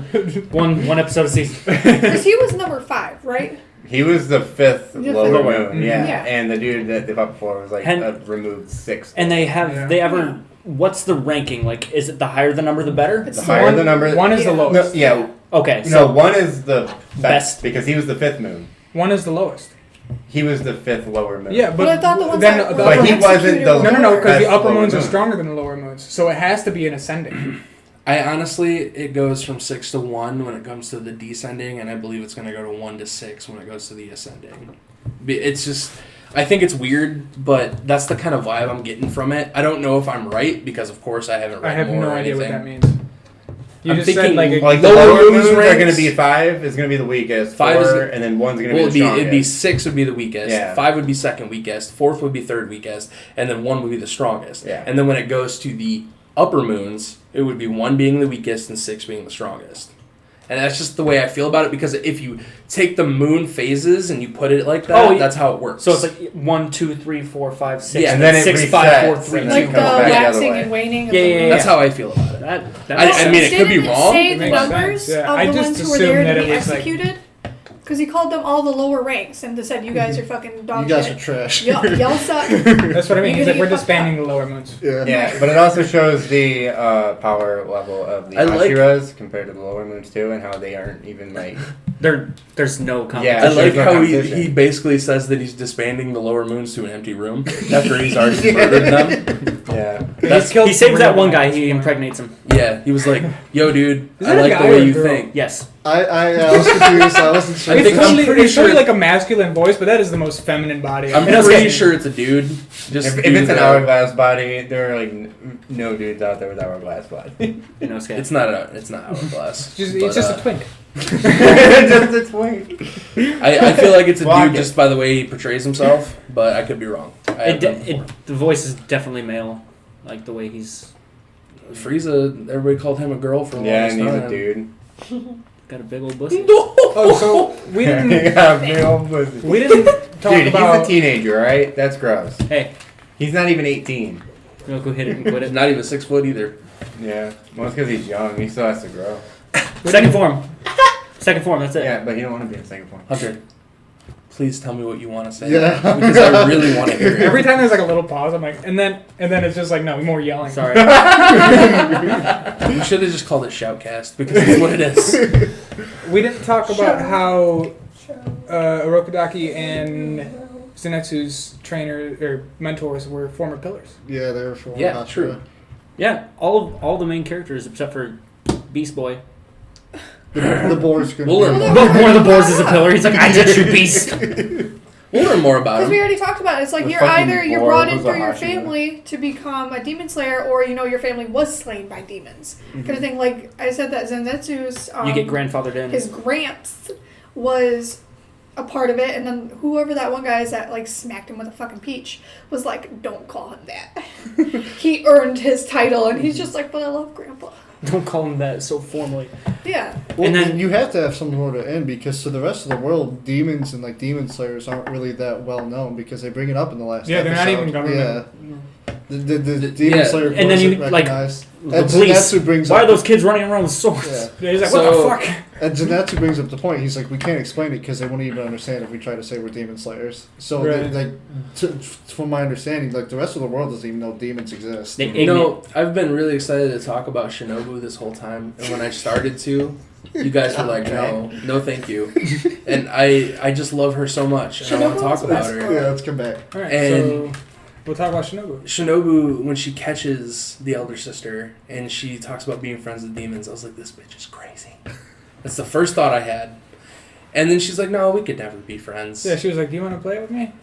Speaker 6: One episode of season.
Speaker 3: Because he was number 5, right?
Speaker 5: He was the fifth
Speaker 3: The
Speaker 5: lower
Speaker 6: fifth.
Speaker 5: moon, yeah.
Speaker 3: Yeah.
Speaker 5: And the dude that they fought before was like
Speaker 6: And-
Speaker 5: removed 6.
Speaker 6: And they have
Speaker 4: Yeah.
Speaker 6: they ever what's the ranking? Like is it the higher the number the better?
Speaker 3: It's
Speaker 5: The higher
Speaker 4: one,
Speaker 5: the number,
Speaker 4: One is the
Speaker 3: Yeah.
Speaker 5: no,
Speaker 4: lowest.
Speaker 5: yeah,
Speaker 6: Okay,
Speaker 5: no,
Speaker 6: so
Speaker 5: one is the best,
Speaker 6: Best.
Speaker 5: because he was the fifth moon.
Speaker 4: One is the lowest.
Speaker 5: He was the fifth lower moon.
Speaker 4: Yeah, but
Speaker 3: But I thought the ones
Speaker 4: then
Speaker 3: that
Speaker 4: the
Speaker 3: were
Speaker 5: But
Speaker 4: upper
Speaker 5: he
Speaker 4: moons-
Speaker 5: wasn't
Speaker 3: executed
Speaker 5: the-
Speaker 3: were
Speaker 4: No,
Speaker 3: lower.
Speaker 4: because the
Speaker 5: Best
Speaker 4: upper
Speaker 5: lower
Speaker 4: moons are
Speaker 5: moon.
Speaker 4: stronger than the lower moons, so it has to be an ascending.
Speaker 2: I honestly, it goes from 6 to 1 when it comes to the descending, and I believe it's going to go to 1 to 6 when it goes to the ascending. It's just, I think it's weird, but that's the kind of vibe I'm getting from it. I don't know if I'm right because, of course, I haven't read
Speaker 4: I have
Speaker 2: more
Speaker 4: no
Speaker 2: or
Speaker 4: idea
Speaker 2: anything.
Speaker 4: what that means. You
Speaker 2: I'm
Speaker 4: just
Speaker 2: thinking
Speaker 4: said like a,
Speaker 5: Like the
Speaker 2: Lower
Speaker 5: lower
Speaker 2: moons
Speaker 5: moons are
Speaker 2: ranks-
Speaker 5: going to be 5 is going to be the weakest,
Speaker 2: 5 is
Speaker 5: 4,
Speaker 2: the-
Speaker 5: and then 1's going to
Speaker 2: Well,
Speaker 5: be the
Speaker 2: it'd be
Speaker 5: strongest.
Speaker 2: 6 would be the weakest,
Speaker 5: Yeah.
Speaker 2: 5 would be second weakest, 4th would be third weakest, and then 1 would be the strongest.
Speaker 5: Yeah.
Speaker 2: And then when it goes to the upper moons, it would be 1 being the weakest and 6 being the strongest. And that's just the way I feel about it because if you take the moon phases and you put it like that,
Speaker 6: Oh, yeah.
Speaker 2: that's how it works.
Speaker 6: so it's like 1, 2, 3, 4, 5, 6.
Speaker 2: Yeah,
Speaker 5: and then it
Speaker 6: 6,
Speaker 5: resets,
Speaker 6: 5, 4, 3,
Speaker 5: and
Speaker 6: 2.
Speaker 5: then
Speaker 3: Like
Speaker 5: it
Speaker 3: the
Speaker 5: comes back the other
Speaker 3: waxing
Speaker 5: way.
Speaker 3: and waning. Of
Speaker 6: Yeah,
Speaker 3: the
Speaker 6: yeah,
Speaker 3: moon.
Speaker 2: That's how I feel about it.
Speaker 6: That
Speaker 2: I mean, it could be
Speaker 3: Didn't
Speaker 2: wrong.
Speaker 3: say
Speaker 4: It
Speaker 3: the
Speaker 4: makes
Speaker 3: numbers
Speaker 4: sense, yeah.
Speaker 3: of
Speaker 4: I
Speaker 3: the
Speaker 4: just
Speaker 3: ones who were
Speaker 4: assumed
Speaker 3: there
Speaker 4: that
Speaker 3: to
Speaker 4: it
Speaker 3: be
Speaker 4: was, like-
Speaker 3: executed. Because he called them all the lower ranks and said, you guys are fucking dog
Speaker 1: You guys are
Speaker 3: shit.
Speaker 1: trash.
Speaker 3: Y'all suck.
Speaker 4: That's what I mean.
Speaker 3: You're
Speaker 4: He's
Speaker 3: gonna
Speaker 4: like, we're
Speaker 3: get
Speaker 4: disbanding the lower moons.
Speaker 1: Yeah.
Speaker 5: Yeah, but it also shows the power level of the
Speaker 2: I like-
Speaker 5: Ashiras compared to the lower moons too, and how they aren't even like.
Speaker 6: there's no
Speaker 5: Yeah,
Speaker 6: competition.
Speaker 2: I like
Speaker 5: there's no
Speaker 2: how
Speaker 5: competition.
Speaker 2: he basically says that he's disbanding the lower moons to an empty room after he's already murdered them.
Speaker 5: Yeah,
Speaker 2: That's
Speaker 4: killed
Speaker 6: He saves
Speaker 4: 3
Speaker 6: that
Speaker 4: of
Speaker 6: one
Speaker 4: them
Speaker 6: guy,
Speaker 4: at
Speaker 6: he
Speaker 4: this point.
Speaker 6: impregnates him.
Speaker 2: Yeah, he was like, "Yo, dude,
Speaker 4: Is
Speaker 2: I
Speaker 4: that a
Speaker 2: like
Speaker 4: guy
Speaker 2: the
Speaker 4: or
Speaker 2: way
Speaker 4: a
Speaker 2: you
Speaker 4: girl?
Speaker 2: think."
Speaker 6: Yes.
Speaker 1: I was confused. I wasn't sure.
Speaker 2: I think
Speaker 4: It's
Speaker 2: I'm
Speaker 4: totally,
Speaker 2: pretty
Speaker 4: it's totally
Speaker 2: sure-
Speaker 4: like a masculine voice, but that is the most feminine body.
Speaker 2: I'm
Speaker 6: And it's
Speaker 2: pretty
Speaker 6: okay.
Speaker 2: sure it's a dude. Just
Speaker 5: if
Speaker 2: dudes
Speaker 5: it's an
Speaker 2: that-
Speaker 5: hourglass body, there are like no dudes out there with hourglass body.
Speaker 6: You know, Skye.
Speaker 2: It's not hourglass.
Speaker 4: It's just a twink.
Speaker 5: Just a twink.
Speaker 2: I feel like it's a
Speaker 5: Block
Speaker 2: dude
Speaker 5: it.
Speaker 2: just by the way he portrays himself, but I could be wrong. I have done before.
Speaker 6: The voice is definitely male, like the way he's
Speaker 2: Frieza, everybody called him a girl for a
Speaker 5: Yeah,
Speaker 2: long
Speaker 5: and he's
Speaker 2: time.
Speaker 5: a dude.
Speaker 6: got a big old pussy.
Speaker 4: Oh, so we didn't
Speaker 5: Yeah, big old pussy.
Speaker 4: we didn't talk
Speaker 5: Dude,
Speaker 4: about.
Speaker 5: he's a teenager, right? That's gross.
Speaker 6: Hey,
Speaker 5: He's not even 18.
Speaker 6: we'll go hit it and quit it.
Speaker 2: Not even 6 foot either.
Speaker 5: Yeah, well, it's because he's young. He still has to grow.
Speaker 6: Second form. Second form, that's it.
Speaker 5: Yeah, but he don't want to be in second form.
Speaker 2: Hunter, please tell me what you want to say.
Speaker 1: Yeah.
Speaker 2: Because I really want to hear it.
Speaker 4: Every time there's like a little pause, I'm like, and then it's just like no more yelling.
Speaker 6: Sorry.
Speaker 2: We should have just called it Shoutcast because that's what it is.
Speaker 4: We didn't talk about how Orokodaki and Zenitsu's trainer or mentors were former pillars.
Speaker 1: Yeah, they were from
Speaker 2: Yeah,
Speaker 1: Hashira.
Speaker 2: true.
Speaker 6: Yeah, all the main characters except for Beast Boy.
Speaker 1: The boards could
Speaker 2: We'll learn more.
Speaker 6: But one of the boars is a pillar. He's like, I get you, Beast.
Speaker 2: We'll learn more about
Speaker 3: Because we
Speaker 2: him.
Speaker 3: already talked about it. It's like
Speaker 5: The
Speaker 3: you're
Speaker 5: fucking
Speaker 3: either you're
Speaker 5: boar
Speaker 3: brought in
Speaker 5: was a
Speaker 3: through your
Speaker 5: Hashira.
Speaker 3: family to become a demon slayer, or your family was slain by demons. Kind of thing. Like I said, that Zenitsu's
Speaker 6: You get grandfathered in.
Speaker 3: his gramps was a part of it, and then whoever that one guy is that like smacked him with a fucking peach was like, don't call him that. He earned his title, and he's just like, but I love Grandpa.
Speaker 6: Don't call him that so formally.
Speaker 3: Yeah.
Speaker 1: Well,
Speaker 6: And then-
Speaker 1: you have to have some sort of end, because to the rest of the world, demons and like demon slayers aren't really that well known, because they bring it up in the last
Speaker 4: Yeah, they're not
Speaker 1: episode.
Speaker 4: even government.
Speaker 1: Yeah. The demon
Speaker 2: Yeah.
Speaker 1: slayer
Speaker 6: And then
Speaker 1: wasn't
Speaker 6: you, like,
Speaker 1: recognized.
Speaker 6: The
Speaker 1: And
Speaker 6: police.
Speaker 1: Zenitsu brings
Speaker 6: Why
Speaker 1: up
Speaker 6: are those kids running around with swords?
Speaker 1: Yeah.
Speaker 4: Yeah, he's like,
Speaker 2: So-
Speaker 4: what the fuck?
Speaker 1: And Zenitsu brings up the point. He's like, we can't explain it because they won't even understand if we try to say we're demon slayers. So,
Speaker 4: Right.
Speaker 1: from my understanding, like the rest of the world doesn't even know demons exist.
Speaker 6: They-
Speaker 2: You know, I've been really excited to talk about Shinobu this whole time, and when I started to, you guys were like, no, thank you. And I just love her so much, and I want to talk about her.
Speaker 1: Yeah, let's come back.
Speaker 4: All right,
Speaker 2: And-
Speaker 4: so we'll talk about Shinobu.
Speaker 2: Shinobu, when she catches the elder sister and she talks about being friends with demons, I was like, this bitch is crazy. That's the first thought I had. And then she's like, no, we could never be friends.
Speaker 4: Yeah, she was like, do you want to play with me?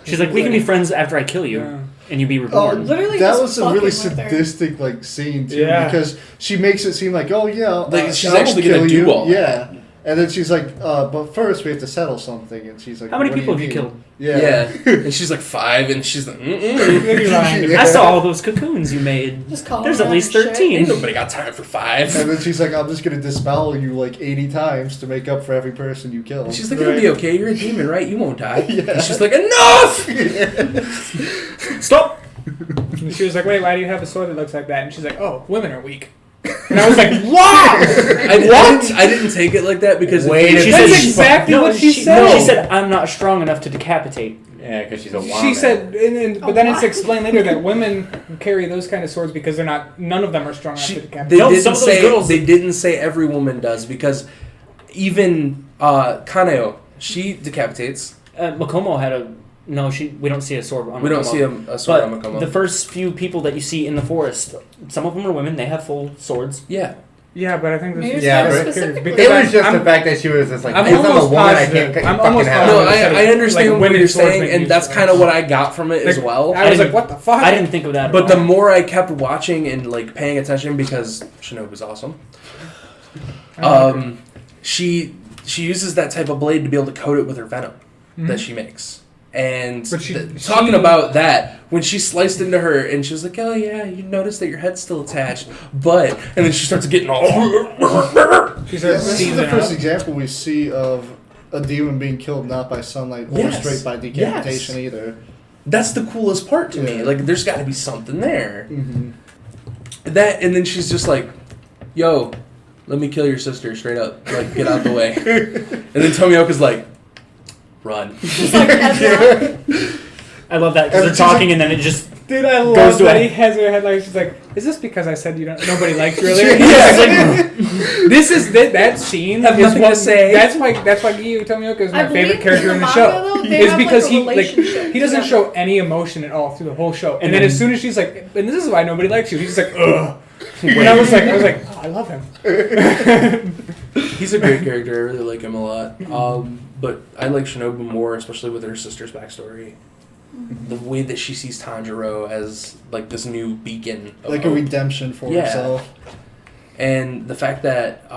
Speaker 6: She's like, we can be friends after I kill you,
Speaker 4: Yeah.
Speaker 6: and you be
Speaker 1: Oh,
Speaker 6: reborn.
Speaker 3: Literally
Speaker 1: that
Speaker 3: just
Speaker 1: was a really
Speaker 3: fucking with her.
Speaker 1: sadistic like scene too,
Speaker 4: Yeah.
Speaker 1: because she makes it seem like, oh yeah,
Speaker 2: Like, she's
Speaker 1: I will
Speaker 2: actually gonna
Speaker 1: kill
Speaker 2: do
Speaker 1: you.
Speaker 2: all that.
Speaker 1: Yeah, and then she's like, but first we have to settle something, and she's like,
Speaker 6: How many
Speaker 1: what do
Speaker 6: people have you
Speaker 1: mean?
Speaker 6: killed?
Speaker 2: Yeah. And she's like 5, and she's like, mm-mm.
Speaker 4: Maybe lying.
Speaker 1: Yeah.
Speaker 6: I saw all those cocoons you made.
Speaker 3: Just call
Speaker 6: There's
Speaker 3: him
Speaker 6: at least
Speaker 3: out and shit.
Speaker 6: 13.
Speaker 2: Ain't nobody got time for 5.
Speaker 1: And then she's like, I'm just gonna disembowel you like 80 times to make up for every person you killed.
Speaker 2: And she's like, it'll be okay. You're a demon, right? You won't die.
Speaker 1: Yeah.
Speaker 2: And she's like, enough!
Speaker 6: Stop!
Speaker 4: And she was like, wait, why do you have a sword that looks like that? And she's like, oh, women are weak. And I was like, wow!
Speaker 2: I didn't take it like that because
Speaker 5: Wait a
Speaker 6: She
Speaker 4: That's
Speaker 6: said
Speaker 4: exactly what she said.
Speaker 6: No, she said, I'm not strong enough to decapitate.
Speaker 5: Yeah, because she's a woman.
Speaker 4: She said, but
Speaker 3: A
Speaker 4: then it's
Speaker 3: what?
Speaker 4: explained later that women carry those kind of swords because none of them are strong enough to
Speaker 2: they
Speaker 4: decapitate.
Speaker 6: No,
Speaker 2: didn't
Speaker 6: some of those
Speaker 2: say
Speaker 6: girls-
Speaker 2: they didn't say every woman does because even Kaneo, she decapitates.
Speaker 6: Makomo had a... No, we don't see a sword on
Speaker 2: We don't
Speaker 6: Makomo.
Speaker 2: see a sword
Speaker 6: But
Speaker 2: on Makomo.
Speaker 6: the first few people that you see in the forest, some of them are women. They have full swords.
Speaker 2: Yeah.
Speaker 4: Yeah, but I think this
Speaker 3: Maybe
Speaker 4: is
Speaker 3: it's
Speaker 5: Yeah,
Speaker 3: not
Speaker 5: but
Speaker 3: specifically.
Speaker 5: It was just
Speaker 4: I'm-
Speaker 5: the fact that she was just like,
Speaker 4: I'm
Speaker 5: because I'm a
Speaker 4: almost
Speaker 5: woman, I
Speaker 4: positive.
Speaker 5: can't
Speaker 4: I'm
Speaker 5: fucking
Speaker 4: almost
Speaker 5: have
Speaker 2: No,
Speaker 4: positive.
Speaker 5: it.
Speaker 4: said
Speaker 2: I understand
Speaker 4: like
Speaker 2: what
Speaker 4: women
Speaker 2: you're
Speaker 4: swordsmen
Speaker 2: saying,
Speaker 4: use
Speaker 2: and that's
Speaker 4: swords.
Speaker 2: kind of what I got from it as
Speaker 4: Like,
Speaker 2: well.
Speaker 4: I was
Speaker 6: didn't-
Speaker 4: like, what the fuck?
Speaker 6: I didn't think of that at
Speaker 2: But
Speaker 6: all.
Speaker 2: the more I kept watching and like paying attention, because Shinobu's awesome. She uses that type of blade to be able to coat it with her venom that she makes. And
Speaker 4: But she-
Speaker 2: talking about that, when she sliced into her and she was like, oh yeah, you notice that your head's still attached, but, and then she starts getting all,
Speaker 4: She
Speaker 1: Yeah,
Speaker 4: said,
Speaker 1: this is
Speaker 4: "Season
Speaker 1: the first
Speaker 4: up."
Speaker 1: example we see of a demon being killed not by sunlight or
Speaker 2: Yes.
Speaker 1: straight by decapitation either.
Speaker 2: that's the coolest part to me.
Speaker 1: Yeah.
Speaker 2: Like, there's got to be something there.
Speaker 1: Mm-hmm.
Speaker 2: That, and then she's just like, yo, let me kill your sister straight up. Like, get out the way. And then Tomioka's like, run.
Speaker 3: Just like heads up.
Speaker 6: I love that because
Speaker 1: And
Speaker 6: they're
Speaker 1: she's
Speaker 6: talking
Speaker 1: like-
Speaker 6: and then it just...
Speaker 4: Dude, I
Speaker 6: Goes
Speaker 4: love
Speaker 6: to
Speaker 4: that
Speaker 6: a-
Speaker 4: he has her head like she's like, is this because I said nobody likes you earlier?
Speaker 2: Yeah.
Speaker 4: This is that scene.
Speaker 2: Have
Speaker 4: is
Speaker 2: nothing
Speaker 4: what-
Speaker 2: to say.
Speaker 4: That's why Giyu Tomioka is
Speaker 3: I
Speaker 4: my
Speaker 3: believe
Speaker 4: favorite character
Speaker 3: in
Speaker 4: in
Speaker 3: the
Speaker 4: the
Speaker 3: manga,
Speaker 4: show.
Speaker 3: though, they
Speaker 4: Is
Speaker 3: have,
Speaker 4: because
Speaker 3: like, a relationship
Speaker 4: he doesn't
Speaker 3: together.
Speaker 4: show any emotion at all through the whole show. And
Speaker 6: And
Speaker 4: then
Speaker 6: then-
Speaker 4: as soon as she's like, and this is why nobody likes you, he's just like, ugh. And I was like, oh, I love him.
Speaker 2: He's a great character. I really like him a lot. But I like Shinobu more, especially with her sister's backstory. The way that she sees Tanjiro as like this new beacon, of
Speaker 1: Like a
Speaker 2: hope.
Speaker 1: redemption for
Speaker 2: Yeah.
Speaker 1: herself.
Speaker 2: And the fact that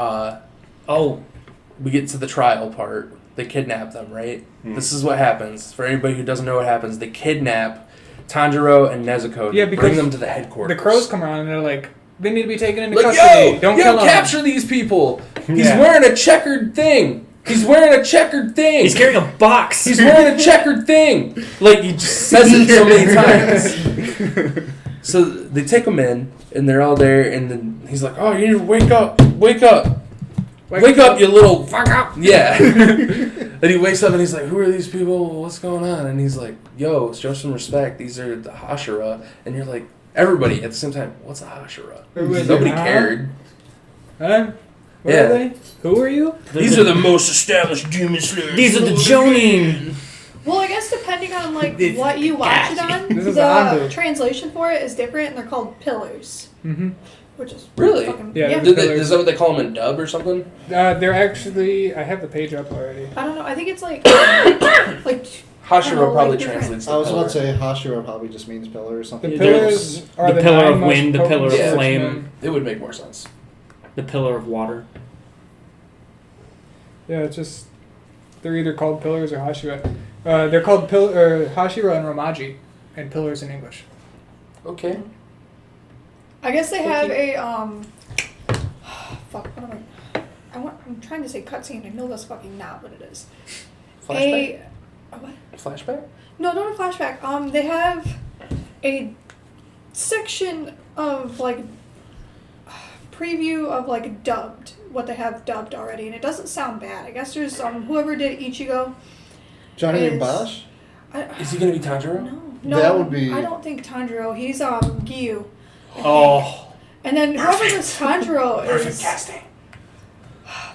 Speaker 2: we get to the trial part, they kidnap them, right? This is what happens. For anybody who doesn't know what happens, they kidnap Tanjiro and Nezuko.
Speaker 4: Yeah,
Speaker 2: to
Speaker 4: because
Speaker 2: bring them to the headquarters.
Speaker 4: The crows come around and they're like, they need to be taken into
Speaker 2: Like,
Speaker 4: custody.
Speaker 2: yo,
Speaker 4: Don't kill them.
Speaker 2: capture these people. He's
Speaker 5: Yeah.
Speaker 2: wearing a checkered thing. He's wearing a checkered thing.
Speaker 6: He's carrying a box.
Speaker 2: He's wearing a checkered thing. Like, he just says it so many times. So they take him in, and they're all there, and then he's like, oh, you need to wake up. Wake up. Wake up, you little fuck up. Yeah. And he wakes up, and he's like, who are these people? What's going on? And he's like, yo, show some respect. These are the Hashira. And you're like, everybody at the same time, what's a Hashira?
Speaker 4: Who is
Speaker 2: Nobody
Speaker 4: it, huh?
Speaker 2: cared.
Speaker 4: Huh? What
Speaker 2: Yeah.
Speaker 4: are they? Who are you?
Speaker 2: These are the most established demon slayers.
Speaker 6: These are the Jonin.
Speaker 3: Well, I guess depending on like
Speaker 6: This-
Speaker 3: what you watch it on,
Speaker 4: This is
Speaker 3: the
Speaker 4: Anbu.
Speaker 3: translation for it is different, and they're called pillars,
Speaker 4: Mm-hmm.
Speaker 3: which is
Speaker 2: Really?
Speaker 3: fucking,
Speaker 4: Yeah,
Speaker 3: yeah.
Speaker 4: they're-
Speaker 2: Is that what they call them in dub or something?
Speaker 4: They're actually, I have the page up already.
Speaker 3: I don't know. I think it's like like
Speaker 2: Hashira
Speaker 3: Oh,
Speaker 2: probably
Speaker 3: like different.
Speaker 2: translates.
Speaker 1: I was
Speaker 2: to
Speaker 1: about to
Speaker 2: pillar.
Speaker 1: say Hashira probably just means pillar or
Speaker 4: The
Speaker 1: something.
Speaker 6: Yeah,
Speaker 4: pillars are
Speaker 6: the
Speaker 4: the
Speaker 6: pillar
Speaker 4: nine
Speaker 6: of
Speaker 4: most
Speaker 6: wind, the
Speaker 4: potent
Speaker 6: pillar of
Speaker 4: swordsmen.
Speaker 6: flame.
Speaker 2: It would make more sense.
Speaker 6: The pillar of water.
Speaker 4: Yeah, it's just They're either called Pillars or Hashira. They're called Hashira and Romaji, and Pillars in English.
Speaker 2: Okay.
Speaker 3: I guess they have a fuck. What am I'm trying to say cutscene. I know that's fucking not what it is.
Speaker 2: Flashback?
Speaker 3: A what?
Speaker 2: Flashback?
Speaker 3: No, not a flashback. They have a section of like preview of like dubbed, what they have dubbed already, and it doesn't sound bad. I guess there's whoever did Ichigo.
Speaker 1: Johnny
Speaker 3: is-
Speaker 1: and Bosch?
Speaker 2: Is he gonna be Tanjiro?
Speaker 3: No,
Speaker 1: That would be-
Speaker 3: I don't think Tanjiro. He's Gyu. I think.
Speaker 6: Oh,
Speaker 3: And then whoever this Tanjiro is.
Speaker 2: casting.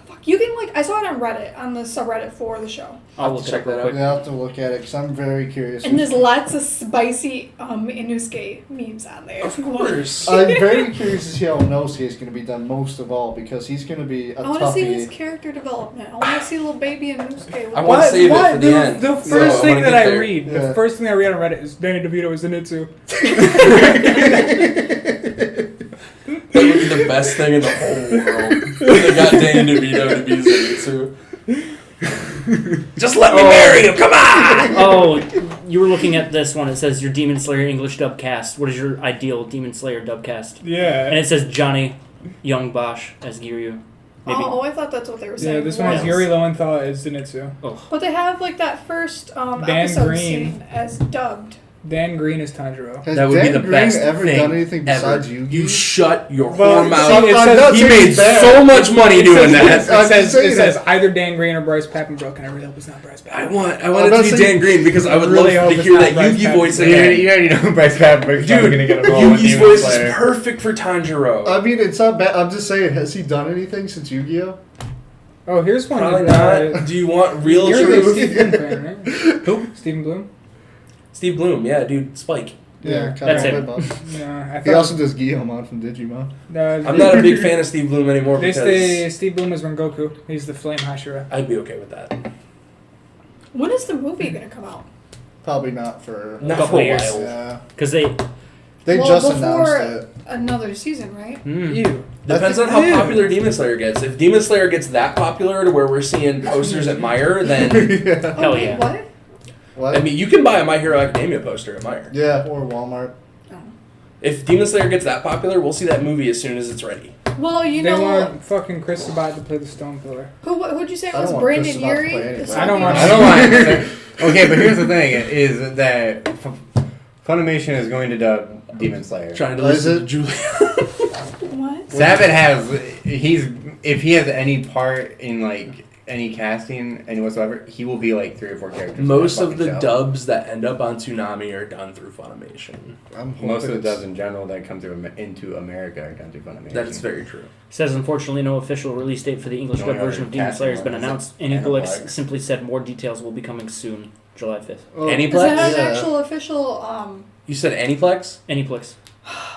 Speaker 3: Fuck, you can like. I saw it on Reddit on the subreddit for the show.
Speaker 6: I'll
Speaker 2: I'll
Speaker 6: look
Speaker 2: check
Speaker 6: it
Speaker 2: that
Speaker 6: up
Speaker 2: out.
Speaker 6: quick.
Speaker 1: Yeah, I'll have to look at it because I'm very curious.
Speaker 3: And there's lots of spicy Inosuke memes on there.
Speaker 2: Of course.
Speaker 1: I'm very curious to see how Inosuke is going to be done most of all because he's going to be a
Speaker 3: I want to see his
Speaker 1: toughie.
Speaker 3: character development. I want to see little baby Inosuke.
Speaker 2: I want to save it for the end.
Speaker 4: The
Speaker 2: So
Speaker 4: first
Speaker 2: I
Speaker 4: thing
Speaker 2: wanna
Speaker 4: that
Speaker 2: get
Speaker 4: I
Speaker 2: there.
Speaker 4: read,
Speaker 1: Yeah.
Speaker 4: the first thing I read on Reddit is Danny DeVito is Zenitsu.
Speaker 2: That would be the best thing in the whole world. They got Danny DeVito to be Zenitsu. Just let me marry you, come on!
Speaker 6: Oh, you were looking at this one. It says your Demon Slayer English dub cast. What is your ideal Demon Slayer dub cast?
Speaker 4: Yeah.
Speaker 6: And it says Johnny Young Bosch as Giryu. Maybe.
Speaker 3: Oh, I thought that's what they were saying.
Speaker 4: Yeah, this one
Speaker 3: What
Speaker 4: is
Speaker 3: else?
Speaker 4: Yuri Lowenthal as Zenitsu.
Speaker 3: But they have like that first
Speaker 4: Dan
Speaker 3: episode
Speaker 4: Green.
Speaker 3: scene as dubbed.
Speaker 4: Dan Green is Tanjiro.
Speaker 1: Has
Speaker 2: That would
Speaker 1: Dan
Speaker 2: be the
Speaker 1: Green
Speaker 2: best
Speaker 1: ever
Speaker 2: thing
Speaker 1: done anything besides
Speaker 2: ever.
Speaker 1: Yu-Gi?
Speaker 2: You shut your
Speaker 4: Well,
Speaker 2: whore mouth.
Speaker 4: see, it says-
Speaker 2: He made so much money doing that.
Speaker 1: I'm just saying
Speaker 4: It says
Speaker 1: that.
Speaker 4: either Dan Green or Bryce Pappenbrook, and I really hope it's not Bryce
Speaker 2: I
Speaker 4: Pappenbrook.
Speaker 2: want
Speaker 1: I'm
Speaker 2: it
Speaker 1: not
Speaker 2: to be
Speaker 1: saying-
Speaker 2: Dan Green because I would
Speaker 4: really
Speaker 2: love
Speaker 4: hope
Speaker 2: to
Speaker 4: it's
Speaker 2: hear
Speaker 4: not
Speaker 2: that
Speaker 4: Bryce
Speaker 2: Yugi voice
Speaker 4: Pappenbrook.
Speaker 2: again.
Speaker 5: You already know Bryce Pappenbrook's probably going to get a role in
Speaker 2: Yugi's
Speaker 5: Demon
Speaker 2: voice
Speaker 5: Slayer.
Speaker 2: is perfect for Tanjiro.
Speaker 1: I mean, it's not bad. I'm just saying, has he done anything since Yu-Gi-Oh?
Speaker 4: Oh, here's one.
Speaker 2: Probably
Speaker 4: that,
Speaker 2: not. Do you want real
Speaker 4: You're the
Speaker 2: truth?
Speaker 4: Steve Bloom fan, right?
Speaker 2: Who?
Speaker 4: Stephen Bloom?
Speaker 2: Steve Bloom, yeah, dude, Spike.
Speaker 4: Yeah,
Speaker 6: that's it.
Speaker 4: No, I
Speaker 1: He
Speaker 4: thought.
Speaker 1: also does Guillemon from Digimon.
Speaker 2: I'm not a big fan of Steve Bloom anymore
Speaker 4: They
Speaker 2: because
Speaker 4: say Steve Bloom is Rengoku. He's the Flame Hashira.
Speaker 2: I'd be okay with that.
Speaker 3: When is the movie gonna come out?
Speaker 1: Probably not for.
Speaker 2: Not
Speaker 6: couple
Speaker 2: for a
Speaker 6: years.
Speaker 2: while.
Speaker 1: Yeah.
Speaker 6: Because they.
Speaker 1: They
Speaker 3: Well,
Speaker 1: just
Speaker 3: before-
Speaker 1: announced it.
Speaker 3: Another season, right?
Speaker 4: Ew.
Speaker 2: Depends on how popular Demon Slayer gets. If Demon Slayer gets that popular to where we're seeing posters at Meyer, then
Speaker 1: Yeah.
Speaker 6: Hell
Speaker 3: wait,
Speaker 6: yeah.
Speaker 3: What?
Speaker 1: What?
Speaker 2: I mean you can buy a My Hero Academia poster at Meyer.
Speaker 1: Yeah, or Walmart.
Speaker 2: If Demon Slayer gets that popular, we'll see that movie as soon as it's ready.
Speaker 3: Well, you
Speaker 4: They
Speaker 3: know
Speaker 4: want fucking Chris Sabat to play the Stone Pillar.
Speaker 3: who'd you say it
Speaker 1: I
Speaker 3: was?
Speaker 1: don't want
Speaker 3: Brandon
Speaker 1: Chris Sabat to
Speaker 3: Urie.
Speaker 1: play anything.
Speaker 3: The
Speaker 4: I don't
Speaker 3: Sony
Speaker 4: want-
Speaker 3: guy?
Speaker 5: I don't want. Okay, but here's the thing: is that Funimation is going to dub Demon Slayer.
Speaker 2: Trying to
Speaker 1: Is
Speaker 2: listen to
Speaker 1: it?
Speaker 2: Julia.
Speaker 3: What?
Speaker 5: Sabat has if he has any part in like any casting any whatsoever, he will be like 3 or 4 characters. in
Speaker 2: Most
Speaker 5: that
Speaker 2: of
Speaker 5: fucking
Speaker 2: the
Speaker 5: show.
Speaker 2: dubs that end up on Toonami are done through Funimation.
Speaker 1: I'm hoping
Speaker 5: Most of the
Speaker 1: it's-
Speaker 5: dubs in general that come through into America are done through Funimation.
Speaker 2: That is very true.
Speaker 6: Says unfortunately no official release date for the English
Speaker 5: No
Speaker 6: dub
Speaker 5: other
Speaker 6: version of Demon
Speaker 5: casting
Speaker 6: Slayer has been
Speaker 5: one, is
Speaker 6: announced.
Speaker 5: it?
Speaker 6: Aniplex
Speaker 5: Aniplex.
Speaker 6: simply said more details will be coming soon, July 5th.
Speaker 1: Oh,
Speaker 2: Any
Speaker 3: Does it have
Speaker 1: Yeah.
Speaker 3: actual official?
Speaker 2: You said Aniplex?
Speaker 6: Aniplex.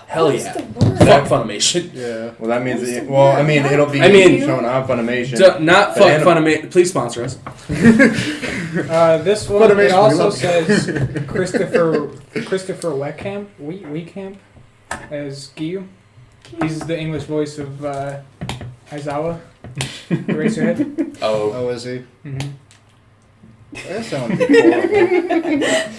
Speaker 2: Hell
Speaker 3: what is
Speaker 2: yeah.
Speaker 3: the word?
Speaker 2: Fuck Funimation.
Speaker 1: Yeah.
Speaker 5: Well, that means
Speaker 3: What's the
Speaker 5: well, I
Speaker 3: word?
Speaker 5: mean, it'll be
Speaker 2: I mean-
Speaker 5: shown on Funimation.
Speaker 2: Not
Speaker 5: But
Speaker 2: fuck
Speaker 5: Anim-
Speaker 2: Funimation. Please sponsor us.
Speaker 4: This one
Speaker 1: Funimation,
Speaker 4: it
Speaker 1: we
Speaker 4: also
Speaker 1: love you.
Speaker 4: says Christopher Weekamp as Giyu. He's the English voice of Aizawa, Eraserhead.
Speaker 2: Oh.
Speaker 1: Oh, is he?
Speaker 4: Mm-hmm.
Speaker 1: That sounds horrible.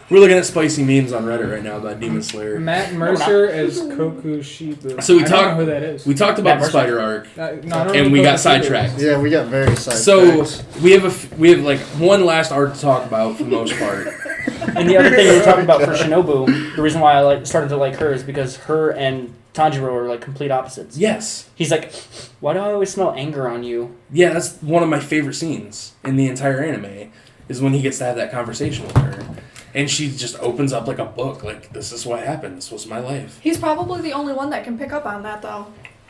Speaker 2: We're looking at spicy memes on Reddit right now about Demon Slayer.
Speaker 4: Matt Mercer as Kokushibu.
Speaker 2: So we
Speaker 4: I don't
Speaker 2: talked-
Speaker 4: know who that is.
Speaker 2: We talked about
Speaker 6: Matt
Speaker 2: the
Speaker 6: Mercer.
Speaker 2: spider arc.
Speaker 4: No, I don't know
Speaker 2: and
Speaker 4: who
Speaker 2: we got
Speaker 4: Kokushibu
Speaker 2: sidetracked.
Speaker 4: is.
Speaker 1: Yeah, we got very sidetracked.
Speaker 2: So we have like one last arc to talk about for the most part.
Speaker 6: And the other thing we were talking about for Shinobu, the reason why I started to like her is because her and Tanjiro are like complete opposites.
Speaker 2: Yes.
Speaker 6: He's like, why do I always smell anger on you?
Speaker 2: Yeah, that's one of my favorite scenes in the entire anime, is when he gets to have that conversation with her. And she just opens up like a book, like, this is what happened, this was my life.
Speaker 3: He's probably the only one that can pick up on that, though.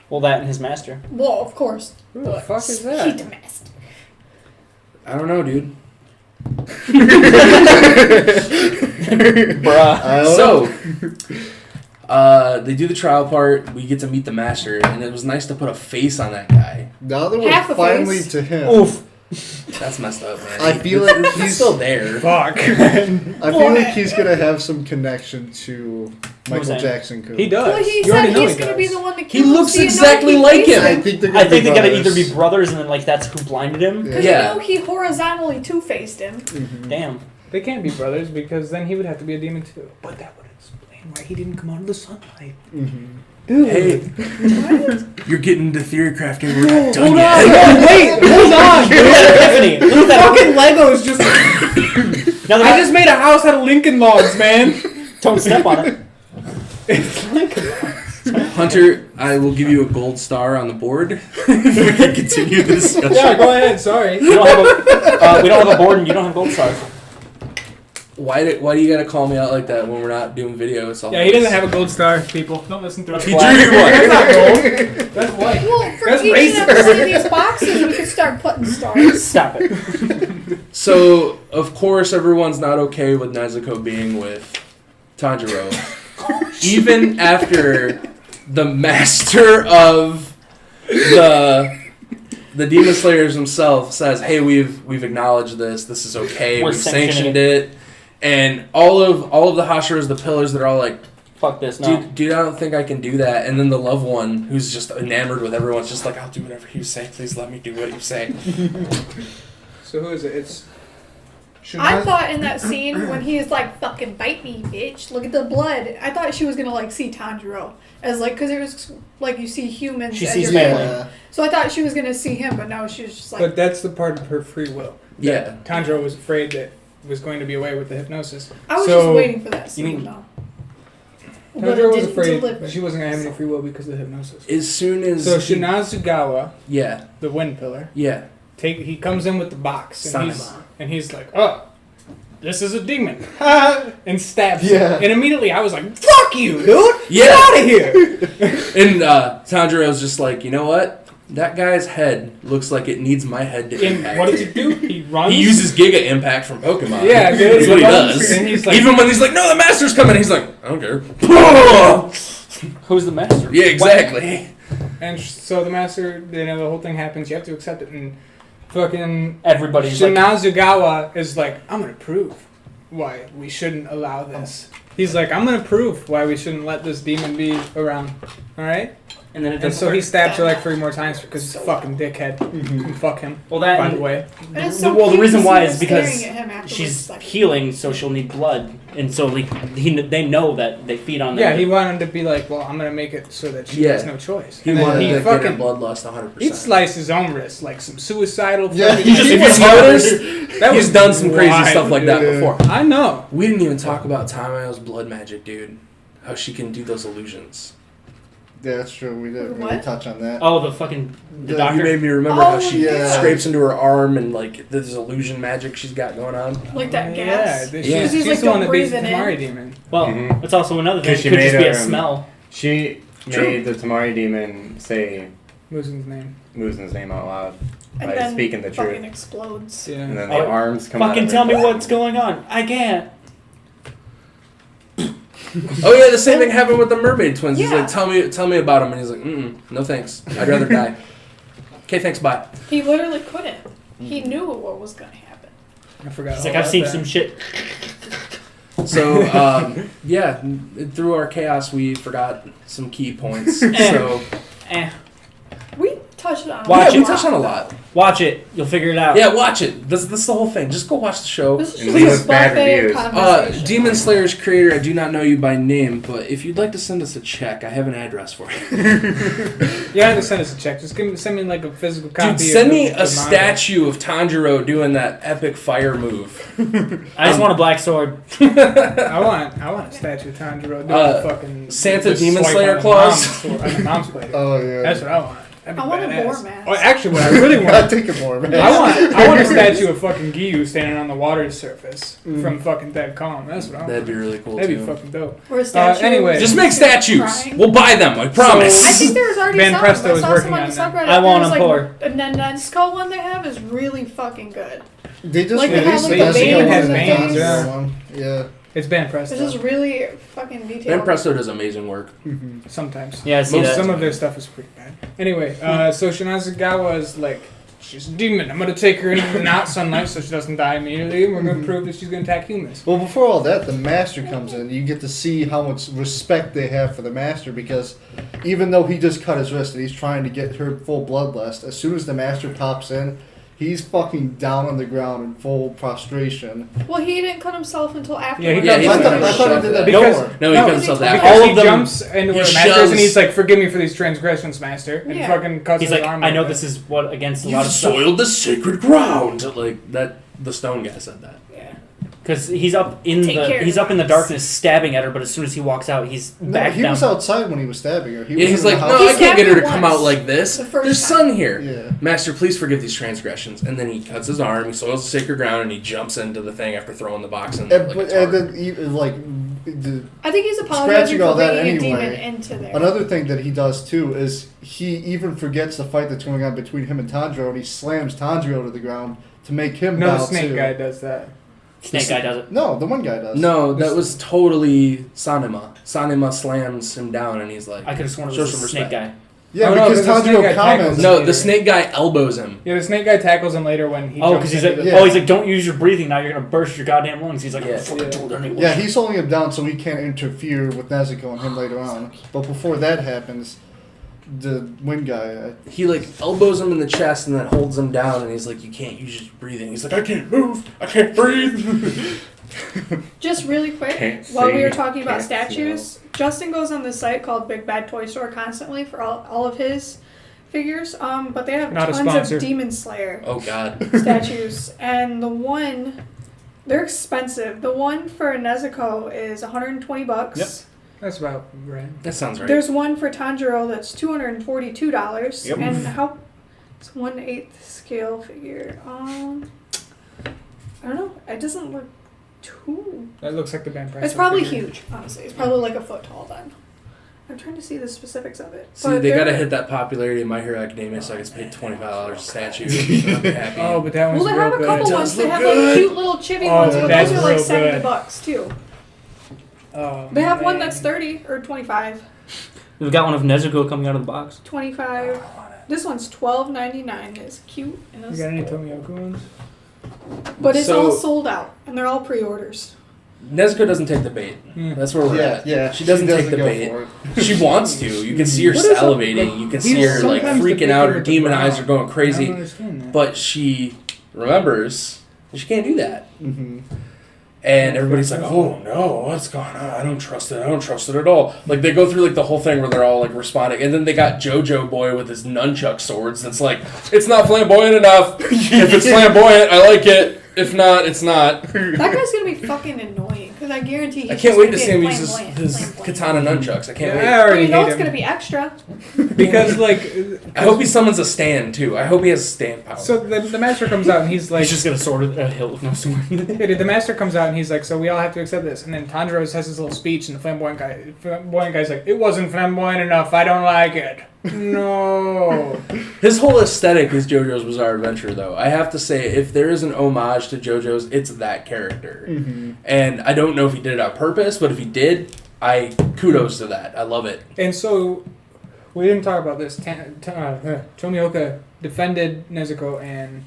Speaker 6: Well, that and his master.
Speaker 3: Well, of course.
Speaker 4: Who the fuck is
Speaker 3: He's
Speaker 4: that?
Speaker 3: the master.
Speaker 2: I don't know, dude.
Speaker 6: Bruh.
Speaker 1: I don't know.
Speaker 2: So, they do the trial part, we get to meet the master, and it was nice to put a face on that guy.
Speaker 1: Now that we're
Speaker 3: Half a
Speaker 1: finally
Speaker 3: face.
Speaker 1: to him.
Speaker 6: Oof.
Speaker 2: That's messed up, man.
Speaker 1: I feel like
Speaker 2: It's
Speaker 1: he's
Speaker 2: still there.
Speaker 4: Fuck.
Speaker 1: I feel like he's gonna have some connection to Michael
Speaker 6: Who's that?
Speaker 1: Jackson.
Speaker 4: He does.
Speaker 3: Well, he
Speaker 4: You
Speaker 3: said
Speaker 4: already know
Speaker 3: he's
Speaker 4: he
Speaker 3: going to
Speaker 4: does.
Speaker 3: be the one that
Speaker 2: He
Speaker 3: kills.
Speaker 2: looks
Speaker 3: so you know
Speaker 2: exactly
Speaker 3: he
Speaker 2: like
Speaker 3: faced
Speaker 2: him.
Speaker 1: I think they're
Speaker 6: I
Speaker 1: gonna
Speaker 6: think
Speaker 1: be
Speaker 6: they gotta
Speaker 1: brothers.
Speaker 6: either be brothers and then like that's who blinded him.
Speaker 1: Yeah.
Speaker 3: Because
Speaker 2: Yeah.
Speaker 3: you know he horizontally two-faced him.
Speaker 1: Mhm.
Speaker 6: Damn.
Speaker 4: They can't be brothers because then he would have to be a demon too. But that would explain why he didn't come out of the sunlight.
Speaker 1: Mhm.
Speaker 4: Dude.
Speaker 2: Hey,
Speaker 3: What?
Speaker 2: you're getting into theory crafting. We're not done
Speaker 4: Hold
Speaker 2: yet.
Speaker 4: on, no, wait, hold on.
Speaker 6: Look at that epiphany. Look at that.
Speaker 4: Fucking Legos just.
Speaker 6: Now
Speaker 4: I just made a house out of Lincoln logs, man.
Speaker 6: don't step on it.
Speaker 4: It's Lincoln logs.
Speaker 2: Hunter, I will give you a gold star on the board if we can continue the discussion.
Speaker 4: Yeah, go ahead. Sorry.
Speaker 6: We don't have a board and you don't have gold stars.
Speaker 2: Why do you gotta call me out like that when we're not doing video? It's all
Speaker 4: Yeah, he doesn't have a gold star. People, don't listen to us.
Speaker 2: He drew you one.
Speaker 4: That's not gold. That's white.
Speaker 3: Well, for
Speaker 4: That's
Speaker 3: each and
Speaker 4: racist.
Speaker 3: every one of these boxes, we could start putting stars.
Speaker 6: Stop it.
Speaker 2: So, of course, everyone's not okay with Nezuko being with Tanjiro. Even after the master of the Demon Slayers himself says, "Hey, we've acknowledged this. This is okay.
Speaker 6: We're
Speaker 2: We've sanctioned
Speaker 6: sanctioning
Speaker 2: it." And all of the Hashiras, the pillars, they're all like,
Speaker 6: Fuck this. No.
Speaker 2: dude, I don't think I can do that. And then the loved one, who's just enamored with everyone's just like, I'll do whatever you say. Please let me do what you say.
Speaker 4: So who is it? It's.
Speaker 3: I thought in that scene when he was like, "Fucking bite me, bitch! Look at the blood." I thought she was gonna like see Tanjiro as like, because it was like you see humans.
Speaker 6: She
Speaker 3: as
Speaker 6: sees
Speaker 3: your
Speaker 6: family.
Speaker 3: family. So I thought she was gonna see him, but no, she was just like,
Speaker 4: But that's the part of her free will.
Speaker 2: Yeah.
Speaker 4: Tanjiro was afraid that was going to be away with the hypnosis.
Speaker 3: I was
Speaker 4: so-
Speaker 3: just waiting for that scene.
Speaker 6: mean-
Speaker 3: though. But it
Speaker 4: Tanjiro was
Speaker 3: didn't
Speaker 4: afraid
Speaker 3: deliver.
Speaker 4: she wasn't going to have any free will because of the hypnosis.
Speaker 2: As soon as
Speaker 4: So Shinazugawa,
Speaker 2: yeah,
Speaker 4: the wind pillar,
Speaker 2: yeah.
Speaker 4: he comes in with the box
Speaker 2: Sanema.
Speaker 4: and he's like, "Oh, this is a demon," and stabs
Speaker 1: Yeah.
Speaker 4: him. And immediately I was like, "Fuck you, dude!
Speaker 2: Yeah.
Speaker 4: Get out of here!"
Speaker 2: And Tanjiro's just like, you know what? That guy's head looks like it needs my head to
Speaker 4: And
Speaker 2: impact.
Speaker 4: what does he do? He runs.
Speaker 2: He uses Giga Impact from Pokemon.
Speaker 4: Yeah, dude,
Speaker 2: That's
Speaker 4: he
Speaker 2: what he
Speaker 4: runs,
Speaker 2: does.
Speaker 4: and he's like-
Speaker 2: Even when he's like, no, the master's coming, he's like, I don't care.
Speaker 6: Who's the master?
Speaker 2: Yeah, exactly.
Speaker 4: And so the master, the whole thing happens. You have to accept it. And fucking
Speaker 6: Everybody's like,
Speaker 4: Shinazugawa is like, "I'm gonna prove why we shouldn't allow this." He's like, "I'm gonna prove why we shouldn't let this demon be around." All right.
Speaker 6: and then it
Speaker 4: And
Speaker 6: doesn't
Speaker 4: so he
Speaker 6: work.
Speaker 4: stabs her like 3 more times because he's a fucking dickhead.
Speaker 1: Mhm.
Speaker 4: And fuck him.
Speaker 6: Well, that
Speaker 4: By the way,
Speaker 3: And it's
Speaker 6: the
Speaker 3: so
Speaker 6: the
Speaker 3: cute
Speaker 6: reason
Speaker 3: to
Speaker 6: why
Speaker 3: see
Speaker 6: is
Speaker 3: her
Speaker 6: because
Speaker 3: staring at him afterwards,
Speaker 6: she's
Speaker 3: like,
Speaker 6: healing, so she'll need blood, and so they know that they feed on.
Speaker 4: yeah,
Speaker 6: them.
Speaker 4: he wanted to be like, "Well, I'm gonna make it so that she
Speaker 2: Yeah.
Speaker 4: has no choice."
Speaker 2: He
Speaker 4: And then
Speaker 2: wanted
Speaker 4: he
Speaker 2: to get
Speaker 4: fucking
Speaker 2: a bloodlust 100%.
Speaker 4: he'd slice his own wrist like some suicidal.
Speaker 1: Yeah,
Speaker 4: fucking-
Speaker 1: he just-
Speaker 2: If
Speaker 1: was
Speaker 2: you notice,
Speaker 4: that
Speaker 2: he's
Speaker 4: was
Speaker 2: done some crazy
Speaker 4: wild,
Speaker 2: stuff like that
Speaker 1: dude.
Speaker 2: before.
Speaker 4: I know.
Speaker 2: We didn't even talk about Tamayo's blood magic, dude. How she can do those illusions.
Speaker 1: Yeah, that's true. We didn't really
Speaker 3: What?
Speaker 1: touch on that.
Speaker 6: Oh, the fucking the
Speaker 1: You
Speaker 6: doctor.
Speaker 2: You made me remember
Speaker 3: Oh,
Speaker 2: how she
Speaker 1: yeah.
Speaker 2: scrapes into her arm and like there's illusion magic she's got going on.
Speaker 3: like that
Speaker 4: Yeah,
Speaker 3: gas.
Speaker 4: she's,
Speaker 2: Yeah.
Speaker 4: she's
Speaker 3: He's like,
Speaker 4: the one
Speaker 3: don't
Speaker 4: that beats the
Speaker 3: breathe it in.
Speaker 4: Tamari demon.
Speaker 6: Well,
Speaker 5: Mhm.
Speaker 6: that's also another thing. It
Speaker 5: 'Cause she
Speaker 6: could just
Speaker 5: made
Speaker 6: be a
Speaker 5: her,
Speaker 6: smell.
Speaker 5: She
Speaker 2: True.
Speaker 5: made the Tamari demon say
Speaker 4: Muzin's name.
Speaker 5: Muzin's name out loud
Speaker 3: And
Speaker 5: by
Speaker 3: then
Speaker 5: speaking the
Speaker 3: fucking
Speaker 5: truth.
Speaker 3: explodes.
Speaker 4: Yeah.
Speaker 5: And then the
Speaker 6: Oh,
Speaker 5: arms come out.
Speaker 6: Fucking
Speaker 5: of
Speaker 6: tell
Speaker 5: her.
Speaker 6: me what's going on. I can't.
Speaker 2: Oh yeah, the same thing happened with the mermaid twins. He's
Speaker 3: Yeah.
Speaker 2: like, tell me about them, and he's like, no thanks, I'd rather die. Okay, thanks, bye.
Speaker 3: He literally couldn't. He knew what was gonna happen.
Speaker 4: I forgot.
Speaker 6: He's
Speaker 4: all
Speaker 6: like, I've
Speaker 4: about
Speaker 6: seen
Speaker 4: that.
Speaker 6: some shit.
Speaker 2: So yeah, through our chaos, we forgot some key points. So
Speaker 6: Eh.
Speaker 3: We touched on.
Speaker 6: Watch
Speaker 2: yeah, we
Speaker 6: it.
Speaker 2: touched on a lot.
Speaker 6: Watch it. You'll figure it out.
Speaker 2: Yeah, watch it. This is the whole thing. Just go watch the show.
Speaker 3: This is
Speaker 5: And
Speaker 3: just
Speaker 5: leave
Speaker 3: a
Speaker 5: us bad
Speaker 3: buffet of
Speaker 5: reviews.
Speaker 3: conversation.
Speaker 2: Demon Slayer's creator, I do not know you by name, but if you'd like to send us a check, I have an address for you.
Speaker 4: You have to send us a check. Just send me like a physical copy.
Speaker 2: Dude, send
Speaker 4: of
Speaker 2: me
Speaker 4: the
Speaker 2: a
Speaker 4: manga.
Speaker 2: statue of Tanjiro doing that epic fire move.
Speaker 6: I just want a black sword.
Speaker 4: I want a statue of Tanjiro doing fucking
Speaker 2: Santa
Speaker 4: the
Speaker 2: Demon
Speaker 4: swipe
Speaker 2: Slayer
Speaker 4: on the
Speaker 2: claws.
Speaker 4: mom's- on the mom's plate.
Speaker 1: Oh yeah.
Speaker 4: That's what I want. That'd be
Speaker 3: I want a
Speaker 4: badass.
Speaker 3: boar mask.
Speaker 4: Oh, actually, what I really
Speaker 1: I'll
Speaker 4: want.
Speaker 1: take it more, man.
Speaker 4: I want a statue of fucking Giyu standing on the water surface from fucking Dead Calm. That's what I want.
Speaker 2: That'd be really cool
Speaker 4: That'd
Speaker 2: too.
Speaker 4: be fucking dope.
Speaker 3: Or a statue.
Speaker 4: anyway.
Speaker 2: Just make statues.
Speaker 3: Crying.
Speaker 2: We'll buy them. I promise.
Speaker 3: I think there was already
Speaker 4: Ben
Speaker 3: some.
Speaker 4: Presto
Speaker 3: I
Speaker 4: is
Speaker 3: saw
Speaker 4: working
Speaker 3: some on
Speaker 4: on
Speaker 3: the
Speaker 4: that.
Speaker 3: subreddit.
Speaker 6: I want
Speaker 3: There's,
Speaker 6: them for.
Speaker 3: And then the skull one they have is really fucking good.
Speaker 1: They just
Speaker 3: Like, they
Speaker 1: released
Speaker 3: have,
Speaker 1: the
Speaker 3: like,
Speaker 1: Jessica
Speaker 3: veins
Speaker 1: one,
Speaker 3: in
Speaker 1: the
Speaker 3: the
Speaker 1: Tanjiro
Speaker 3: face.
Speaker 4: Yeah.
Speaker 1: one. Yeah.
Speaker 4: It's Ben Presto.
Speaker 3: This is really fucking detailed.
Speaker 2: Ben Presto does amazing work.
Speaker 4: Sometimes.
Speaker 6: Yeah, I see that.
Speaker 4: Some of their stuff is pretty bad. Anyway, so Shinazugawa is like she's a demon. I'm gonna take her into the not sunlight so she doesn't die immediately. And we're gonna prove that she's gonna attack humans.
Speaker 1: Well, before all that, the Master comes in. You get to see how much respect they have for the Master because even though he just cut his wrist and he's trying to get her full bloodlust, as soon as the Master pops in, he's fucking down on the ground in full prostration.
Speaker 3: Well, he didn't cut himself until after.
Speaker 4: Yeah, he
Speaker 2: Yeah, he
Speaker 1: I
Speaker 2: doesn't
Speaker 1: thought he did that
Speaker 4: Because-
Speaker 1: before.
Speaker 2: No, he cut himself
Speaker 3: because
Speaker 2: after.
Speaker 4: Because
Speaker 6: All
Speaker 4: he
Speaker 6: of them-
Speaker 4: jumps into where
Speaker 2: he
Speaker 4: the master is and
Speaker 2: shoves-
Speaker 4: he's like, "Forgive me for these transgressions, master," and
Speaker 3: Yeah.
Speaker 4: fucking cuts
Speaker 6: He's
Speaker 4: his
Speaker 6: like,
Speaker 4: arm.
Speaker 6: I know
Speaker 4: open.
Speaker 6: this is what against a
Speaker 2: You
Speaker 6: lot of stuff.
Speaker 2: soiled the sacred ground. Like that. The stone guy said that.
Speaker 6: Because he's up in
Speaker 3: Take care
Speaker 6: he's
Speaker 3: of
Speaker 6: up in the
Speaker 3: us.
Speaker 6: darkness stabbing at her, but as soon as he walks out, he's
Speaker 1: No,
Speaker 6: back
Speaker 1: he
Speaker 6: down.
Speaker 1: was outside when he was stabbing her. He
Speaker 2: Yeah,
Speaker 1: was
Speaker 2: he's
Speaker 1: in the
Speaker 2: like,
Speaker 1: house.
Speaker 2: no,
Speaker 3: He
Speaker 2: I can't get her to
Speaker 3: stabbed her
Speaker 2: come out
Speaker 3: once,
Speaker 2: like this.
Speaker 3: the first
Speaker 2: There's
Speaker 3: time.
Speaker 2: sun here.
Speaker 1: Yeah.
Speaker 2: Master, please forgive these transgressions. And then he cuts his arm, he soils the sacred ground, and he jumps into the thing after throwing the box in.
Speaker 1: And,
Speaker 2: Like
Speaker 1: but,
Speaker 2: a
Speaker 1: and
Speaker 2: target.
Speaker 1: then, like, the,
Speaker 3: I think he's apologizing
Speaker 1: Scratching
Speaker 3: for
Speaker 1: all that
Speaker 3: bringing a
Speaker 1: anyway.
Speaker 3: demon into there.
Speaker 1: another thing that he does too is he even forgets the fight that's going on between him and Tanjiro, and he slams Tanjiro to the ground to make him
Speaker 4: No,
Speaker 1: bow
Speaker 4: the snake
Speaker 1: too.
Speaker 4: guy does that.
Speaker 6: Snake guy does it.
Speaker 1: No, the one guy does.
Speaker 2: No, that was totally Sanema. Sanema slams him down, and he's like,
Speaker 6: I could have sworn it
Speaker 2: Show
Speaker 6: was
Speaker 2: some
Speaker 6: the snake
Speaker 2: respect.
Speaker 6: guy.
Speaker 1: Yeah,
Speaker 4: Oh, no,
Speaker 1: because
Speaker 4: because the snake guy
Speaker 1: Tanjiro comments.
Speaker 4: tackles
Speaker 2: no,
Speaker 4: later.
Speaker 2: the snake guy elbows him.
Speaker 4: Yeah, the snake guy tackles him later when he.
Speaker 6: Oh,
Speaker 4: jumps
Speaker 6: because he's
Speaker 4: into
Speaker 6: like,
Speaker 4: the-
Speaker 1: Yeah.
Speaker 6: he's like, don't use your breathing now. You're gonna burst your goddamn lungs. He's like,
Speaker 2: Yeah.
Speaker 6: I fucking
Speaker 4: Yeah.
Speaker 6: told anyone.
Speaker 1: Yeah, he's holding him down so he can't interfere with Nezuko and him later on. But before that happens, the wind guy.
Speaker 2: He like elbows him in the chest and then holds him down, and he's like, you can't use your breathing. He's like, I can't move. I can't breathe.
Speaker 3: Just really quick,
Speaker 5: Can't
Speaker 3: while we
Speaker 5: see,
Speaker 3: were talking about
Speaker 5: can't
Speaker 3: statues, Justin goes on this site called Big Bad Toy Store constantly for all of his figures. But they have
Speaker 4: Not a
Speaker 3: tons
Speaker 4: sponsor.
Speaker 3: of Demon Slayer
Speaker 2: Oh God.
Speaker 3: statues, and the one they're expensive. The one for Nezuko is $120.
Speaker 6: Yep.
Speaker 4: That's about right.
Speaker 2: That sounds right.
Speaker 3: There's one for Tanjiro that's $242,
Speaker 6: Yep.
Speaker 3: and how it's 1/8 scale figure. I don't know. It doesn't look too.
Speaker 4: That looks like the band price.
Speaker 3: It's probably huge, honestly. It's probably like a foot tall then. I'm trying to see the specifics of it.
Speaker 2: See, they gotta hit that popularity in My Hero Academia so I can pay $25 a statue. I'll be happy.
Speaker 4: Oh, but that one's
Speaker 3: Well, they
Speaker 4: real
Speaker 3: have a
Speaker 4: good.
Speaker 3: couple
Speaker 2: It
Speaker 3: ones.
Speaker 2: does
Speaker 3: They
Speaker 2: look
Speaker 3: have
Speaker 2: good.
Speaker 3: like cute little chibi
Speaker 4: Oh,
Speaker 3: ones, but
Speaker 4: that's
Speaker 3: those are like
Speaker 4: real good.
Speaker 3: $70 too.
Speaker 4: Oh,
Speaker 3: They have one
Speaker 4: man.
Speaker 3: that's 30 or 25.
Speaker 6: We've got one of Nezuko coming out of the box.
Speaker 3: 25. This one's $12.99. It's cute and
Speaker 4: You
Speaker 3: it's
Speaker 4: got any
Speaker 3: cool.
Speaker 4: Tomioka ones?
Speaker 3: But it's
Speaker 2: So-
Speaker 3: all sold out and they're all pre-orders.
Speaker 2: Nezuko doesn't take the bait.
Speaker 4: Hmm.
Speaker 2: That's where we're at.
Speaker 1: Yeah,
Speaker 2: She doesn't take the
Speaker 1: go
Speaker 2: bait.
Speaker 1: for it.
Speaker 2: She wants to. You can see her
Speaker 4: What is up?
Speaker 2: salivating.
Speaker 4: Like,
Speaker 2: You can
Speaker 4: he's
Speaker 2: see her like
Speaker 4: sometimes
Speaker 2: freaking out. Her
Speaker 4: depicted with the
Speaker 2: demon eyes
Speaker 4: brow.
Speaker 2: are going
Speaker 4: I don't
Speaker 2: crazy.
Speaker 4: understand that.
Speaker 2: But she remembers that she can't do that.
Speaker 1: Mm-hmm.
Speaker 2: And everybody's like, "Oh no, what's going on? I don't trust it. I don't trust it at all." Like they go through like the whole thing where they're all like responding, and then they got JoJo Boy with his nunchuck swords. That's like, it's not flamboyant enough. If it's flamboyant, I like it. If not, it's not.
Speaker 3: That guy's gonna be fucking annoying because I guarantee he's
Speaker 2: I can't
Speaker 3: just
Speaker 2: wait
Speaker 3: gonna
Speaker 2: to
Speaker 3: be
Speaker 2: see him
Speaker 3: a
Speaker 2: use
Speaker 3: flamboyant,
Speaker 2: his
Speaker 3: flamboyant.
Speaker 2: katana nunchucks. I can't
Speaker 4: Yeah,
Speaker 2: wait.
Speaker 4: I
Speaker 3: Well,
Speaker 4: already
Speaker 3: you know
Speaker 4: hate
Speaker 3: it's
Speaker 4: him
Speaker 3: gonna be extra.
Speaker 4: because like.
Speaker 2: I hope he summons a stand too. I hope he has stand power.
Speaker 4: So the master comes out and he's like,
Speaker 6: He's just gonna sword a hilt with no sword.
Speaker 4: yeah, dude, the master comes out and he's like, so we all have to accept this. And then Tanjiro has his little speech, and the flamboyant guy's like, it wasn't flamboyant enough. I don't like it. No.
Speaker 2: His whole aesthetic is JoJo's Bizarre Adventure, though. I have to say, if there is an homage to JoJo's, it's that character.
Speaker 1: Mm-hmm.
Speaker 2: And I don't know if he did it on purpose, but if he did, I kudos to that. I love it.
Speaker 4: And so we didn't talk about this. Tomioka defended Nezuko and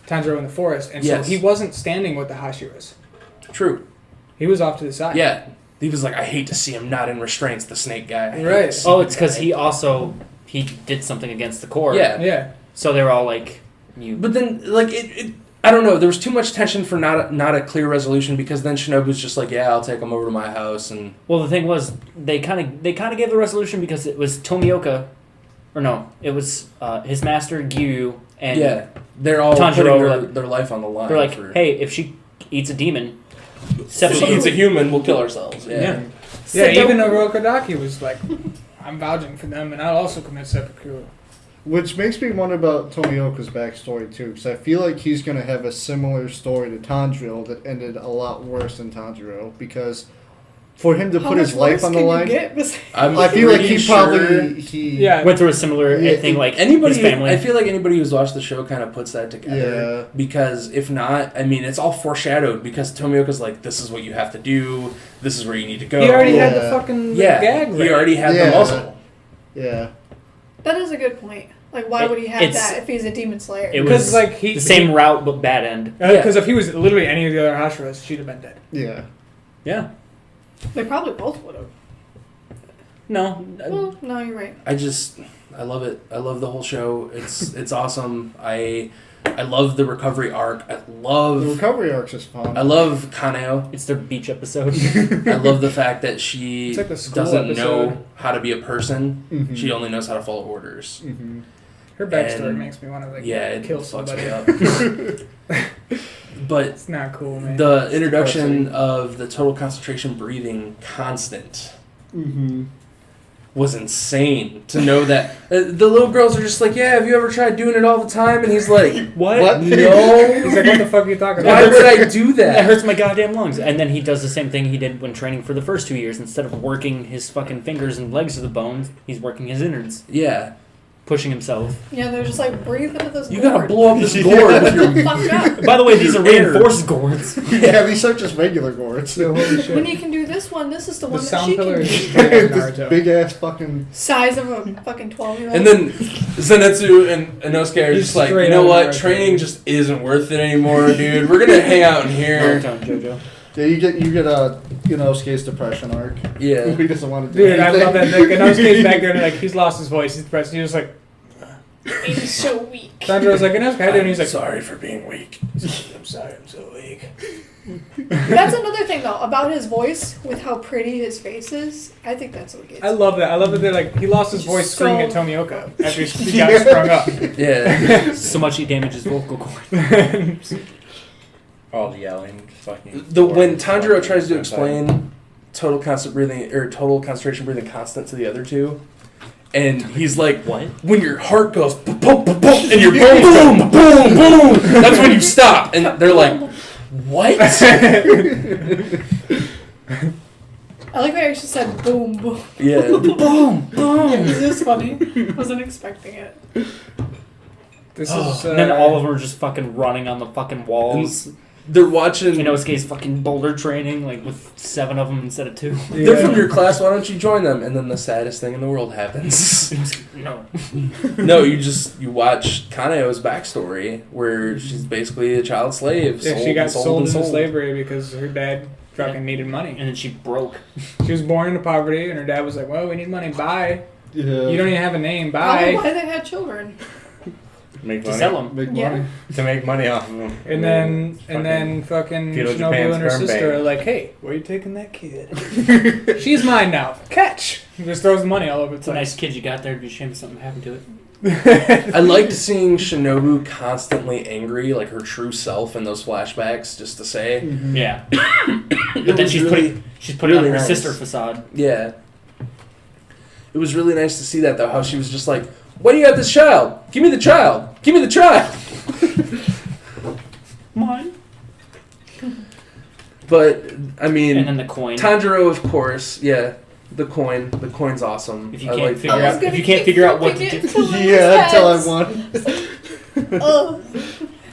Speaker 4: Tanjiro in the forest, and
Speaker 2: Yes.
Speaker 4: so he wasn't standing with the Hashiras.
Speaker 2: True.
Speaker 4: He was off to the side.
Speaker 2: Yeah. He was like, I hate to see him not in restraints, the snake guy. I hate
Speaker 4: Right.
Speaker 2: to see
Speaker 6: Oh,
Speaker 2: him
Speaker 6: it's because
Speaker 2: die."
Speaker 6: he did something against the core.
Speaker 2: Yeah.
Speaker 4: Yeah.
Speaker 6: So they were all like, you.
Speaker 2: But then, like, it I don't know. There was too much tension for not a clear resolution because then Shinobu's just like, yeah, I'll take him over to my house. And
Speaker 6: Well, the thing was, they kind of gave the resolution because it was Tomioka, or no, it was his master Gyu and
Speaker 2: yeah, they're all
Speaker 6: Tanjiro,
Speaker 2: putting
Speaker 6: like-
Speaker 2: their life on the line.
Speaker 6: they're like,
Speaker 2: for,
Speaker 6: hey, if she eats a demon,
Speaker 2: if
Speaker 6: separate.
Speaker 2: she eats a human, we'll kill ourselves. Yeah.
Speaker 6: Yeah.
Speaker 4: Yeah,
Speaker 3: So
Speaker 4: even
Speaker 3: don't-
Speaker 4: Orokodaki was like, I'm vouching for them, and I'll also commit seppuku.
Speaker 1: Which makes me wonder about Tomioka's backstory too, because I feel like he's going to have a similar story to Tanjiro that ended a lot worse than Tanjiro. Because for him to
Speaker 3: How
Speaker 1: put
Speaker 3: much
Speaker 1: his life
Speaker 3: worse
Speaker 1: on the
Speaker 3: can you
Speaker 1: line,
Speaker 3: get besides-
Speaker 2: I'm
Speaker 1: I feel like
Speaker 2: pretty
Speaker 1: he
Speaker 2: sure
Speaker 1: probably
Speaker 4: Yeah.
Speaker 6: Went through a similar
Speaker 1: Yeah,
Speaker 6: thing, like
Speaker 2: anybody.
Speaker 6: his family.
Speaker 2: I feel like anybody who's watched the show kind of puts that together.
Speaker 1: Yeah.
Speaker 2: Because if not, I mean, it's all foreshadowed. Because Tomioka's like, this is what you have to do. This is where you need to go.
Speaker 4: He already had the
Speaker 1: Yeah.
Speaker 4: fucking
Speaker 2: yeah.
Speaker 4: gag
Speaker 2: He
Speaker 4: ready.
Speaker 2: already had
Speaker 1: Yeah.
Speaker 2: the muscle.
Speaker 1: Yeah.
Speaker 3: That is a good point. Like, why would he have
Speaker 6: It's-
Speaker 3: that if he's a demon slayer?
Speaker 6: It
Speaker 4: Because
Speaker 6: was
Speaker 4: like
Speaker 6: the same route but bad end.
Speaker 4: Because if he was literally any of the other Hashiras, she'd have been dead.
Speaker 1: Yeah.
Speaker 6: Yeah.
Speaker 3: They probably both would have.
Speaker 6: No.
Speaker 3: Well, no, you're right.
Speaker 2: I love it. I love the whole show. It's awesome. I love the recovery arc. I
Speaker 1: The
Speaker 2: love
Speaker 1: recovery arc's just fun.
Speaker 2: Kaneo.
Speaker 6: It's their beach episode.
Speaker 2: I love the fact that she
Speaker 4: It's like the school
Speaker 2: doesn't know
Speaker 4: episode.
Speaker 2: how to be a person.
Speaker 1: Mhm.
Speaker 2: She only knows how to follow orders.
Speaker 1: Mhm.
Speaker 4: Her backstory
Speaker 2: And-
Speaker 4: makes me want to like
Speaker 2: Yeah, it
Speaker 4: kill
Speaker 2: fucks
Speaker 4: somebody.
Speaker 2: me up. But
Speaker 4: It's not cool, man.
Speaker 2: the introduction of the total concentration breathing constant
Speaker 1: Mhm.
Speaker 2: was insane. To know that the little girls are just like, yeah, have you ever tried doing it all the time? And he's like,
Speaker 1: What?
Speaker 4: He's
Speaker 2: no.
Speaker 4: like, what the fuck are you talking
Speaker 2: Why
Speaker 4: about?
Speaker 2: would I do
Speaker 6: That
Speaker 2: that?
Speaker 6: hurts my goddamn lungs. And then he does the same thing he did when training for the first 2 years. Instead of working his fucking fingers and legs to the bones, he's working his innards,
Speaker 2: Yeah,
Speaker 6: pushing himself.
Speaker 3: Yeah, they're just like, breathe into this
Speaker 2: you
Speaker 3: gourd.
Speaker 2: gotta blow up this gourd with your.
Speaker 3: Fuck up.
Speaker 6: By the way, these are
Speaker 2: Air.
Speaker 6: reinforced gourds.
Speaker 1: Yeah, these are just regular gourds.
Speaker 4: Yeah, holy
Speaker 3: When
Speaker 4: shit.
Speaker 3: you can do this one, this is the
Speaker 4: The
Speaker 3: one that
Speaker 4: sound
Speaker 3: she can
Speaker 4: pillar
Speaker 3: do.
Speaker 4: is straight out of
Speaker 1: This
Speaker 4: Naruto.
Speaker 1: big ass fucking.
Speaker 3: Size of a fucking 12-year-old.
Speaker 2: And then Zenitsu and Inosuke are
Speaker 4: He's
Speaker 2: just like, you
Speaker 4: straight
Speaker 2: know
Speaker 4: out
Speaker 2: what?
Speaker 4: of Naruto.
Speaker 2: Training just isn't worth it anymore, dude. We're gonna hang out in here.
Speaker 6: Tone, JoJo.
Speaker 1: Yeah, you get Inosuke's depression arc.
Speaker 2: Yeah.
Speaker 1: He doesn't want to do
Speaker 4: Dude, I
Speaker 1: anything.
Speaker 4: love that. Like, Inosuke's back there and like he's lost his voice. He's depressed. He's just like
Speaker 3: I'm so weak.
Speaker 4: Sandro's like Inosuke, how you doing? He's like,
Speaker 2: sorry for being weak. I'm sorry, I'm so weak.
Speaker 3: That's another thing, though, about his voice, with how pretty his face is. I think that's what gets
Speaker 4: I love that. I love that they're like he lost his voice
Speaker 3: So-
Speaker 4: screaming at Tomioka after he got sprung up.
Speaker 2: Yeah.
Speaker 6: So much he damages vocal cords.
Speaker 5: All the yelling, just fucking.
Speaker 2: When Tanjiro tries to explain total constant breathing or total concentration breathing constant to the other two, and he's like,
Speaker 6: What?
Speaker 2: when your heart goes boom, boom, boom, boom, and you're boom, boom, boom, boom, that's when you stop. And they're like, what?
Speaker 3: I like how you actually said boom, boom.
Speaker 2: Yeah. Boom, boom.
Speaker 3: This is funny. Wasn't expecting it.
Speaker 4: This is
Speaker 6: And then all of them are just fucking running on the fucking walls.
Speaker 2: They're watching.
Speaker 6: Inosuke's fucking boulder training, like with 7 of them instead of 2.
Speaker 2: They're from your class. Why don't you join them? And then the saddest thing in the world happens.
Speaker 6: No.
Speaker 2: No, you watch Kaneo's backstory, where she's basically a child slave.
Speaker 4: Yeah,
Speaker 2: sold
Speaker 4: she got
Speaker 2: and
Speaker 4: sold
Speaker 2: and
Speaker 4: into
Speaker 2: sold.
Speaker 4: slavery because her dad fucking needed money.
Speaker 6: And then she broke.
Speaker 4: She was born into poverty, and her dad was like, "Well, we need money. Bye.
Speaker 1: Yeah.
Speaker 4: You don't even have a name.
Speaker 3: Probably
Speaker 4: Bye."
Speaker 3: why they had children.
Speaker 5: Make
Speaker 6: To
Speaker 5: money.
Speaker 6: sell them.
Speaker 1: Make
Speaker 3: Yeah.
Speaker 1: money.
Speaker 5: To make money off of them.
Speaker 4: And then fucking
Speaker 5: Feudal
Speaker 4: Shinobu
Speaker 5: Japan's
Speaker 4: and her
Speaker 5: sperm
Speaker 4: sister
Speaker 5: bank.
Speaker 4: are like, "Hey, where are you taking that kid? She's mine now. Catch!" He just throws the money all over the
Speaker 6: It's a
Speaker 4: place.
Speaker 6: nice kid you got there. It'd be a shame if something happened to it.
Speaker 2: I liked seeing Shinobu constantly angry, like her true self in those flashbacks, just to say.
Speaker 1: Mhm.
Speaker 6: Yeah.
Speaker 2: It
Speaker 6: But then
Speaker 2: was
Speaker 6: she's
Speaker 2: really-
Speaker 6: putting on
Speaker 2: really
Speaker 6: her
Speaker 2: nice.
Speaker 6: sister facade.
Speaker 2: Yeah. It was really nice to see that, though, how she was just like, why do you have this child? Give me the child! Give me the child!
Speaker 6: Mine.
Speaker 2: But, I mean,
Speaker 6: And then the coin.
Speaker 2: Tanjiro, of course, yeah. The coin. The coin's awesome.
Speaker 6: If you
Speaker 2: I
Speaker 6: can't
Speaker 2: like
Speaker 6: figure
Speaker 3: I was
Speaker 6: out-
Speaker 3: gonna
Speaker 6: if you can't
Speaker 3: keep
Speaker 6: figure out what
Speaker 3: flipping
Speaker 6: to
Speaker 3: it
Speaker 6: do-
Speaker 3: till it
Speaker 1: Yeah,
Speaker 3: was
Speaker 1: that's all I
Speaker 3: heads.
Speaker 1: want.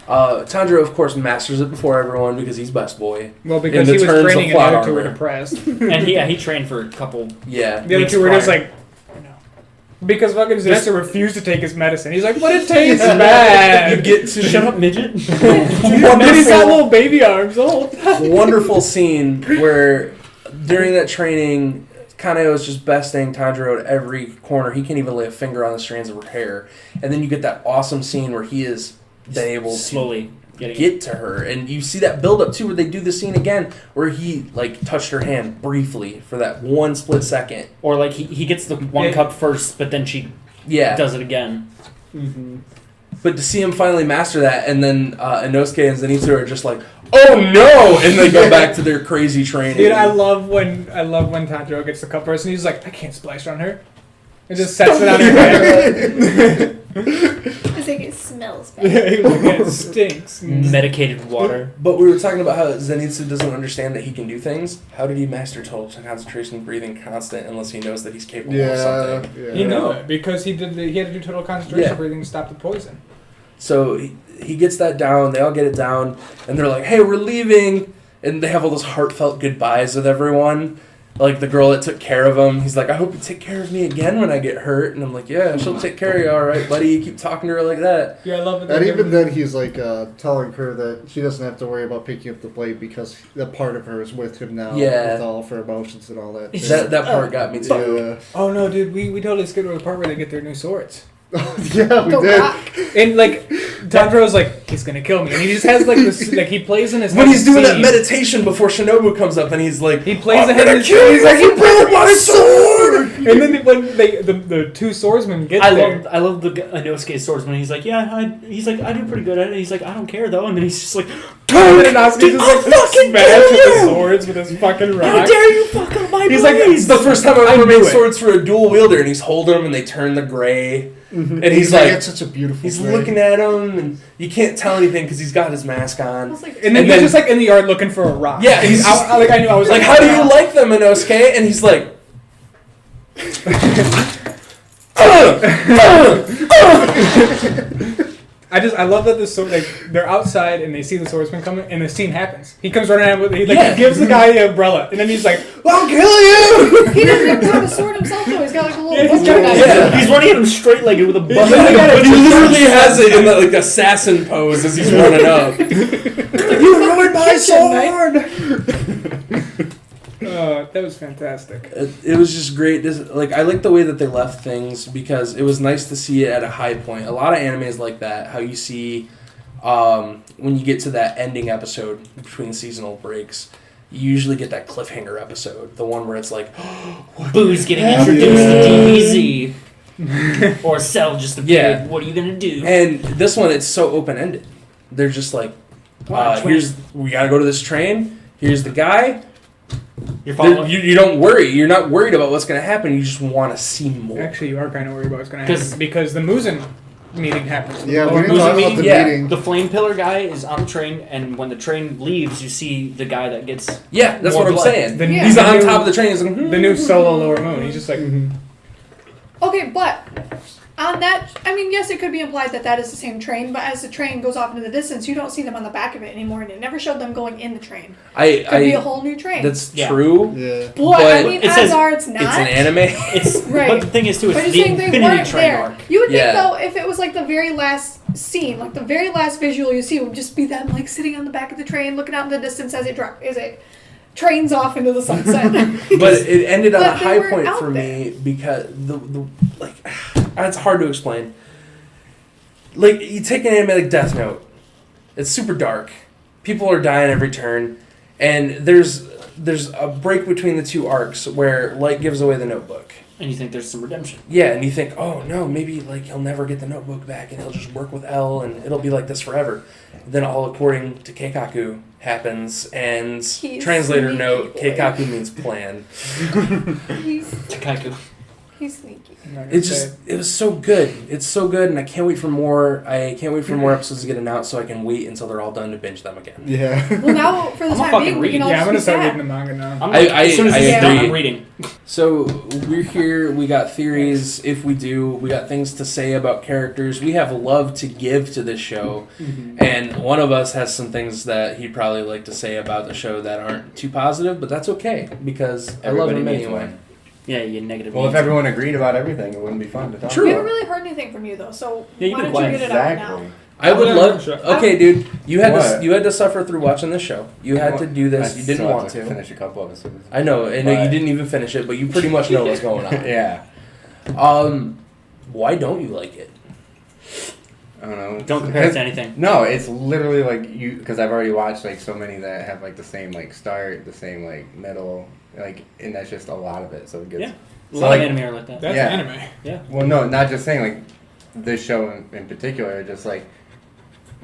Speaker 3: Ugh.
Speaker 2: Tanjiro, of course, masters it before everyone because he's best boy.
Speaker 4: Well, because
Speaker 2: In
Speaker 4: he
Speaker 2: the
Speaker 4: was
Speaker 2: terms of
Speaker 4: training and the
Speaker 2: plot
Speaker 4: other two were
Speaker 2: armor.
Speaker 4: depressed.
Speaker 6: And he trained for a couple.
Speaker 2: Yeah.
Speaker 4: The other
Speaker 6: Weeks
Speaker 4: two were just
Speaker 6: prior.
Speaker 4: like, no. Because fucking
Speaker 2: Just-
Speaker 4: Zetsu refused to take his medicine. He's like, but it tastes bad.
Speaker 2: You get to
Speaker 6: Shut up, midget.
Speaker 4: And he's got little baby arms the whole time.
Speaker 2: wonderful scene where during that training, Kaneo is just besting Tanjiro at every corner. He can't even lay a finger on the strands of her hair. And then you get that awesome scene where he is been able to
Speaker 6: Slowly getting
Speaker 2: get to her. And you see that build up too where they do the scene again where he like touched her hand briefly for that one split second.
Speaker 6: Or like he gets the one
Speaker 4: Yeah.
Speaker 6: cup first, but then she
Speaker 2: Yeah.
Speaker 6: does it again.
Speaker 1: Mm-hmm.
Speaker 2: But to see him finally master that, and then Inosuke and Zenitsu are just like, "Oh no!" and they go back to their crazy training.
Speaker 4: Dude, I love when Tanjiro gets the cup first and he's like, I can't splash on her. It just sets it on her head.
Speaker 3: I think it smells bad.
Speaker 4: Yeah, he was like, it stinks.
Speaker 6: Medicated water.
Speaker 2: But we were talking about how Zenitsu doesn't understand that he can do things. How did he master total concentration, breathing constant, unless he knows that he's capable of
Speaker 1: Yeah,
Speaker 2: something?
Speaker 1: yeah.
Speaker 4: He knew
Speaker 2: know.
Speaker 4: it because he had to do total concentration
Speaker 2: Yeah.
Speaker 4: breathing to stop the poison.
Speaker 2: So he gets that down. They all get it down, and they're like, "Hey, we're leaving," and they have all those heartfelt goodbyes with everyone. like the girl that took care of him. He's like, I hope you take care of me again when I get hurt. And I'm like, yeah, she'll take care of you, all right, buddy. You keep talking to her like that.
Speaker 4: Yeah, I love it.
Speaker 1: And even then, he's like telling her that she doesn't have to worry about picking up the blade because that part of her is with him now.
Speaker 2: Yeah.
Speaker 1: With all of her emotions and all that.
Speaker 6: It's
Speaker 1: shit.
Speaker 2: That part got me too.
Speaker 1: Yeah.
Speaker 4: Oh no, dude, we totally skipped over the part where they get their new swords.
Speaker 1: Yeah, we
Speaker 3: The
Speaker 1: did.
Speaker 3: Rock.
Speaker 4: And like, Tanjiro's like, he's gonna kill me, and he just has like this, like he plays in his.
Speaker 2: When
Speaker 4: head
Speaker 2: he's doing that
Speaker 4: scene.
Speaker 2: meditation before Shinobu comes up and he's like,
Speaker 4: He plays
Speaker 2: I'm
Speaker 4: ahead
Speaker 2: gonna
Speaker 4: of his
Speaker 2: kill you,
Speaker 4: he's like,
Speaker 2: you broke my sword!
Speaker 4: And then when the two swordsmen get
Speaker 6: I
Speaker 4: there,
Speaker 6: love the Inosuke swordsman. He's like, yeah, I do pretty good at it. He's like, I don't care though, and then he's just like,
Speaker 4: and then Inosuke
Speaker 6: Dude,
Speaker 4: just
Speaker 6: I'll
Speaker 4: like
Speaker 6: fucking
Speaker 4: smash
Speaker 6: kill
Speaker 4: with the
Speaker 6: you!
Speaker 4: swords with his fucking
Speaker 6: how
Speaker 4: rock.
Speaker 6: dare you fuck up my
Speaker 4: He's like,
Speaker 2: It's the first time I've ever
Speaker 4: knew
Speaker 2: made
Speaker 4: it.
Speaker 2: swords for a dual wielder, and he's holding them, and they turn the gray,
Speaker 1: Mm-hmm.
Speaker 2: and he's like,
Speaker 1: it's such a beautiful.
Speaker 2: he's
Speaker 1: thing.
Speaker 2: looking at him, and you can't tell anything because he's got his mask
Speaker 3: I
Speaker 2: on.
Speaker 3: was like,
Speaker 4: And then
Speaker 2: And
Speaker 4: he's
Speaker 2: then-
Speaker 4: just like in the yard looking for a rock.
Speaker 2: Yeah,
Speaker 4: And
Speaker 2: he's just-
Speaker 4: I knew I was
Speaker 2: Like, how do you like them, Inosuke? And he's like,
Speaker 4: I love that the sword, like they're outside and they see the swordsman coming and the scene happens. He comes running out with he
Speaker 2: Yeah.
Speaker 4: gives the guy the umbrella and then he's like,
Speaker 2: I'll kill you!
Speaker 3: he doesn't even have a sword himself though. He's got like a little.
Speaker 4: Yeah, he's
Speaker 3: book
Speaker 4: got a-
Speaker 3: knife.
Speaker 2: Yeah.
Speaker 6: he's running at him straight-legged with a butt.
Speaker 2: He literally has it in that like assassin pose as he's running up. You ruined my sword!
Speaker 4: that was fantastic.
Speaker 2: It was just great. Like I like the way that they left things because it was nice to see it at a high point. A lot of animes like that, how you see when you get to that ending episode between seasonal breaks, you usually get that cliffhanger episode, the one where it's like,
Speaker 6: Boo's getting introduced to DBZ. Or Cell just appeared.
Speaker 2: Yeah.
Speaker 6: What are you gonna do?
Speaker 2: and this one it's so open ended. They're just like, we gotta go to this train. Here's the guy.
Speaker 6: You're following?
Speaker 2: You don't worry. You're not worried about what's gonna happen. You just want to see more.
Speaker 4: Actually, you are kind of worried about what's going to happen because the Muzen meeting happens.
Speaker 1: Yeah,
Speaker 4: Or
Speaker 1: we didn't
Speaker 6: Muzen
Speaker 1: talk about
Speaker 6: meeting?
Speaker 1: the
Speaker 2: Yeah.
Speaker 1: meeting.
Speaker 6: The flame pillar guy is on the train, and when the train leaves, you see the guy that gets.
Speaker 2: Yeah, that's
Speaker 6: More
Speaker 2: what I'm
Speaker 6: blood.
Speaker 2: saying.
Speaker 4: The-
Speaker 3: Yeah.
Speaker 2: He's
Speaker 4: the
Speaker 2: on
Speaker 4: new-
Speaker 2: top of the train. He's like,
Speaker 4: The new solo Lower Moon. He's just like,
Speaker 3: Okay, but on that, I mean, yes, it could be implied that that is the same train, but as the train goes off into the distance, you don't see them on the back of it anymore, and it never showed them going in the train. Could be a whole new train.
Speaker 2: That's
Speaker 6: Yeah.
Speaker 2: true.
Speaker 1: Yeah.
Speaker 3: But I
Speaker 2: but
Speaker 3: mean,
Speaker 6: it says
Speaker 3: Azar, it's not.
Speaker 2: It's an anime.
Speaker 6: It's
Speaker 3: Right.
Speaker 6: But the thing is, too, it's
Speaker 3: But
Speaker 6: the
Speaker 3: you're saying they
Speaker 6: Infinity
Speaker 3: weren't
Speaker 6: Train
Speaker 3: there.
Speaker 6: arc.
Speaker 3: You would
Speaker 2: Yeah.
Speaker 3: think though, if it was like the very last scene, like the very last visual you see, would just be them like sitting on the back of the train, looking out in the distance as it trains off into the sunset.
Speaker 2: But it ended on
Speaker 3: But
Speaker 2: a
Speaker 3: they
Speaker 2: high
Speaker 3: weren't
Speaker 2: point
Speaker 3: out
Speaker 2: for me because the like it's hard to explain. Like you take an anime like Death Note, it's super dark. People are dying every turn, and there's a break between the two arcs where Light gives away the notebook.
Speaker 6: And you think there's some redemption.
Speaker 2: Yeah, and you think, oh no, maybe like he'll never get the notebook back, and he'll just work with L, and it'll be like this forever. Then all according to Keikaku happens, and
Speaker 3: He's
Speaker 2: translator
Speaker 3: sneaky
Speaker 2: note:
Speaker 3: boy.
Speaker 2: Keikaku means plan.
Speaker 3: he's
Speaker 6: Takaiku.
Speaker 3: he's sneaky.
Speaker 4: I'm not gonna
Speaker 2: It's
Speaker 4: say
Speaker 2: just, it was so good. It's so good, and I can't wait for more. I can't wait for more episodes to get announced, so I can wait until they're all done to binge them again.
Speaker 1: Yeah.
Speaker 3: Well, now for the
Speaker 6: I'm a
Speaker 3: time
Speaker 6: fucking
Speaker 3: being, we can
Speaker 6: read.
Speaker 3: all
Speaker 4: Yeah, I'm
Speaker 3: just
Speaker 4: gonna
Speaker 3: be
Speaker 4: start
Speaker 3: sad.
Speaker 4: reading the manga now.
Speaker 6: I'm like, as soon as
Speaker 2: I
Speaker 6: this is done,
Speaker 2: agree.
Speaker 6: I'm reading.
Speaker 2: So we're here. We got theories. If we do, we got things to say about characters. We have love to give to this show, and one of us has some things that he'd probably like to say about the show that aren't too positive, but that's okay because I love
Speaker 5: Everybody
Speaker 2: him
Speaker 5: needs
Speaker 2: anyway.
Speaker 5: one.
Speaker 6: Yeah, you negative.
Speaker 5: Well, if
Speaker 6: Nancy.
Speaker 5: everyone agreed about everything, it wouldn't be fun to talk
Speaker 2: True.
Speaker 3: We
Speaker 5: about.
Speaker 3: haven't really heard anything from you though, so
Speaker 6: Yeah, you've
Speaker 3: why
Speaker 6: been
Speaker 3: don't you
Speaker 6: quiet.
Speaker 3: get it out
Speaker 5: Exactly.
Speaker 3: now?
Speaker 2: I would love.
Speaker 4: Sure.
Speaker 2: Okay, dude, you had to
Speaker 5: What?
Speaker 2: you had to suffer through watching this show. You had to do this.
Speaker 5: I
Speaker 2: You didn't
Speaker 5: still have
Speaker 2: want to.
Speaker 5: finish a couple episodes.
Speaker 2: I know. I know you
Speaker 5: But-
Speaker 2: didn't even finish it, but you pretty much know what's going on.
Speaker 5: Yeah.
Speaker 2: Why don't you like it?
Speaker 5: I don't know.
Speaker 6: Don't compare it to anything.
Speaker 5: No, it's literally like you because I've already watched like so many that have like the same like start, the same like middle, like, and that's just a lot of it. So it gets.
Speaker 6: Yeah. A
Speaker 5: So,
Speaker 6: lot
Speaker 5: like,
Speaker 6: of anime are like that.
Speaker 4: That's
Speaker 5: Yeah.
Speaker 4: anime.
Speaker 5: Well, no, not just saying like this show in particular, just like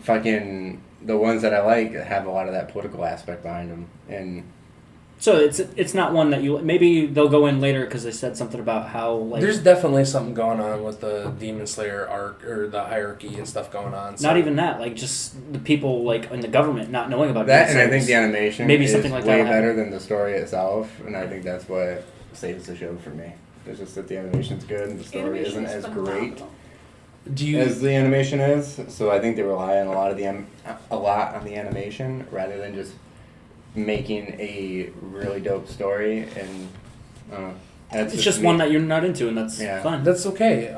Speaker 5: fucking the ones that I like have a lot of that political aspect behind them, and
Speaker 6: So it's not one that you maybe they'll go in later because they said something about how like
Speaker 2: There's definitely something going on with the Demon Slayer arc or the hierarchy and stuff going on. So.
Speaker 6: not even that like just the people like in the government not knowing about
Speaker 5: that,
Speaker 6: Demon
Speaker 5: and I think the
Speaker 6: Slayers.
Speaker 5: animation
Speaker 6: Maybe
Speaker 5: is
Speaker 6: something like that
Speaker 5: way
Speaker 6: will happen.
Speaker 5: better than the story itself, and I think that's what saves the show for me. It's just that the animation's good and the story
Speaker 3: Animation
Speaker 5: isn't
Speaker 3: is
Speaker 5: as
Speaker 3: phenomenal.
Speaker 5: great
Speaker 2: Do you?
Speaker 5: as the animation is. So I think they rely on a lot of a lot on the animation rather than just making a really dope story, and that's
Speaker 6: It's just
Speaker 5: me.
Speaker 6: one that you're not into, and that's
Speaker 5: Yeah.
Speaker 6: fine.
Speaker 2: That's okay.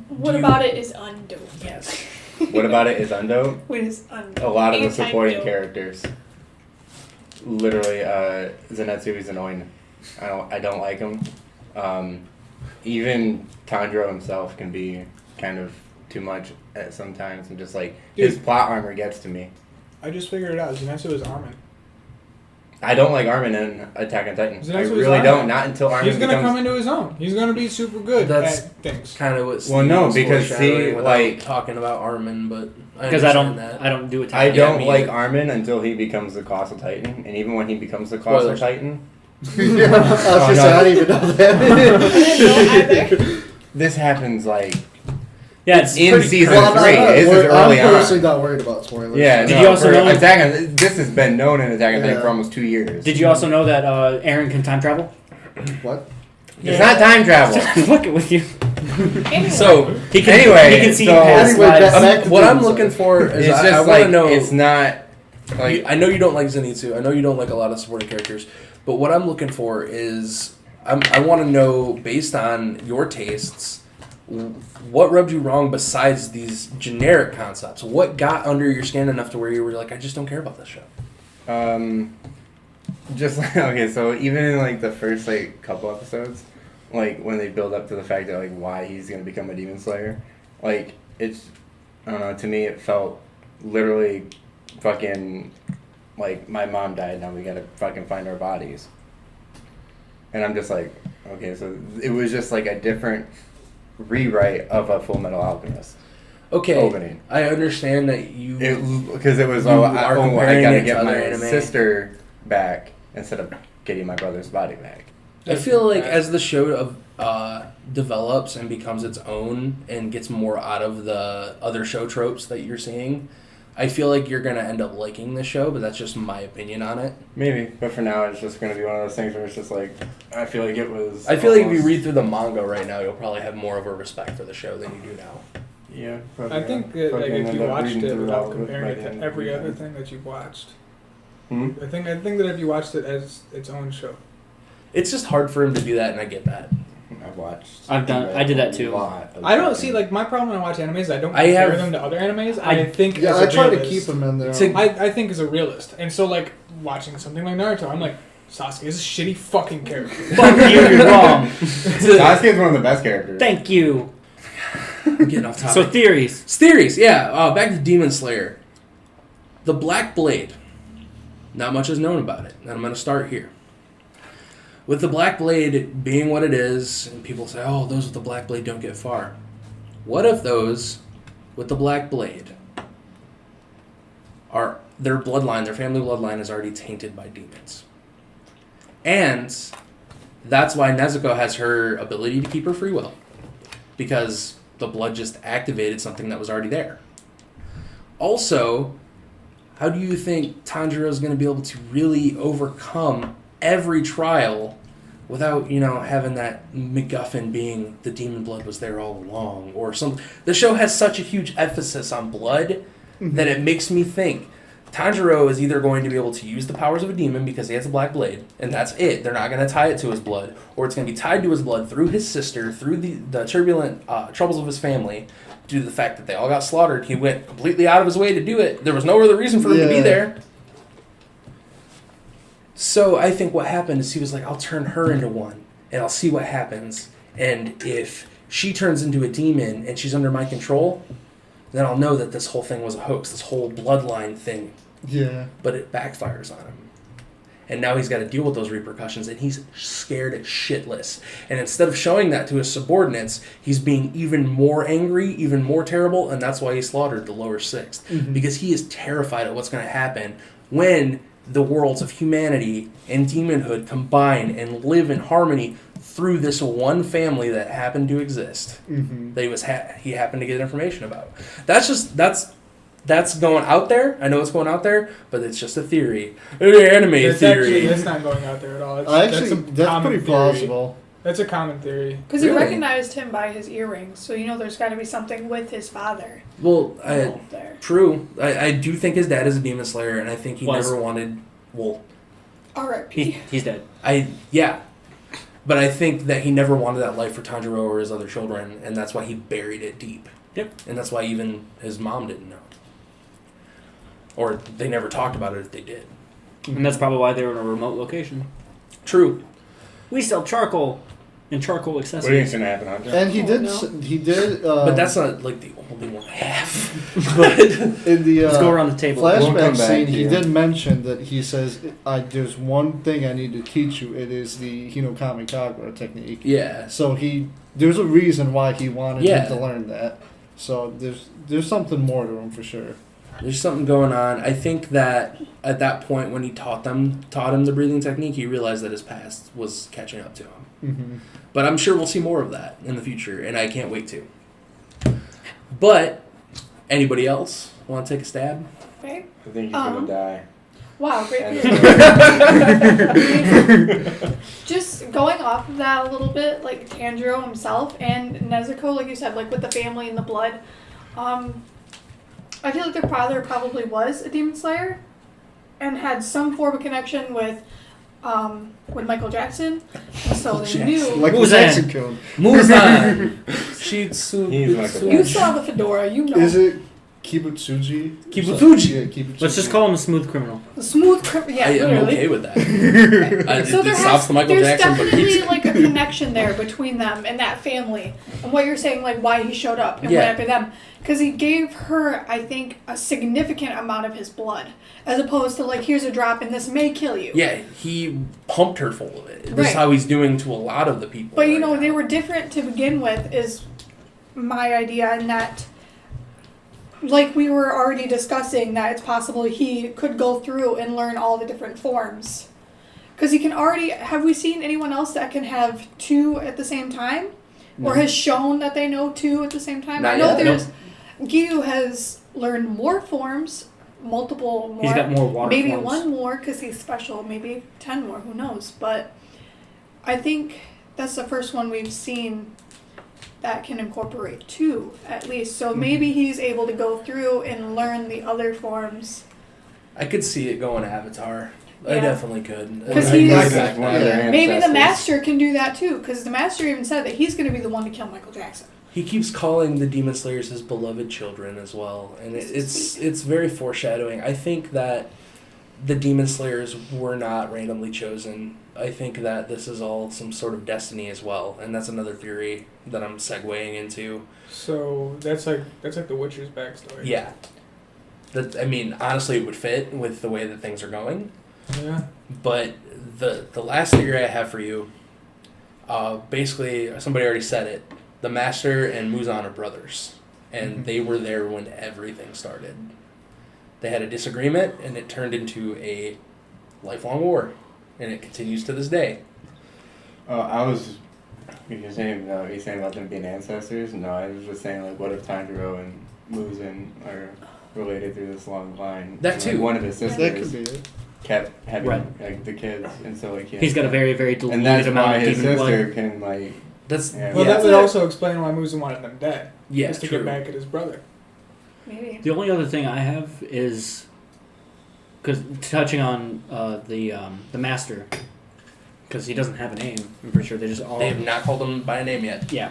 Speaker 3: What about it is undope?
Speaker 2: Yes.
Speaker 5: What about it is undope?
Speaker 3: What is undope?
Speaker 5: A lot of the supporting
Speaker 3: Anti-dope.
Speaker 5: characters. Literally, Zenitsu is annoying. I don't like him. Even Tanjiro himself can be kind of too much at sometimes, and just like his
Speaker 4: Dude.
Speaker 5: plot armor gets to me.
Speaker 4: I just figured it out. Zenitsu is Armin.
Speaker 5: I don't like Armin in Attack on Titan.
Speaker 4: Zenitsu
Speaker 5: I
Speaker 4: is
Speaker 5: really
Speaker 4: Armin.
Speaker 5: don't. Not until Armin
Speaker 4: He's gonna
Speaker 5: becomes.
Speaker 4: come into his own. He's gonna be super good
Speaker 2: That's-
Speaker 4: at things.
Speaker 2: Kind of what.
Speaker 5: Well, no,
Speaker 2: Steve was
Speaker 5: because
Speaker 2: foreshadowing
Speaker 5: see,
Speaker 2: without
Speaker 5: like-
Speaker 2: talking about Armin, but
Speaker 6: Because I
Speaker 2: understand that.
Speaker 6: don't do it.
Speaker 5: I
Speaker 2: Yeah,
Speaker 5: don't
Speaker 2: me
Speaker 5: like
Speaker 2: either.
Speaker 5: Armin until he becomes the Colossal Titan, and even when he becomes the Colossal
Speaker 2: Spoilers.
Speaker 5: Titan,
Speaker 1: Yeah, I was gonna say, I didn't even know
Speaker 3: I
Speaker 1: that.
Speaker 3: didn't know either.
Speaker 5: this happens like
Speaker 6: Yeah, it's
Speaker 5: in
Speaker 6: pretty
Speaker 5: season
Speaker 1: Well, I'm
Speaker 5: three.
Speaker 1: not
Speaker 5: This is
Speaker 1: worried-
Speaker 5: early
Speaker 1: I'm
Speaker 5: on.
Speaker 1: personally not worried about spoilers.
Speaker 5: Yeah,
Speaker 6: Did
Speaker 5: no,
Speaker 6: you also
Speaker 5: for
Speaker 6: know-
Speaker 5: Attack on this has been known in Attack on Titan
Speaker 1: Yeah.
Speaker 5: for almost 2 years.
Speaker 6: Did you also know that Aaron can time travel?
Speaker 1: What?
Speaker 5: It's not time travel.
Speaker 6: Fuck it with you.
Speaker 3: Anyway.
Speaker 2: So
Speaker 6: He can.
Speaker 5: Anyway,
Speaker 6: he can see
Speaker 5: so-
Speaker 6: past
Speaker 1: Anyway,
Speaker 6: lives.
Speaker 1: back to
Speaker 2: what I'm
Speaker 1: Demon
Speaker 2: looking
Speaker 1: Slayer.
Speaker 2: for is
Speaker 5: It's
Speaker 2: I
Speaker 5: just
Speaker 2: want
Speaker 5: like
Speaker 2: to know.
Speaker 5: it's not like
Speaker 2: I know you don't like Zenitsu. I know you don't like a lot of supporting characters. But what I'm looking for is I want to know, based on your tastes, what rubbed you wrong besides these generic concepts? What got under your skin enough to where you were like, I just don't care about this show?
Speaker 5: just like okay. So even in like the first like couple episodes, like when they build up to the fact that like why he's gonna become a demon slayer, like it's I don't know. To me, it felt literally fucking like my mom died. Now we gotta fucking find our bodies. And I'm just like, okay, so it was just like a different rewrite of a Full Metal Alchemist
Speaker 2: Okay,
Speaker 5: opening.
Speaker 2: I understand that you.
Speaker 5: Because it was
Speaker 2: You
Speaker 5: oh,
Speaker 2: are
Speaker 5: I
Speaker 2: comparing
Speaker 5: gotta
Speaker 2: it to
Speaker 5: get
Speaker 2: other
Speaker 5: my
Speaker 2: anime.
Speaker 5: sister back instead of getting my brother's body back.
Speaker 2: I feel like as the show develops and becomes its own and gets more out of the other show tropes that you're seeing, I feel like you're gonna end up liking the show. But that's just my opinion on it.
Speaker 5: Maybe, but for now, it's just gonna be one of those things where it's just like I feel like it was.
Speaker 2: I feel like if you
Speaker 5: almost-
Speaker 2: read through the manga right now, you'll probably have more of a respect for the show than you do now.
Speaker 5: Yeah,
Speaker 4: I think that, like if you watched it without comparing it to every other thing that you've watched,
Speaker 5: Hmm?
Speaker 4: I think that if you watched it as its own show,
Speaker 2: It's just hard for him to do that, and I get that.
Speaker 5: I've watched.
Speaker 6: I did that too.
Speaker 5: a lot of
Speaker 4: I don't
Speaker 5: fucking-
Speaker 4: see like my problem when I watch animes. I don't
Speaker 2: I
Speaker 4: compare
Speaker 2: have-
Speaker 4: them to other animes.
Speaker 6: I-
Speaker 4: I think
Speaker 1: Yeah,
Speaker 4: as
Speaker 1: I
Speaker 4: a
Speaker 1: try to
Speaker 4: realist.
Speaker 1: keep them in there.
Speaker 2: To-
Speaker 4: I think as a realist, and so like watching something like Naruto, I'm like Sasuke is a shitty fucking character.
Speaker 6: Fuck you, you're wrong.
Speaker 5: Sasuke is one of the best characters.
Speaker 6: Thank you.
Speaker 2: I'm getting off topic.
Speaker 6: So theories.
Speaker 2: It's theories, yeah. Back to Demon Slayer. The Black Blade. Not much is known about it, and I'm going to start here. With the Black Blade being what it is, and people say, oh, those with the Black Blade don't get far. What if those with the Black Blade are their bloodline, their family bloodline is already tainted by demons? And that's why Nezuko has her ability to keep her free will. Because the blood just activated something that was already there. Also, how do you think Tanjiro is going to be able to really overcome every trial without, having that MacGuffin being the demon blood was there all along or something? The show has such a huge emphasis on blood that it makes me think Tanjiro is either going to be able to use the powers of a demon because he has a black blade, and that's it. They're not going to tie it to his blood, or it's going to be tied to his blood through his sister, through the turbulent troubles of his family, due to the fact that they all got slaughtered. He went completely out of his way to do it. There was no other reason for him to be
Speaker 1: Yeah.
Speaker 2: there. So I think what happened is he was like, I'll turn her into one, and I'll see what happens. And if she turns into a demon and she's under my control, then I'll know that this whole thing was a hoax, this whole bloodline thing.
Speaker 1: Yeah.
Speaker 2: But it backfires on him. And now he's got to deal with those repercussions, and he's scared shitless. And instead of showing that to his subordinates, he's being even more angry, even more terrible, and that's why he slaughtered the lower sixth. Because he is terrified of what's going to happen when the worlds of humanity and demonhood combine and live in harmony through this one family that happened to exist. That he happened to get information about. That's going out there. I know it's going out there, but it's just a theory. An anime theory.
Speaker 4: That's not going out there at all.
Speaker 1: That's
Speaker 4: common
Speaker 1: pretty
Speaker 4: theory.
Speaker 1: plausible.
Speaker 4: That's a common theory.
Speaker 3: Because he
Speaker 2: Really?
Speaker 3: recognized him by his earrings, so there's got to be something with his father
Speaker 2: Well,
Speaker 3: involved there.
Speaker 2: true. I do think his dad is a demon slayer, and I think he
Speaker 6: Was.
Speaker 2: never wanted. Well,
Speaker 3: R.I.P.
Speaker 6: He's dead.
Speaker 2: But I think that he never wanted that life for Tanjiro or his other children, and that's why he buried it deep.
Speaker 6: Yep.
Speaker 2: And that's why even his mom didn't know. Or they never talked about it if they did.
Speaker 6: And that's probably why they were in a remote location.
Speaker 2: True.
Speaker 6: We sell charcoal and charcoal
Speaker 5: What do you think's
Speaker 6: accessories.
Speaker 5: gonna happen, Hunter?
Speaker 1: And he
Speaker 3: Oh,
Speaker 1: did.
Speaker 3: no.
Speaker 1: He did.
Speaker 2: But that's not like the only one I have. But
Speaker 1: in the
Speaker 6: Let's go around the table.
Speaker 5: We'll come
Speaker 1: flashback
Speaker 5: back
Speaker 1: scene.
Speaker 5: to
Speaker 1: He
Speaker 5: you.
Speaker 1: did mention that he says, "There's one thing I need to teach you. It is the Hinokami Kagura technique."
Speaker 2: yeah.
Speaker 1: So there's a reason why he wanted
Speaker 2: Yeah.
Speaker 1: him to learn that. So there's something more to him for sure.
Speaker 2: There's something going on. I think that at that point when he taught him the breathing technique, he realized that his past was catching up to him.
Speaker 1: Mm-hmm.
Speaker 2: But I'm sure we'll see more of that in the future, and I can't wait to. But anybody else want to take a stab?
Speaker 3: Right?
Speaker 5: I think he's gonna die.
Speaker 3: Wow, great.
Speaker 5: And-
Speaker 3: Just going off of that a little bit, like Tanjiro himself and Nezuko, like you said, like with the family and the blood, I feel like their father probably was a demon slayer and had some form of connection with Michael Jackson. So they
Speaker 2: Jackson.
Speaker 3: knew.
Speaker 1: Like
Speaker 6: Who's
Speaker 1: the
Speaker 6: that?
Speaker 1: Jackson code.
Speaker 2: Muzan! Shitsu.
Speaker 5: He's Michael
Speaker 3: You saw the fedora, you know.
Speaker 1: Is it Kibutsuji?
Speaker 2: Kibutsuji.
Speaker 1: Yeah, Kibutsuji.
Speaker 6: Let's just call him a smooth criminal.
Speaker 3: The smooth, yeah,
Speaker 2: I am
Speaker 3: literally.
Speaker 2: okay with that.
Speaker 3: So
Speaker 2: It stops the Michael
Speaker 3: there's
Speaker 2: Jackson, but
Speaker 3: definitely
Speaker 2: keeps
Speaker 3: like a connection there between them and that family, and what you're saying, like why he showed up and
Speaker 2: Yeah.
Speaker 3: went after them, because he gave her, I think, a significant amount of his blood, as opposed to like here's a drop and this may kill you.
Speaker 2: Yeah, he pumped her full of it. This
Speaker 3: Right.
Speaker 2: is how he's doing to a lot of the people.
Speaker 3: But you
Speaker 2: right
Speaker 3: know
Speaker 2: now.
Speaker 3: they were different to begin with, is my idea, in that, like we were already discussing, that it's possible he could go through and learn all the different forms. Because he can already, have we seen anyone else that can have two at the same time? Or has shown that they know two at the same time?
Speaker 2: Not
Speaker 3: I know
Speaker 2: yet,
Speaker 3: there's, Giyu has learned more forms, multiple more.
Speaker 6: He's got more water
Speaker 3: Maybe
Speaker 6: forms.
Speaker 3: one more because he's special, maybe 10 more, who knows. But I think that's the first one we've seen that can incorporate two, at least. So maybe he's able to go through and learn the other forms.
Speaker 2: I could see it going Avatar. I
Speaker 3: Yeah.
Speaker 2: definitely could.
Speaker 3: 'Cause
Speaker 2: I-
Speaker 3: he's-
Speaker 2: I-
Speaker 5: Like one of their
Speaker 3: Maybe the
Speaker 5: ancestors.
Speaker 3: Master can do that too, because the Master even said that he's going to be the one to kill Michael Jackson.
Speaker 2: He keeps calling the Demon Slayers his beloved children as well, and it's very foreshadowing. I think that the Demon Slayers were not randomly chosen. I think that this is all some sort of destiny as well, and that's another theory that I'm segueing into.
Speaker 4: So that's like the Witcher's backstory.
Speaker 2: Yeah, that I mean, honestly, it would fit with the way that things are going.
Speaker 4: Yeah.
Speaker 2: But the last theory I have for you, basically, somebody already said it. The Master and Muzan are brothers, and they were there when everything started. They had a disagreement, and it turned into a lifelong war, and it continues to this day.
Speaker 5: You're saying about them being ancestors? No, I was just saying, like, what if Tanjiro and Muzan are related through this long line?
Speaker 2: That
Speaker 5: And,
Speaker 2: too.
Speaker 5: Like, one of his
Speaker 1: That could
Speaker 5: sisters
Speaker 1: be it.
Speaker 5: kept having
Speaker 6: Right.
Speaker 5: like the kids, and so like
Speaker 6: He's got a very, very
Speaker 5: and
Speaker 6: diluted
Speaker 5: that's
Speaker 6: amount
Speaker 5: why
Speaker 6: of
Speaker 5: his
Speaker 6: demon
Speaker 5: sister
Speaker 6: blood.
Speaker 5: can like.
Speaker 2: That's
Speaker 5: Yeah.
Speaker 4: Well,
Speaker 2: yeah,
Speaker 4: that would also explain why Muzan wanted them dead.
Speaker 2: yeah,
Speaker 4: Just to
Speaker 2: true.
Speaker 4: get back at his brother.
Speaker 3: Maybe.
Speaker 6: The only other thing I have is, because touching on the Master, because he doesn't have a name. I'm pretty sure they just all.
Speaker 2: They have not called him by a name yet.
Speaker 6: Yeah.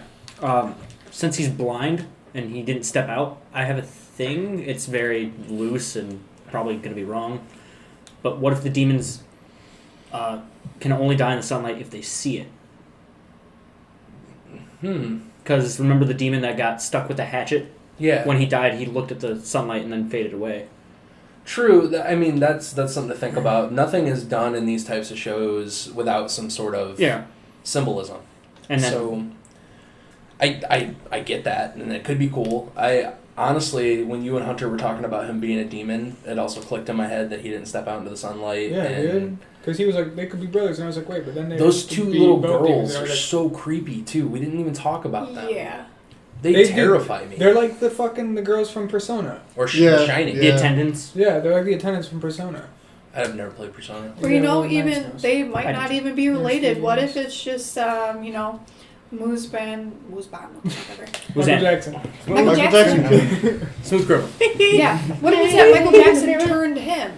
Speaker 6: Since he's blind and he didn't step out, I have a thing. It's very loose and probably going to be wrong. But what if the demons can only die in the sunlight if they see it? Because remember the demon that got stuck with the hatchet?
Speaker 2: Yeah.
Speaker 6: When he died, he looked at the sunlight and then faded away.
Speaker 2: True. I mean, that's something to think about. Nothing is done in these types of shows without some sort of symbolism.
Speaker 6: And then
Speaker 2: So, I get that, and it could be cool. I honestly, when you and Hunter were talking about him being a demon, it also clicked in my head that he didn't step out into the sunlight.
Speaker 4: Yeah,
Speaker 2: and
Speaker 4: dude. Because he was like, they could be brothers, and I was like, wait, but then they
Speaker 2: those
Speaker 4: could
Speaker 2: two
Speaker 4: be
Speaker 2: little
Speaker 4: both demons,
Speaker 2: girls
Speaker 4: and I
Speaker 2: are
Speaker 4: was like,
Speaker 2: so creepy too. We didn't even talk about them.
Speaker 3: Yeah.
Speaker 2: They
Speaker 4: They do-
Speaker 2: terrify me.
Speaker 4: They're like the girls from Persona.
Speaker 2: Or
Speaker 1: Yeah,
Speaker 2: Shining.
Speaker 6: the
Speaker 1: yeah.
Speaker 6: attendants.
Speaker 4: Yeah, they're like the attendants from Persona.
Speaker 2: I've never played Persona.
Speaker 3: Or you
Speaker 4: Yeah,
Speaker 3: know,
Speaker 4: well,
Speaker 3: even
Speaker 4: nice.
Speaker 3: they might
Speaker 6: I
Speaker 3: not
Speaker 6: did.
Speaker 3: even be related. What if
Speaker 4: Yes.
Speaker 3: it's just Moosban, whatever.
Speaker 6: Who's
Speaker 4: Michael
Speaker 6: that?
Speaker 4: Jackson.
Speaker 3: Michael
Speaker 1: Michael
Speaker 3: Jackson.
Speaker 2: Smooth criminal.
Speaker 3: Yeah. What if it's that Michael Jackson turned him?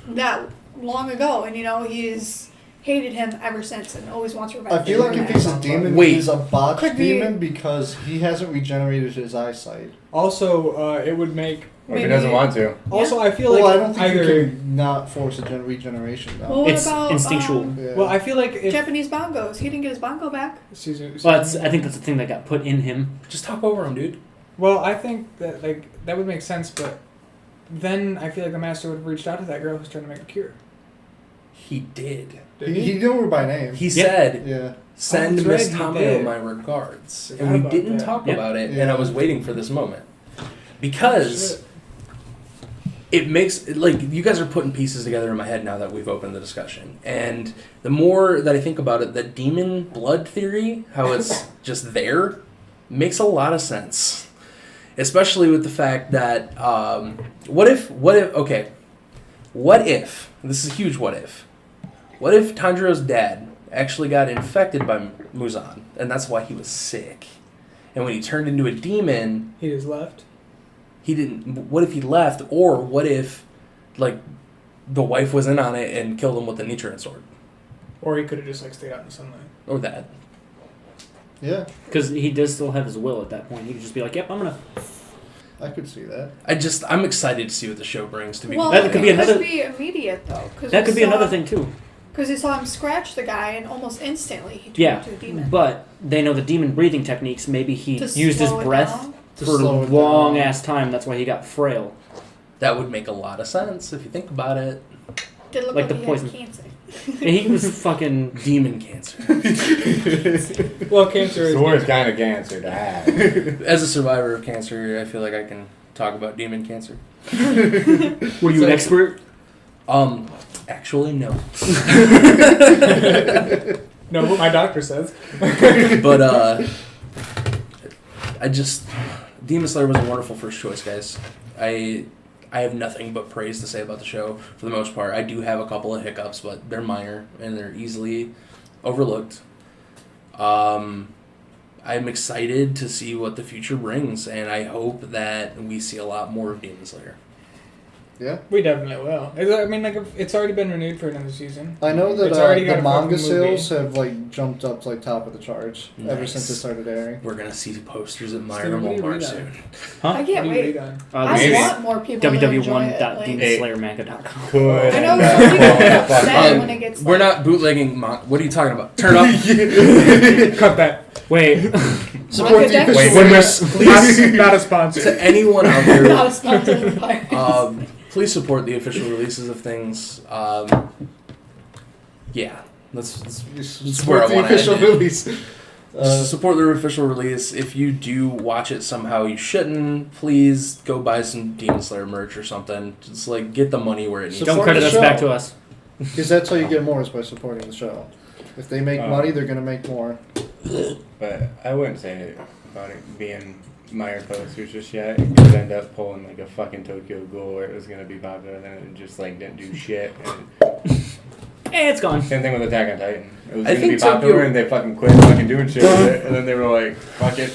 Speaker 3: That long ago, and he's hated him ever since and always wants revenge.
Speaker 1: I feel like if he's a demon,
Speaker 2: Wait.
Speaker 1: he's a botched
Speaker 3: Could be-
Speaker 1: demon because he hasn't regenerated his eyesight.
Speaker 4: Also, it would make.
Speaker 5: Or if he
Speaker 3: Maybe-
Speaker 5: doesn't want to.
Speaker 4: Also, I feel like
Speaker 1: Well, I don't think
Speaker 4: either.
Speaker 1: you can not force a regeneration though.
Speaker 3: Well, what
Speaker 6: It's
Speaker 3: about
Speaker 6: instinctual.
Speaker 1: Yeah.
Speaker 4: Well, I feel like if.
Speaker 3: Japanese bongos? He didn't get his bongo back.
Speaker 6: Well, I think that's the thing that got put in him.
Speaker 2: Just talk over him, dude.
Speaker 4: Well, I think that that would make sense, but then I feel like the master would have reached out to that girl who's trying to make a cure.
Speaker 2: He did.
Speaker 4: Did
Speaker 1: he knew her by name.
Speaker 2: He said,
Speaker 1: Yeah.
Speaker 2: "Send
Speaker 4: Oh, that's
Speaker 2: Miss
Speaker 4: right, he
Speaker 2: Tomeo
Speaker 4: did.
Speaker 2: my regards,"
Speaker 4: Forgot
Speaker 2: and we
Speaker 4: about
Speaker 2: didn't
Speaker 4: that.
Speaker 2: talk
Speaker 6: Yeah.
Speaker 2: about it.
Speaker 1: Yeah.
Speaker 2: And I was waiting for this moment because
Speaker 4: Shit.
Speaker 2: it makes like you guys are putting pieces together in my head now that we've opened the discussion. And the more that I think about it, the demon blood theory, how it's just there, makes a lot of sense. Especially with the fact that what if this is a huge what if Tanjiro's dad actually got infected by Muzan and that's why he was sick, and when he turned into a demon
Speaker 4: He just left.
Speaker 2: he didn't. What if he left, or what if like the wife was in on it and killed him with the Nichiren sword,
Speaker 4: Or he could have just stayed out in the sunlight.
Speaker 2: or that?
Speaker 1: Yeah,
Speaker 6: Because he does still have his will at that point. He could just be like, yep, I'm going to...
Speaker 1: I could see that.
Speaker 2: I'm excited to see what the show brings. To be
Speaker 3: Well,
Speaker 6: That could be
Speaker 3: it
Speaker 6: another-
Speaker 3: could be immediate though.
Speaker 6: That could be another thing, too.
Speaker 3: Because you saw him scratch the guy, and almost instantly he turned
Speaker 6: Yeah,
Speaker 3: into a demon.
Speaker 6: but they know the demon breathing techniques. Maybe he
Speaker 3: To
Speaker 6: used his
Speaker 3: slow it
Speaker 6: breath
Speaker 3: down?
Speaker 1: To
Speaker 6: for a
Speaker 1: slow it
Speaker 6: long-ass time. That's why he got frail.
Speaker 2: that would make a lot of sense if you think about it.
Speaker 3: Did look
Speaker 6: like
Speaker 3: like
Speaker 6: the
Speaker 3: he
Speaker 6: poison.
Speaker 3: had cancer.
Speaker 6: And he was fucking...
Speaker 2: Demon cancer.
Speaker 4: Well, cancer is.
Speaker 5: The worst kind of cancer to have.
Speaker 2: As a survivor of cancer, I feel like I can talk about demon cancer.
Speaker 6: Were you an expert?
Speaker 2: Actually, no.
Speaker 4: No, what my doctor says.
Speaker 2: But Demon Slayer was a wonderful first choice, guys. I have nothing but praise to say about the show for the most part. I do have a couple of hiccups, but they're minor and they're easily overlooked. I'm excited to see what the future brings, and I hope that we see a lot more of Demon Slayer.
Speaker 1: Yeah,
Speaker 4: We definitely will. I mean, it's already been renewed for another season.
Speaker 1: I know that
Speaker 4: It's already got
Speaker 1: the
Speaker 4: a
Speaker 1: manga
Speaker 4: fucking movie.
Speaker 1: sales have jumped up to top of the charts ever
Speaker 2: Nice.
Speaker 1: since it started airing.
Speaker 2: We're gonna see posters at
Speaker 4: Steven, what do you
Speaker 2: Walmart
Speaker 4: read
Speaker 2: soon.
Speaker 6: Huh?
Speaker 3: I can't
Speaker 4: What do you
Speaker 3: wait.
Speaker 4: read on?
Speaker 3: I
Speaker 6: This
Speaker 5: Maybe.
Speaker 3: want more people to enjoy it. Like,
Speaker 6: www.demonslayermanga.com.
Speaker 5: Could
Speaker 3: I know
Speaker 5: end
Speaker 3: some
Speaker 5: up
Speaker 3: people
Speaker 5: blowing
Speaker 3: get
Speaker 5: the fuck
Speaker 3: upset
Speaker 5: up.
Speaker 3: when it gets.
Speaker 2: We're
Speaker 3: like,
Speaker 2: not bootlegging. What are you talking about? Turn it up.
Speaker 4: Cut that.
Speaker 6: Wait.
Speaker 1: Support the
Speaker 3: Manga
Speaker 1: official
Speaker 5: Wait,
Speaker 1: release.
Speaker 4: Not a sponsor.
Speaker 2: To anyone out
Speaker 3: Not
Speaker 2: there,
Speaker 3: a sponsored of Pirates.
Speaker 2: please support the official releases of things. Yeah, that's where I
Speaker 1: Support the
Speaker 2: wanna
Speaker 1: official
Speaker 2: end it.
Speaker 1: release.
Speaker 2: support their official release. If you do watch it somehow, you shouldn't. Please go buy some Demon Slayer merch or something. Just get the money where it needs.
Speaker 1: Support
Speaker 6: Don't credit
Speaker 1: the
Speaker 6: us
Speaker 1: show.
Speaker 6: back to us.
Speaker 1: Because that's how you get more is by supporting the show. If they make money, they're gonna make more.
Speaker 5: But I wouldn't say about it being Meyer posters just yet. It could end up pulling a fucking Tokyo Ghoul where it was gonna be popular, then it just didn't do shit. And
Speaker 6: It's gone.
Speaker 5: same thing with Attack on Titan. It was
Speaker 2: I
Speaker 5: gonna be
Speaker 2: think
Speaker 5: popular
Speaker 2: Tokyo-
Speaker 5: and they fucking quit fucking doing shit with it, and then they were like, fuck it.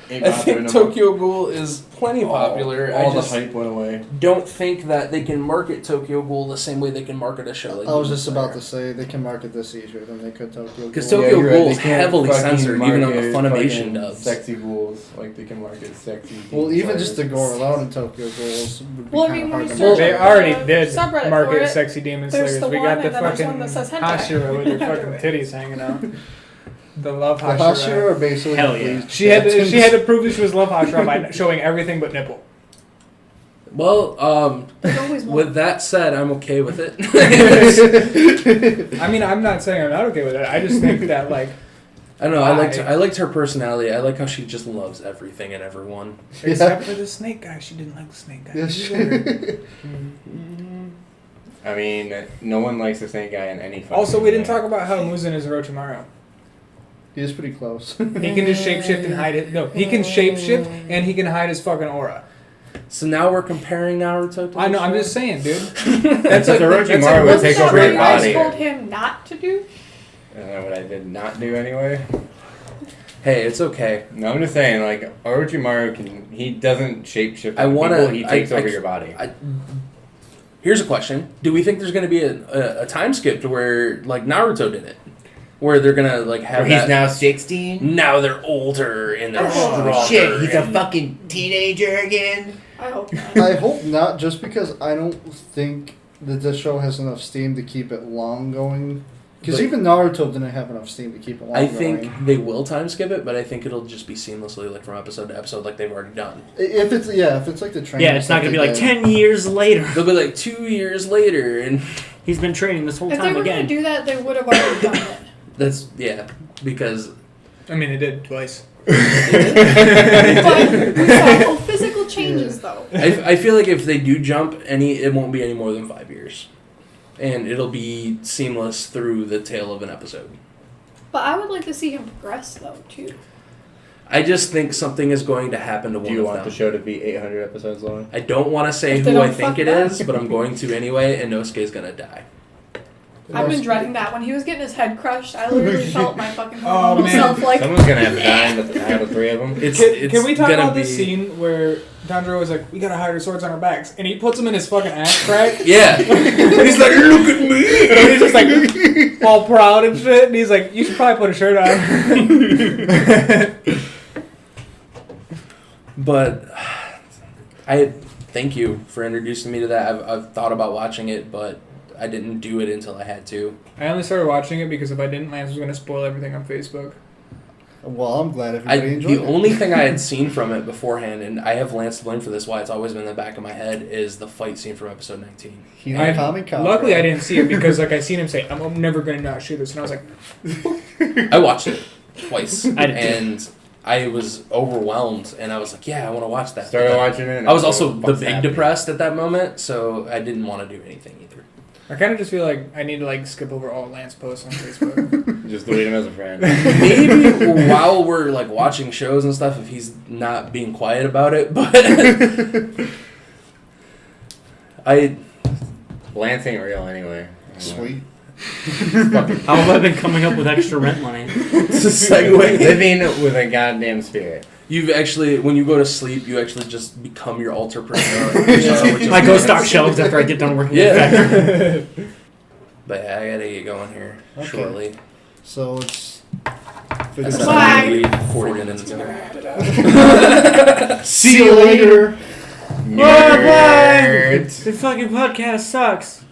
Speaker 5: Ain't
Speaker 2: I
Speaker 5: popular
Speaker 2: think
Speaker 5: no more.
Speaker 2: Tokyo Ghoul is plenty popular.
Speaker 5: All
Speaker 2: I just
Speaker 5: the hype went away.
Speaker 2: don't think that they can market Tokyo Ghoul the same way they can market a show like
Speaker 1: I was
Speaker 2: Demon
Speaker 1: just about
Speaker 2: Slayer.
Speaker 1: to say they can market this easier than they could Tokyo.
Speaker 2: Because
Speaker 1: Ghoul.
Speaker 2: Tokyo
Speaker 5: you're right,
Speaker 2: Ghoul
Speaker 5: they
Speaker 2: is
Speaker 5: can't
Speaker 2: heavily
Speaker 5: fucking
Speaker 2: censored, even on the
Speaker 5: market
Speaker 2: Funimation
Speaker 5: fucking
Speaker 2: dubs.
Speaker 5: Sexy ghouls, they can market sexy.
Speaker 1: Well,
Speaker 5: Demon
Speaker 1: even just the
Speaker 5: Slayers.
Speaker 1: gore alone in Tokyo Ghouls would be
Speaker 3: Well, I
Speaker 1: kind
Speaker 3: mean,
Speaker 1: of
Speaker 3: when
Speaker 1: hard
Speaker 3: you
Speaker 1: to
Speaker 3: search
Speaker 4: They
Speaker 1: market.
Speaker 4: already did
Speaker 3: subreddit for
Speaker 4: market
Speaker 3: it,
Speaker 4: sexy demon
Speaker 3: there's
Speaker 4: slayers.
Speaker 3: the
Speaker 4: We
Speaker 3: one,
Speaker 4: got the
Speaker 3: and then there's
Speaker 4: fucking
Speaker 3: one that says hentai.
Speaker 4: Hashira with her
Speaker 3: Under
Speaker 4: fucking
Speaker 3: it.
Speaker 4: titties hanging out. The love
Speaker 1: The
Speaker 4: Hashira.
Speaker 1: Hashira are basically
Speaker 6: Hell
Speaker 1: the
Speaker 6: yeah.
Speaker 1: police
Speaker 4: She had
Speaker 1: detectives.
Speaker 4: to prove that she was love Hashira by showing everything but nipple.
Speaker 2: Well,
Speaker 3: There's always one.
Speaker 2: with that said, I'm okay with it.
Speaker 4: I mean, I'm not saying I'm not okay with it. I just think that
Speaker 2: I don't know.
Speaker 4: Why?
Speaker 2: I liked her personality. I like how she just loves everything and everyone.
Speaker 4: except for the snake guy, she didn't like the snake guy.
Speaker 1: Yes.
Speaker 5: I mean, no one likes the snake guy in any fucking
Speaker 4: Also, we didn't
Speaker 5: anime.
Speaker 4: talk about how Muzan is Orochimaru.
Speaker 1: He is pretty close.
Speaker 4: He can just shapeshift and hide it. No, he can shapeshift and he can hide his fucking aura.
Speaker 2: So now we're comparing Naruto to
Speaker 4: I know. I'm
Speaker 2: the
Speaker 4: just
Speaker 2: show?
Speaker 4: saying, dude.
Speaker 5: That's like Orochimaru would
Speaker 3: Wasn't
Speaker 5: take
Speaker 3: that
Speaker 5: over
Speaker 3: what
Speaker 5: your
Speaker 3: you guys
Speaker 5: body.
Speaker 3: told him not to do?
Speaker 5: Isn't that what I did not do anyway?
Speaker 2: Hey, it's okay.
Speaker 5: No, I'm just saying, Orochimaru he doesn't shapeshift
Speaker 2: I
Speaker 5: on
Speaker 2: wanna-
Speaker 5: people, he
Speaker 2: I-
Speaker 5: takes
Speaker 2: I-
Speaker 5: over your body.
Speaker 2: Here's a question: do we think there's going to be a time skip to where like Naruto did it, where they're gonna like have
Speaker 5: Where he's
Speaker 2: that,
Speaker 5: now 16.
Speaker 2: now they're older and they're
Speaker 5: Oh
Speaker 2: stronger
Speaker 5: shit! He's a
Speaker 2: and-
Speaker 5: fucking teenager again.
Speaker 3: I hope not.
Speaker 1: I hope not, just because I don't think that this show has enough steam to keep it long going. Because
Speaker 2: But-
Speaker 1: even Naruto didn't have enough steam to keep it long
Speaker 2: I
Speaker 1: going.
Speaker 2: think they will time skip it, but I think it'll just be seamlessly like from episode to episode, like they've already done.
Speaker 1: If it's like the training.
Speaker 6: Yeah, it's not
Speaker 1: stuff
Speaker 6: gonna be
Speaker 1: they
Speaker 6: like
Speaker 1: did.
Speaker 6: 10 years later.
Speaker 2: They'll be like 2 years later, and
Speaker 6: He's been training this whole
Speaker 3: If they
Speaker 6: time
Speaker 3: were
Speaker 6: again.
Speaker 3: gonna do that, they would have already done it.
Speaker 2: that's because
Speaker 4: I mean, it did twice.
Speaker 3: But without physical changes, though.
Speaker 2: I feel like if they do jump it won't be any more than 5 years, and it'll be seamless through the tail of an episode.
Speaker 3: But I would like to see him progress, though, too.
Speaker 2: I just think something is going to happen to
Speaker 5: Do
Speaker 2: one
Speaker 5: you
Speaker 2: of
Speaker 5: want
Speaker 2: them.
Speaker 5: the show to be 800 episodes long?
Speaker 2: I don't want to say
Speaker 3: If they
Speaker 2: who I
Speaker 3: don't
Speaker 2: think
Speaker 3: fuck
Speaker 2: it
Speaker 3: it up.
Speaker 2: is, but I'm going to anyway, and Nosuke's gonna die.
Speaker 3: I've been dreading that. When he was getting his head crushed, I literally felt my fucking
Speaker 4: Oh,
Speaker 3: hormonal
Speaker 4: man.
Speaker 3: self like.
Speaker 5: Someone's gonna have to die out of 3 of them.
Speaker 2: It's
Speaker 4: Can we talk
Speaker 2: gonna
Speaker 4: about
Speaker 2: be,
Speaker 4: this scene where Tanjiro was like, "We gotta hide our swords on our backs," and he puts them in his fucking ass crack?
Speaker 2: Yeah, he's like, look at me.
Speaker 4: And he's just like all proud and shit, and he's like, "You should probably put a shirt on."
Speaker 2: But I thank you for introducing me to that. I've thought about watching it, but I didn't do it until I had to.
Speaker 4: I only started watching it because if I didn't, Lance was gonna spoil everything on Facebook.
Speaker 1: Well, I'm glad everybody enjoyed
Speaker 2: The
Speaker 1: it.
Speaker 2: only thing I had seen from it beforehand, and I have Lance to blame for this, why it's always been in the back of my head, is the fight scene from episode 19.
Speaker 4: Luckily, I didn't see it because like I seen him say, "I'm never gonna not shoot this," and I was like,
Speaker 2: I watched it twice,
Speaker 6: I did too.
Speaker 2: and I was overwhelmed, and I was like, yeah, I want to watch that.
Speaker 5: Started
Speaker 2: But
Speaker 5: watching it. And
Speaker 2: I was
Speaker 5: like,
Speaker 2: also
Speaker 5: what
Speaker 2: the
Speaker 5: fuck's
Speaker 2: big
Speaker 5: happening?
Speaker 2: depressed at that moment, so I didn't want to do anything either.
Speaker 4: I kind of just feel like I need to like skip over all Lance posts on Facebook.
Speaker 5: Just delete him as a friend.
Speaker 2: Maybe while we're like watching shows and stuff, if he's not being quiet about it, but
Speaker 5: Lance ain't real anyway.
Speaker 1: Sweet.
Speaker 6: How have I been coming up with extra rent money?
Speaker 2: it's a segue.
Speaker 5: Living with a goddamn spirit.
Speaker 2: You've actually, when you go to sleep, you actually just become your alter persona. which is
Speaker 6: I go
Speaker 2: nice.
Speaker 6: stock shelves after I get done working.
Speaker 2: Yeah.
Speaker 6: At the factory.
Speaker 2: But yeah, I gotta get going here
Speaker 1: Okay.
Speaker 2: shortly.
Speaker 1: So it's.
Speaker 2: I said
Speaker 3: Bye.
Speaker 2: I'm gonna leave 40 minutes ago.
Speaker 1: See you later.
Speaker 6: Bye.
Speaker 5: Nerds.
Speaker 6: The fucking podcast sucks.